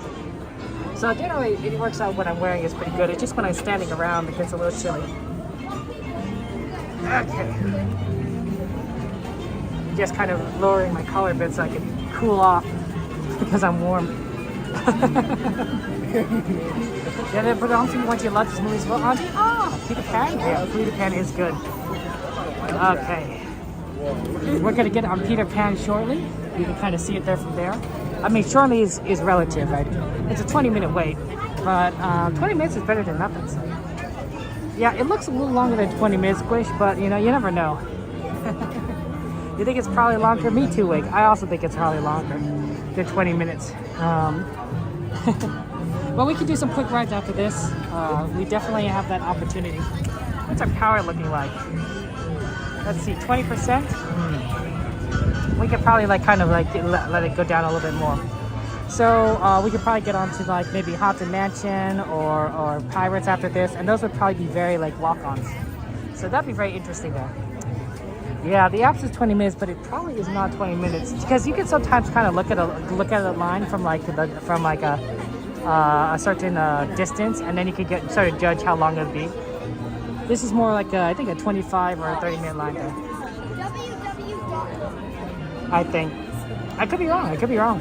[SPEAKER 1] So generally it works out what I'm wearing is pretty good. It's just when I'm standing around it gets a little chilly. Okay. Just kind of lowering my collar a bit so I can cool off because I'm warm. Yeah, but Auntie, once you love this movie as well, Auntie? Oh, Peter Pan? Yeah, Peter Pan is good. Okay. We're going to get on Peter Pan shortly. You can kind of see it there from there. I mean, shortly is relative, right? It's a 20-minute wait, but 20 minutes is better than nothing. So. Yeah, it looks a little longer than 20 minutes, Squish, but you know, you never know. You think it's probably longer? Me too, Wig. I also think it's probably longer than 20 minutes. Well, we can do some quick rides after this. We definitely have that opportunity. What's our power looking like? Let's see, 20%. We could probably like kind of like let it go down a little bit more. So we could probably get on to like maybe Haunted Mansion or Pirates after this, and those would probably be very like walk-ons. So that'd be very interesting though. Yeah, the apps is 20 minutes, but it probably is not 20 minutes because you can sometimes kind of look at a line from like a certain distance, and then you can sort of judge how long it'll be. This is more like I think a 25 or a 30-minute line there. I think. I could be wrong.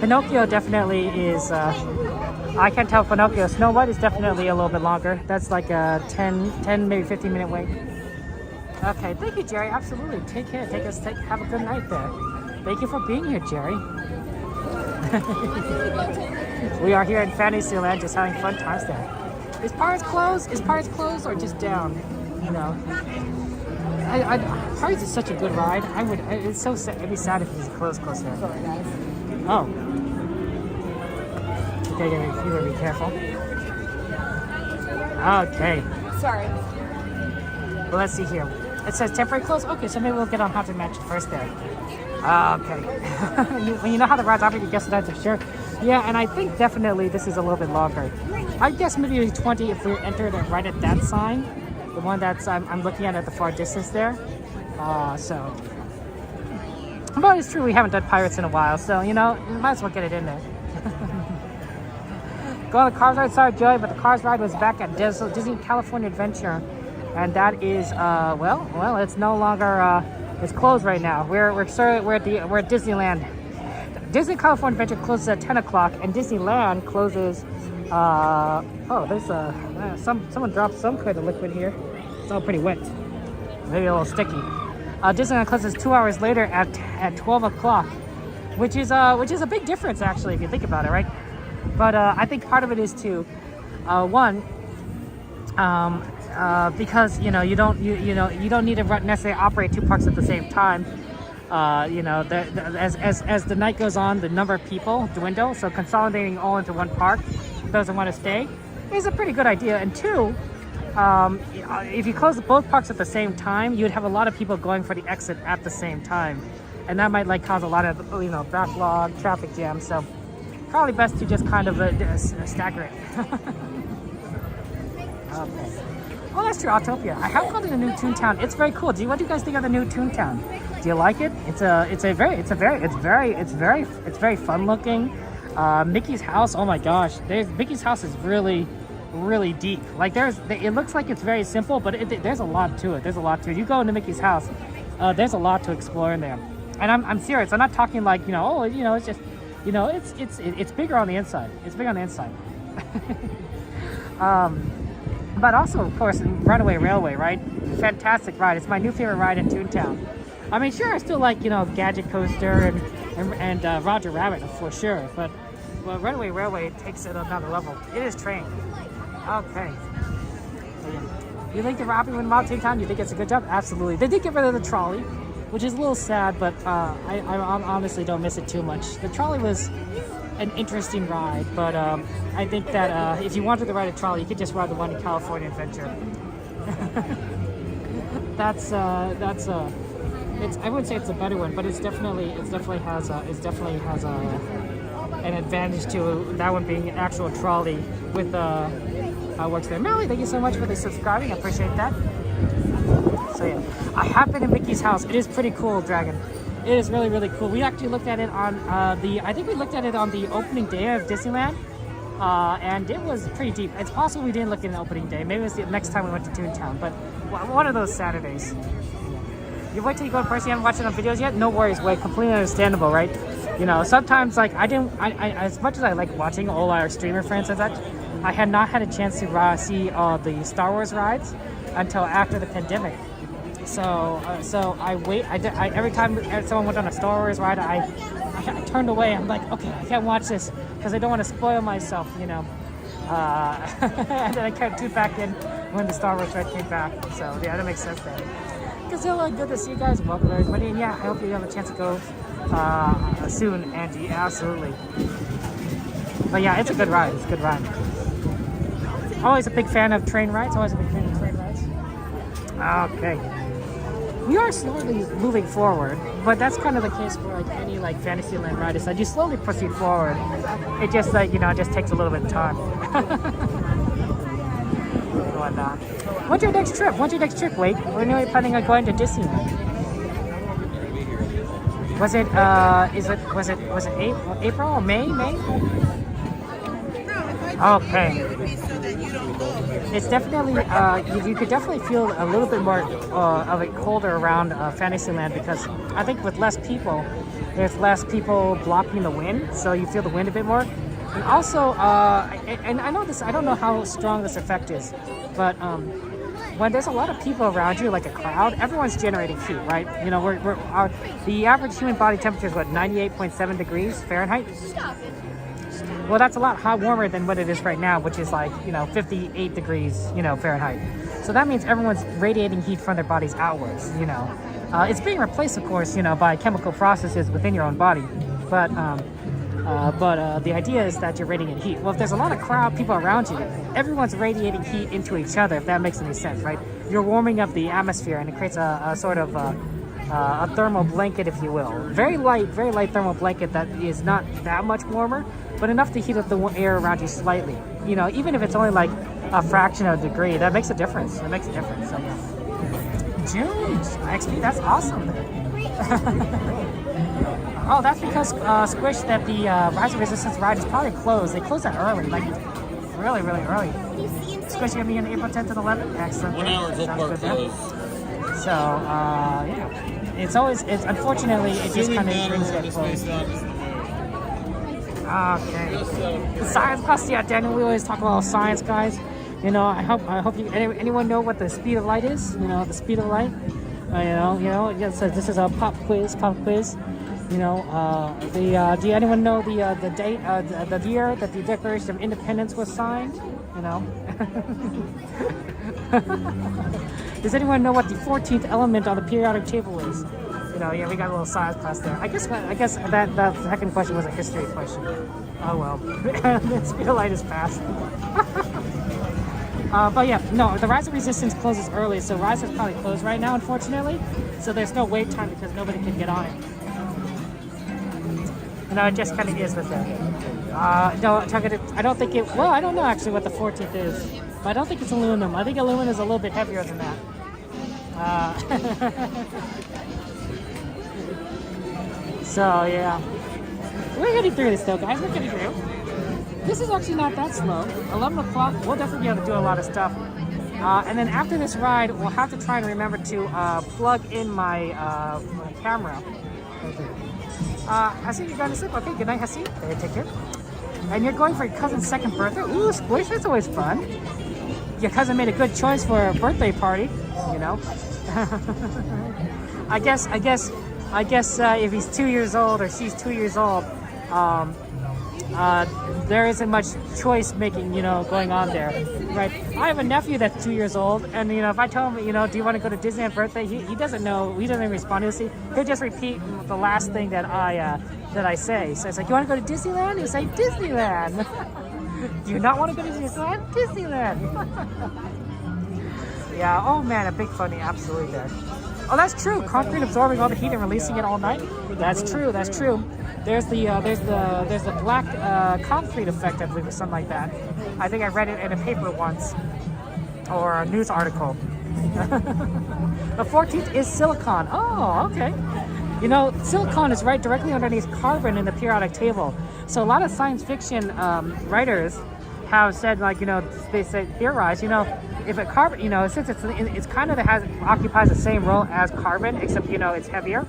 [SPEAKER 1] Pinocchio definitely is. I can't tell Pinocchio. Snow White is definitely a little bit longer. That's like a 10 maybe 15-minute wait. Okay, thank you, Jerry. Absolutely. Take care. Have a good night there. Thank you for being here, Jerry. We are here in Fantasyland, just having fun times there. Is Pirates closed? Or just down? You know, Pirates is such a good ride. It's so sad. It'd be sad if it was closed there. Oh. Okay, you gotta be careful. Okay.
[SPEAKER 9] Sorry.
[SPEAKER 1] Well, let's see here. It says temporary close. Okay, so maybe we'll get on Haunted Mansion first there. Okay. When you know how the rides operate, you guess the answer, sure. Yeah, and I think definitely this is a little bit longer. I guess maybe 20 if we entered it right at that sign. The one that's I'm looking at the far distance there. So. But it's true, we haven't done Pirates in a while, so, you know, might as well get it in there. go on the Cars ride. Sorry, Joey, but the Cars ride was back at Disney California Adventure, and that is well, it's no longer it's closed right now. We're at Disneyland. Disney California Adventure closes at 10 o'clock, and Disneyland closes. There's someone dropped some kind of liquid here. It's all pretty wet, maybe a little sticky. Disneyland closes 2 hours later at 12 o'clock, which is a big difference actually if you think about it, right? But I think part of it is too, because you don't need to necessarily operate two parks at the same time. As the night goes on, the number of people dwindle, so consolidating all into one park, those that want to stay, is a pretty good idea. And two, if you close both parks at the same time, you'd have a lot of people going for the exit at the same time, and that might cause a lot of backlog, traffic jam. So probably best to just kind of stagger it. Okay. Oh, that's true, Autopia. I have gone to the new Toontown. It's very cool. What do you guys think of the new Toontown? Do you like it? It's very fun looking. Mickey's house. Oh my gosh, Mickey's house is really deep. It looks like it's very simple, but there's a lot to it. You go into Mickey's house, there's a lot to explore in there. And I'm serious. I'm not talking like it's just it's bigger on the inside. It's bigger on the inside. But also, of course, Runaway Railway, right? Fantastic ride. It's my new favorite ride in Toontown. I mean, sure, I still like, Gadget Coaster and Roger Rabbit for sure, but Runaway Railway takes it another level. It is trained. Okay. So, yeah. You think they're happy with Mount Toontown? You think it's a good job? Absolutely. They did get rid of the trolley, which is a little sad, but I honestly don't miss it too much. The trolley was an interesting ride, but I think that if you wanted to ride a trolley, you could just ride the one in California Adventure. I wouldn't say it's a better one, but it definitely has an advantage to that one being an actual trolley with works there. Melly, thank you so much for the subscribing. I appreciate that. So yeah, I have been in Mickey's house. It is pretty cool, Dragon. It is really cool. We actually looked at it on the opening day of Disneyland, and it was pretty deep. It's possible we didn't look at an opening day. Maybe it was the next time we went to Toontown, but one of those Saturdays. You wait till you go in person. You haven't watched it on videos yet? No worries. Wait, completely understandable, right? Sometimes I as much as I like watching all our streamer friends and such, I had not had a chance to see the Star Wars rides until after the pandemic. So I wait. Every time someone went on a Star Wars ride, I turned away. I'm like, okay, I can't watch this because I don't want to spoil myself, And then I kind of tuned back in when the Star Wars ride came back. So yeah, that makes sense then. Godzilla, good to see you guys. Welcome everybody, and yeah, I hope you have a chance to go soon, Angie. Absolutely. But yeah, it's a good ride. It's a good ride. Always a big fan of train rides. Okay. We are slowly moving forward, but that's kind of the case for any Fantasyland ride. Is that you slowly proceed forward. It just just takes a little bit of time. Whatnot. When's your next trip? Wait, when are you planning on going to Disneyland? Was it April or May? Okay. It's definitely you could definitely feel a little bit more of it colder around Fantasyland because I think with less people, there's less people blocking the wind, so you feel the wind a bit more. And also, and I know this, I don't know how strong this effect is, but when there's a lot of people around you, like a crowd, everyone's generating heat, right? The average human body temperature is 98.7 degrees Fahrenheit. Well, that's a lot warmer than what it is right now, which is 58 degrees, Fahrenheit. So that means everyone's radiating heat from their bodies outwards, It's being replaced, of course, by chemical processes within your own body, but the idea is that you're radiating heat. Well, if there's a lot of people around you, everyone's radiating heat into each other, if that makes any sense, right? You're warming up the atmosphere, and it creates a sort of a thermal blanket, if you will. Very light thermal blanket that is not that much warmer, but enough to heat up the air around you slightly. Even if it's only a fraction of a degree, that makes a difference. So, yeah. June XP, that's awesome. Oh, that's because Squish, that the Rise of Resistance ride is probably closed. They closed that early. really early. Especially gonna be on April 10th and 11th. Excellent.
[SPEAKER 5] 1 hour until
[SPEAKER 1] Sounds
[SPEAKER 5] park
[SPEAKER 1] good there.
[SPEAKER 5] close.
[SPEAKER 1] So, yeah. It's unfortunately, it just kind of brings that close. Okay. The science class, yeah, Daniel, we always talk about science, guys. You know, I hope you, anyone know what the speed of light is? You know, the speed of light? Yeah, so this is a pop quiz. You know, do anyone know the date, the year that the Declaration of Independence was signed? You know? Does anyone know what the 14th element on the periodic table is? You know, yeah, we got a little science class there. I guess that second question was a history question. Oh well, the speed of light is fast. But yeah, no, the Rise of Resistance closes early, so Rise is probably closed right now, unfortunately. So there's no wait time because nobody can get on it. You know, it just kind of is with that. No, I don't think it. Well, I don't know actually what the 14th is, but I don't think it's aluminum. I think aluminum is a little bit heavier than that. So yeah, we're getting through this though, guys. We're getting through. This is actually not that slow. 11 o'clock, we'll definitely be able to do a lot of stuff. And then after this ride, we'll have to try and remember to plug in my camera. Hassan, you're going to sleep? Okay, good night, Hassan. Okay, take care. And you're going for your cousin's second birthday? Ooh, squish, that's always fun. Your cousin made a good choice for a birthday party, you know. I guess if he's 2 years old or she's 2 years old, there isn't much choice making, you know, going on there, right? I have a nephew that's 2 years old, and you know, if I tell him, you know, do you want to go to Disneyland birthday, he doesn't know, he doesn't respond. He'll just repeat the last thing that I say. So it's like, you want to go to Disneyland? He'll say Disneyland. Do you not want to go to Disneyland? Disneyland. Yeah. Oh man, a big funny, absolutely there. Oh, that's true. Concrete absorbing all the heat and releasing it all night. That's true. That's true. There's the black concrete effect, I believe, or something like that. I think I read it in a paper once, or a news article. The 14th is silicon. Oh, okay. You know, silicon is right directly underneath carbon in the periodic table. So a lot of science fiction writers have said, like, you know, they say theorize, you know, if a carbon, you know, since it's kind of occupies the same role as carbon, except, you know, it's heavier,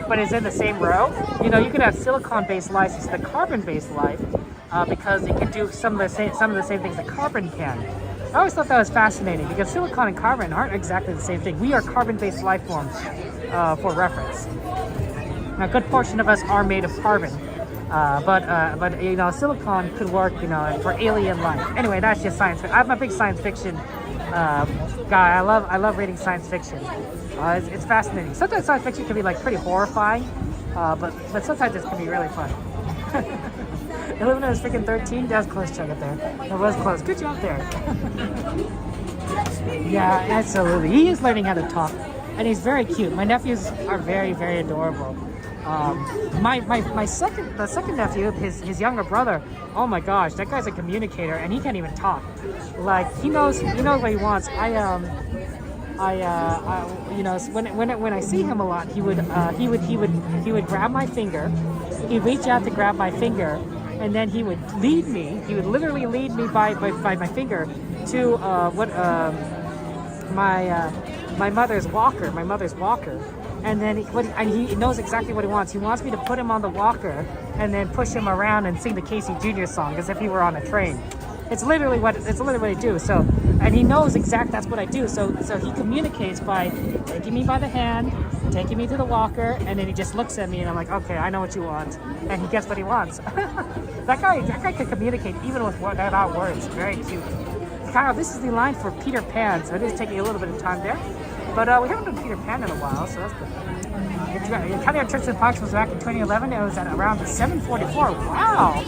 [SPEAKER 1] but it's in the same row. You know, you could have silicon-based life instead of carbon-based life because it can do some of the same things that carbon can. I always thought that was fascinating because silicon and carbon aren't exactly the same thing. We are carbon-based life forms, for reference. Now, a good portion of us are made of carbon. But you know, silicon could work, you know, for alien life. Anyway, that's just science fiction. I'm a big science fiction guy. I love reading science fiction. It's fascinating. Sometimes science fiction can be like pretty horrifying, but sometimes it can be really fun. Illumina is freaking 13. That was close, Chuck, up there. That was close. Good job there. Yeah, absolutely. He is learning how to talk, and he's very cute. My nephews are very, very adorable. The second nephew, his younger brother, oh my gosh, that guy's a communicator and he can't even talk. Like, he knows what he wants. You know, when I see him a lot, he would grab my finger, he'd reach out to grab my finger, and then he would lead me. He would literally lead me by my finger to my mother's walker. And then he knows exactly what he wants. He wants me to put him on the walker and then push him around and sing the Casey Jr. song as if he were on a train. It's literally what I do. So, and he knows exactly that's what I do. So he communicates by taking me by the hand, taking me to the walker, and then he just looks at me and I'm like, okay, I know what you want, and he gets what he wants. That guy can communicate even without words. Very cute. Kyle, this is the line for Peter Pan, so it is taking a little bit of time there. But we haven't done Peter Pan in a while, so that's good. Caviar Trips and Parks was back in 2011. It was at around 7:44. Wow!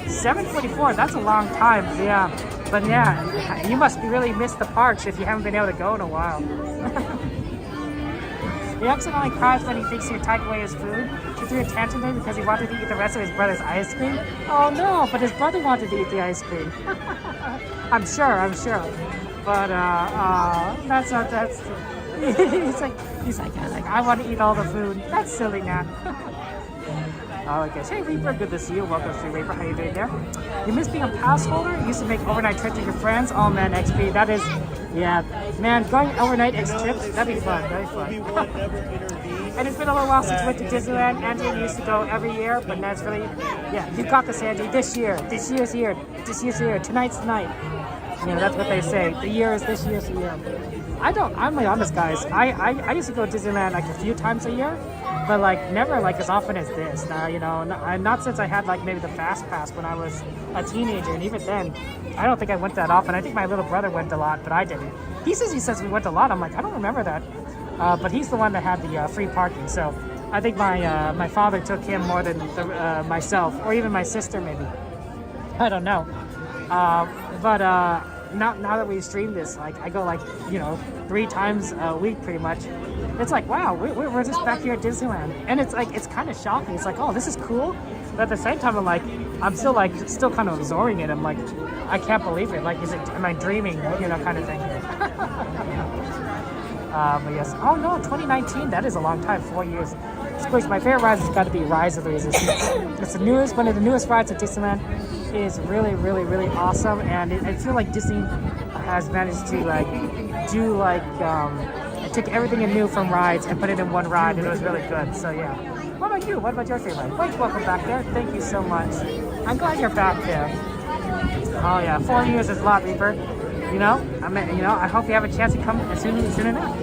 [SPEAKER 1] 7:44, that's a long time. Yeah. But yeah, you must really miss the parks if you haven't been able to go in a while. He accidentally cries when he thinks you take away his food. He threw a tantrum there because he wanted to eat the rest of his brother's ice cream. Oh no, but his brother wanted to eat the ice cream. I'm sure. But he's like, I want to eat all the food. That's silly, man. Oh, I guess. Hey, Reaper, good to see you. Welcome to Reaper. How you doing there? You miss being a pass holder? You used to make overnight trips with your friends? Oh, man, XP, that is, yeah. Man, going overnight trips, that'd be fun. That'd be fun. And it's been a little while since we went to Disneyland. Andrew used to go every year, but now it's really, yeah, you got this, Andrew. This year's here. Tonight's the night. You know, that's what they say. The year is this year's the year. I'm my honest, guys. I used to go to Disneyland like a few times a year, but like never like as often as this. You know, not since I had like maybe the fast pass when I was a teenager, and even then, I don't think I went that often. I think my little brother went a lot, but I didn't. He says we went a lot. I'm like, I don't remember that. But he's the one that had the free parking, so I think my father took him more than myself, or even my sister maybe. I don't know. But now that we stream this, like I go like 3 times a week pretty much. It's like, wow, we're just back here at Disneyland, and it's like it's kind of shocking. It's like, oh, this is cool, but at the same time, I'm still kind of absorbing it. I'm like, I can't believe it. Like, am I dreaming? Kind of thing. But yes. Oh no, 2019. That is a long time. 4 years. Squish, my favorite ride has got to be Rise of the Resistance. It's one of the newest rides at Disneyland. It is really, really, really awesome, and I feel like Disney has managed to took everything new from rides and put it in one ride, and it was really good. So yeah. What about you? What about your favorite? Thanks, welcome back there. Thank you so much. I'm glad you're back there. Oh yeah, 4 years is a lot, Reaper. I hope you have a chance to come soon enough.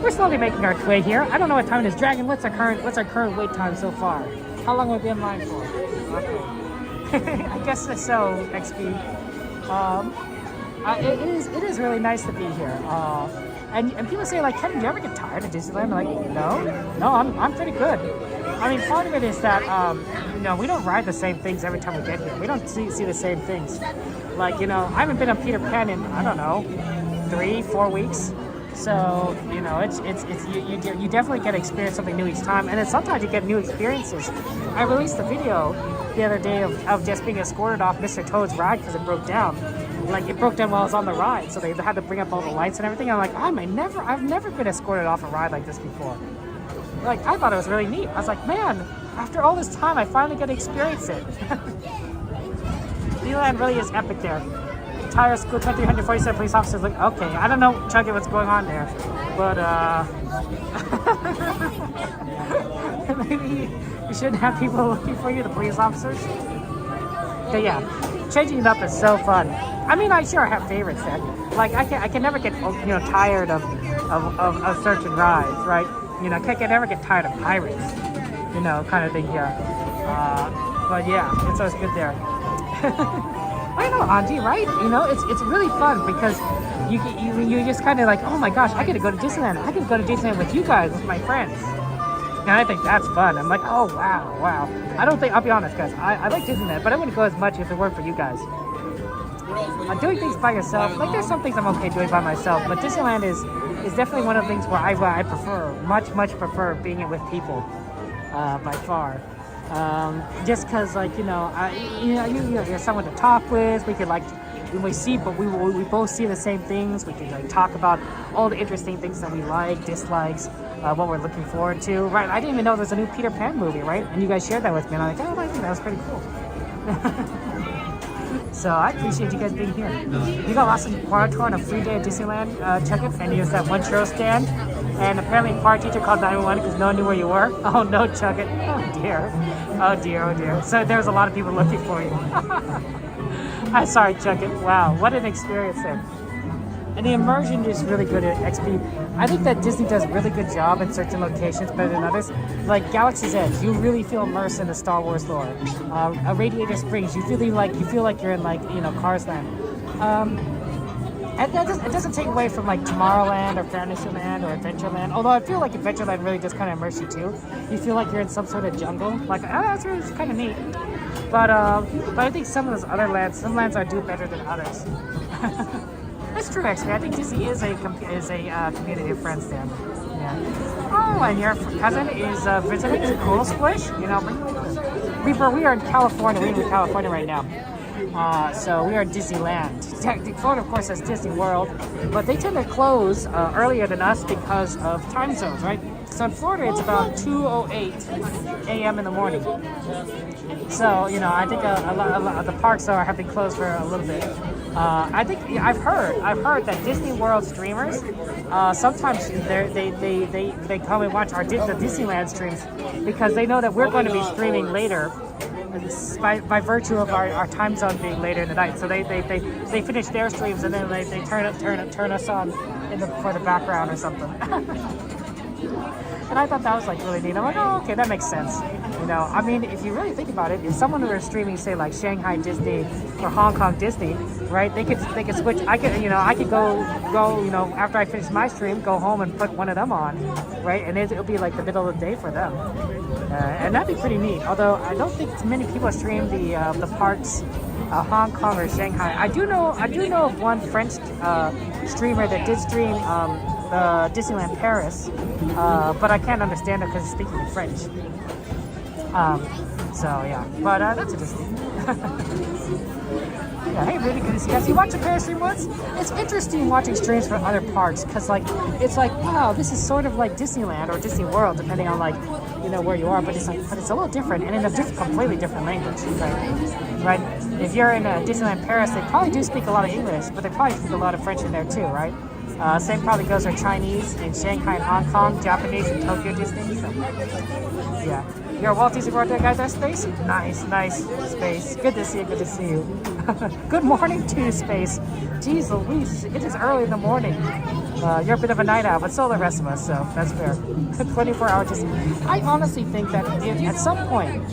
[SPEAKER 1] We're slowly making our way here. I don't know what time it is. Dragon, what's our current wait time so far? How long have we been in line for? Okay. I guess so, XP. It is really nice to be here. And people say like, Kevin, do you ever get tired of Disneyland? I'm like, no, I'm pretty good. I mean, part of it is that we don't ride the same things every time we get here. We don't see the same things. Like, I haven't been on Peter Pan in, I don't know, 3-4 weeks. So, you definitely get to experience something new each time, and then sometimes you get new experiences. I released a video the other day of just being escorted off Mr. Toad's ride because it broke down. Like, it broke down while I was on the ride, so they had to bring up all the lights and everything. I'm like, I've never been escorted off a ride like this before. Like, I thought it was really neat. I was like, man, after all this time, I finally get to experience it. Disneyland really is epic there. Entire school, 2,347 police officers. Like, okay, I don't know, Chuggy, what's going on there, but maybe you shouldn't have people looking for you, the police officers. But yeah, changing it up is so fun. I mean, I have favorites then. Like, I can never get tired of certain rides, right? I can never get tired of pirates, kind of thing here. But yeah, it's always good there. I know, Auntie, right? It's really fun because you just kind of like, oh my gosh, I get to go to Disneyland. I can go to Disneyland with you guys, with my friends. And I think that's fun. I'm like, oh wow. I'll be honest, guys, I like Disneyland, but I wouldn't go as much if it weren't for you guys. Doing things by yourself, like there's some things I'm okay doing by myself, but Disneyland is definitely one of the things where I prefer, much prefer being with people, by far. Just because, like, you're someone to talk with. We could, like, when we see, but we both see the same things. We can, like, talk about all the interesting things that we like, dislikes, what we're looking forward to. Right? I didn't even know there's a new Peter Pan movie, right? And you guys shared that with me, and I'm like, oh, I think that was pretty cool. So I appreciate you guys being here. You got lost in Quarantine on a free day at Disneyland. Check it and use that one churro stand. And apparently a choir teacher called 911 because no one knew where you were. Oh no, Chuck it. Oh dear. So there was a lot of people looking for you. I'm sorry, Chuck it. Wow, what an experience there. And the immersion is really good at XP. I think that Disney does a really good job in certain locations better than others. Like Galaxy's Edge, you really feel immersed in the Star Wars lore. Radiator Springs, you feel like you're in Cars Land. It doesn't take away from like Tomorrowland or Fantasyland or Adventureland. Although I feel like Adventureland really does kind of immerse you too. You feel like you're in some sort of jungle. Like, that's really kind of neat. But I think some of those other lands, some lands do better than others. That's true, actually. I think Disney is a community of friends there. Yeah. Oh, and your cousin is visiting. Cool, Squish. Reaper, we are in California. We're in California right now. So we are at Disneyland. Florida, of course, has Disney World, but they tend to close earlier than us because of time zones, right? So in Florida, it's about 2:08 a.m. in the morning. So, you know, I think a lot of the parks have been closed for a little bit. I think I've heard that Disney World streamers sometimes they come and watch the Disneyland streams because they know that we're going to be streaming later by virtue of our time zone being later in the night. So they finish their streams and then they turn us on for the background or something. And I thought that was like really neat. I'm like, oh, okay, that makes sense. You know, I mean, if you really think about it, if someone were streaming, say, like Shanghai Disney or Hong Kong Disney, right? They could switch. I could go. You know, after I finish my stream, go home and put one of them on, right? And it'll be like the middle of the day for them, and that'd be pretty neat. Although I don't think many people stream the parks, Hong Kong or Shanghai. I do know of one French streamer that did stream Disneyland Paris, but I can't understand it because he's speaking in French. So yeah, but that's interesting. Yeah, hey, really good to see you guys. You watch a Paris stream once? It's interesting watching streams from other parks because, like, it's like, wow, this is sort of like Disneyland or Disney World, depending on, like, you know, where you are. But it's like, but it's a little different and in a completely different language, right? If you're in Disneyland Paris, they probably do speak a lot of English, but they probably speak a lot of French in there too, right? Same probably goes for Chinese in Shanghai and Hong Kong, Japanese in Tokyo Disney. So, yeah. You're Walt Disney World there, guys. Our Space? Nice Space. Good to see you. Good to see you. Good morning to you, Space. Jeez Louise, it is early in the morning. You're a bit of a night owl, but so are the rest of us, so that's fair. 24-hour Disney. I honestly think that if at some point,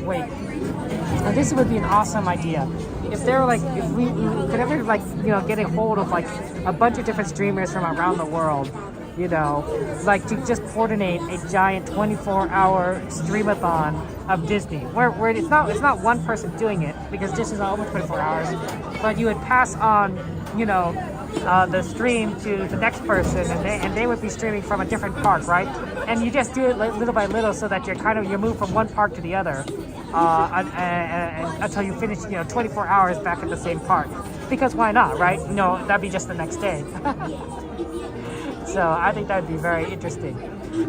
[SPEAKER 1] and this would be an awesome idea. If there were like, if we could ever like, you know, get a hold of like a bunch of different streamers from around the world, you know, like to just coordinate a giant 24-hour streamathon of Disney, where it's not one person doing it because Disney's not open 24 hours, but you would pass on, you know, the stream to the next person, and they would be streaming from a different park, right? And you just do it little by little so that you move from one park to the other until you finish, you know, 24 hours back at the same park. Because why not, right? You know, that'd be just the next day. So I think that'd be very interesting.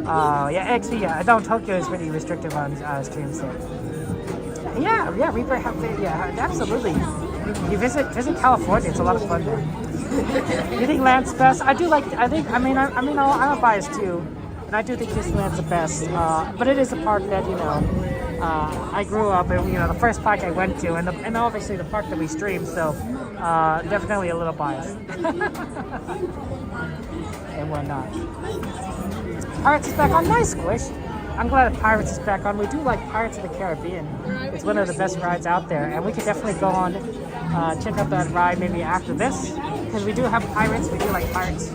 [SPEAKER 1] Yeah, actually, yeah, Tokyo is pretty restrictive on streams. So. Yeah, Reaper, yeah, absolutely. You visit California; it's a lot of fun there. You think Land's best? I'm a bias too, and I do think Disneyland's the best. But it is a park that, you know, I grew up in. You know, the first park I went to, and obviously the park that we streamed. So definitely a little biased. And whatnot. Pirates is back on. Nice, Squish. I'm glad that Pirates is back on. We do like Pirates of the Caribbean. It's one of the best rides out there, and we could definitely go on, check out that ride maybe after this, because we do have Pirates. We do like Pirates.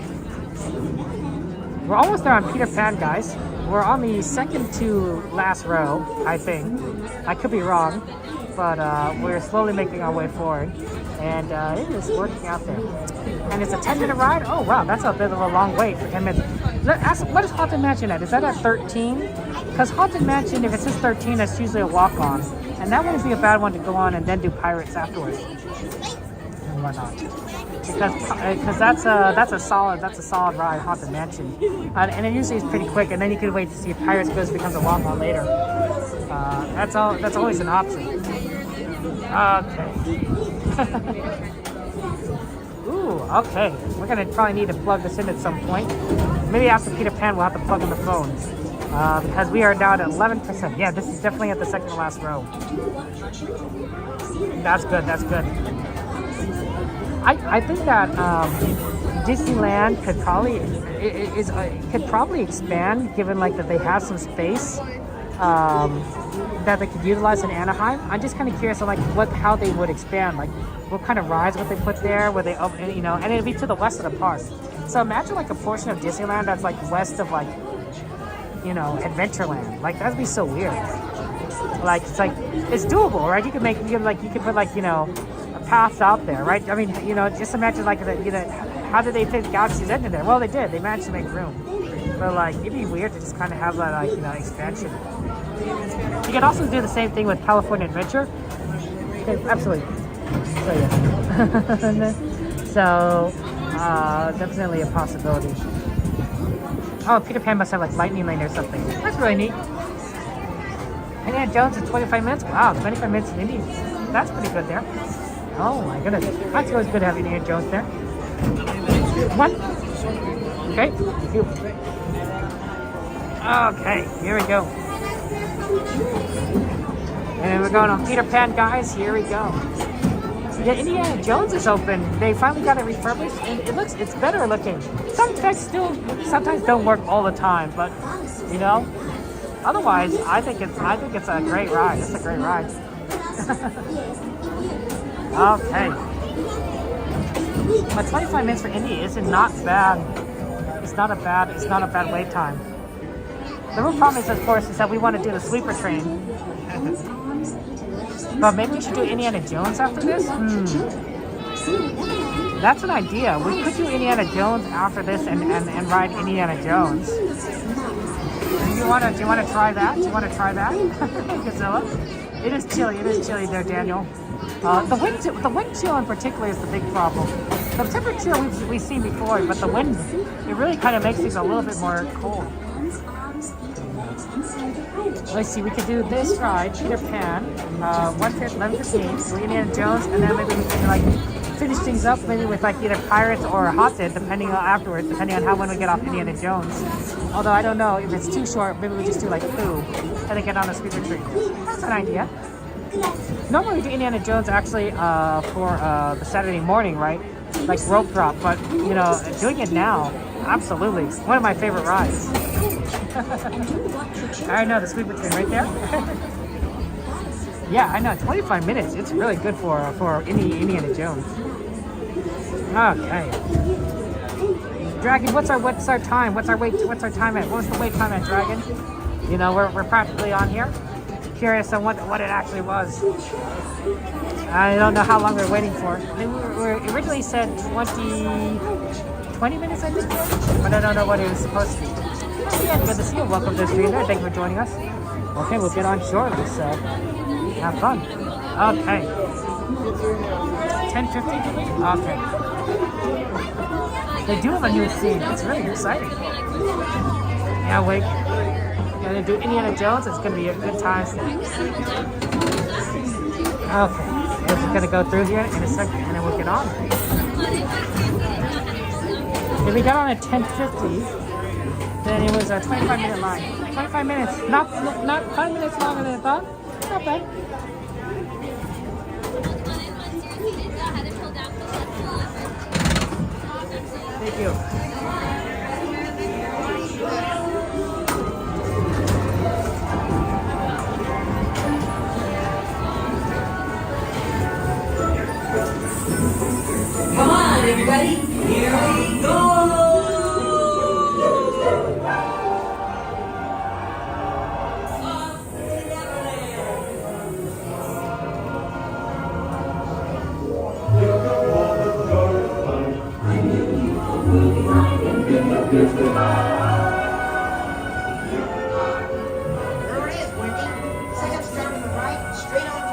[SPEAKER 1] We're almost there on Peter Pan, guys. We're on the second to last row, I think. I could be wrong, but we're slowly making our way forward, and it is working out there. And it's a 10-minute ride? Oh, wow, that's a bit of a long wait for 10 minutes. What is Haunted Mansion at? Is that at 13? Because Haunted Mansion, if it says 13, that's usually a walk-on. And that wouldn't be a bad one to go on and then do Pirates afterwards. And whatnot. Because that's a solid ride, Haunted Mansion. And it usually is pretty quick, and then you can wait to see if Pirates becomes a walk-on later. That's always an option. Okay. Ooh, okay. We're gonna probably need to plug this in at some point. Maybe after Peter Pan, we'll have to plug in the phone. Because we are down at 11%. Yeah, this is definitely at the second to last row. That's good, that's good. I think that Disneyland could probably expand, given like that they have some space that they could utilize in Anaheim. I'm just kind of curious on like how they would expand, like what kind of rides would they put there? Would they, you know, and it'd be to the west of the park. So imagine like a portion of Disneyland that's like west of like, you know, Adventureland. Like that'd be so weird. Like it's doable, right? You could put like, you know, paths out there, right? I mean, you know, just imagine like you know, how did they fit Galaxy's Edge in there? Well, they did. They managed to make room. But like, it'd be weird to just kind of have that, like, you know, expansion. You can also do the same thing with California Adventure. Okay, absolutely. So yeah. So definitely a possibility. Oh, Peter Pan must have like lightning lane or something. That's really neat. Indiana Jones in 25 minutes? Wow, 25 minutes in Indy. That's pretty good there. Oh my goodness. That's always good to have Indiana Jones there. One. Okay, thank you. Okay, here we go. And we're going on Peter Pan, guys. Here we go. Yeah, Indiana Jones is open. They finally got it refurbished, and it's better looking. Sometimes don't work all the time, but you know. Otherwise, I think it's a great ride. It's a great ride. Okay. But 25 minutes for Indy is not bad. It's not a bad wait time. The real problem is, of course, is that we want to do the sleeper train. But maybe we should do Indiana Jones after this? That's an idea. We could do Indiana Jones after this and ride Indiana Jones. Do you want to try that? Gazilla? It is chilly there, Daniel. The wind chill in particular is the big problem. The temperature we've seen before, but the wind, it really kind of makes things a little bit more cold. Let's see, we could do this ride, Peter Pan, 11:15, do Indiana Jones, and then maybe we can like finish things up maybe with like either Pirates or Haunted, depending on when we get off Indiana Jones. Although I don't know, if it's too short, maybe we just do like Pooh, and then get on the sleeper train. That's an idea. Normally we do Indiana Jones actually for the Saturday morning, right? Like rope drop, but you know, doing it now, absolutely. One of my favorite rides. I know, the sleeper train right there. Yeah, I know, 25 minutes. It's really good for Indiana Jones. Okay. Dragon, what's our time? What's our time at? What's the wait time at, Dragon? You know, we're practically on here. Curious on what it actually was. I don't know how long we're waiting for. We originally said 20 minutes, I think, but I don't know what it was supposed to be. Yeah, good to see you. Welcome to the stream there. Thank you for joining us. Okay, we'll get on shortly, so have fun. Okay. 10:50, okay. They do have a new scene. It's really exciting. Yeah, wait. Gonna do Indiana Jones. It's gonna be a good time. Okay. We're just gonna go through here in a second, and then we'll get on. If we got on at 10:50, then it was a 25-minute line. 25 minutes, not 5 minutes longer than I thought. Not bad. Thank you.
[SPEAKER 11] Come on, everybody, here we go!
[SPEAKER 10] There it is, Winnie. Set up start on the right, straight on to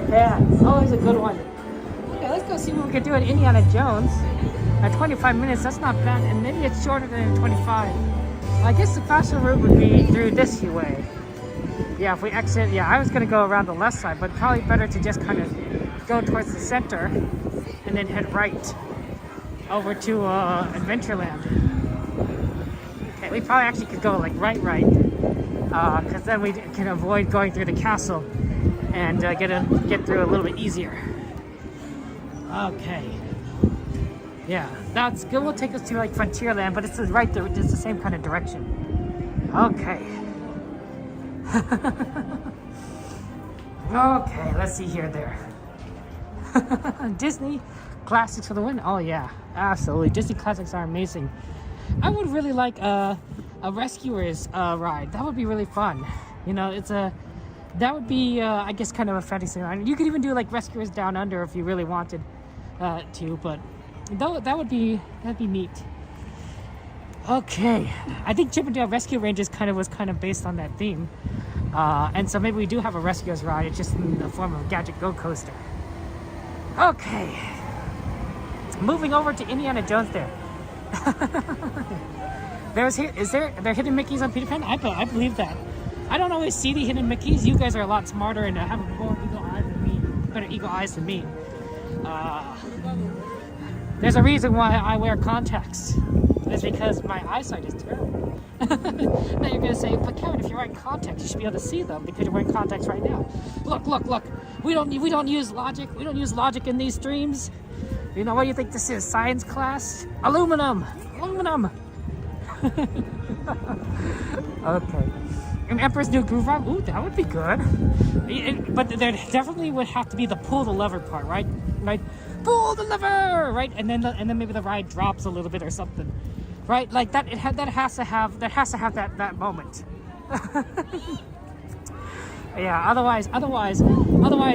[SPEAKER 1] Pan. Always a good one. Okay, let's go see what we can do at Indiana Jones. At 25 minutes, that's not bad, and maybe it's shorter than 25. I guess the faster route would be through this way. Yeah, if we exit, yeah, I was gonna go around the left side, but probably better to just kind of go towards the center and then head right over to Adventureland. Okay, we probably actually could go like right, because then we can avoid going through the castle and get through a little bit easier. Okay. Yeah, that's good. Will take us to like Frontierland, but it's right there. It's the same kind of direction. Okay. Okay, let's see here. There. Disney classics for the win. Oh yeah, absolutely. Disney classics are amazing. I would really like a Rescuers ride. That would be really fun. You know, that would be I guess kind of a Fantasyland. You could even do like Rescuers Down Under if you really wanted to, but. That'd be neat. Okay, I think Chip 'n Dale Rescue Rangers was kind of based on that theme, and so maybe we do have a Rescuers ride. It's just in the form of a Gadget Go Coaster. Okay, moving over to Indiana Jones. There, there are hidden Mickeys on Peter Pan? I believe that. I don't always see the hidden Mickeys. You guys are a lot smarter and have more better eagle eyes than me. There's a reason why I wear contacts. It's because my eyesight is terrible. Now you're gonna say, but Kevin, if you're wearing contacts, you should be able to see them because you're wearing contacts right now. Look. We don't use logic. We don't use logic in these streams. You know what do you think this is? Science class? Aluminum. Okay. An Emperor's New Groove ride? Ooh, that would be good. But there definitely would have to be the pull the lever part, right? Right? Pull the lever, right? And then maybe the ride drops a little bit or something, right? Like that. That has to have that moment. Yeah. Otherwise,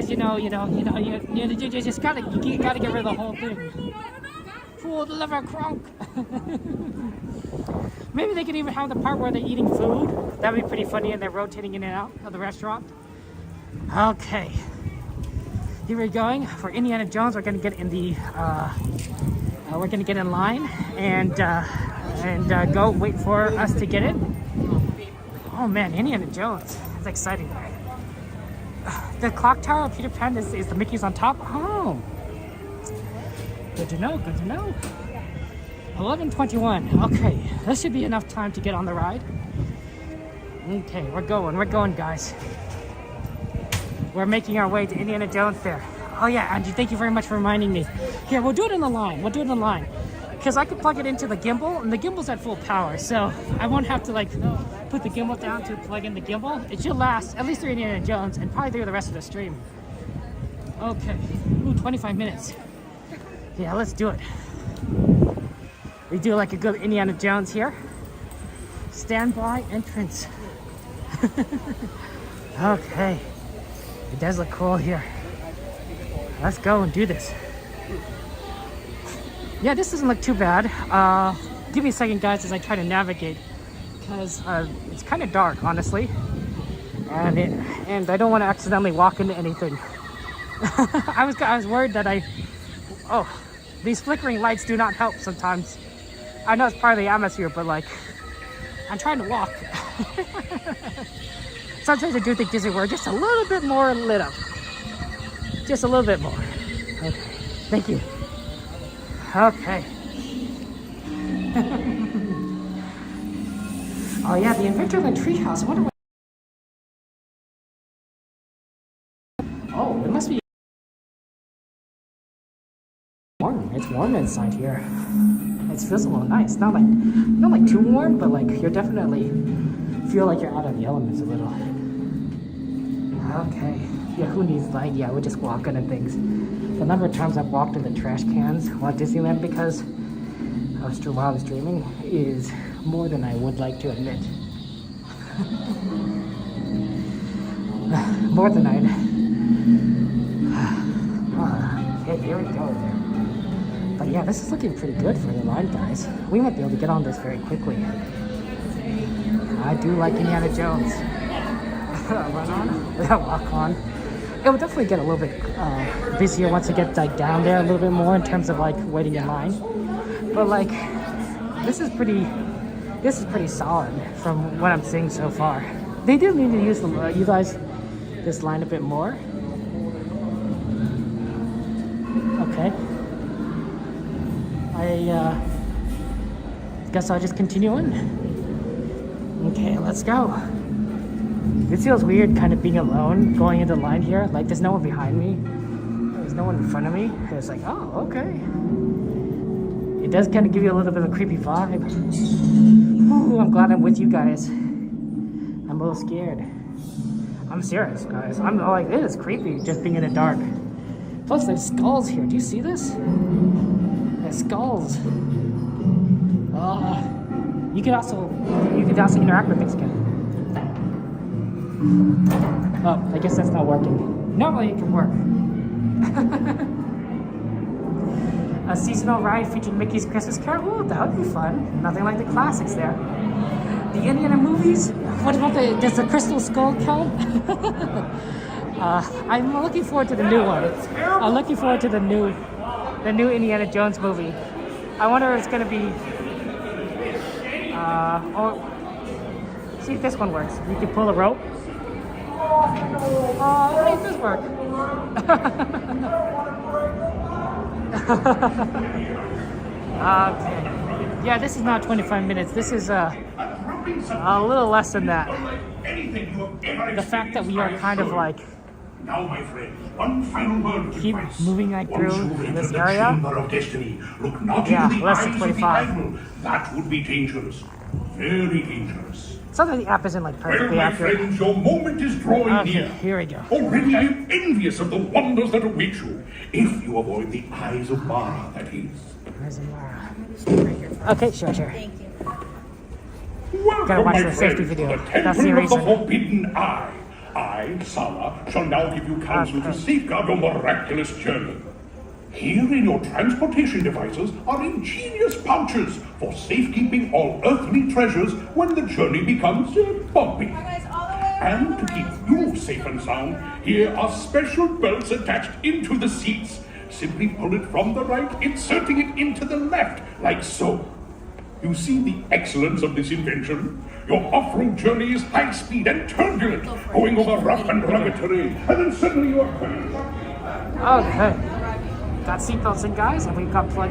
[SPEAKER 1] you just gotta get rid of the whole thing. Pull the lever, Kronk. Maybe they could even have the part where they're eating food. That'd be pretty funny, and they're rotating in and out of the restaurant. Okay. Here we're going for Indiana Jones. We're gonna get in the we're gonna get in line and go wait for us to get in. Oh man, Indiana Jones. That's exciting. The clock tower of Peter Pan is the Mickey's on top. Oh, good to know. 11:21. Okay, this should be enough time to get on the ride. Okay, we're going, guys. We're making our way to Indiana Jones there. Oh yeah, Angie, thank you very much for reminding me. Here, we'll do it in the line. Because I could plug it into the gimbal, and the gimbal's at full power, so I won't have to like put the gimbal down to plug in the gimbal. It should last at least through Indiana Jones and probably through the rest of the stream. Okay, 25 minutes. Yeah, let's do it. We do like a good Indiana Jones here. Standby entrance. Okay. It does look cool here. Let's go and do this. Yeah, this doesn't look too bad. Give me a second, guys, as I try to navigate, because it's kind of dark, honestly, and I don't want to accidentally walk into anything. I was worried that these flickering lights do not help sometimes. I know it's part of the atmosphere, but like, I'm trying to walk. Sometimes I do think Disney World just a little bit more lit up. Just a little bit more. Okay, thank you. Okay. Oh yeah, the Adventureland Treehouse. I wonder what... Oh, it must be warm. It's warm inside here. It feels a little nice. Not like too warm, but like you're definitely feel like you're out of the elements a little. Okay. Yeah, who needs light? Yeah, we're just walking and things. The number of times I've walked in the trash cans while at Disneyland because while I was streaming is more than I would like to admit. More than I'd. Okay, here we go there. But yeah, this is looking pretty good for the line, guys. We might be able to get on this very quickly. I do like Indiana Jones. Run on, walk on. it would definitely get a little bit busier once you get like down there a little bit more in terms of like waiting in line. But like, this is pretty solid from what I'm seeing so far. They do need to utilize this line a bit more. Okay. I guess I'll just continue on. Okay, let's go. It feels weird kind of being alone going into the line here. Like there's no one behind me. There's no one in front of me. It's like, oh, okay. It does kind of give you a little bit of a creepy vibe. Ooh, I'm glad I'm with you guys. I'm a little scared. I'm serious, guys. I'm like, it is creepy just being in the dark. Plus, there's skulls here. Do you see this? There's skulls. You can also interact with things again. Oh, I guess that's not working. Normally it can work. A seasonal ride featuring Mickey's Christmas Carol. Ooh, that would be fun. Nothing like the classics there. The Indiana movies. What about does the Crystal Skull count? I'm looking forward to the new one. I'm looking forward to the new Indiana Jones movie. I wonder if it's gonna be. See if this one works. You can pull a rope. How does this work? Okay. Yeah, this is not 25 minutes. This is a little less than that. The fact that we are kind of like
[SPEAKER 12] now, my friend, one final word of
[SPEAKER 1] keep
[SPEAKER 12] advice.
[SPEAKER 1] moving like through this area.
[SPEAKER 12] Chamber of Destiny. Look not
[SPEAKER 1] Yeah,
[SPEAKER 12] into the
[SPEAKER 1] less
[SPEAKER 12] eyes
[SPEAKER 1] than
[SPEAKER 12] of the
[SPEAKER 1] 25.
[SPEAKER 12] idol. That would be dangerous. Very dangerous.
[SPEAKER 1] Sometimes the app isn't like
[SPEAKER 12] Well,
[SPEAKER 1] perfectly
[SPEAKER 12] my
[SPEAKER 1] accurate.
[SPEAKER 12] friends, your moment is drawing
[SPEAKER 1] Okay,
[SPEAKER 12] near.
[SPEAKER 1] here we go.
[SPEAKER 12] Already I am envious of the wonders that await you, if you avoid the eyes of Mara, that is.
[SPEAKER 1] Eyes of Mara. Okay, sure.
[SPEAKER 12] Welcome,
[SPEAKER 1] Gotta watch
[SPEAKER 12] my
[SPEAKER 1] the safety
[SPEAKER 12] friends,
[SPEAKER 1] video.
[SPEAKER 12] to the
[SPEAKER 1] That's the
[SPEAKER 12] Temple of the
[SPEAKER 1] reason.
[SPEAKER 12] Forbidden Eye. I, Sarah, shall now give you counsel to safeguard your miraculous journey. Here in your transportation devices are ingenious pouches for safekeeping all earthly treasures when the journey becomes bumpy. And to keep you safe and sound, here are special belts attached into the seats. Simply pull it from the right, inserting it into the left, like so. You see the excellence of this invention? Your off-road journey is high speed and turbulent, going over rough and rugged terrain, and then suddenly you are...
[SPEAKER 1] Okay. Got seatbelts in, guys, and we've got the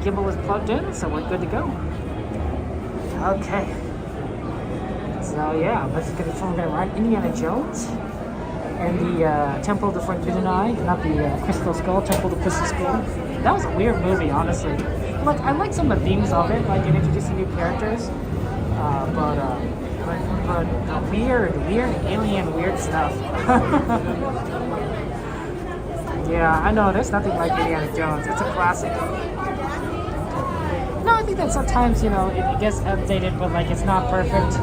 [SPEAKER 1] gimbal is plugged in, so we're good to go. Okay. So yeah, let's get it from there, right? Indiana Jones and the Temple of the Forbidden Eye, not the Crystal Skull, Temple of the Crystal Skull. That was a weird movie, honestly. Look, I like some of the themes of it, like in introducing new characters, but weird alien weird stuff. Yeah, I know, there's nothing like Indiana Jones. It's a classic. No, I think that sometimes, it gets updated, but like it's not perfect.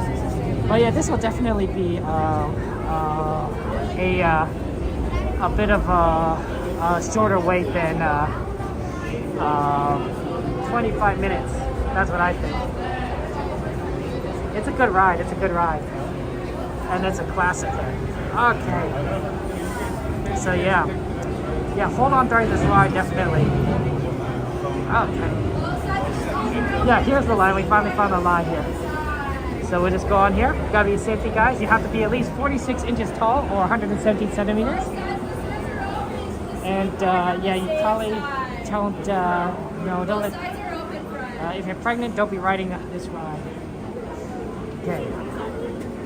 [SPEAKER 1] But yeah, this will definitely be a bit of a shorter wait than 25 minutes. That's what I think. It's a good ride. And it's a classic. Okay. So yeah, hold on during this ride, definitely. Okay. Yeah, here's the line. We finally found the line here. So we'll just go on here. Gotta be safety, guys. You have to be at least 46 inches tall or 117 centimeters. And yeah, you probably don't, don't let, if you're pregnant, don't be riding this ride. Okay.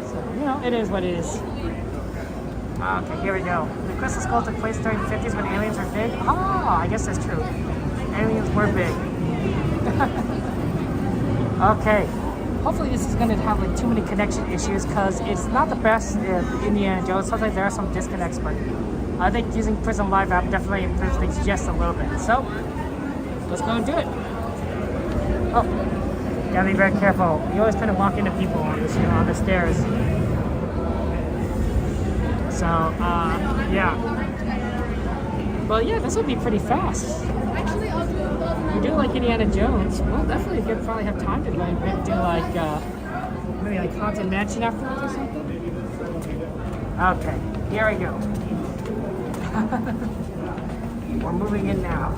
[SPEAKER 1] So, it is what it is. Okay, here we go. The Crystal Skull took place during the 50s when aliens were big. Oh, I guess that's true. Aliens were big. Okay. Hopefully this is going to have like too many connection issues because it's not the best Indiana Jones. Sometimes there are some disconnects, but I think using Prism Live app definitely improves things just a little bit. So, let's go and do it. Oh, gotta be very careful. You always kind of walk into people on this, on the stairs. So, yeah. Well, yeah, this would be pretty fast. If you do like Indiana Jones, well, definitely you could probably have time to like maybe do like maybe like Haunted Mansion afterwards or something. Okay, here we go. We're moving in now.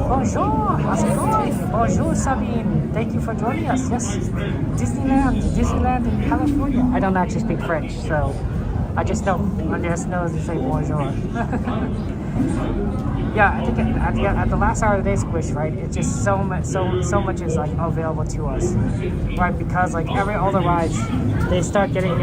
[SPEAKER 1] Bonjour, how's it going? Bonjour, Sabine. Thank you for joining us. Yes, Disneyland in California. I don't actually speak French, so I just know to say bonjour. Yeah, I think at the last hour of the day squish, right? It's just so much is like available to us, right? Because like all the rides, they start getting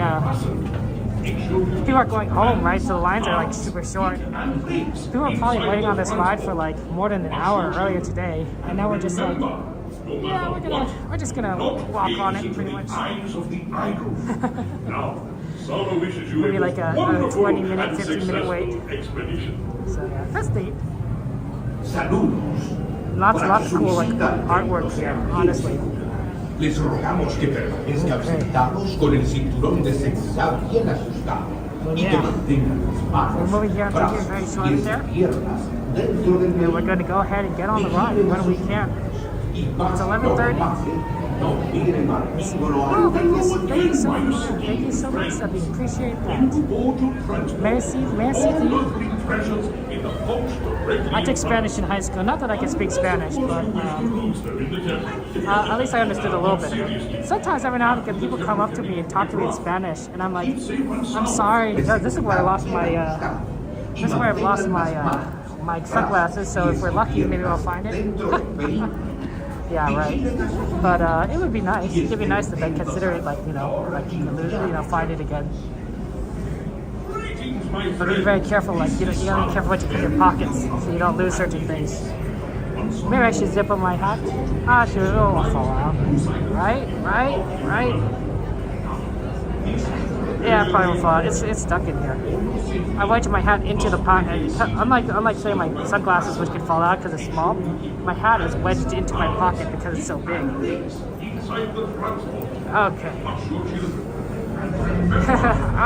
[SPEAKER 1] people are going home, right? So the lines are like super short. People are probably waiting on this ride for like more than an hour earlier today, and now we're just like, yeah, we're just gonna walk on it pretty much. Maybe like a 20-minute, 15-minute wait. So yeah, that's neat. Lots of cool like artwork here, honestly.
[SPEAKER 2] Les rogamos que permanezcan sentados con el cinturón de seguridad bien ajustado y que mantengan las manos, brazos, pies y piernas dentro del vehículo.
[SPEAKER 1] We're going to go ahead and get on the ride when we can. It's 11:30. Oh, thank you so much, Sabine. Appreciate that. Merci I took Spanish in high school. Not that I can speak Spanish, but at least I understood a little bit of it. Sometimes every now and then people come up to me and talk to me in Spanish, and I'm like, I'm sorry. This is where I lost my. This is where I've lost my sunglasses. So if we're lucky, maybe I'll find it. Yeah, right. But it would be nice. It'd be nice to then consider it, like you know, find it again. But be very careful. Like you gotta be careful what you put in your pockets, so you don't lose certain things. Maybe I should zip up my hat. Sure. Oh, I'll fall out. Right. Yeah, probably will fall out. It's stuck in here. I wedged my hat into the pocket. Unlike say my sunglasses, which could fall out because it's small, my hat is wedged into my pocket because it's so big. Okay.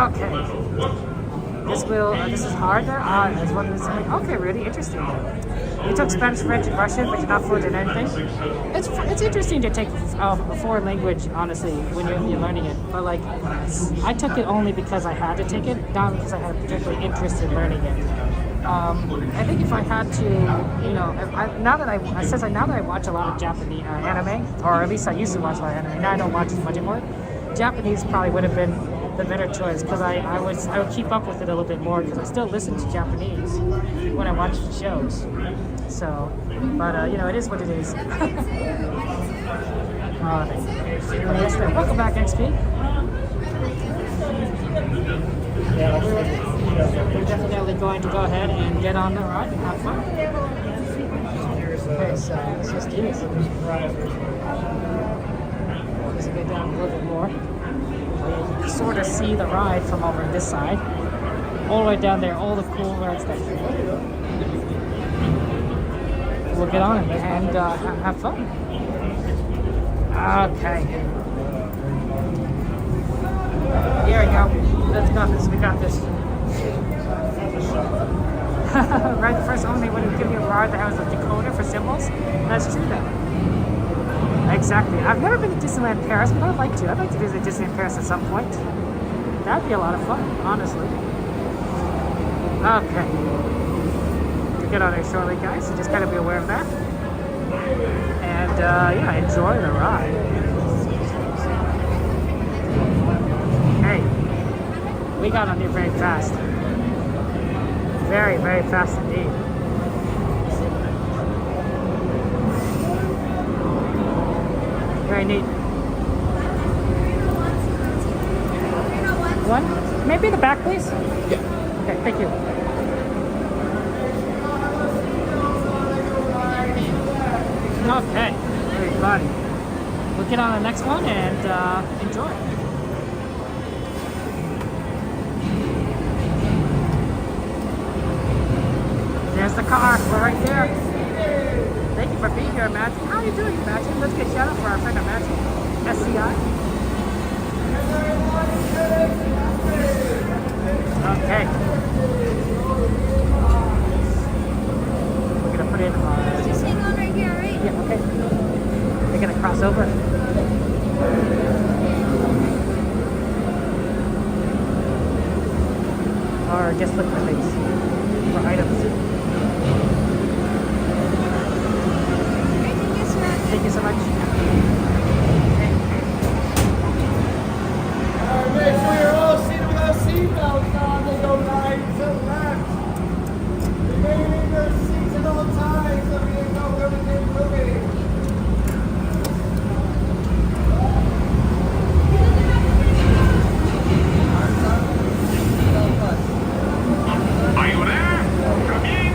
[SPEAKER 1] Okay. This is hard there? That's what it's like. Okay, really interesting. You took Spanish, French, and Russian, but you're not fluent in anything? It's interesting to take a foreign language, honestly, when you're learning it. But like, I took it only because I had to take it, not because I had a particular interest in learning it. I think if I had to, you know, now that I watch a lot of Japanese anime, or at least I used to watch a lot of anime, now I don't watch as much anymore, Japanese probably would have been the better choice because I would keep up with it a little bit more because I still listen to Japanese when I watch the shows. So, but you know, it is what it is. Welcome back, XP. Yeah, we're definitely going to go ahead and get on the ride and have fun. Okay, so let's just do this. Let's get down a little bit more. You can sort of see the ride from over this side. All the way down there, all the cool rides that we'll get on and have fun. Okay. Here we go. Let's got this. We got this. Right, the first only when you give you a ride that has a decoder for symbols. That's true though. Exactly. I've never been to Disneyland Paris, but I'd like to. I'd like to visit Disneyland Paris at some point. That'd be a lot of fun, honestly. Okay. We'll get on there shortly, guys, so just kind of be aware of that. And, yeah, enjoy the ride. Hey, we got on there very fast. Very, very fast indeed. Very neat. One? Maybe the back, please? Yeah. Okay, thank you. Okay, very fun. We'll get on the next one and enjoy. There's the car. We're right there. Thank you for being here, Imagine. How are you doing, Imagine? Let's get shout out for our friend Imagine. SCI. Okay. We're gonna put in
[SPEAKER 6] just hang on right here, right?
[SPEAKER 1] Yeah, okay. We're gonna cross over. or just look for things, for items. Thank you so much.
[SPEAKER 5] Make sure you're all seated with those seatbelts on. They go right to left. Remain in your seats at all times so we can know everything moving.
[SPEAKER 12] Are you there? Come in.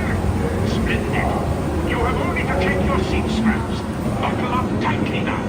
[SPEAKER 12] Splendid. You have only to take your seats, straps. Buckle up tightly now.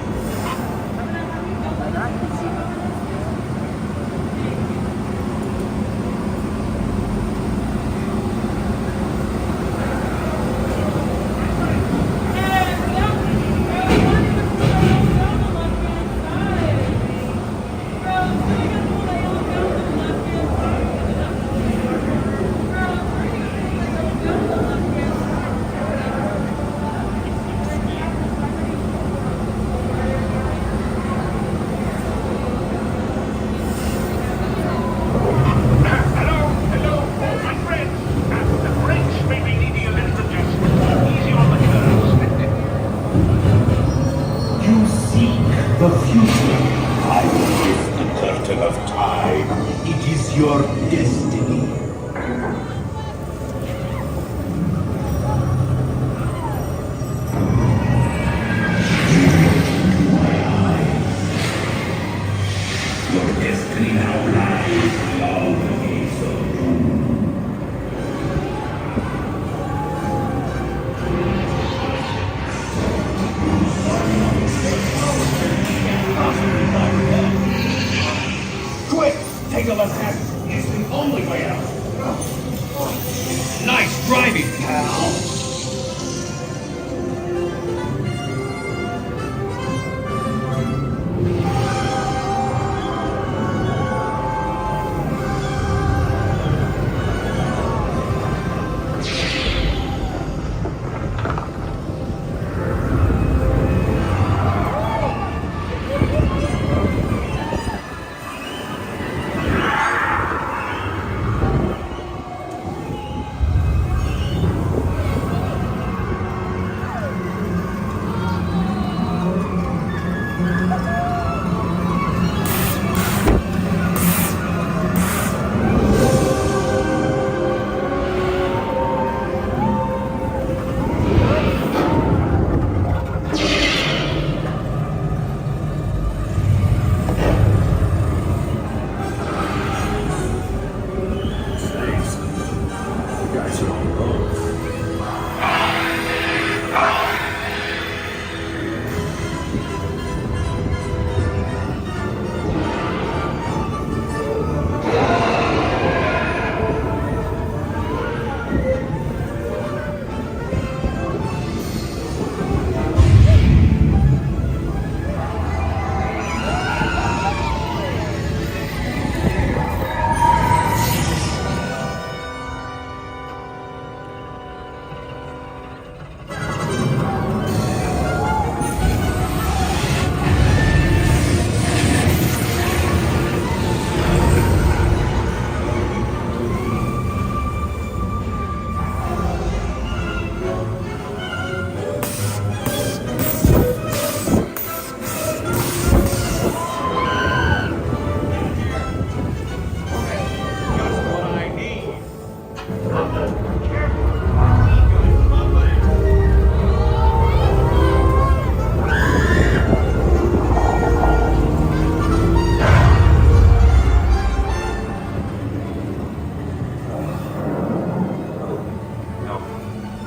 [SPEAKER 2] Take a left hand. It's the only way out. Nice driving, pal.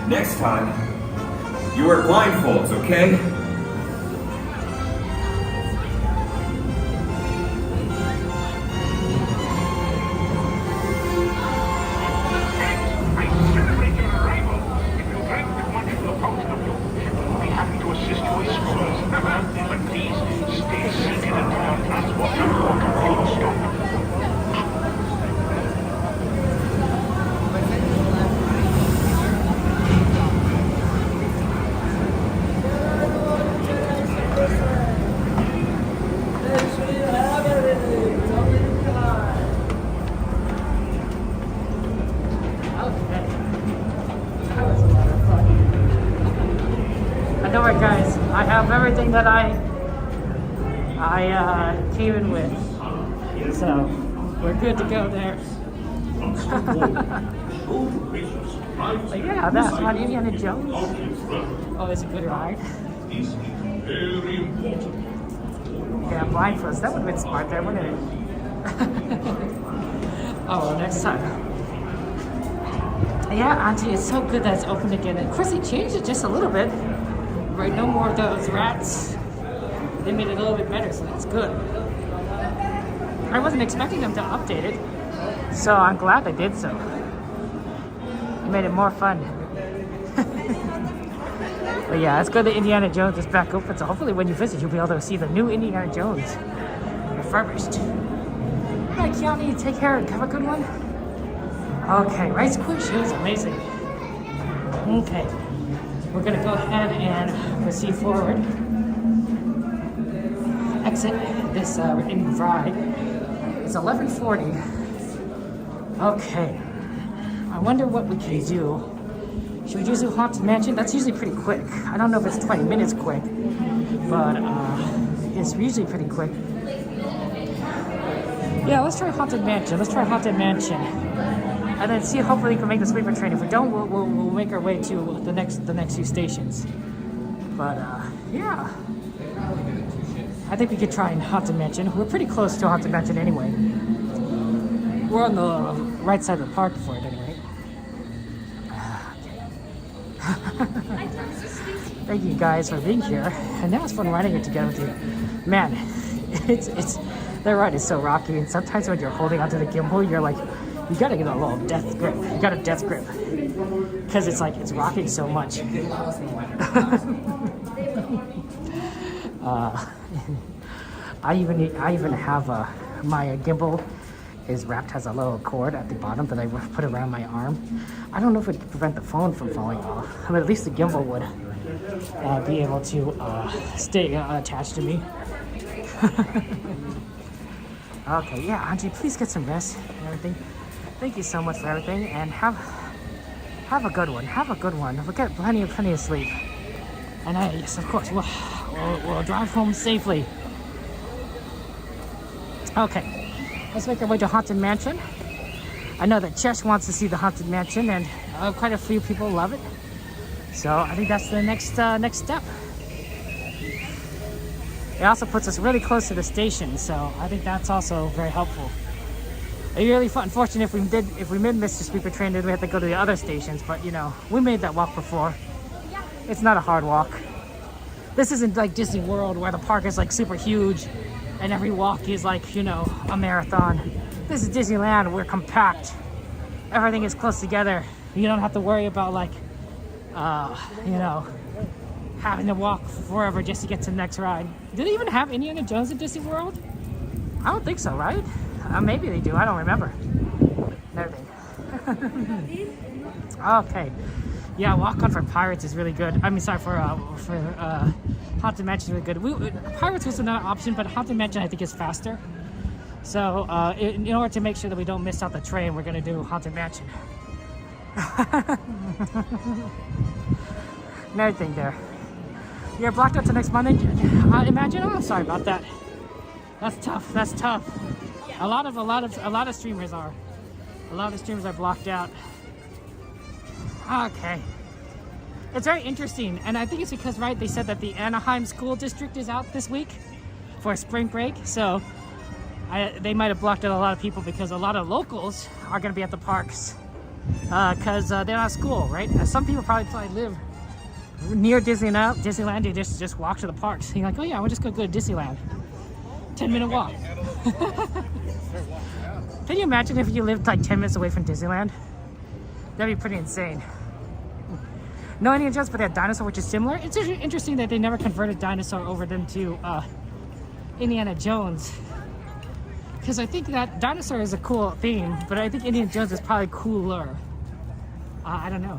[SPEAKER 16] Next time, you wear blindfolds, okay?
[SPEAKER 1] that I came in with. So we're good to go there. But yeah, that's on Indiana Jones. Oh, it's a good ride. Yeah, blindfolds. That would have been smart there, wouldn't it? Oh, well, next time. Yeah, Auntie, it's so good that it's open again. Of course, they changed it just a little bit. Right, no more of those rats. They made it a little bit better, so that's good. I wasn't expecting them to update it, so I'm glad they did so. It made it more fun. But yeah, it's good that Indiana Jones is back open, so hopefully when you visit, you'll be able to see the new Indiana Jones refurbished. All right, Keanu, take care and have a good one. Okay, right squish, it was amazing. Okay, we're gonna go ahead and proceed forward. Exit this ride. It's 11:40. Okay, I wonder what we can do. Should we just do Haunted Mansion? That's usually pretty quick. I don't know if it's 20 minutes quick, but it's usually pretty quick. Yeah, let's try Haunted Mansion. Let's try Haunted Mansion, and then see. Hopefully, we can make the sleeper train. If we don't, we'll make our way to the next few stations. But yeah, I think we could try Haunted Mansion. We're pretty close to Haunted Mansion anyway. We're on the right side of the park for it anyway. Thank you guys for being here, and that was fun riding it together with you. Man, that ride is so rocky, and sometimes when you're holding onto the gimbal, you're like, you gotta get a little death grip. You got a death grip, because it's like it's rocking so much. I even have my gimbal is wrapped, has a little cord at the bottom that I put around my arm. I don't know if it would prevent the phone from falling off, but at least the gimbal would be able to stay attached to me. Okay, yeah, Auntie, please get some rest and everything. Thank you so much for everything, and have a good one. Have a good one. We'll get plenty of sleep. And yes, of course, we'll drive home safely. Okay. Let's make our way to Haunted Mansion. I know that Chesh wants to see the Haunted Mansion, and quite a few people love it. So I think that's the next step. It also puts us really close to the station, so I think that's also very helpful. It'd be really unfortunate if we miss the sleeper train, then we have to go to the other stations. But you know, we made that walk before. It's not a hard walk. This isn't like Disney World where the park is like super huge and every walk is like, you know, a marathon. This is Disneyland. We're compact. Everything is close together. You don't have to worry about like, you know, having to walk forever just to get to the next ride. Do they even have Indiana Jones at Disney World? I don't think so, right? Maybe they do. I don't remember. Everything. Okay. Yeah, Walk On for Pirates is really good. I mean, sorry, for Haunted Mansion is really good. Pirates was another option, but Haunted Mansion I think is faster. So in order to make sure that we don't miss out the train, we're gonna do Haunted Mansion. And everything there. You're blocked out to next Monday. Imagine. Oh, sorry about that. That's tough. That's tough. A lot of streamers are. A lot of streamers are blocked out. Okay. It's very interesting, and I think it's because, right, they said that the Anaheim school district is out this week for spring break, so they might have blocked out a lot of people because a lot of locals are going to be at the parks because they're not at school, right? Some people probably live near Disneyland. They just walk to the parks. You're like, oh yeah, we'll just go to Disneyland. 10-minute walk. Can you imagine if you lived like 10 minutes away from Disneyland? That'd be pretty insane. No Indiana Jones, but they had Dinosaur, which is similar. It's interesting that they never converted Dinosaur over them to Indiana Jones. Because I think that Dinosaur is a cool theme, but I think Indiana Jones is probably cooler. I don't know.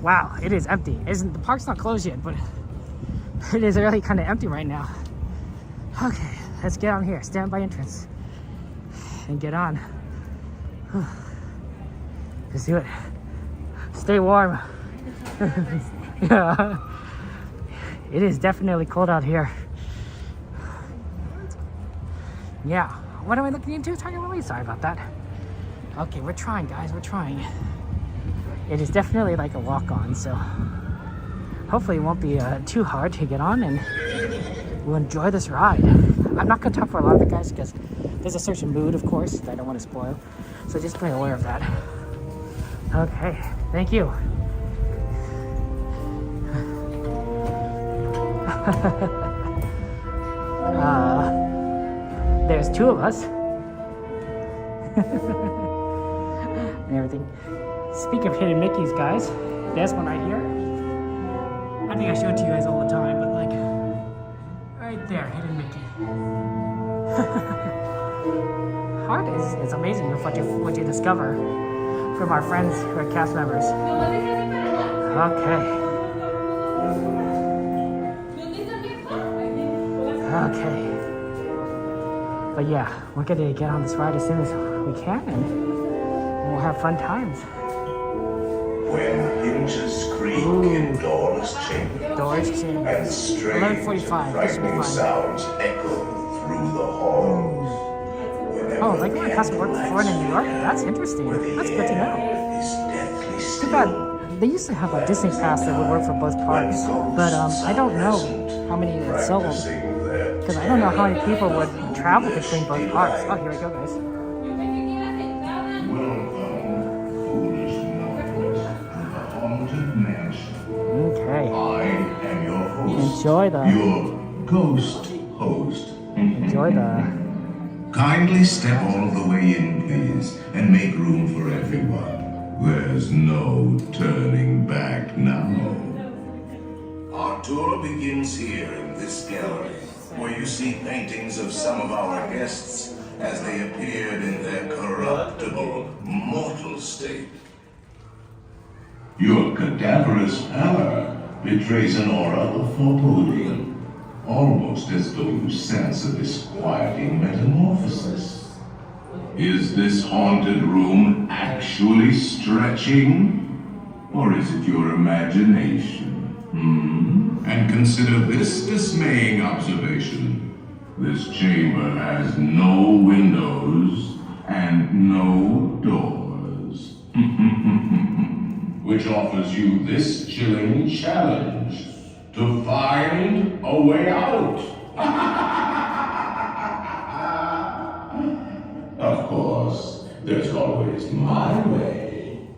[SPEAKER 1] Wow, it is empty. The park's not closed yet, but it is really kind of empty right now. Okay, let's get on here. Stand by entrance. And get on. Let's do it. Stay warm. Yeah. It is definitely cold out here. Yeah. What am I looking into? Talking about me? Sorry about that. Okay, we're trying, guys. We're trying. It is definitely like a walk-on, so hopefully it won't be too hard to get on, and we'll enjoy this ride. I'm not going to talk for a lot of the guys because there's a certain mood, of course, that I don't want to spoil. So just be aware of that. Okay, thank you. There's two of us. And everything. Speaking of hidden Mickeys, guys, there's one right here. I think I show it to you guys all the time, but like, right there, hidden Mickey. Hard is it's amazing what you discover from our friends who are cast members. Okay. Okay. But yeah, we're gonna get on this ride as soon as we can, and we'll have fun times.
[SPEAKER 17] When hinges creak in doors change, and strange and frightening sounds echo through the halls.
[SPEAKER 1] Oh, like my passport before in New York? That's interesting. That's good to know. Too bad. They used to have a Disney pass that would work for both parks, but I don't know how many it's sold. Because I don't know how many people would travel between both parks. Oh, here we go, guys. Okay.
[SPEAKER 17] I am your host.
[SPEAKER 1] Enjoy the...
[SPEAKER 17] Your ghost host.
[SPEAKER 1] Enjoy the...
[SPEAKER 17] Kindly step all the way in, please, and make room for everyone. There's no turning back now. Our tour begins here in this gallery, where you see paintings of some of our guests as they appeared in their corruptible, mortal state. Your cadaverous pallor betrays an aura of foreboding, almost as though you sense a disquieting metamorphosis. Is this haunted room actually stretching? Or is it your imagination? And consider this dismaying observation. This chamber has no windows and no doors. Which offers you this chilling challenge to find a way out. Of course, there's always my way.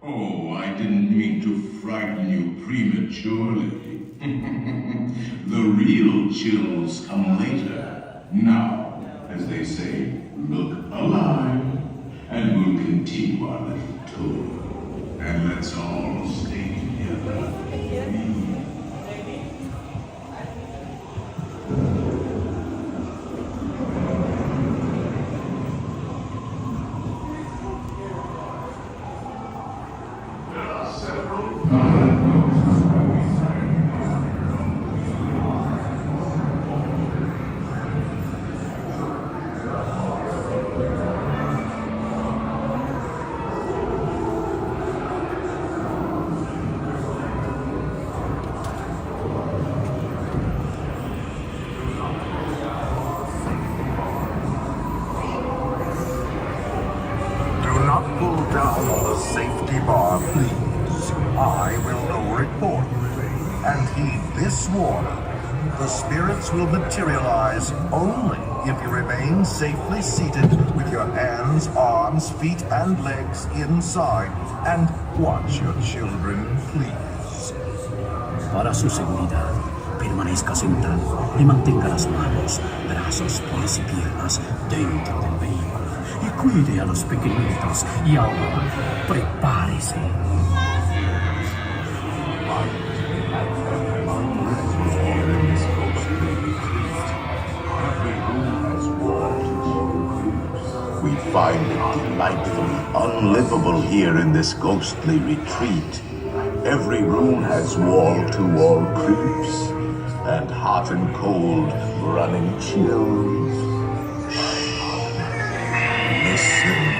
[SPEAKER 17] Oh, I didn't mean to frighten you prematurely. The real chills come later. Now, as they say, look alive. And we'll continue our little tour. And let's all stay together. There are several
[SPEAKER 22] safety bar, please. I will no report. And heed this warning. The spirits will materialize only if you remain safely seated with your hands, arms, feet, and legs inside. And watch your children, please.
[SPEAKER 23] Para su seguridad, permanezca sentado y mantenga las manos, brazos, pies y piernas dentro del vehículo. Y cuide a los pequeñitos. Y ahora, prepárese.
[SPEAKER 17] We find it delightfully unlivable here in this ghostly retreat. Every room has wall-to-wall creeps, and hot and cold, running chills. Listen.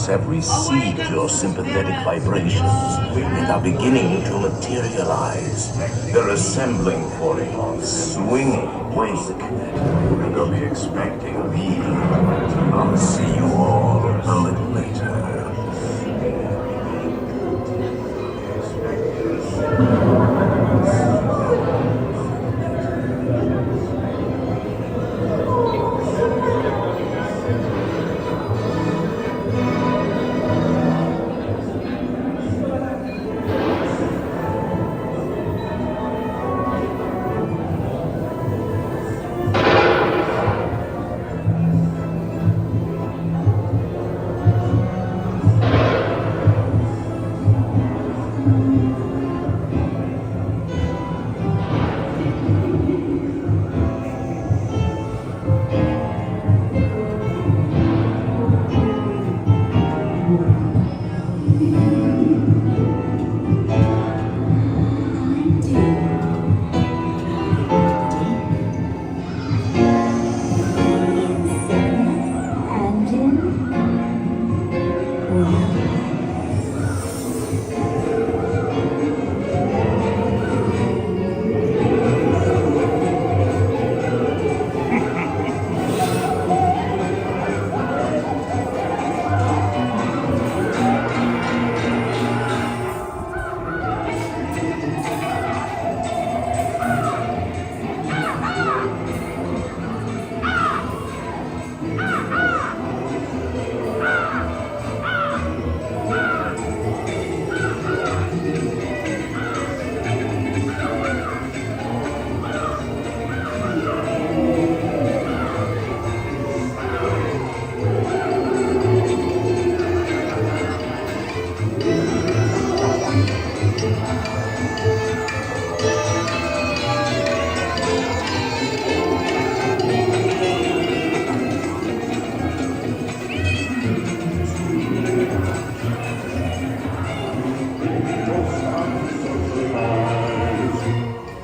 [SPEAKER 17] Every seed of your sympathetic vibrations, and are beginning to materialize. They're assembling for a swinging wake. They'll be expecting me. I'll see you all a little later.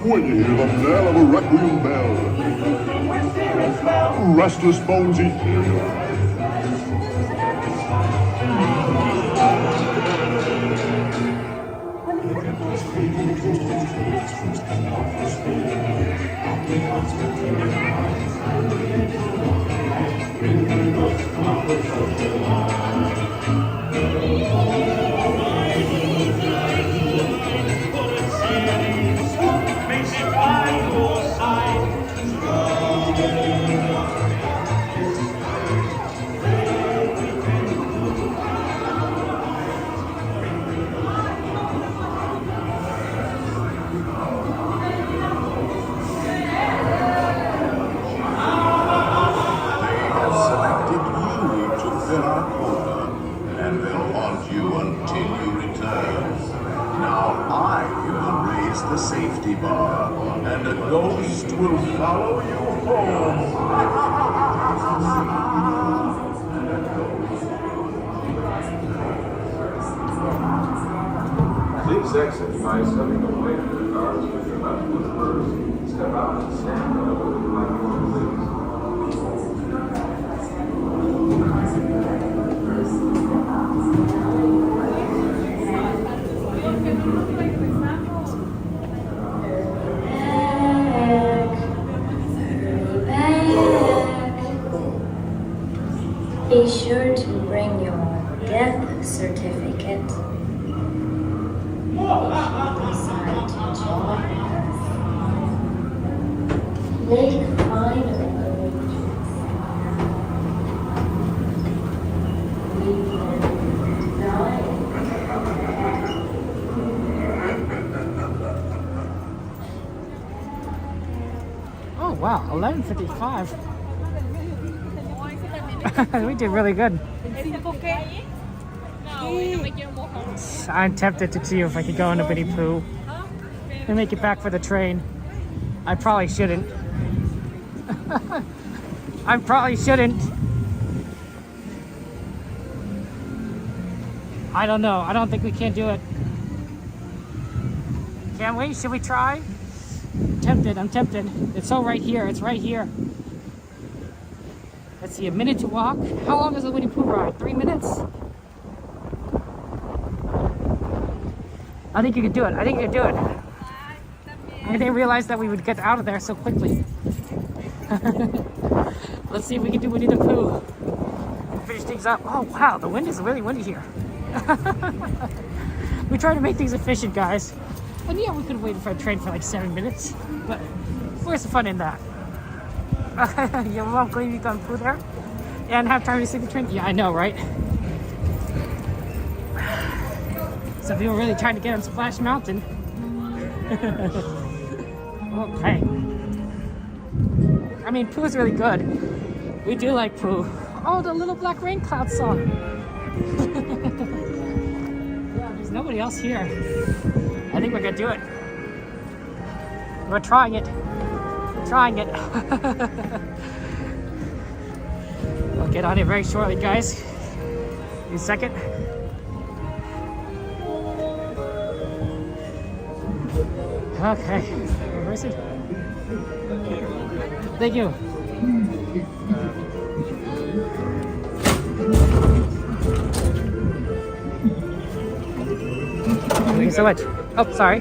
[SPEAKER 12] Winnie, the knell of a requiem bell. Restless bones ethereal.
[SPEAKER 17] The safety bar, and a ghost will follow you home.
[SPEAKER 19] Please exit by stepping away from the cars with your left foot first. Step out and stand up with your right foot, please.
[SPEAKER 6] certificate. If you decide to join us, make final arrangements. We can dine.
[SPEAKER 1] Oh wow, 11:55. We did really good. I'm tempted to see if I could go into Winnie Pooh and make it back for the train. I probably shouldn't. I probably shouldn't. I don't know. I don't think we can do it. Can we? Should we try? I'm tempted. I'm tempted. It's all right here. It's right here. Let's see, a minute to walk. How long is the Winnie Pooh ride? 3 minutes? I think you could do it. I think you could do it. I didn't realize that we would get out of there so quickly. Let's see if we can do Winnie the Pooh. Finish things up. Oh wow, the wind is really windy here. We try to make things efficient, guys. And yeah, we could have waited for a train for like 7 minutes. But where's the fun in that? You won't believe you got Pooh there? And have time to see the train? Yeah, I know, right? Some people are really trying to get on Splash Mountain. Okay. I mean, Pooh's really good. We do like Pooh. Oh, the Little Black Rain Cloud song. Yeah, there's nobody else here. I think we're gonna do it. We're trying it. We're trying it. We'll get on it very shortly, guys. Give me a second. Okay, reverse it. Thank you. Thank you so much. Oh, sorry.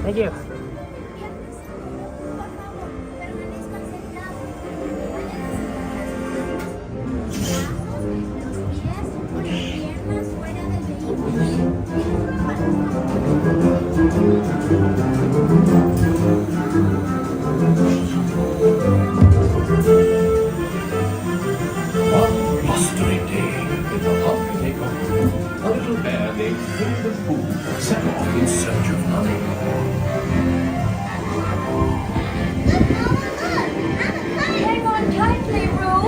[SPEAKER 1] Thank you.
[SPEAKER 6] Hang on tightly, Roo.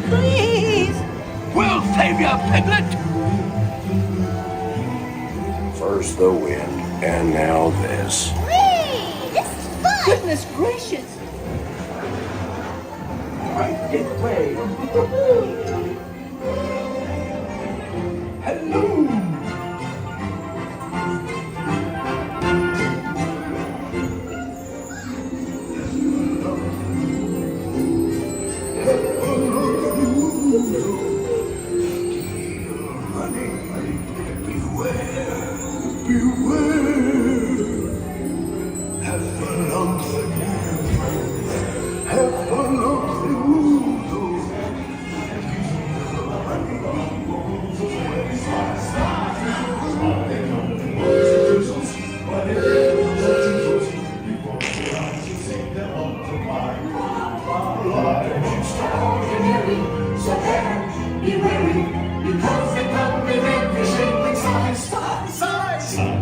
[SPEAKER 10] Please!
[SPEAKER 12] We'll save you, Piglet!
[SPEAKER 14] First the wind, and now this.
[SPEAKER 10] Whee! This is fun!
[SPEAKER 13] Goodness gracious!
[SPEAKER 10] Right this way!
[SPEAKER 12] Hello!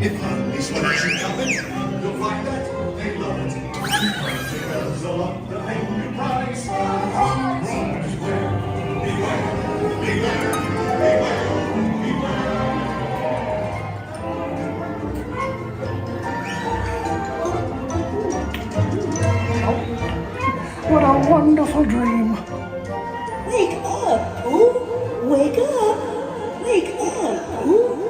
[SPEAKER 22] If Honey's watching coming, you'll find that they love it. Because the bells are up the thing you prize. Beware, beware, beware, beware,
[SPEAKER 3] Oh, what a wonderful dream.
[SPEAKER 10] Wake up, Pooh! Wake up! Wake up, Pooh!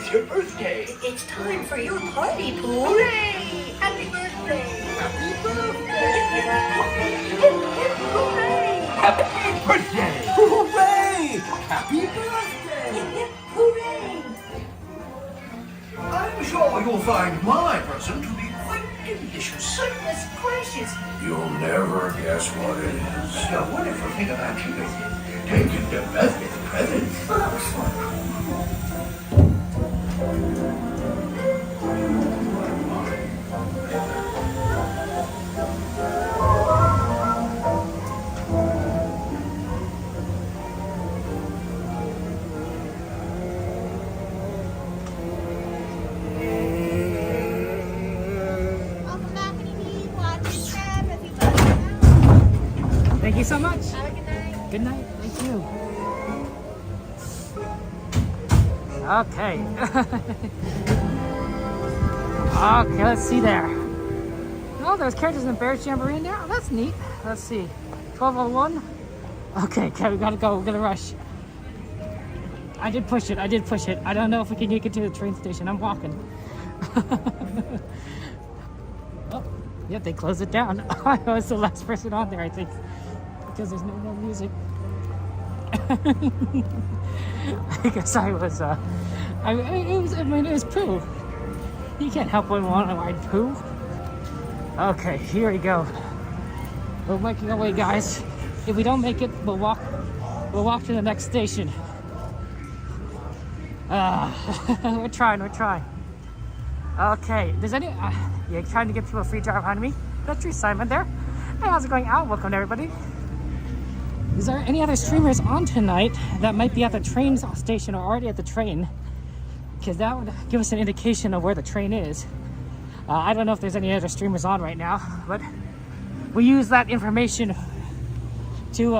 [SPEAKER 10] It's your birthday.
[SPEAKER 21] It's time for your party, Pooh.
[SPEAKER 10] Hooray! Happy birthday! Happy birthday! Happy birthday!
[SPEAKER 5] Hooray! Happy birthday!
[SPEAKER 21] Hooray!
[SPEAKER 10] I'm sure you'll find my present to be quite delicious.
[SPEAKER 21] Goodness gracious!
[SPEAKER 17] You'll never guess what it is.
[SPEAKER 10] The wonderful thing about you is taking the birthday presents.
[SPEAKER 1] Thank you so much.
[SPEAKER 9] Have a good night.
[SPEAKER 1] Good night. Thank you. Okay. Okay, let's see there. Oh, there's characters in Bear's Jamboree in there. Oh, that's neat. Let's see. 1201. Okay, we gotta go. We're gonna rush. I did push it. I don't know if we can make it to the train station. I'm walking. Oh, yeah, they closed it down. I was the last person on there, I think, because there's no more music. I guess I was, it was Pooh. You can't help but want to ride Pooh. Okay, here we go. We're making our way, guys. If we don't make it, we'll walk to the next station. We're trying. Okay, does you're trying to give people a free drive behind me? That's you, Simon, there. Hey, how's it going? Welcome, everybody. Is there any other streamers on tonight that might be at the train station or already at the train? Because that would give us an indication of where the train is. I don't know if there's any other streamers on right now, but we use that information to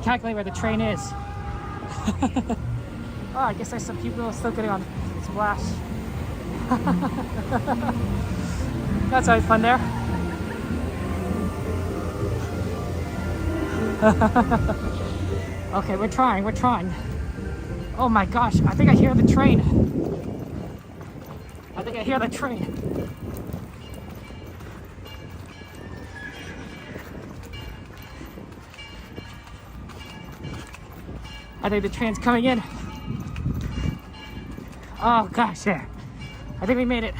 [SPEAKER 1] calculate where the train is. Oh, I guess there's some people still getting on Splash. That's always fun there. Okay, we're trying. Oh my gosh, I think I hear the train. I think the train's coming in. Oh gosh, there. I think we made it.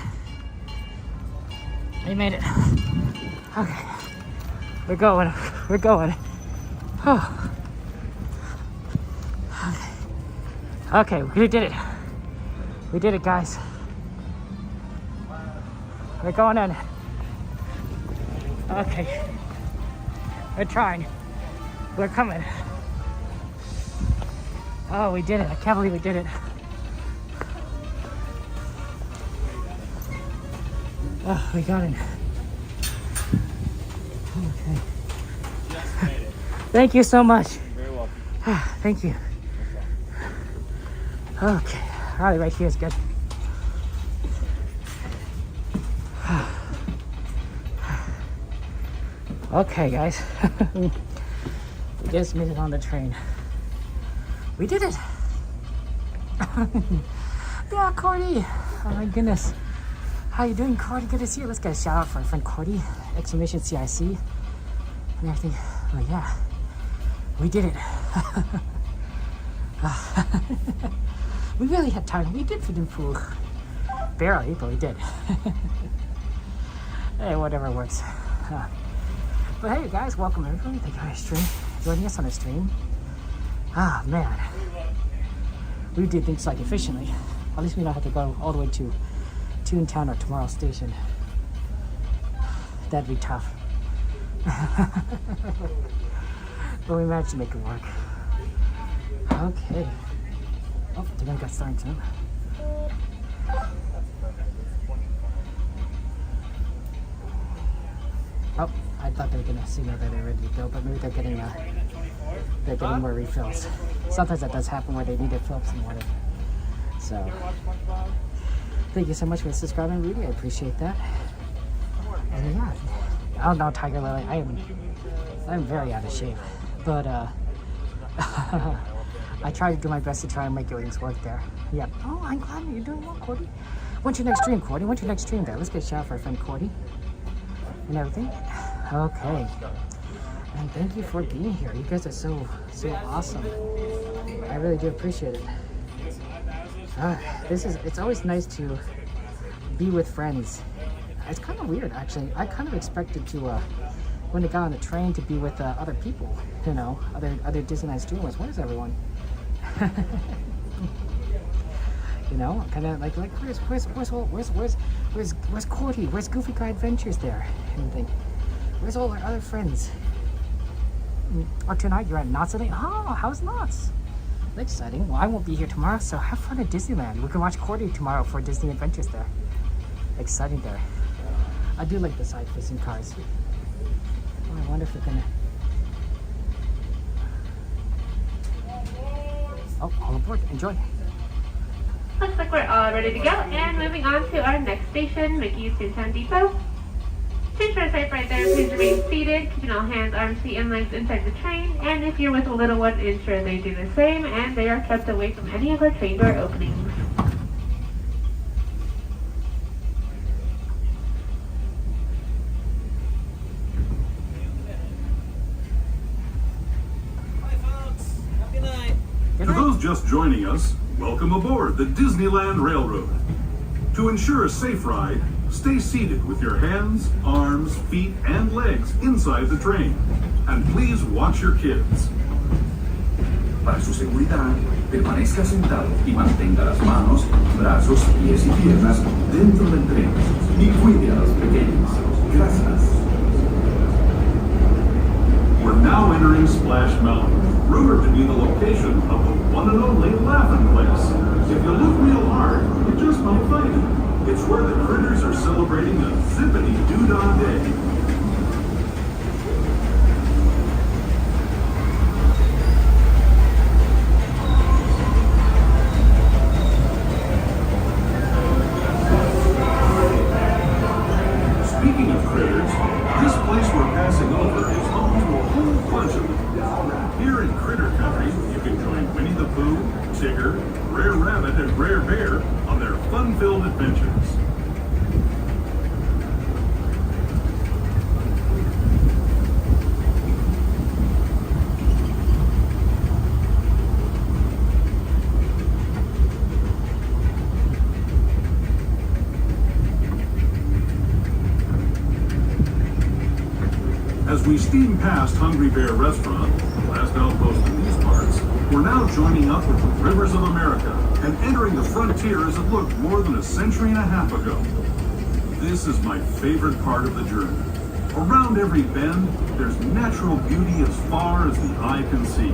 [SPEAKER 1] Okay. We're going. Oh. Okay, we did it. We did it, guys. We're going in. Okay. We're trying. We're coming. Oh, we did it. I can't believe we did it. Oh, we got in. Okay. Thank you so much.
[SPEAKER 15] You're very welcome.
[SPEAKER 1] Thank you. Okay. Alright, right here is good. Okay, guys. We just made it on the train. We did it! Yeah, Cordy! Oh my goodness. How you doing, Cordy? Good to see you. Let's get a shout out for our friend Cordy! Exclamation CIC. And everything. Oh yeah. We did it. We really had time. We did fit in Pooh. Barely, but we did. Hey, whatever works. But hey, guys, welcome everybody. Thank you for joining us on the stream. Ah, man. We did things like efficiently. At least we don't have to go all the way to Toontown or Tomorrow Station. That'd be tough. But we managed to make it work. Okay. Oh, the gun got started too. Oh, I thought they were gonna signal that they're ready to go, but maybe they're getting more refills. Sometimes that does happen where they need to fill up some water. So, thank you so much for subscribing, Rudy. I appreciate that. And yeah, oh no, Tiger Lily, I'm very out of shape, but I try to do my best to try and make things work there. Yep. Oh, I'm glad you're doing well, Cordy. When's your next stream, Cordy? When's your next stream there? Let's get a shout out for our friend Cordy. And everything. Okay. And thank you for being here. You guys are so awesome. I really do appreciate it. It's always nice to be with friends. It's kind of weird, actually. I kind of expected to, when I got on the train, to be with other people, you know, other Disneyland streamers. Where is everyone? You know, kind of like where's Cordy? Where's Goofy Guy Adventures there? Anything? Where's all our other friends? Oh, tonight you're at Knott's today? Oh, how's Knott's? That's exciting. Well, I won't be here tomorrow, so have fun at Disneyland. We can watch Cordy tomorrow for Disney Adventures there. Exciting there. I do like the side-facing cars. Oh, I wonder if we're gonna... Oh, all aboard. Enjoy.
[SPEAKER 15] Looks like we're all ready to go, and moving on to our next station, Mickey's Toontown Depot. Change for a safe right there. Please remain seated, keeping all hands, arms, feet, and legs inside the train. And if you're with a little one, ensure they do the same, and they are kept away from any of our train door openings.
[SPEAKER 12] To those just joining us, welcome aboard the Disneyland Railroad. To ensure a safe ride, stay seated with your hands, arms, feet, and legs inside the train. And please watch your kids.
[SPEAKER 16] Para su seguridad, permanezca sentado y mantenga las manos, brazos, pies y piernas dentro del tren y cuide a los pequeños. Gracias.
[SPEAKER 12] We're now entering Splash Mountain, rumored to be the location of the one and only Laughing Place. If you look real hard, you just might find it. It's where the critters are celebrating a zippity-doo-dah day. Speaking of critters, this place we're passing over is home to a whole bunch of them. Here in Critter Country, you can join Winnie the Pooh, Tigger, Brer Rabbit, and Brer Bear on their fun-filled adventures. As we steam past Hungry Bear Restaurant, the last outpost in these parts, we're now joining up with the Rivers of America and entering the frontier as it looked more than a century and a half ago. This is my favorite part of the journey. Around every bend, there's natural beauty as far as the eye can see.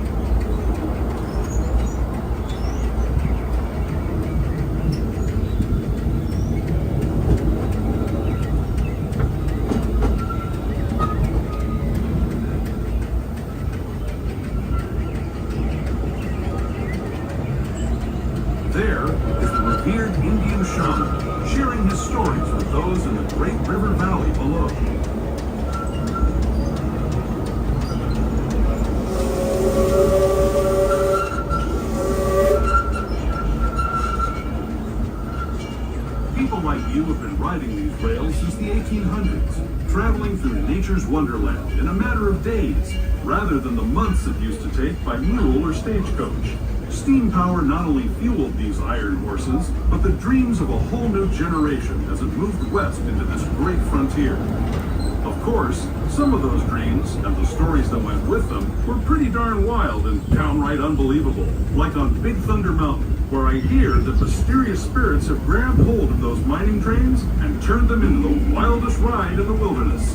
[SPEAKER 12] There is the revered Indian shaman, sharing his stories with those in the great river valley below. People like you have been riding these rails since the 1800s, traveling through nature's wonderland in a matter of days, rather than the months it used to take by mule or stagecoach. Steam power not only fueled these iron horses, but the dreams of a whole new generation as it moved west into this great frontier. Of course, some of those dreams, and the stories that went with them, were pretty darn wild and downright unbelievable, like on Big Thunder Mountain, where I hear that mysterious spirits have grabbed hold of those mining trains and turned them into the wildest ride in the wilderness.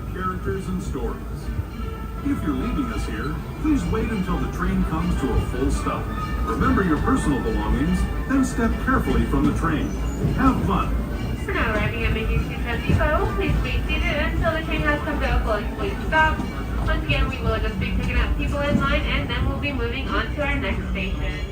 [SPEAKER 16] animated characters and stories. If you're leaving us here, please wait until the train comes to a full stop. Remember your personal belongings, then step carefully from the train. Have fun.
[SPEAKER 15] We're now arriving at Mickey's Tram Depot. Please remain seated until the train has come to a full and complete stop. Once again, we will just be picking up people in line, and then we'll be moving on to our next station.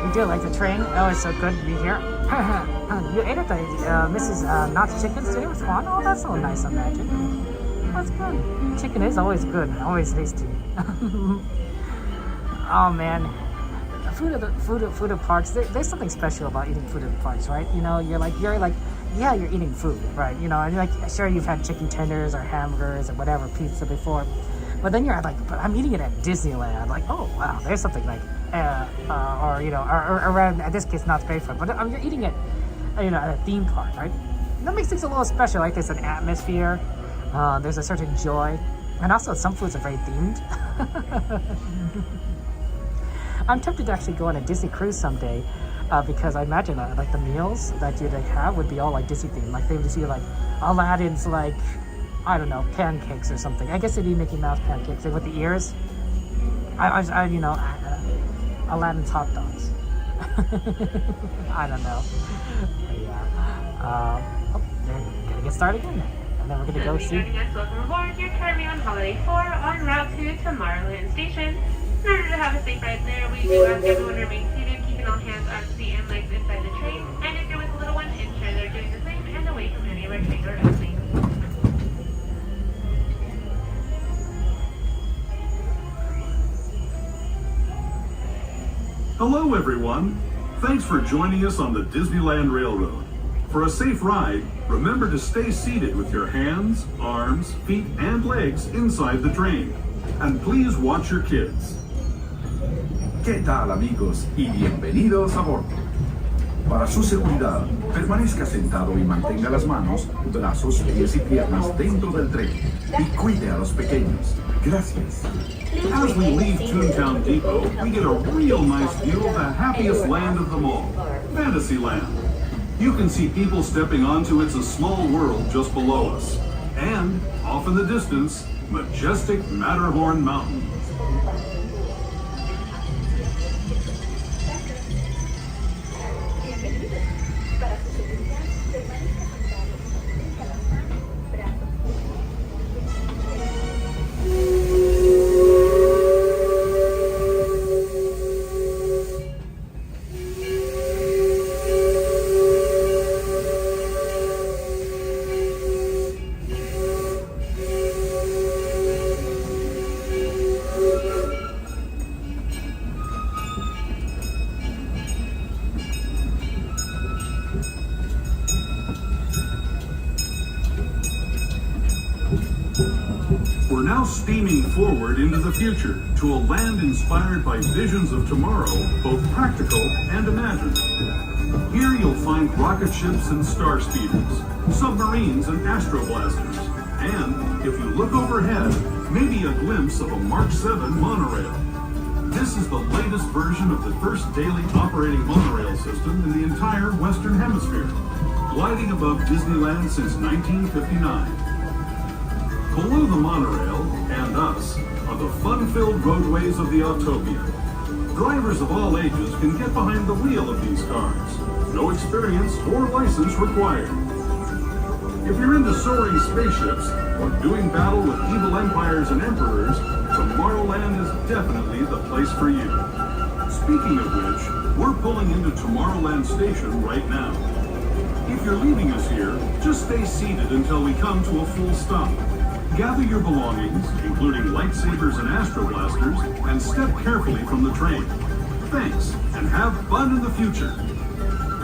[SPEAKER 1] You do like the train? Oh, it's so good to be here. You ate at the Mrs. Knott's Chicken today with Juan? Oh, that's so nice of Magic. That's good. Chicken is always good, always tasty. Oh man, food at parks. There's something special about eating food at parks, right? You know, you're like, yeah, you're eating food, right? You know, and like, sure, you've had chicken tenders or hamburgers or whatever, pizza before, but then you're like, but I'm eating it at Disneyland. Like, oh wow, there's something like, or you know, or around. In this case, not very fun, but you're eating it, you know, at a theme park, right? And that makes things a little special. Like there's an atmosphere, there's a certain joy, and also some foods are very themed. I'm tempted to actually go on a Disney cruise someday, because I imagine like the meals that they have would be all like Disney themed. Like they would see like Aladdin's, like, I don't know, pancakes or something. I guess they'd be Mickey Mouse pancakes with the ears. I you know, Aladdin's hot dogs. I don't know. But yeah. They're gonna get started again, and then we're gonna go see.
[SPEAKER 15] Welcome aboard your Caribbean Holiday 4 en route to Tomorrowland Station. In order to have a safe ride there, we do ask everyone to remain seated, keeping all hands, arms, feet, and legs inside the train. And if you're with a little one, ensure they're doing the same and away from any of our train door openings.
[SPEAKER 16] Hello everyone! Thanks for joining us on the Disneyland Railroad. For a safe ride, remember to stay seated with your hands, arms, feet, and legs inside the train. And please watch your kids.
[SPEAKER 22] ¿Qué tal, amigos? Y bienvenidos a bordo. Para su seguridad, permanezca sentado y mantenga las manos, brazos, pies y piernas dentro del tren. Y cuide a los pequeños. Gracias.
[SPEAKER 16] As we leave Toontown Depot, we get a real nice view of the happiest land of them all, Fantasyland. You can see people stepping onto It's a Small World just below us. And, off in the distance, majestic Matterhorn Mountains. We're now steaming forward into the future to a land inspired by visions of tomorrow, both practical and imagined. Here you'll find rocket ships and star speeders, submarines and astroblasters, and, if you look overhead, maybe a glimpse of a Mark 7 monorail. This is the latest version of the first daily operating monorail system in the entire Western Hemisphere, gliding above Disneyland since 1959. Below the monorail, and us, are the fun-filled roadways of the Autopia. Drivers of all ages can get behind the wheel of these cars. No experience or license required. If you're into soaring spaceships or doing battle with evil empires and emperors, Tomorrowland is definitely the place for you. Speaking of which, we're pulling into Tomorrowland Station right now. If you're leaving us here, just stay seated until we come to a full stop. Gather your belongings, including lightsabers and astroblasters, and step carefully from the train. Thanks, and have fun in the future.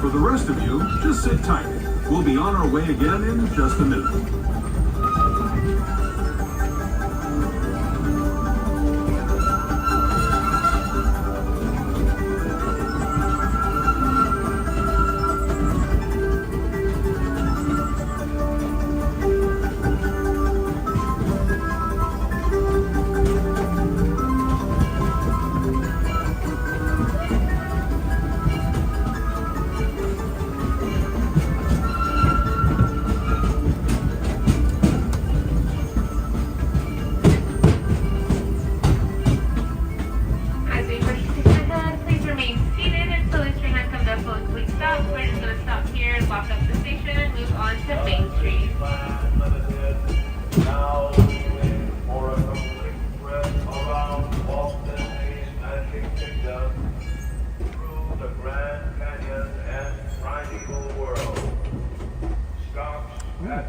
[SPEAKER 16] For the rest of you, just sit tight. We'll be on our way again in just a minute.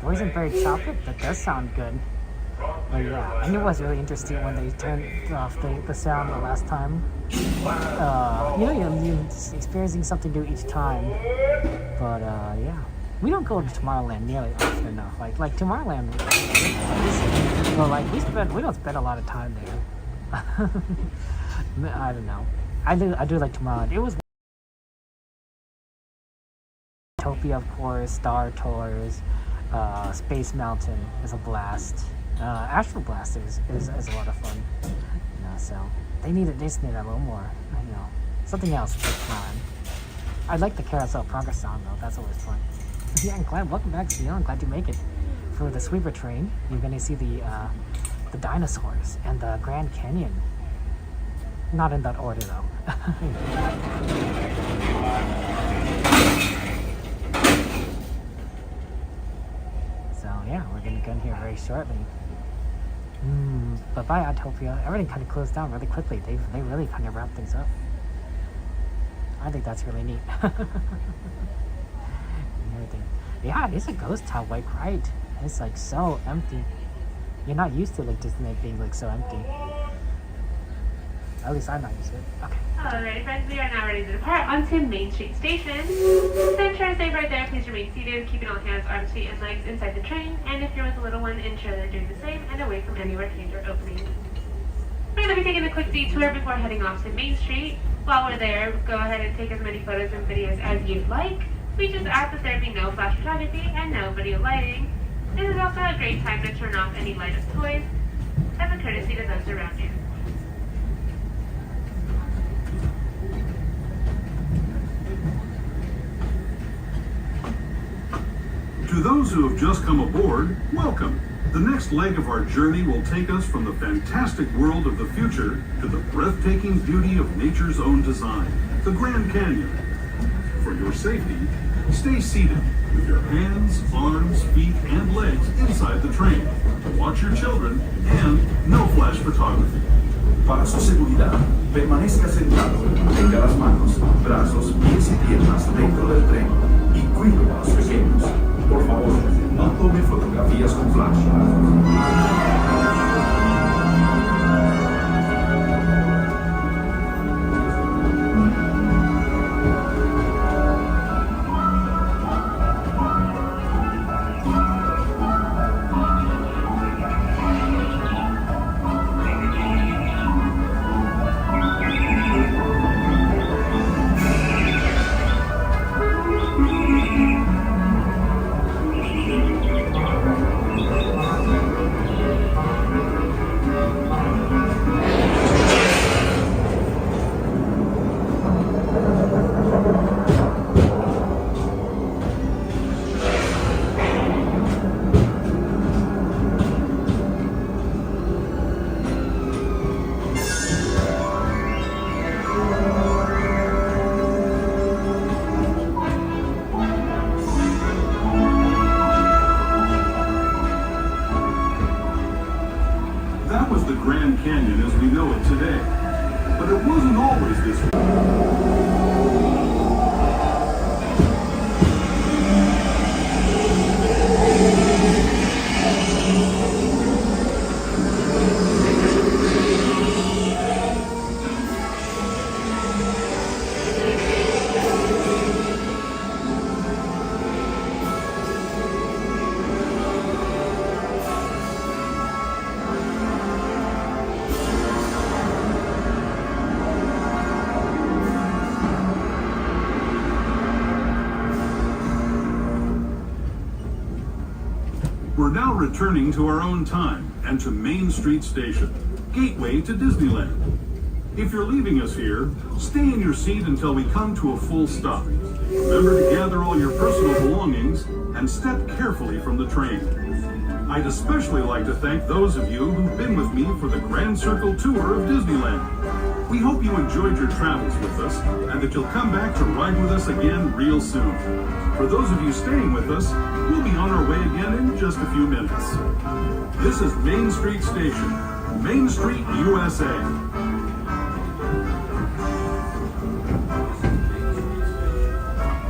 [SPEAKER 1] Boysenberry berry chocolate? That does sound good. But yeah, and it was really interesting when they turned off the sound the last time. You're experiencing something new each time. But yeah, we don't go to Tomorrowland nearly often enough. Like Tomorrowland, well, we don't spend a lot of time there. I don't know. I do like Tomorrowland. It was Utopia, of course, Star Tours, Space Mountain is a blast. Astral Blast is a lot of fun. So they need a little more. Something else to take fun. I like the Carousel Progress song though. That's always fun. Yeah, I'm glad. Welcome back, Seal. I'm glad you make it. For the sweeper train, you're gonna see the dinosaurs and the Grand Canyon. Not in that order though. So yeah, we're gonna go in here very shortly. But by Autopia, everything kind of closed down really quickly. They really kind of wrapped things up. I think that's really neat. Everything. Yeah, it's a ghost town, like, right? It's like so empty. You're not used to like Disneyland being like so empty. At least I'm not used to it. Okay.
[SPEAKER 15] Alright, friends, we are now ready to depart onto Main Street Station. Ensure to stay right there. Please remain seated, keeping all hands, arms, feet, and legs inside the train. And if you're with a little one, ensure they're doing the same and away from anywhere trains are opening. We're going to be taking a quick detour before heading off to Main Street. While we're there, go ahead and take as many photos and videos as you'd like. We just ask that there be no flash photography and no video lighting. This is also a great time to turn off any light-up toys as a courtesy to those around you.
[SPEAKER 16] To those who have just come aboard, welcome. The next leg of our journey will take us from the fantastic world of the future to the breathtaking beauty of nature's own design, the Grand Canyon. For your safety, stay seated with your hands, arms, feet, and legs inside the train. Watch your children and no flash photography.
[SPEAKER 4] Para su seguridad, permanezca sentado, tenga las manos, brazos, pies y piernas dentro del tren y cuide a los pequeños. Por favor, no tome fotografías con flash.
[SPEAKER 16] Canyon as we know it today. But it wasn't always this way. We're now returning to our own time and to Main Street Station, gateway to Disneyland. If you're leaving us here, stay in your seat until we come to a full stop. Remember to gather all your personal belongings and step carefully from the train. I'd especially like to thank those of you who've been with me for the Grand Circle Tour of Disneyland. We hope you enjoyed your travels with us and that you'll come back to ride with us again real soon. For those of you staying with us, we'll be on our way again in just a few minutes. This is Main Street Station, Main Street, USA.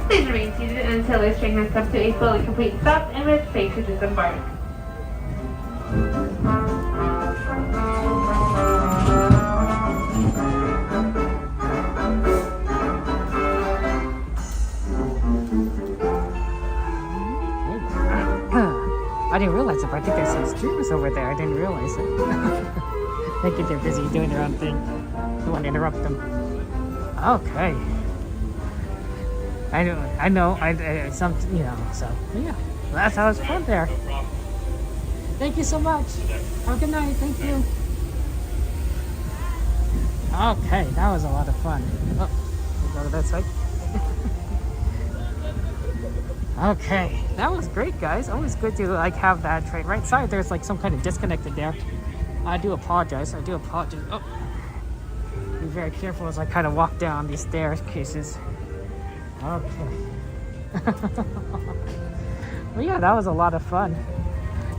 [SPEAKER 15] Please remain seated and until this train has come to a fully complete stop and it's safe to disembark.
[SPEAKER 1] I didn't realize it, but I think there's some streamers over there. I didn't realize it. I think they're busy doing their own thing. Don't want to interrupt them. Okay. I know, some, you know, so, yeah. That's how it's fun there. Thank you so much. Have a good night. Thank you. Okay, that was a lot of fun. Oh, we'll go to that side. Okay, that was great, guys. Always good to like have that train right side. There's like some kind of disconnected there. I do apologize. Oh, be very careful as I kind of walk down these staircases. Okay. Well, yeah, that was a lot of fun.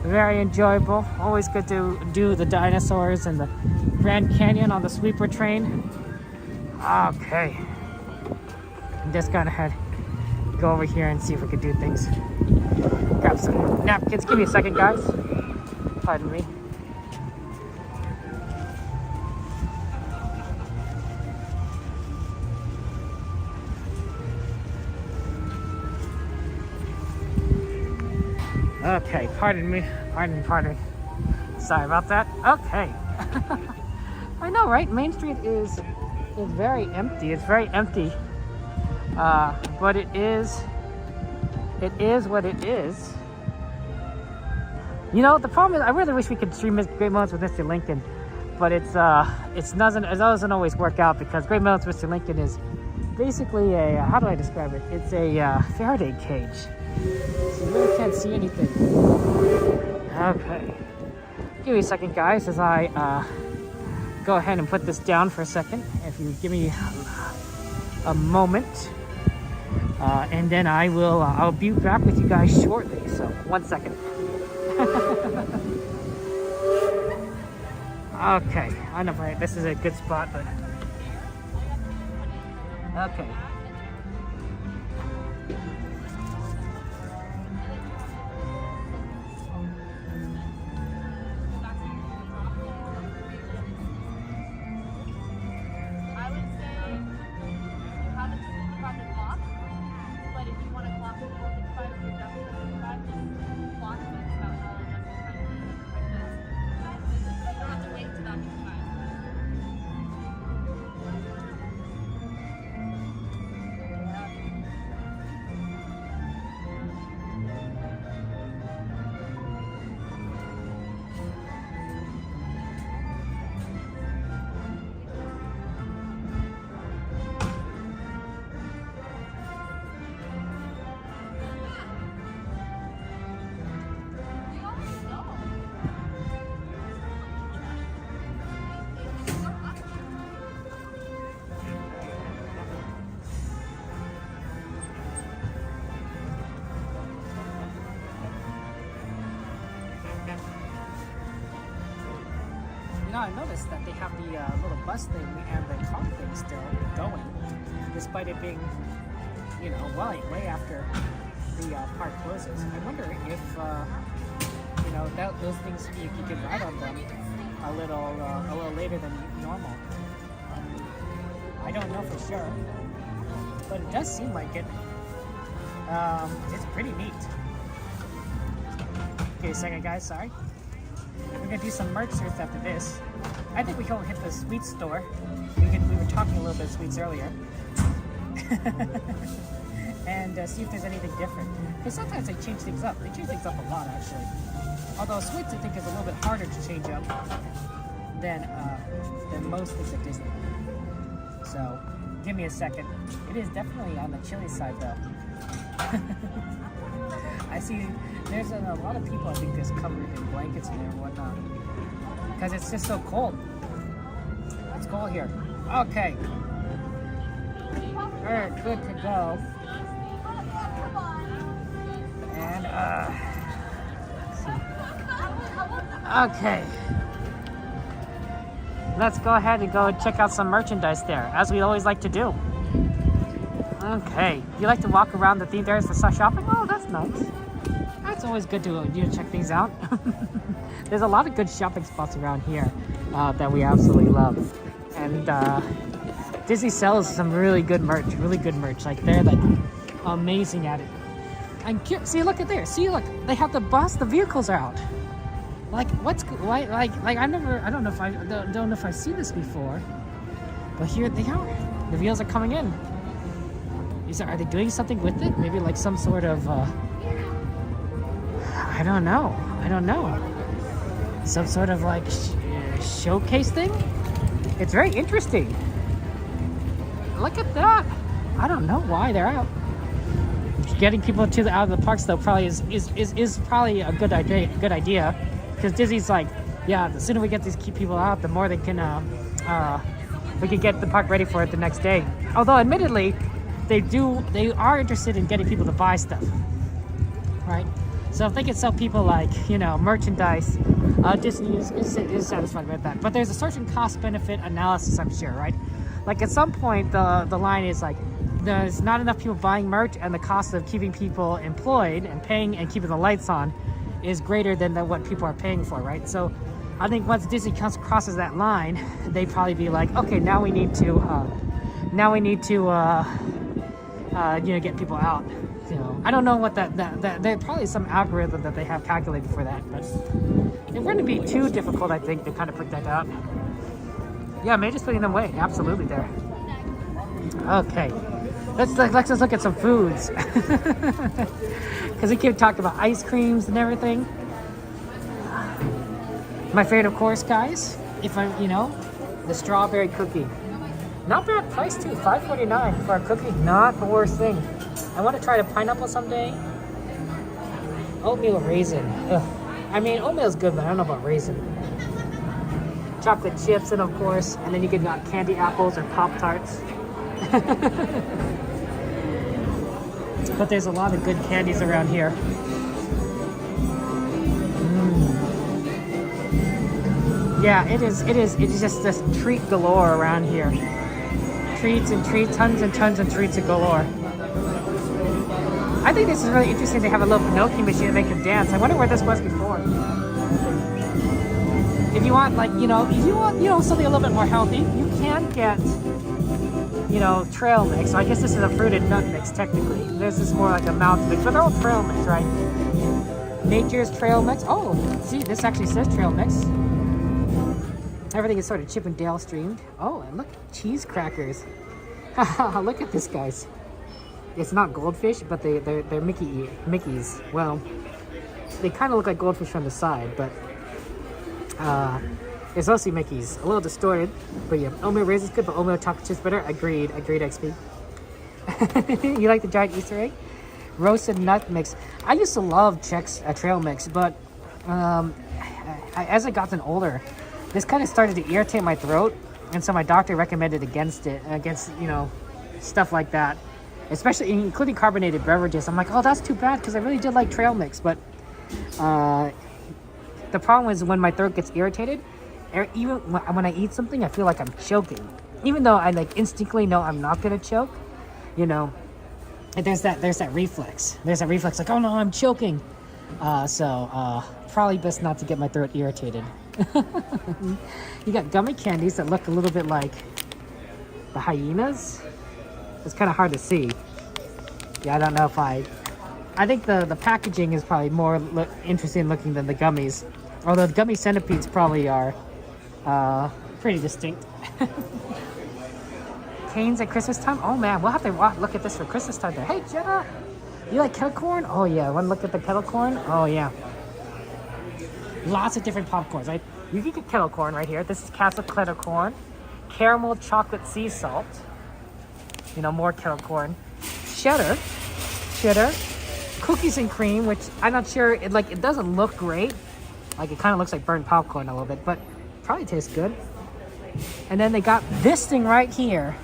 [SPEAKER 1] Very enjoyable. Always good to do the dinosaurs and the Grand Canyon on the sweeper train. Okay. I'm just gonna go over here and see if we could do things. Grab some napkins. Give me a second, guys. Pardon me. Okay, pardon me. Pardon. Sorry about that. Okay. I know, right? Main Street is very empty. It's very empty. But it is what it is. You know, the problem is I really wish we could stream Great Moments with Mr. Lincoln, but it doesn't always work out because Great Moments with Mr. Lincoln is basically a, how do I describe it? It's a Faraday cage. So you really can't see anything. Okay. Give me a second, guys, as I go ahead and put this down for a second. If you give me a moment. And then I'll be back with you guys shortly. So, 1 second. Okay, I know this is a good spot, but okay. You know, I noticed that they have the little bus thing and the car thing still going, despite it being, you know, way after the park closes. I wonder if, you know, those things, you could ride on them a little later than normal. I don't know for sure, but it does seem like it. It's pretty neat. Okay, a second, guys. Sorry. We're gonna do some merch search after this. I think we can hit the sweets store. We were talking a little bit of sweets earlier, and see if there's anything different. Because sometimes they change things up. They change things up a lot, actually. Although sweets, I think, is a little bit harder to change up than most things at Disneyland. So, give me a second. It is definitely on the chilly side, though. I see there's a lot of people, I think, that's covered in blankets here and whatnot. Because it's just so cold. It's cold here. Okay. We're good to go. And, let's see. Okay. Let's go ahead and go and check out some merchandise there, as we always like to do. Okay, you like to walk around the themed areas for shopping? Oh, that's nice. That's always good to check things out. There's a lot of good shopping spots around here that we absolutely love. And Disney sells some really good merch. Like they're like amazing at it. And see, look at there. See, look, they have the vehicles are out. Like what's like I don't know if I've seen this before, but here they are. The vehicles are coming in. Are they doing something with it? Maybe like some sort of I don't know. Some sort of like showcase thing. It's very interesting. Look at that. I don't know why they're out. Getting people out of the parks though probably is probably a good idea, because Disney's like, yeah, the sooner we get these people out, the more they can we can get the park ready for it the next day. Although admittedly, they are interested in getting people to buy stuff, right? So if they can sell people like, merchandise, Disney is satisfied with that. But there's a certain cost-benefit analysis, I'm sure, right? Like at some point, the line is like, there's not enough people buying merch, and the cost of keeping people employed and paying and keeping the lights on is greater than what people are paying for, right? So I think once Disney crosses that line, they'd probably be like, okay, now we need to get people out. I don't know what that there's probably some algorithm that they have calculated for that, but it wouldn't be too difficult, I think, to kind of put that out. Yeah, May just putting them away, absolutely there. Okay, let's just look at some foods, because we keep talking about ice creams and everything. My favorite, of course, guys, the strawberry cookie. Not bad price too, $5.49 for a cookie. Not the worst thing. I want to try the pineapple someday. Oatmeal raisin. Ugh. I mean, oatmeal's good, but I don't know about raisin. Chocolate chips, and of course, and then you can get candy apples or Pop-Tarts. But there's a lot of good candies around here. Yeah, it is just this treat galore around here. Treats and treats, tons and tons of treats galore. I think this is really interesting. They have a little Pinocchio machine to make them dance. I wonder where this was before. If you want, something a little bit more healthy, you can get, trail mix. So I guess this is a fruited nut mix, technically. This is more like a mountain mix, but they're all trail mix, right? Nature's trail mix. Oh, see, this actually says trail mix. Everything is sort of Chip and Dale streamed. Oh, and look, cheese crackers. Look at this, guys. It's not goldfish, but they're Mickeys. Well, they kind of look like goldfish from the side, but it's mostly Mickeys. A little distorted, but yeah. Oatmeal raisin's good, but oatmeal chocolate chips better. Agreed, XP. You like the giant Easter egg? Roasted nut mix. I used to love trail mix, but as I gotten older, this kind of started to irritate my throat, and so my doctor recommended against stuff like that, especially including carbonated beverages. I'm like, oh, that's too bad, because I really did like trail mix, but the problem is when my throat gets irritated, even when I eat something, I feel like I'm choking, even though I instinctively know I'm not gonna choke. And there's that reflex. There's that reflex like, oh no, I'm choking. So probably best not to get my throat irritated. You got gummy candies that look a little bit like the hyenas. It's kind of hard to see. Yeah, I don't know if I think the packaging is probably more interesting looking than the gummies. Although the gummy centipedes probably are pretty distinct. Canes at Christmas time? Oh man, we'll have to look at this for Christmas time there. Hey Jenna, you like kettle corn? Oh yeah, want to look at the kettle corn? Oh yeah. Lots of different popcorns, right? You can get kettle corn right here. This is Castle kettle corn. Caramel chocolate sea salt. More kettle corn. Cheddar. Cookies and cream, which I'm not sure, it doesn't look great. It kind of looks like burnt popcorn a little bit, but probably tastes good. And then they got this thing right here,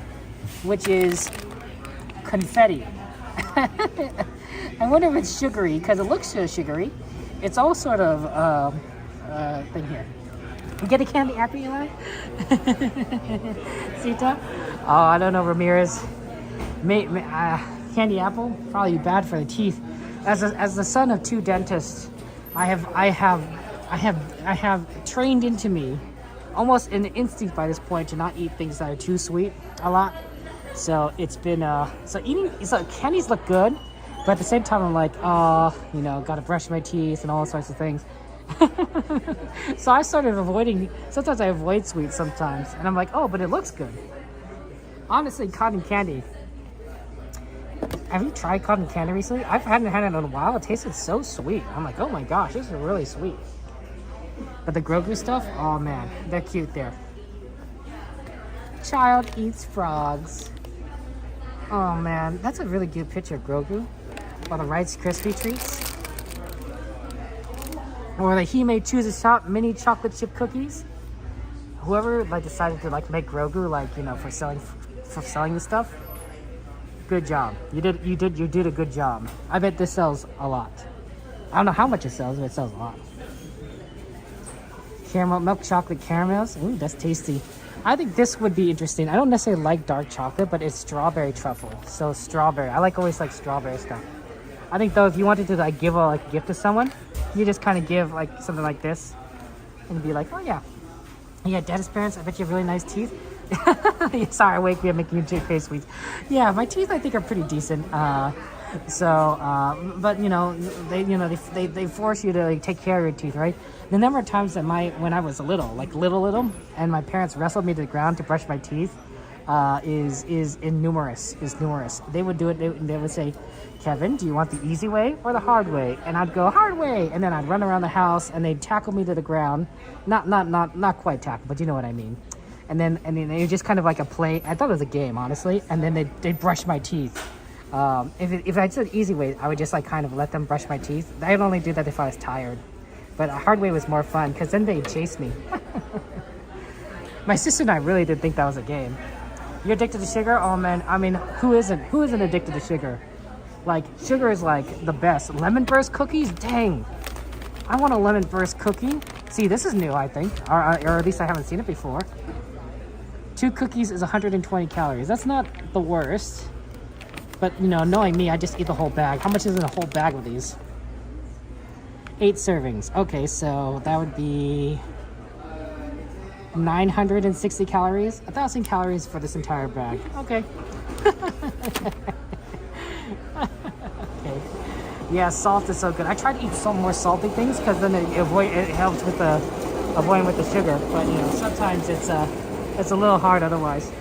[SPEAKER 1] which is confetti. I wonder if it's sugary, because it looks sugary. It's all sort of thing here. You get a candy apple, Eli? Sita? Oh, I don't know, Ramirez. Candy apple, probably bad for the teeth. As the son of 2 dentists, I have trained into me almost an instinct by this point to not eat things that are too sweet a lot. So it's been so candies look good, but at the same time I'm like, oh, you know, gotta brush my teeth and all sorts of things. So I started avoiding. Sometimes I avoid sweets sometimes, and I'm like, oh, but it looks good. Honestly, cotton candy. Have you tried cotton candy recently? I hadn't had it in a while. It tasted so sweet. I'm like, oh my gosh, this is really sweet. But the Grogu stuff, oh man, they're cute there. Child eats frogs. Oh man, that's a really good picture of Grogu. Or the Rice Krispie treats. Or the He May Choose a Shop mini chocolate chip cookies. Whoever like decided to like make Grogu, like, you know, for selling the stuff. Good job. You did a good job. I bet this sells a lot. I don't know how much it sells, but it sells a lot. Caramel milk chocolate caramels. Ooh, that's tasty. I think this would be interesting. I don't necessarily like dark chocolate, but it's strawberry truffle. So strawberry. I always like strawberry stuff. I think though, if you wanted to like give a gift to someone, you just kind of give like something like this, and be like, oh yeah, yeah, dentist parents. I bet you have really nice teeth. Sorry, wake me up making you toothpaste sweets. Yeah, my teeth I think are pretty decent. But you know, they force you to like, take care of your teeth, right? The number of times that when I was little, and my parents wrestled me to the ground to brush my teeth, is numerous. They would do it. They would say, Kevin, do you want the easy way or the hard way? And I'd go hard way, and then I'd run around the house, and they'd tackle me to the ground. Not quite tackle, but you know what I mean. And then it was just kind of like a play. I thought it was a game, honestly. And then they'd brush my teeth. If I did easy way, I would just like kind of let them brush my teeth. I'd only do that if I was tired. But a hard way was more fun because then they'd chase me. My sister and I really did think that was a game. You're addicted to sugar? Oh man, I mean, who isn't? Who isn't addicted to sugar? Like, sugar is like the best. Lemon burst cookies? Dang. I want a lemon burst cookie. See, this is new, I think. Or at least I haven't seen it before. 2 cookies is 120 calories. That's not the worst. But, you know, knowing me, I just eat the whole bag. How much is in a whole bag of these? 8 servings. Okay, so that would be 960 calories. 1,000 calories for this entire bag. Okay. Okay. Yeah, salt is so good. I try to eat some more salty things because then it helps with avoiding with the sugar. But, you know, sometimes it's a little hard otherwise.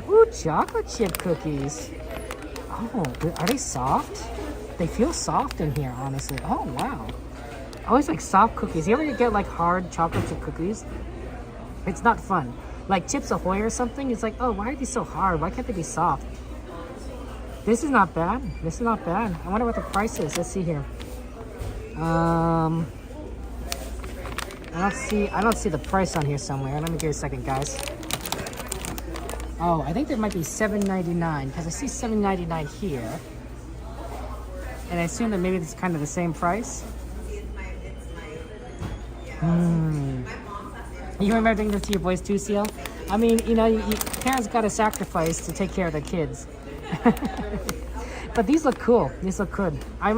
[SPEAKER 1] Ooh, chocolate chip cookies. Oh, are they soft? They feel soft in here, honestly. Oh, wow. I always like soft cookies. You ever get like hard chocolate chip cookies? It's not fun. Like Chips Ahoy or something. It's like, oh, why are these so hard? Why can't they be soft? This is not bad. This is not bad. I wonder what the price is. Let's see here. I don't see the price on here somewhere. Let me give you a second, guys. Oh, I think there might be $7.99 because I see $7.99 here. And I assume that maybe it's kind of the same price. You remember doing this to your boys too, CL? I mean, you know, parents got to sacrifice to take care of their kids. But these look cool. These look good. I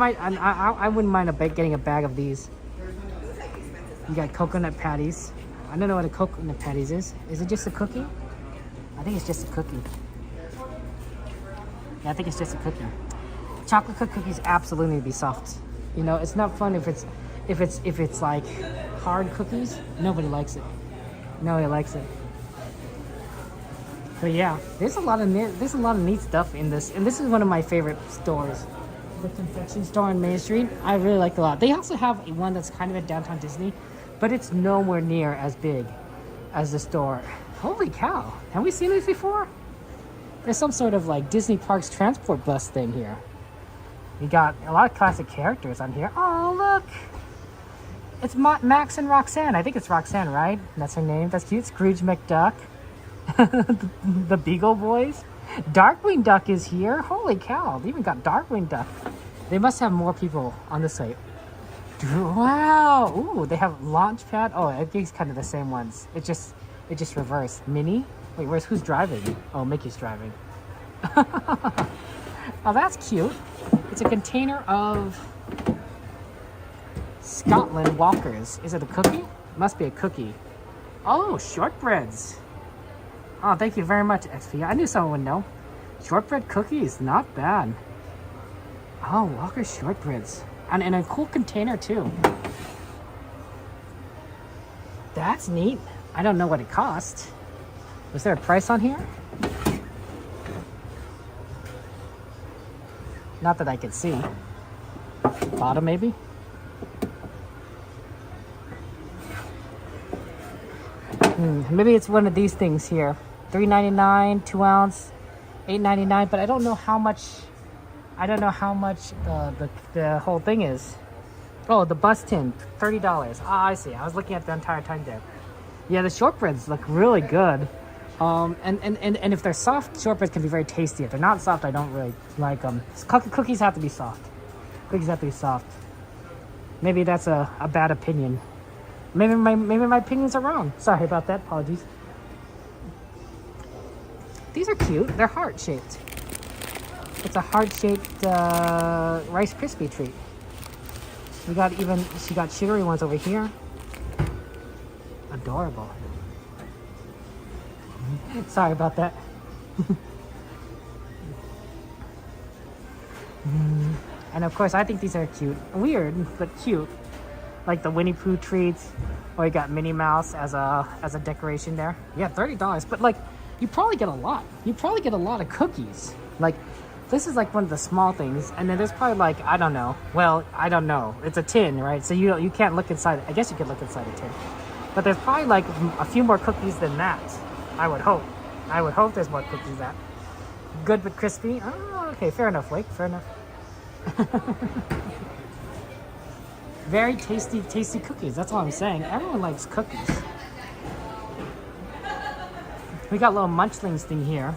[SPEAKER 1] wouldn't mind getting a bag of these. You got coconut patties. I don't know what a coconut patties is. Is it just a cookie? I think it's just a cookie. Yeah, I think it's just a cookie. Chocolate chip cookies absolutely need to be soft. You know, it's not fun if it's like hard cookies. Nobody likes it. Nobody likes it. But yeah, there's a lot of neat stuff in this, and this is one of my favorite stores. The confection store on Main Street, I really like it a lot. They also have one that's kind of at Downtown Disney, but it's nowhere near as big as the store. Holy cow! Have we seen this before? There's some sort of like Disney Parks transport bus thing here. You got a lot of classic characters on here. Oh look! It's Max and Roxanne. I think it's Roxanne, right? That's her name. That's cute. Scrooge McDuck. The Beagle Boys. Darkwing Duck is here. Holy cow. They even got Darkwing Duck. They must have more people on the site. Wow. Ooh, they have Launchpad. Oh, I think it's kind of the same ones. It just reversed. Minnie? Wait, who's driving? Oh, Mickey's driving. Oh, that's cute. It's a container of Scotland Walkers. Is it a cookie? Must be a cookie. Oh, shortbreads. Oh, thank you very much, XP. I knew someone would know. Shortbread cookies, not bad. Oh, Walker shortbreads. And in a cool container, too. That's neat. I don't know what it cost. Was there a price on here? Not that I could see. Bottom, maybe? Maybe it's one of these things here. $3.99, 2 ounce, $8.99. But I don't know how much. I don't know how much the whole thing is. Oh, the bus tin, $30. Ah, I see. I was looking at the entire time there. Yeah, the shortbreads look really good. And if they're soft, shortbreads can be very tasty. If they're not soft, I don't really like them. Cookies have to be soft. Cookies have to be soft. Maybe that's a bad opinion. Maybe my opinions are wrong. Sorry about that. Apologies. These are cute. They're heart-shaped. It's a heart-shaped Rice Krispie treat. She got sugary ones over here. Adorable. Sorry about that. And of course, I think these are cute. Weird, but cute. Like the Winnie Pooh treats. Or you got Minnie Mouse as a decoration there. Yeah, $30. But like, you probably get a lot. You probably get a lot of cookies. Like, this is like one of the small things. And then there's probably like, I don't know. Well, I don't know. It's a tin, right? So you can't look inside. I guess you could look inside a tin. But there's probably like a few more cookies than that. I would hope. I would hope there's more cookies than that. Good but crispy. Oh, okay. Fair enough, Wake. Fair enough. Very tasty cookies. That's all I'm saying. Everyone likes cookies. We got little munchlings thing here.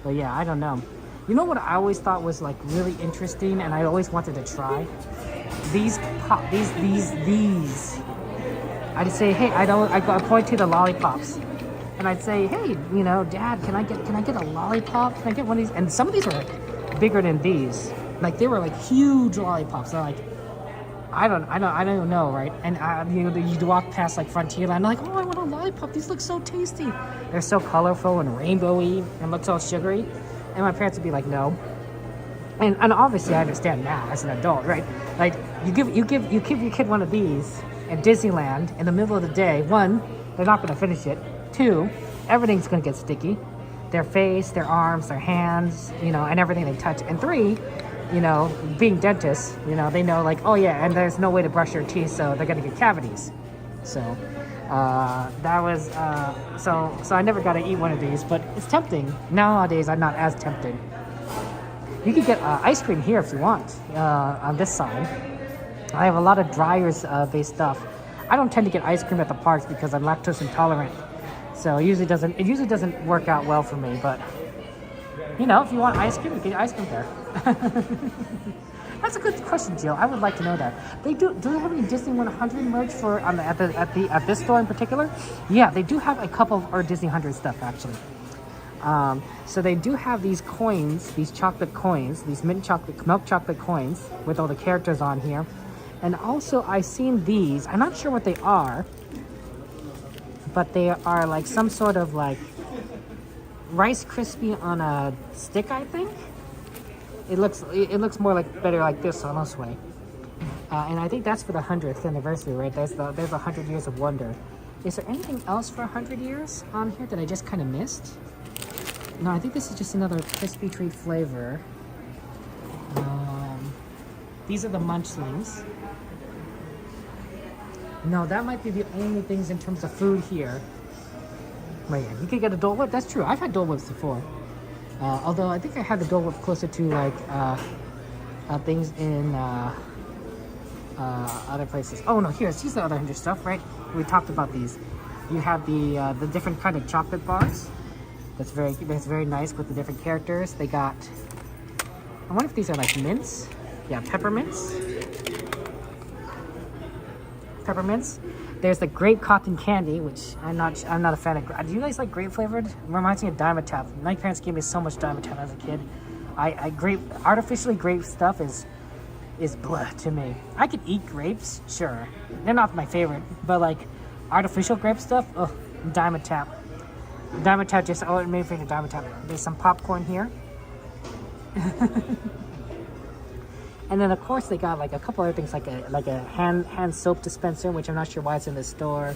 [SPEAKER 1] But yeah, I don't know. You know what I always thought was like really interesting and I always wanted to try? These. I'd say, hey, I point to the lollipops. And I'd say, hey, you know, Dad, can I get a lollipop? Can I get one of these? And some of these are like bigger than these. Like they were like huge lollipops. They're like, I don't know, right? And you walk past like Frontierland, I'm like, oh, I want a lollipop. These look so tasty. They're so colorful and rainbowy and look so sugary. And my parents would be like, no. And obviously I understand now as an adult, right? Like you give your kid one of these at Disneyland in the middle of the day. One, they're not going to finish it. Two, everything's going to get sticky. Their face, their arms, their hands, you know, and everything they touch. And three, you know, being dentists, you know, they know like, oh yeah, and there's no way to brush your teeth, so they're going to get cavities. So that was, so I never got to eat one of these, but it's tempting. Nowadays, I'm not as tempted. You can get ice cream here if you want, on this side. I have a lot of dryers-based stuff. I don't tend to get ice cream at the parks because I'm lactose intolerant. So it usually doesn't work out well for me, but you know, if you want ice cream, you get ice cream there. That's a good question, Jill. I would like to know that. They do they have any Disney 100 merch for at this store in particular? Yeah, they do have a couple of our Disney 100 stuff actually. So they do have these coins, these chocolate coins, these milk chocolate coins with all the characters on here. And also I've seen these. I'm not sure what they are, but they are like some sort of like Rice Krispie on a stick, I think. It looks more like better like this on this way. And I think that's for the 100th anniversary, right? There's 100 years of wonder. Is there anything else for 100 years on here that I just kind of missed? No, I think this is just another crispy treat flavor. These are the munchlings. No, that might be the only things in terms of food here. Wait, you could get a Dole Whip. That's true. I've had Dole Whips before. Although I think I had the Dole Whip closer to like things in other places. Oh no, here's the other 100 stuff, right? We talked about these. You have the different kind of chocolate bars. That's very nice with the different characters. They got. I wonder if these are like mints. Yeah, peppermints. There's the grape cotton candy, which I'm not a fan of. Do you guys like grape flavored? It reminds me of Dimetapp. My parents gave me so much Dimetapp as a kid. Artificially grape stuff is blah to me. I could eat grapes, sure. They're not my favorite, but like artificial grape stuff, ugh, Dimetapp. Dimetapp just, oh, it made me think of Dimetapp. There's some popcorn here. And then of course they got like a couple other things, like a hand soap dispenser, which I'm not sure why it's in the store.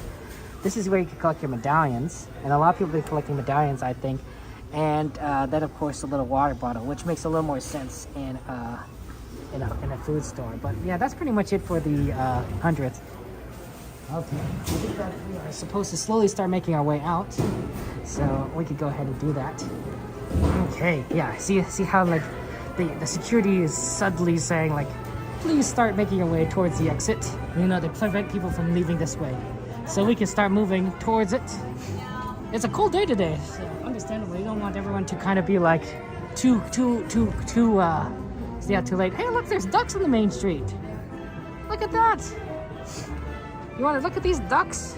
[SPEAKER 1] This is where you can collect your medallions, and a lot of people have been collecting medallions, I think. And then of course a little water bottle, which makes a little more sense in a food store. But yeah, that's pretty much it for the 100th. Okay, I think that we are supposed to slowly start making our way out, so we could go ahead and do that. Okay, yeah, see how like the security is subtly saying like, please start making your way towards the exit. You know, to prevent people from leaving this way, so we can start moving towards it. It's a cold day today, so understandably, you don't want everyone to kind of be like too late. Hey, look, there's ducks on the main street. Look at that. You want to look at these ducks?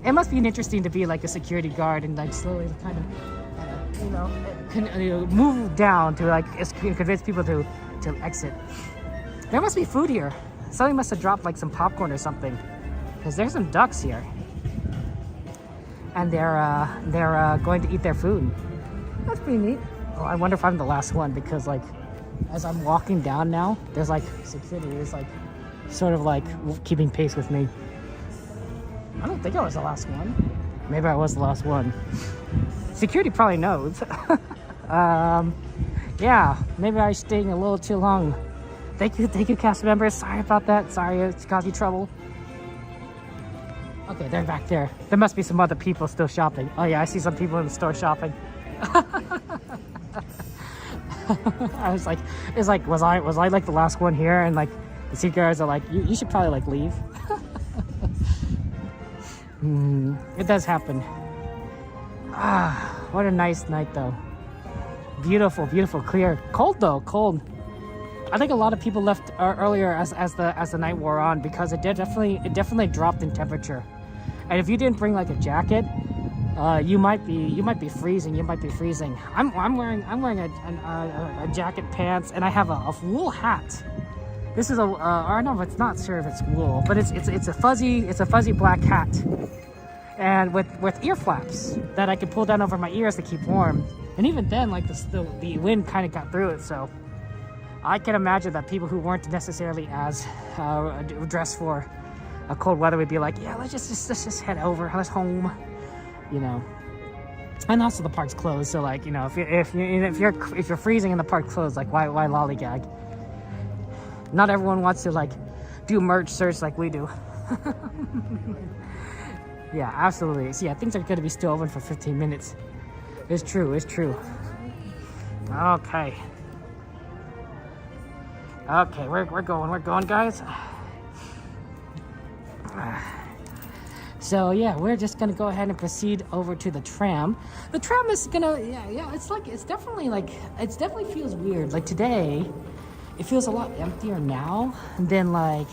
[SPEAKER 1] It must be interesting to be like a security guard and like slowly kind of, move down to like convince people to exit. There must be food here. Somebody must have dropped like some popcorn or something, because there's some ducks here, and they're going to eat their food. That's pretty neat. Oh, I wonder if I'm the last one, because like as I'm walking down now, there's like security is like sort of like keeping pace with me. I don't think I was the last one. Maybe I was the last one. Security probably knows. Yeah, maybe I was staying a little too long. Thank you cast members. Sorry about that. Sorry it's caused you trouble. Okay, they're back there. There must be some other people still shopping. Oh yeah, I see some people in the store shopping. I was like, was I like the last one here? And like the security guards are like, you should probably like leave. It does happen. Ah, what a nice night though. Beautiful, clear. Cold though, cold. I think a lot of people left earlier as the night wore on, because it definitely dropped in temperature. And if you didn't bring like a jacket, you might be freezing. I'm wearing a jacket, pants, and I have a wool hat. This is no, it's not sure if it's wool, but it's a fuzzy black hat, and with ear flaps that I could pull down over my ears to keep warm. And even then, like the wind kind of got through it, so I can imagine that people who weren't necessarily as dressed for a cold weather would be like, yeah, let's just head over, let's home, you know. And also the park's closed, so like, you know, if you're freezing and the park's closed, like why lollygag? Not everyone wants to like do merch search like we do. Yeah, absolutely. So yeah, things are going to be still open for 15 minutes. It's true. Okay, we're going, guys. So yeah, we're just gonna go ahead and proceed over to the tram. The tram is gonna, it definitely feels weird. Like today, it feels a lot emptier now than like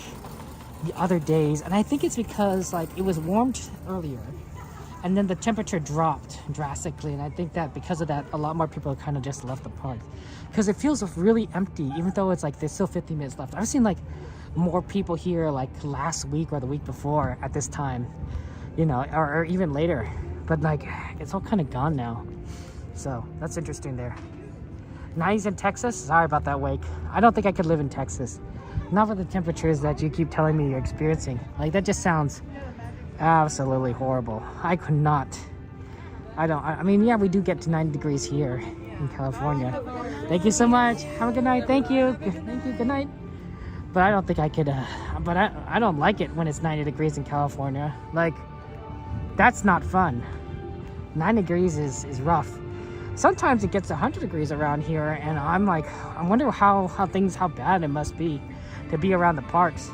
[SPEAKER 1] the other days, and I think it's because like it was warmed earlier, and then the temperature dropped drastically, and I think that because of that, a lot more people kind of just left the park, because it feels really empty, even though it's like there's still 50 minutes left. I've seen like more people here like last week or the week before at this time, you know, or even later, but like it's all kind of gone now, so that's interesting there. 90s in Texas? Sorry about that, Wake. I don't think I could live in Texas, not for the temperatures that you keep telling me you're experiencing. Like that just sounds absolutely horrible. I could not. I mean, yeah, we do get to 90 degrees here in California. Thank you so much. Have a good night. Thank you. Good night. But I don't think I could, but I don't like it when it's 90 degrees in California. Like, that's not fun. 90 degrees is rough. Sometimes it gets 100 degrees around here, and I'm like, I wonder how bad it must be to be around the parks.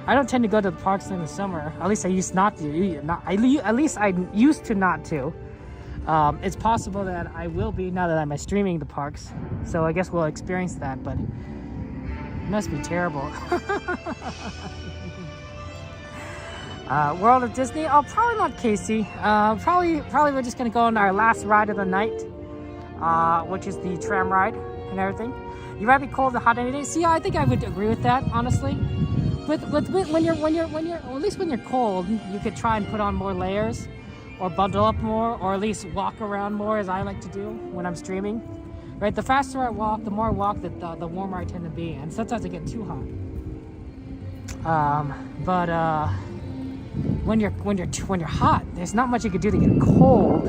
[SPEAKER 1] I don't tend to go to the parks in the summer. At least I used not to. At least I used to not to. It's possible that I will be now that I'm streaming the parks. So I guess we'll experience that. But Must be terrible. World of Disney? Oh, probably not Casey. Probably we're just gonna go on our last ride of the night, which is the tram ride and everything. You'd rather be cold than hot any day. See, I think I would agree with that, honestly. When you're at least when you're cold, you could try and put on more layers, or bundle up more, or at least walk around more, as I like to do when I'm streaming. Right, the faster I walk, the more I walk, the warmer I tend to be, and sometimes I get too hot. When you're hot, there's not much you can do to get cold,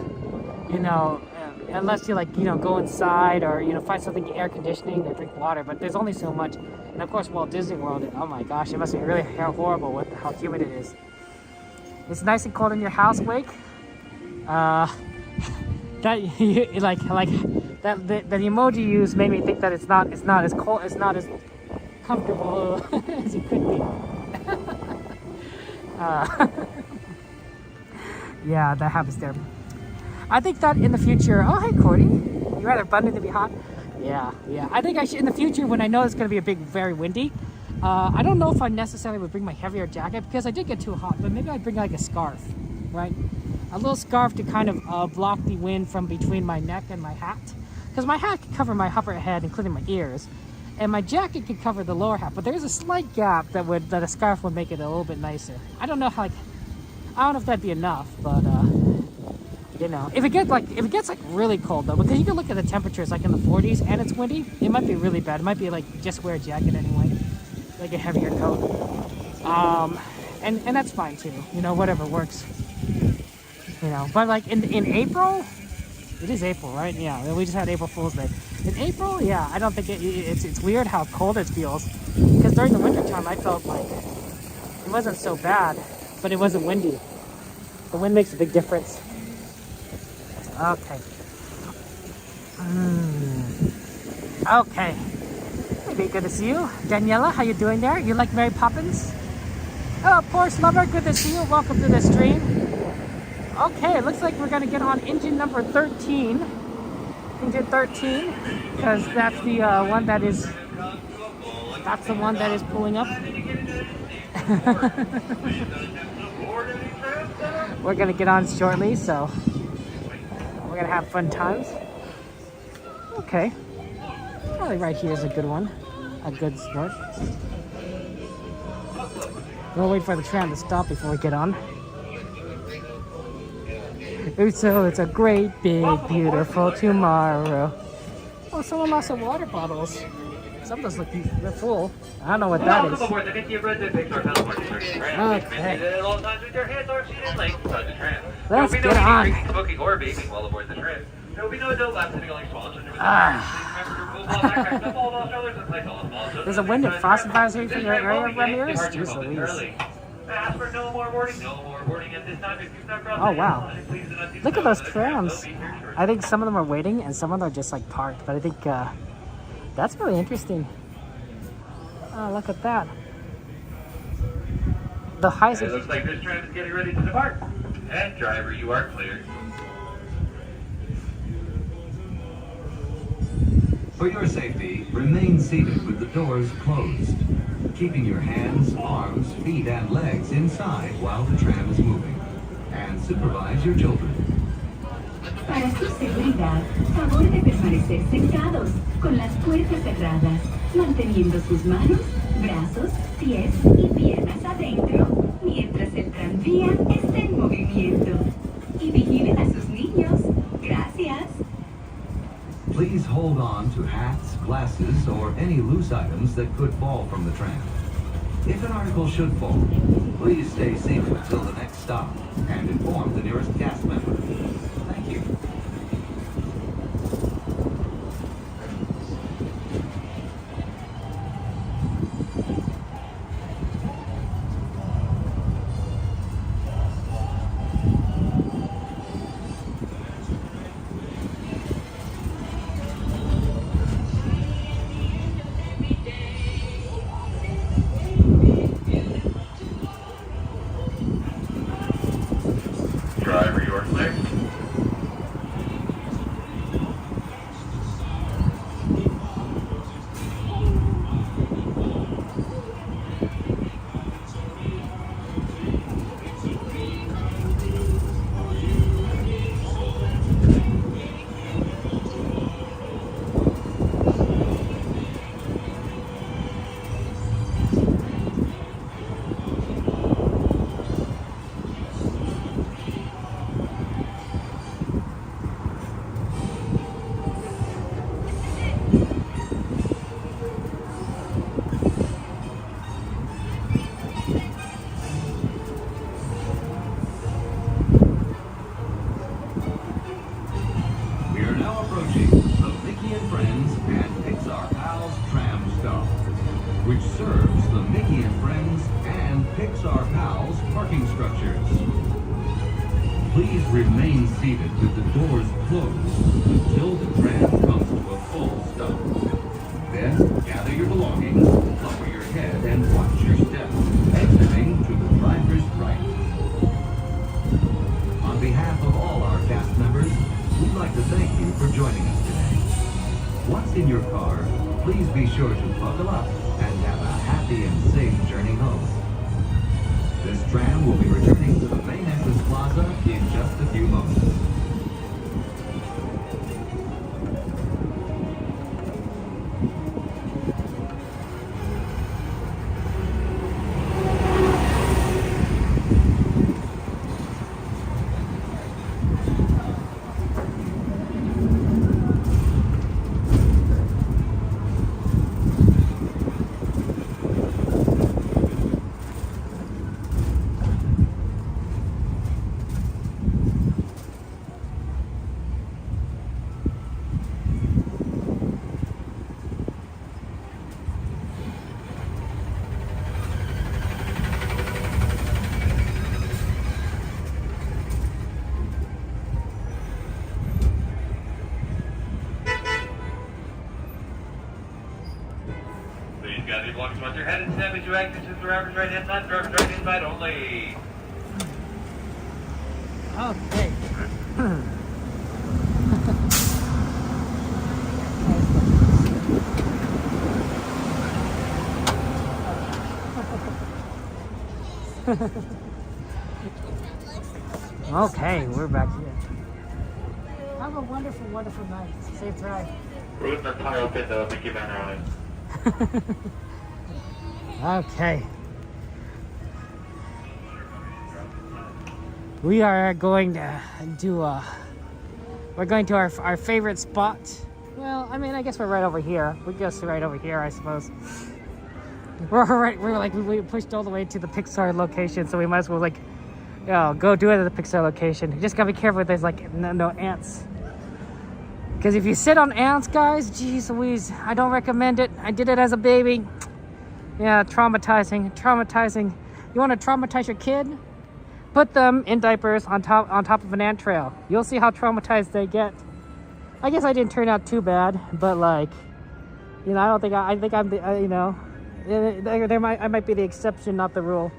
[SPEAKER 1] you know, unless you go inside or find something air conditioning or drink water. But there's only so much, and of course Walt Disney World. Oh my gosh, it must be really horrible with how humid it is. It's nice and cold in your house, Wake. That the emoji you used made me think that it's not as cold, it's not as comfortable as it could be. Yeah, that happens there. I think that in the future, oh hey Cordy, you rather abundant to be hot? Yeah. I think I should in the future when I know it's going to be very windy. I don't know if I necessarily would bring my heavier jacket because I did get too hot, but maybe I'd bring like a scarf, right? A little scarf to kind of block the wind from between my neck and my hat. Because my hat could cover my upper head, including my ears. And my jacket could cover the lower half. But there's a slight gap that a scarf would make it a little bit nicer. I don't know I don't know if that'd be enough, but if it gets really cold though, because you can look at the temperatures like in the 40s and it's windy, it might be really bad. It might be like just wear a jacket anyway, like a heavier coat. And that's fine too. Whatever works. But like in April, it is April, right? Yeah, we just had April Fool's Day. In April, yeah, I don't think it's weird how cold it feels. Because during the winter time, I felt like it wasn't so bad, but it wasn't windy. The wind makes a big difference. Okay. Okay. Maybe good to see you. Daniela, how you doing there? You like Mary Poppins? Oh, Porsche Lover, good to see you. Welcome to the stream. Okay, it looks like we're gonna get on engine number 13. Engine 13, because that's the one that is. That's the one that is pulling up. We're gonna get on shortly, so we're gonna have fun times. Okay, probably right here is a good one, a good start. We'll wait for the tram to stop before we get on. So it's a great, big, beautiful tomorrow. Oh, someone lost some water bottles. Some of those look they're full. I don't know what that is. Okay. Let's get on. There's a wind and frost advisory for your area, Ramirez? Jeez Louise. Oh wow. Look at those trams. I think some of them are waiting and some of them are just like parked, but I think that's really interesting. Oh, look at that. The highest.
[SPEAKER 7] It looks like this tram is getting ready to depart. And driver, you are cleared.
[SPEAKER 18] For your safety, remain seated with the doors closed, keeping your hands, arms, feet, and legs inside while the tram is moving. And supervise your children.
[SPEAKER 6] Para su seguridad, favor de permanecer sentados, con las puertas cerradas, manteniendo sus manos, brazos, pies y piernas adentro, mientras el tranvía está en movimiento. Y vigilen a sus niños. Gracias.
[SPEAKER 18] Please hold on to hats, glasses, or any loose items that could fall from the tram. If an article should fall, please stay seated until the next stop and inform the nearest cast member. Thank you. remain seated with the doors closed until the tram comes to a full stop. Then gather your belongings, lower your head, and watch your step, exiting to the driver's right. On behalf of all our cast members, we'd like to thank you for joining us today. Once in your car, please be sure to buckle up and have a happy and safe journey home. This tram will be returning to the main entrance plaza in just a few moments.
[SPEAKER 7] Got these belongings once you're headed, step as you exit to the driver's right hand side, driver's right hand side only.
[SPEAKER 1] Okay. Okay, we're back here. Have a wonderful, wonderful night. Safe drive.
[SPEAKER 7] We're with the tire up in the Mickey Van Ride.
[SPEAKER 1] Okay. We are going to do we're going to our favorite spot. Well, I mean, I guess we're right over here. We guess right over here, I suppose. We pushed all the way to the Pixar location, so we might as well go do it at the Pixar location. You just gotta be careful. There's no ants. Because if you sit on ants, guys, geez Louise, I don't recommend it. I did it as a baby. Yeah, traumatizing. You want to traumatize your kid? Put them in diapers on top of an ant trail. You'll see how traumatized they get. I guess I didn't turn out too bad, but I don't think I think I'm the I might be the exception, not the rule.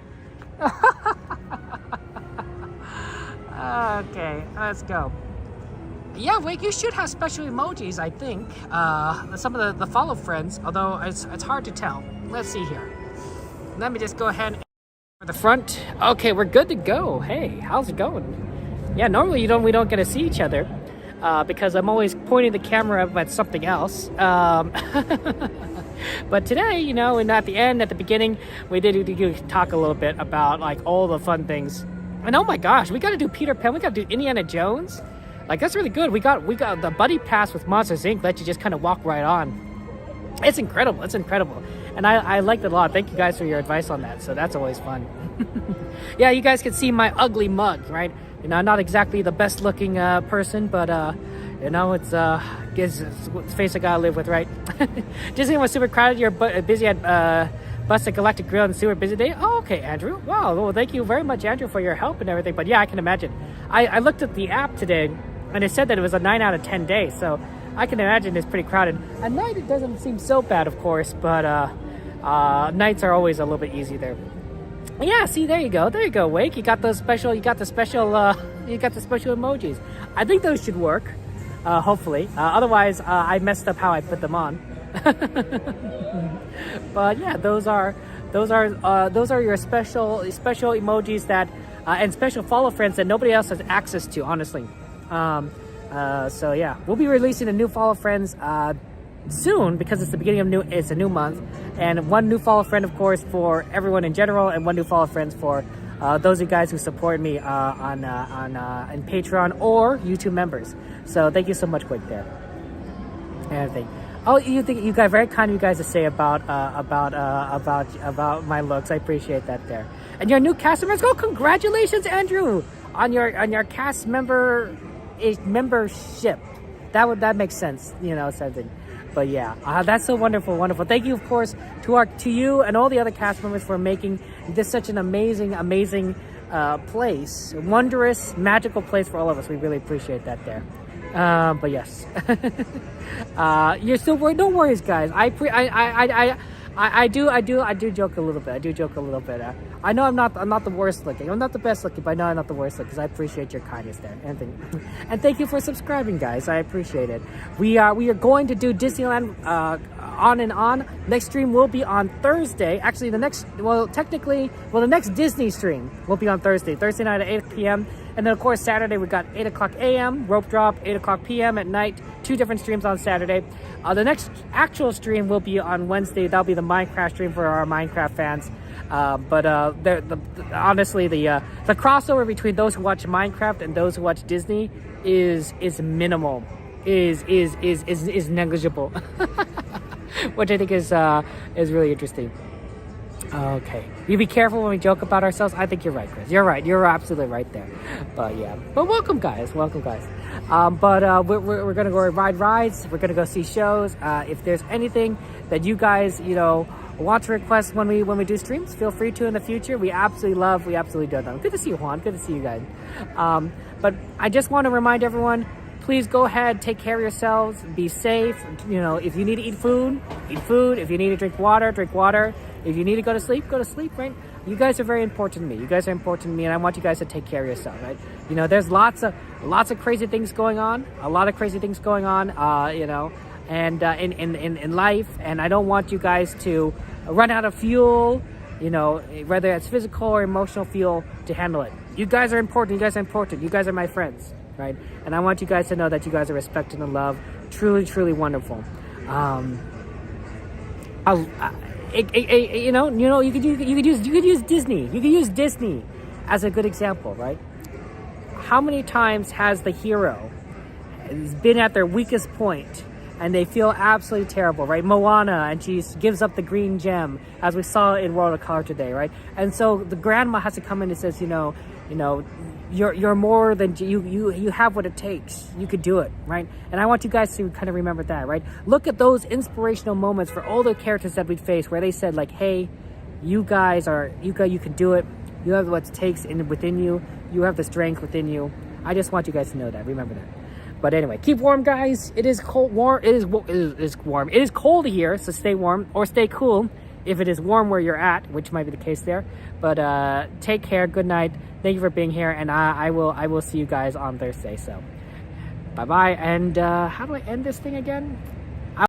[SPEAKER 1] Okay, let's go. Yeah, Wake, you should have special emojis, I think. Some of the follow friends, although it's hard to tell. Let's see here. Let me just go ahead and for the front. Okay, we're good to go. Hey, how's it going? Yeah, normally we don't get to see each other because I'm always pointing the camera at something else. But today, and at the end, at the beginning, we did talk a little bit about all the fun things. And oh my gosh, we got to do Peter Pan. We got to do Indiana Jones. That's really good. We got the buddy pass with Monsters Inc. Let you just kind of walk right on. It's incredible. And I liked it a lot. Thank you guys for your advice on that. So that's always fun. Yeah, you guys can see my ugly mug, right? Not exactly the best looking person, but it's the face I gotta live with, right? Disneyland was super crowded. You're busy at Busted Galactic Grill and super busy day. Oh, okay, Andrew. Wow. Well, thank you very much, Andrew, for your help and everything. But yeah, I can imagine. I looked at the app today, and it said that it was a 9 out of 10 day. So I can imagine it's pretty crowded. At night, it doesn't seem so bad, of course, but nights are always a little bit easy there. Yeah, see, there you go, Wake. You got the special emojis. I think those should work, hopefully. Otherwise, I messed up how I put them on. But yeah, those are your special emojis that and special follow friends that nobody else has access to, honestly. So yeah, we'll be releasing a new follow friends soon because it's the beginning of it's a new month, and one new follow friend, of course, for everyone in general, and one new follow friends for those of you guys who support me on Patreon or YouTube members. So thank you so much, Quick, there. And everything. Oh, you guys very kind of you guys to say about my looks. I appreciate that there. And your new cast members, congratulations, Andrew, on your cast membership. That makes sense, something. But yeah, that's so wonderful. Thank you, of course, to you and all the other cast members for making this such an amazing place, wondrous, magical place for all of us. We really appreciate that there. But yes, you're still worried. No worries, guys. I do joke a little bit. I know I'm not the worst looking. I'm not the best looking, but I know I'm not the worst looking. I appreciate your kindness there, Anthony. And thank you for subscribing, guys. I appreciate it. We are going to do Disneyland on and on. Next stream will be on Thursday. Actually, the next Disney stream will be on Thursday night at 8 p.m. And then, of course, Saturday, we got 8 o'clock a.m., rope drop, 8 o'clock p.m. at night. 2 different streams on Saturday. The next actual stream will be on Wednesday. That'll be the Minecraft stream for our Minecraft fans. Honestly, the crossover between those who watch Minecraft and those who watch Disney is minimal, is negligible, which I think is really interesting. Okay, you be careful when we joke about ourselves. I think you're right, Chris. You're right. You're absolutely right there. But yeah, but welcome, guys. We're gonna go ride rides. We're gonna go see shows. If there's anything that you guys want to request when we do streams, feel free to in the future. We absolutely do them. Good to see you, Juan. Good to see you guys. But I just want to remind everyone, please go ahead, take care of yourselves, be safe. If you need to eat food, eat food. If you need to drink water, drink water. If you need to go to sleep, right? You guys are very important to me. And I want you guys to take care of yourself, right? There's lots of crazy things going on. And in life, and I don't want you guys to run out of fuel, whether it's physical or emotional fuel to handle it. You guys are important. You guys are my friends, right? And I want you guys to know that you guys are respected and loved. Truly, truly wonderful. You could use Disney. You could use Disney as a good example, right? How many times has the hero been at their weakest point and they feel absolutely terrible, right? Moana, and she gives up the green gem, as we saw in World of Color today, right? And so the grandma has to come in and says, you're more than you have what it takes. You could do it, right? And I want you guys to kind of remember that, right? Look at those inspirational moments for all the characters that we'd faced, where they said like, "Hey, you can do it. You have what it takes within you. You have the strength within you." I just want you guys to know that. Remember that. But anyway, keep warm, guys. It is cold. Warm. It is warm. It is cold here, so stay warm or stay cool. If it is warm where you're at, which might be the case there. But take care. Good night. Thank you for being here, and I will see you guys on Thursday. So bye bye. And how do I end this thing again?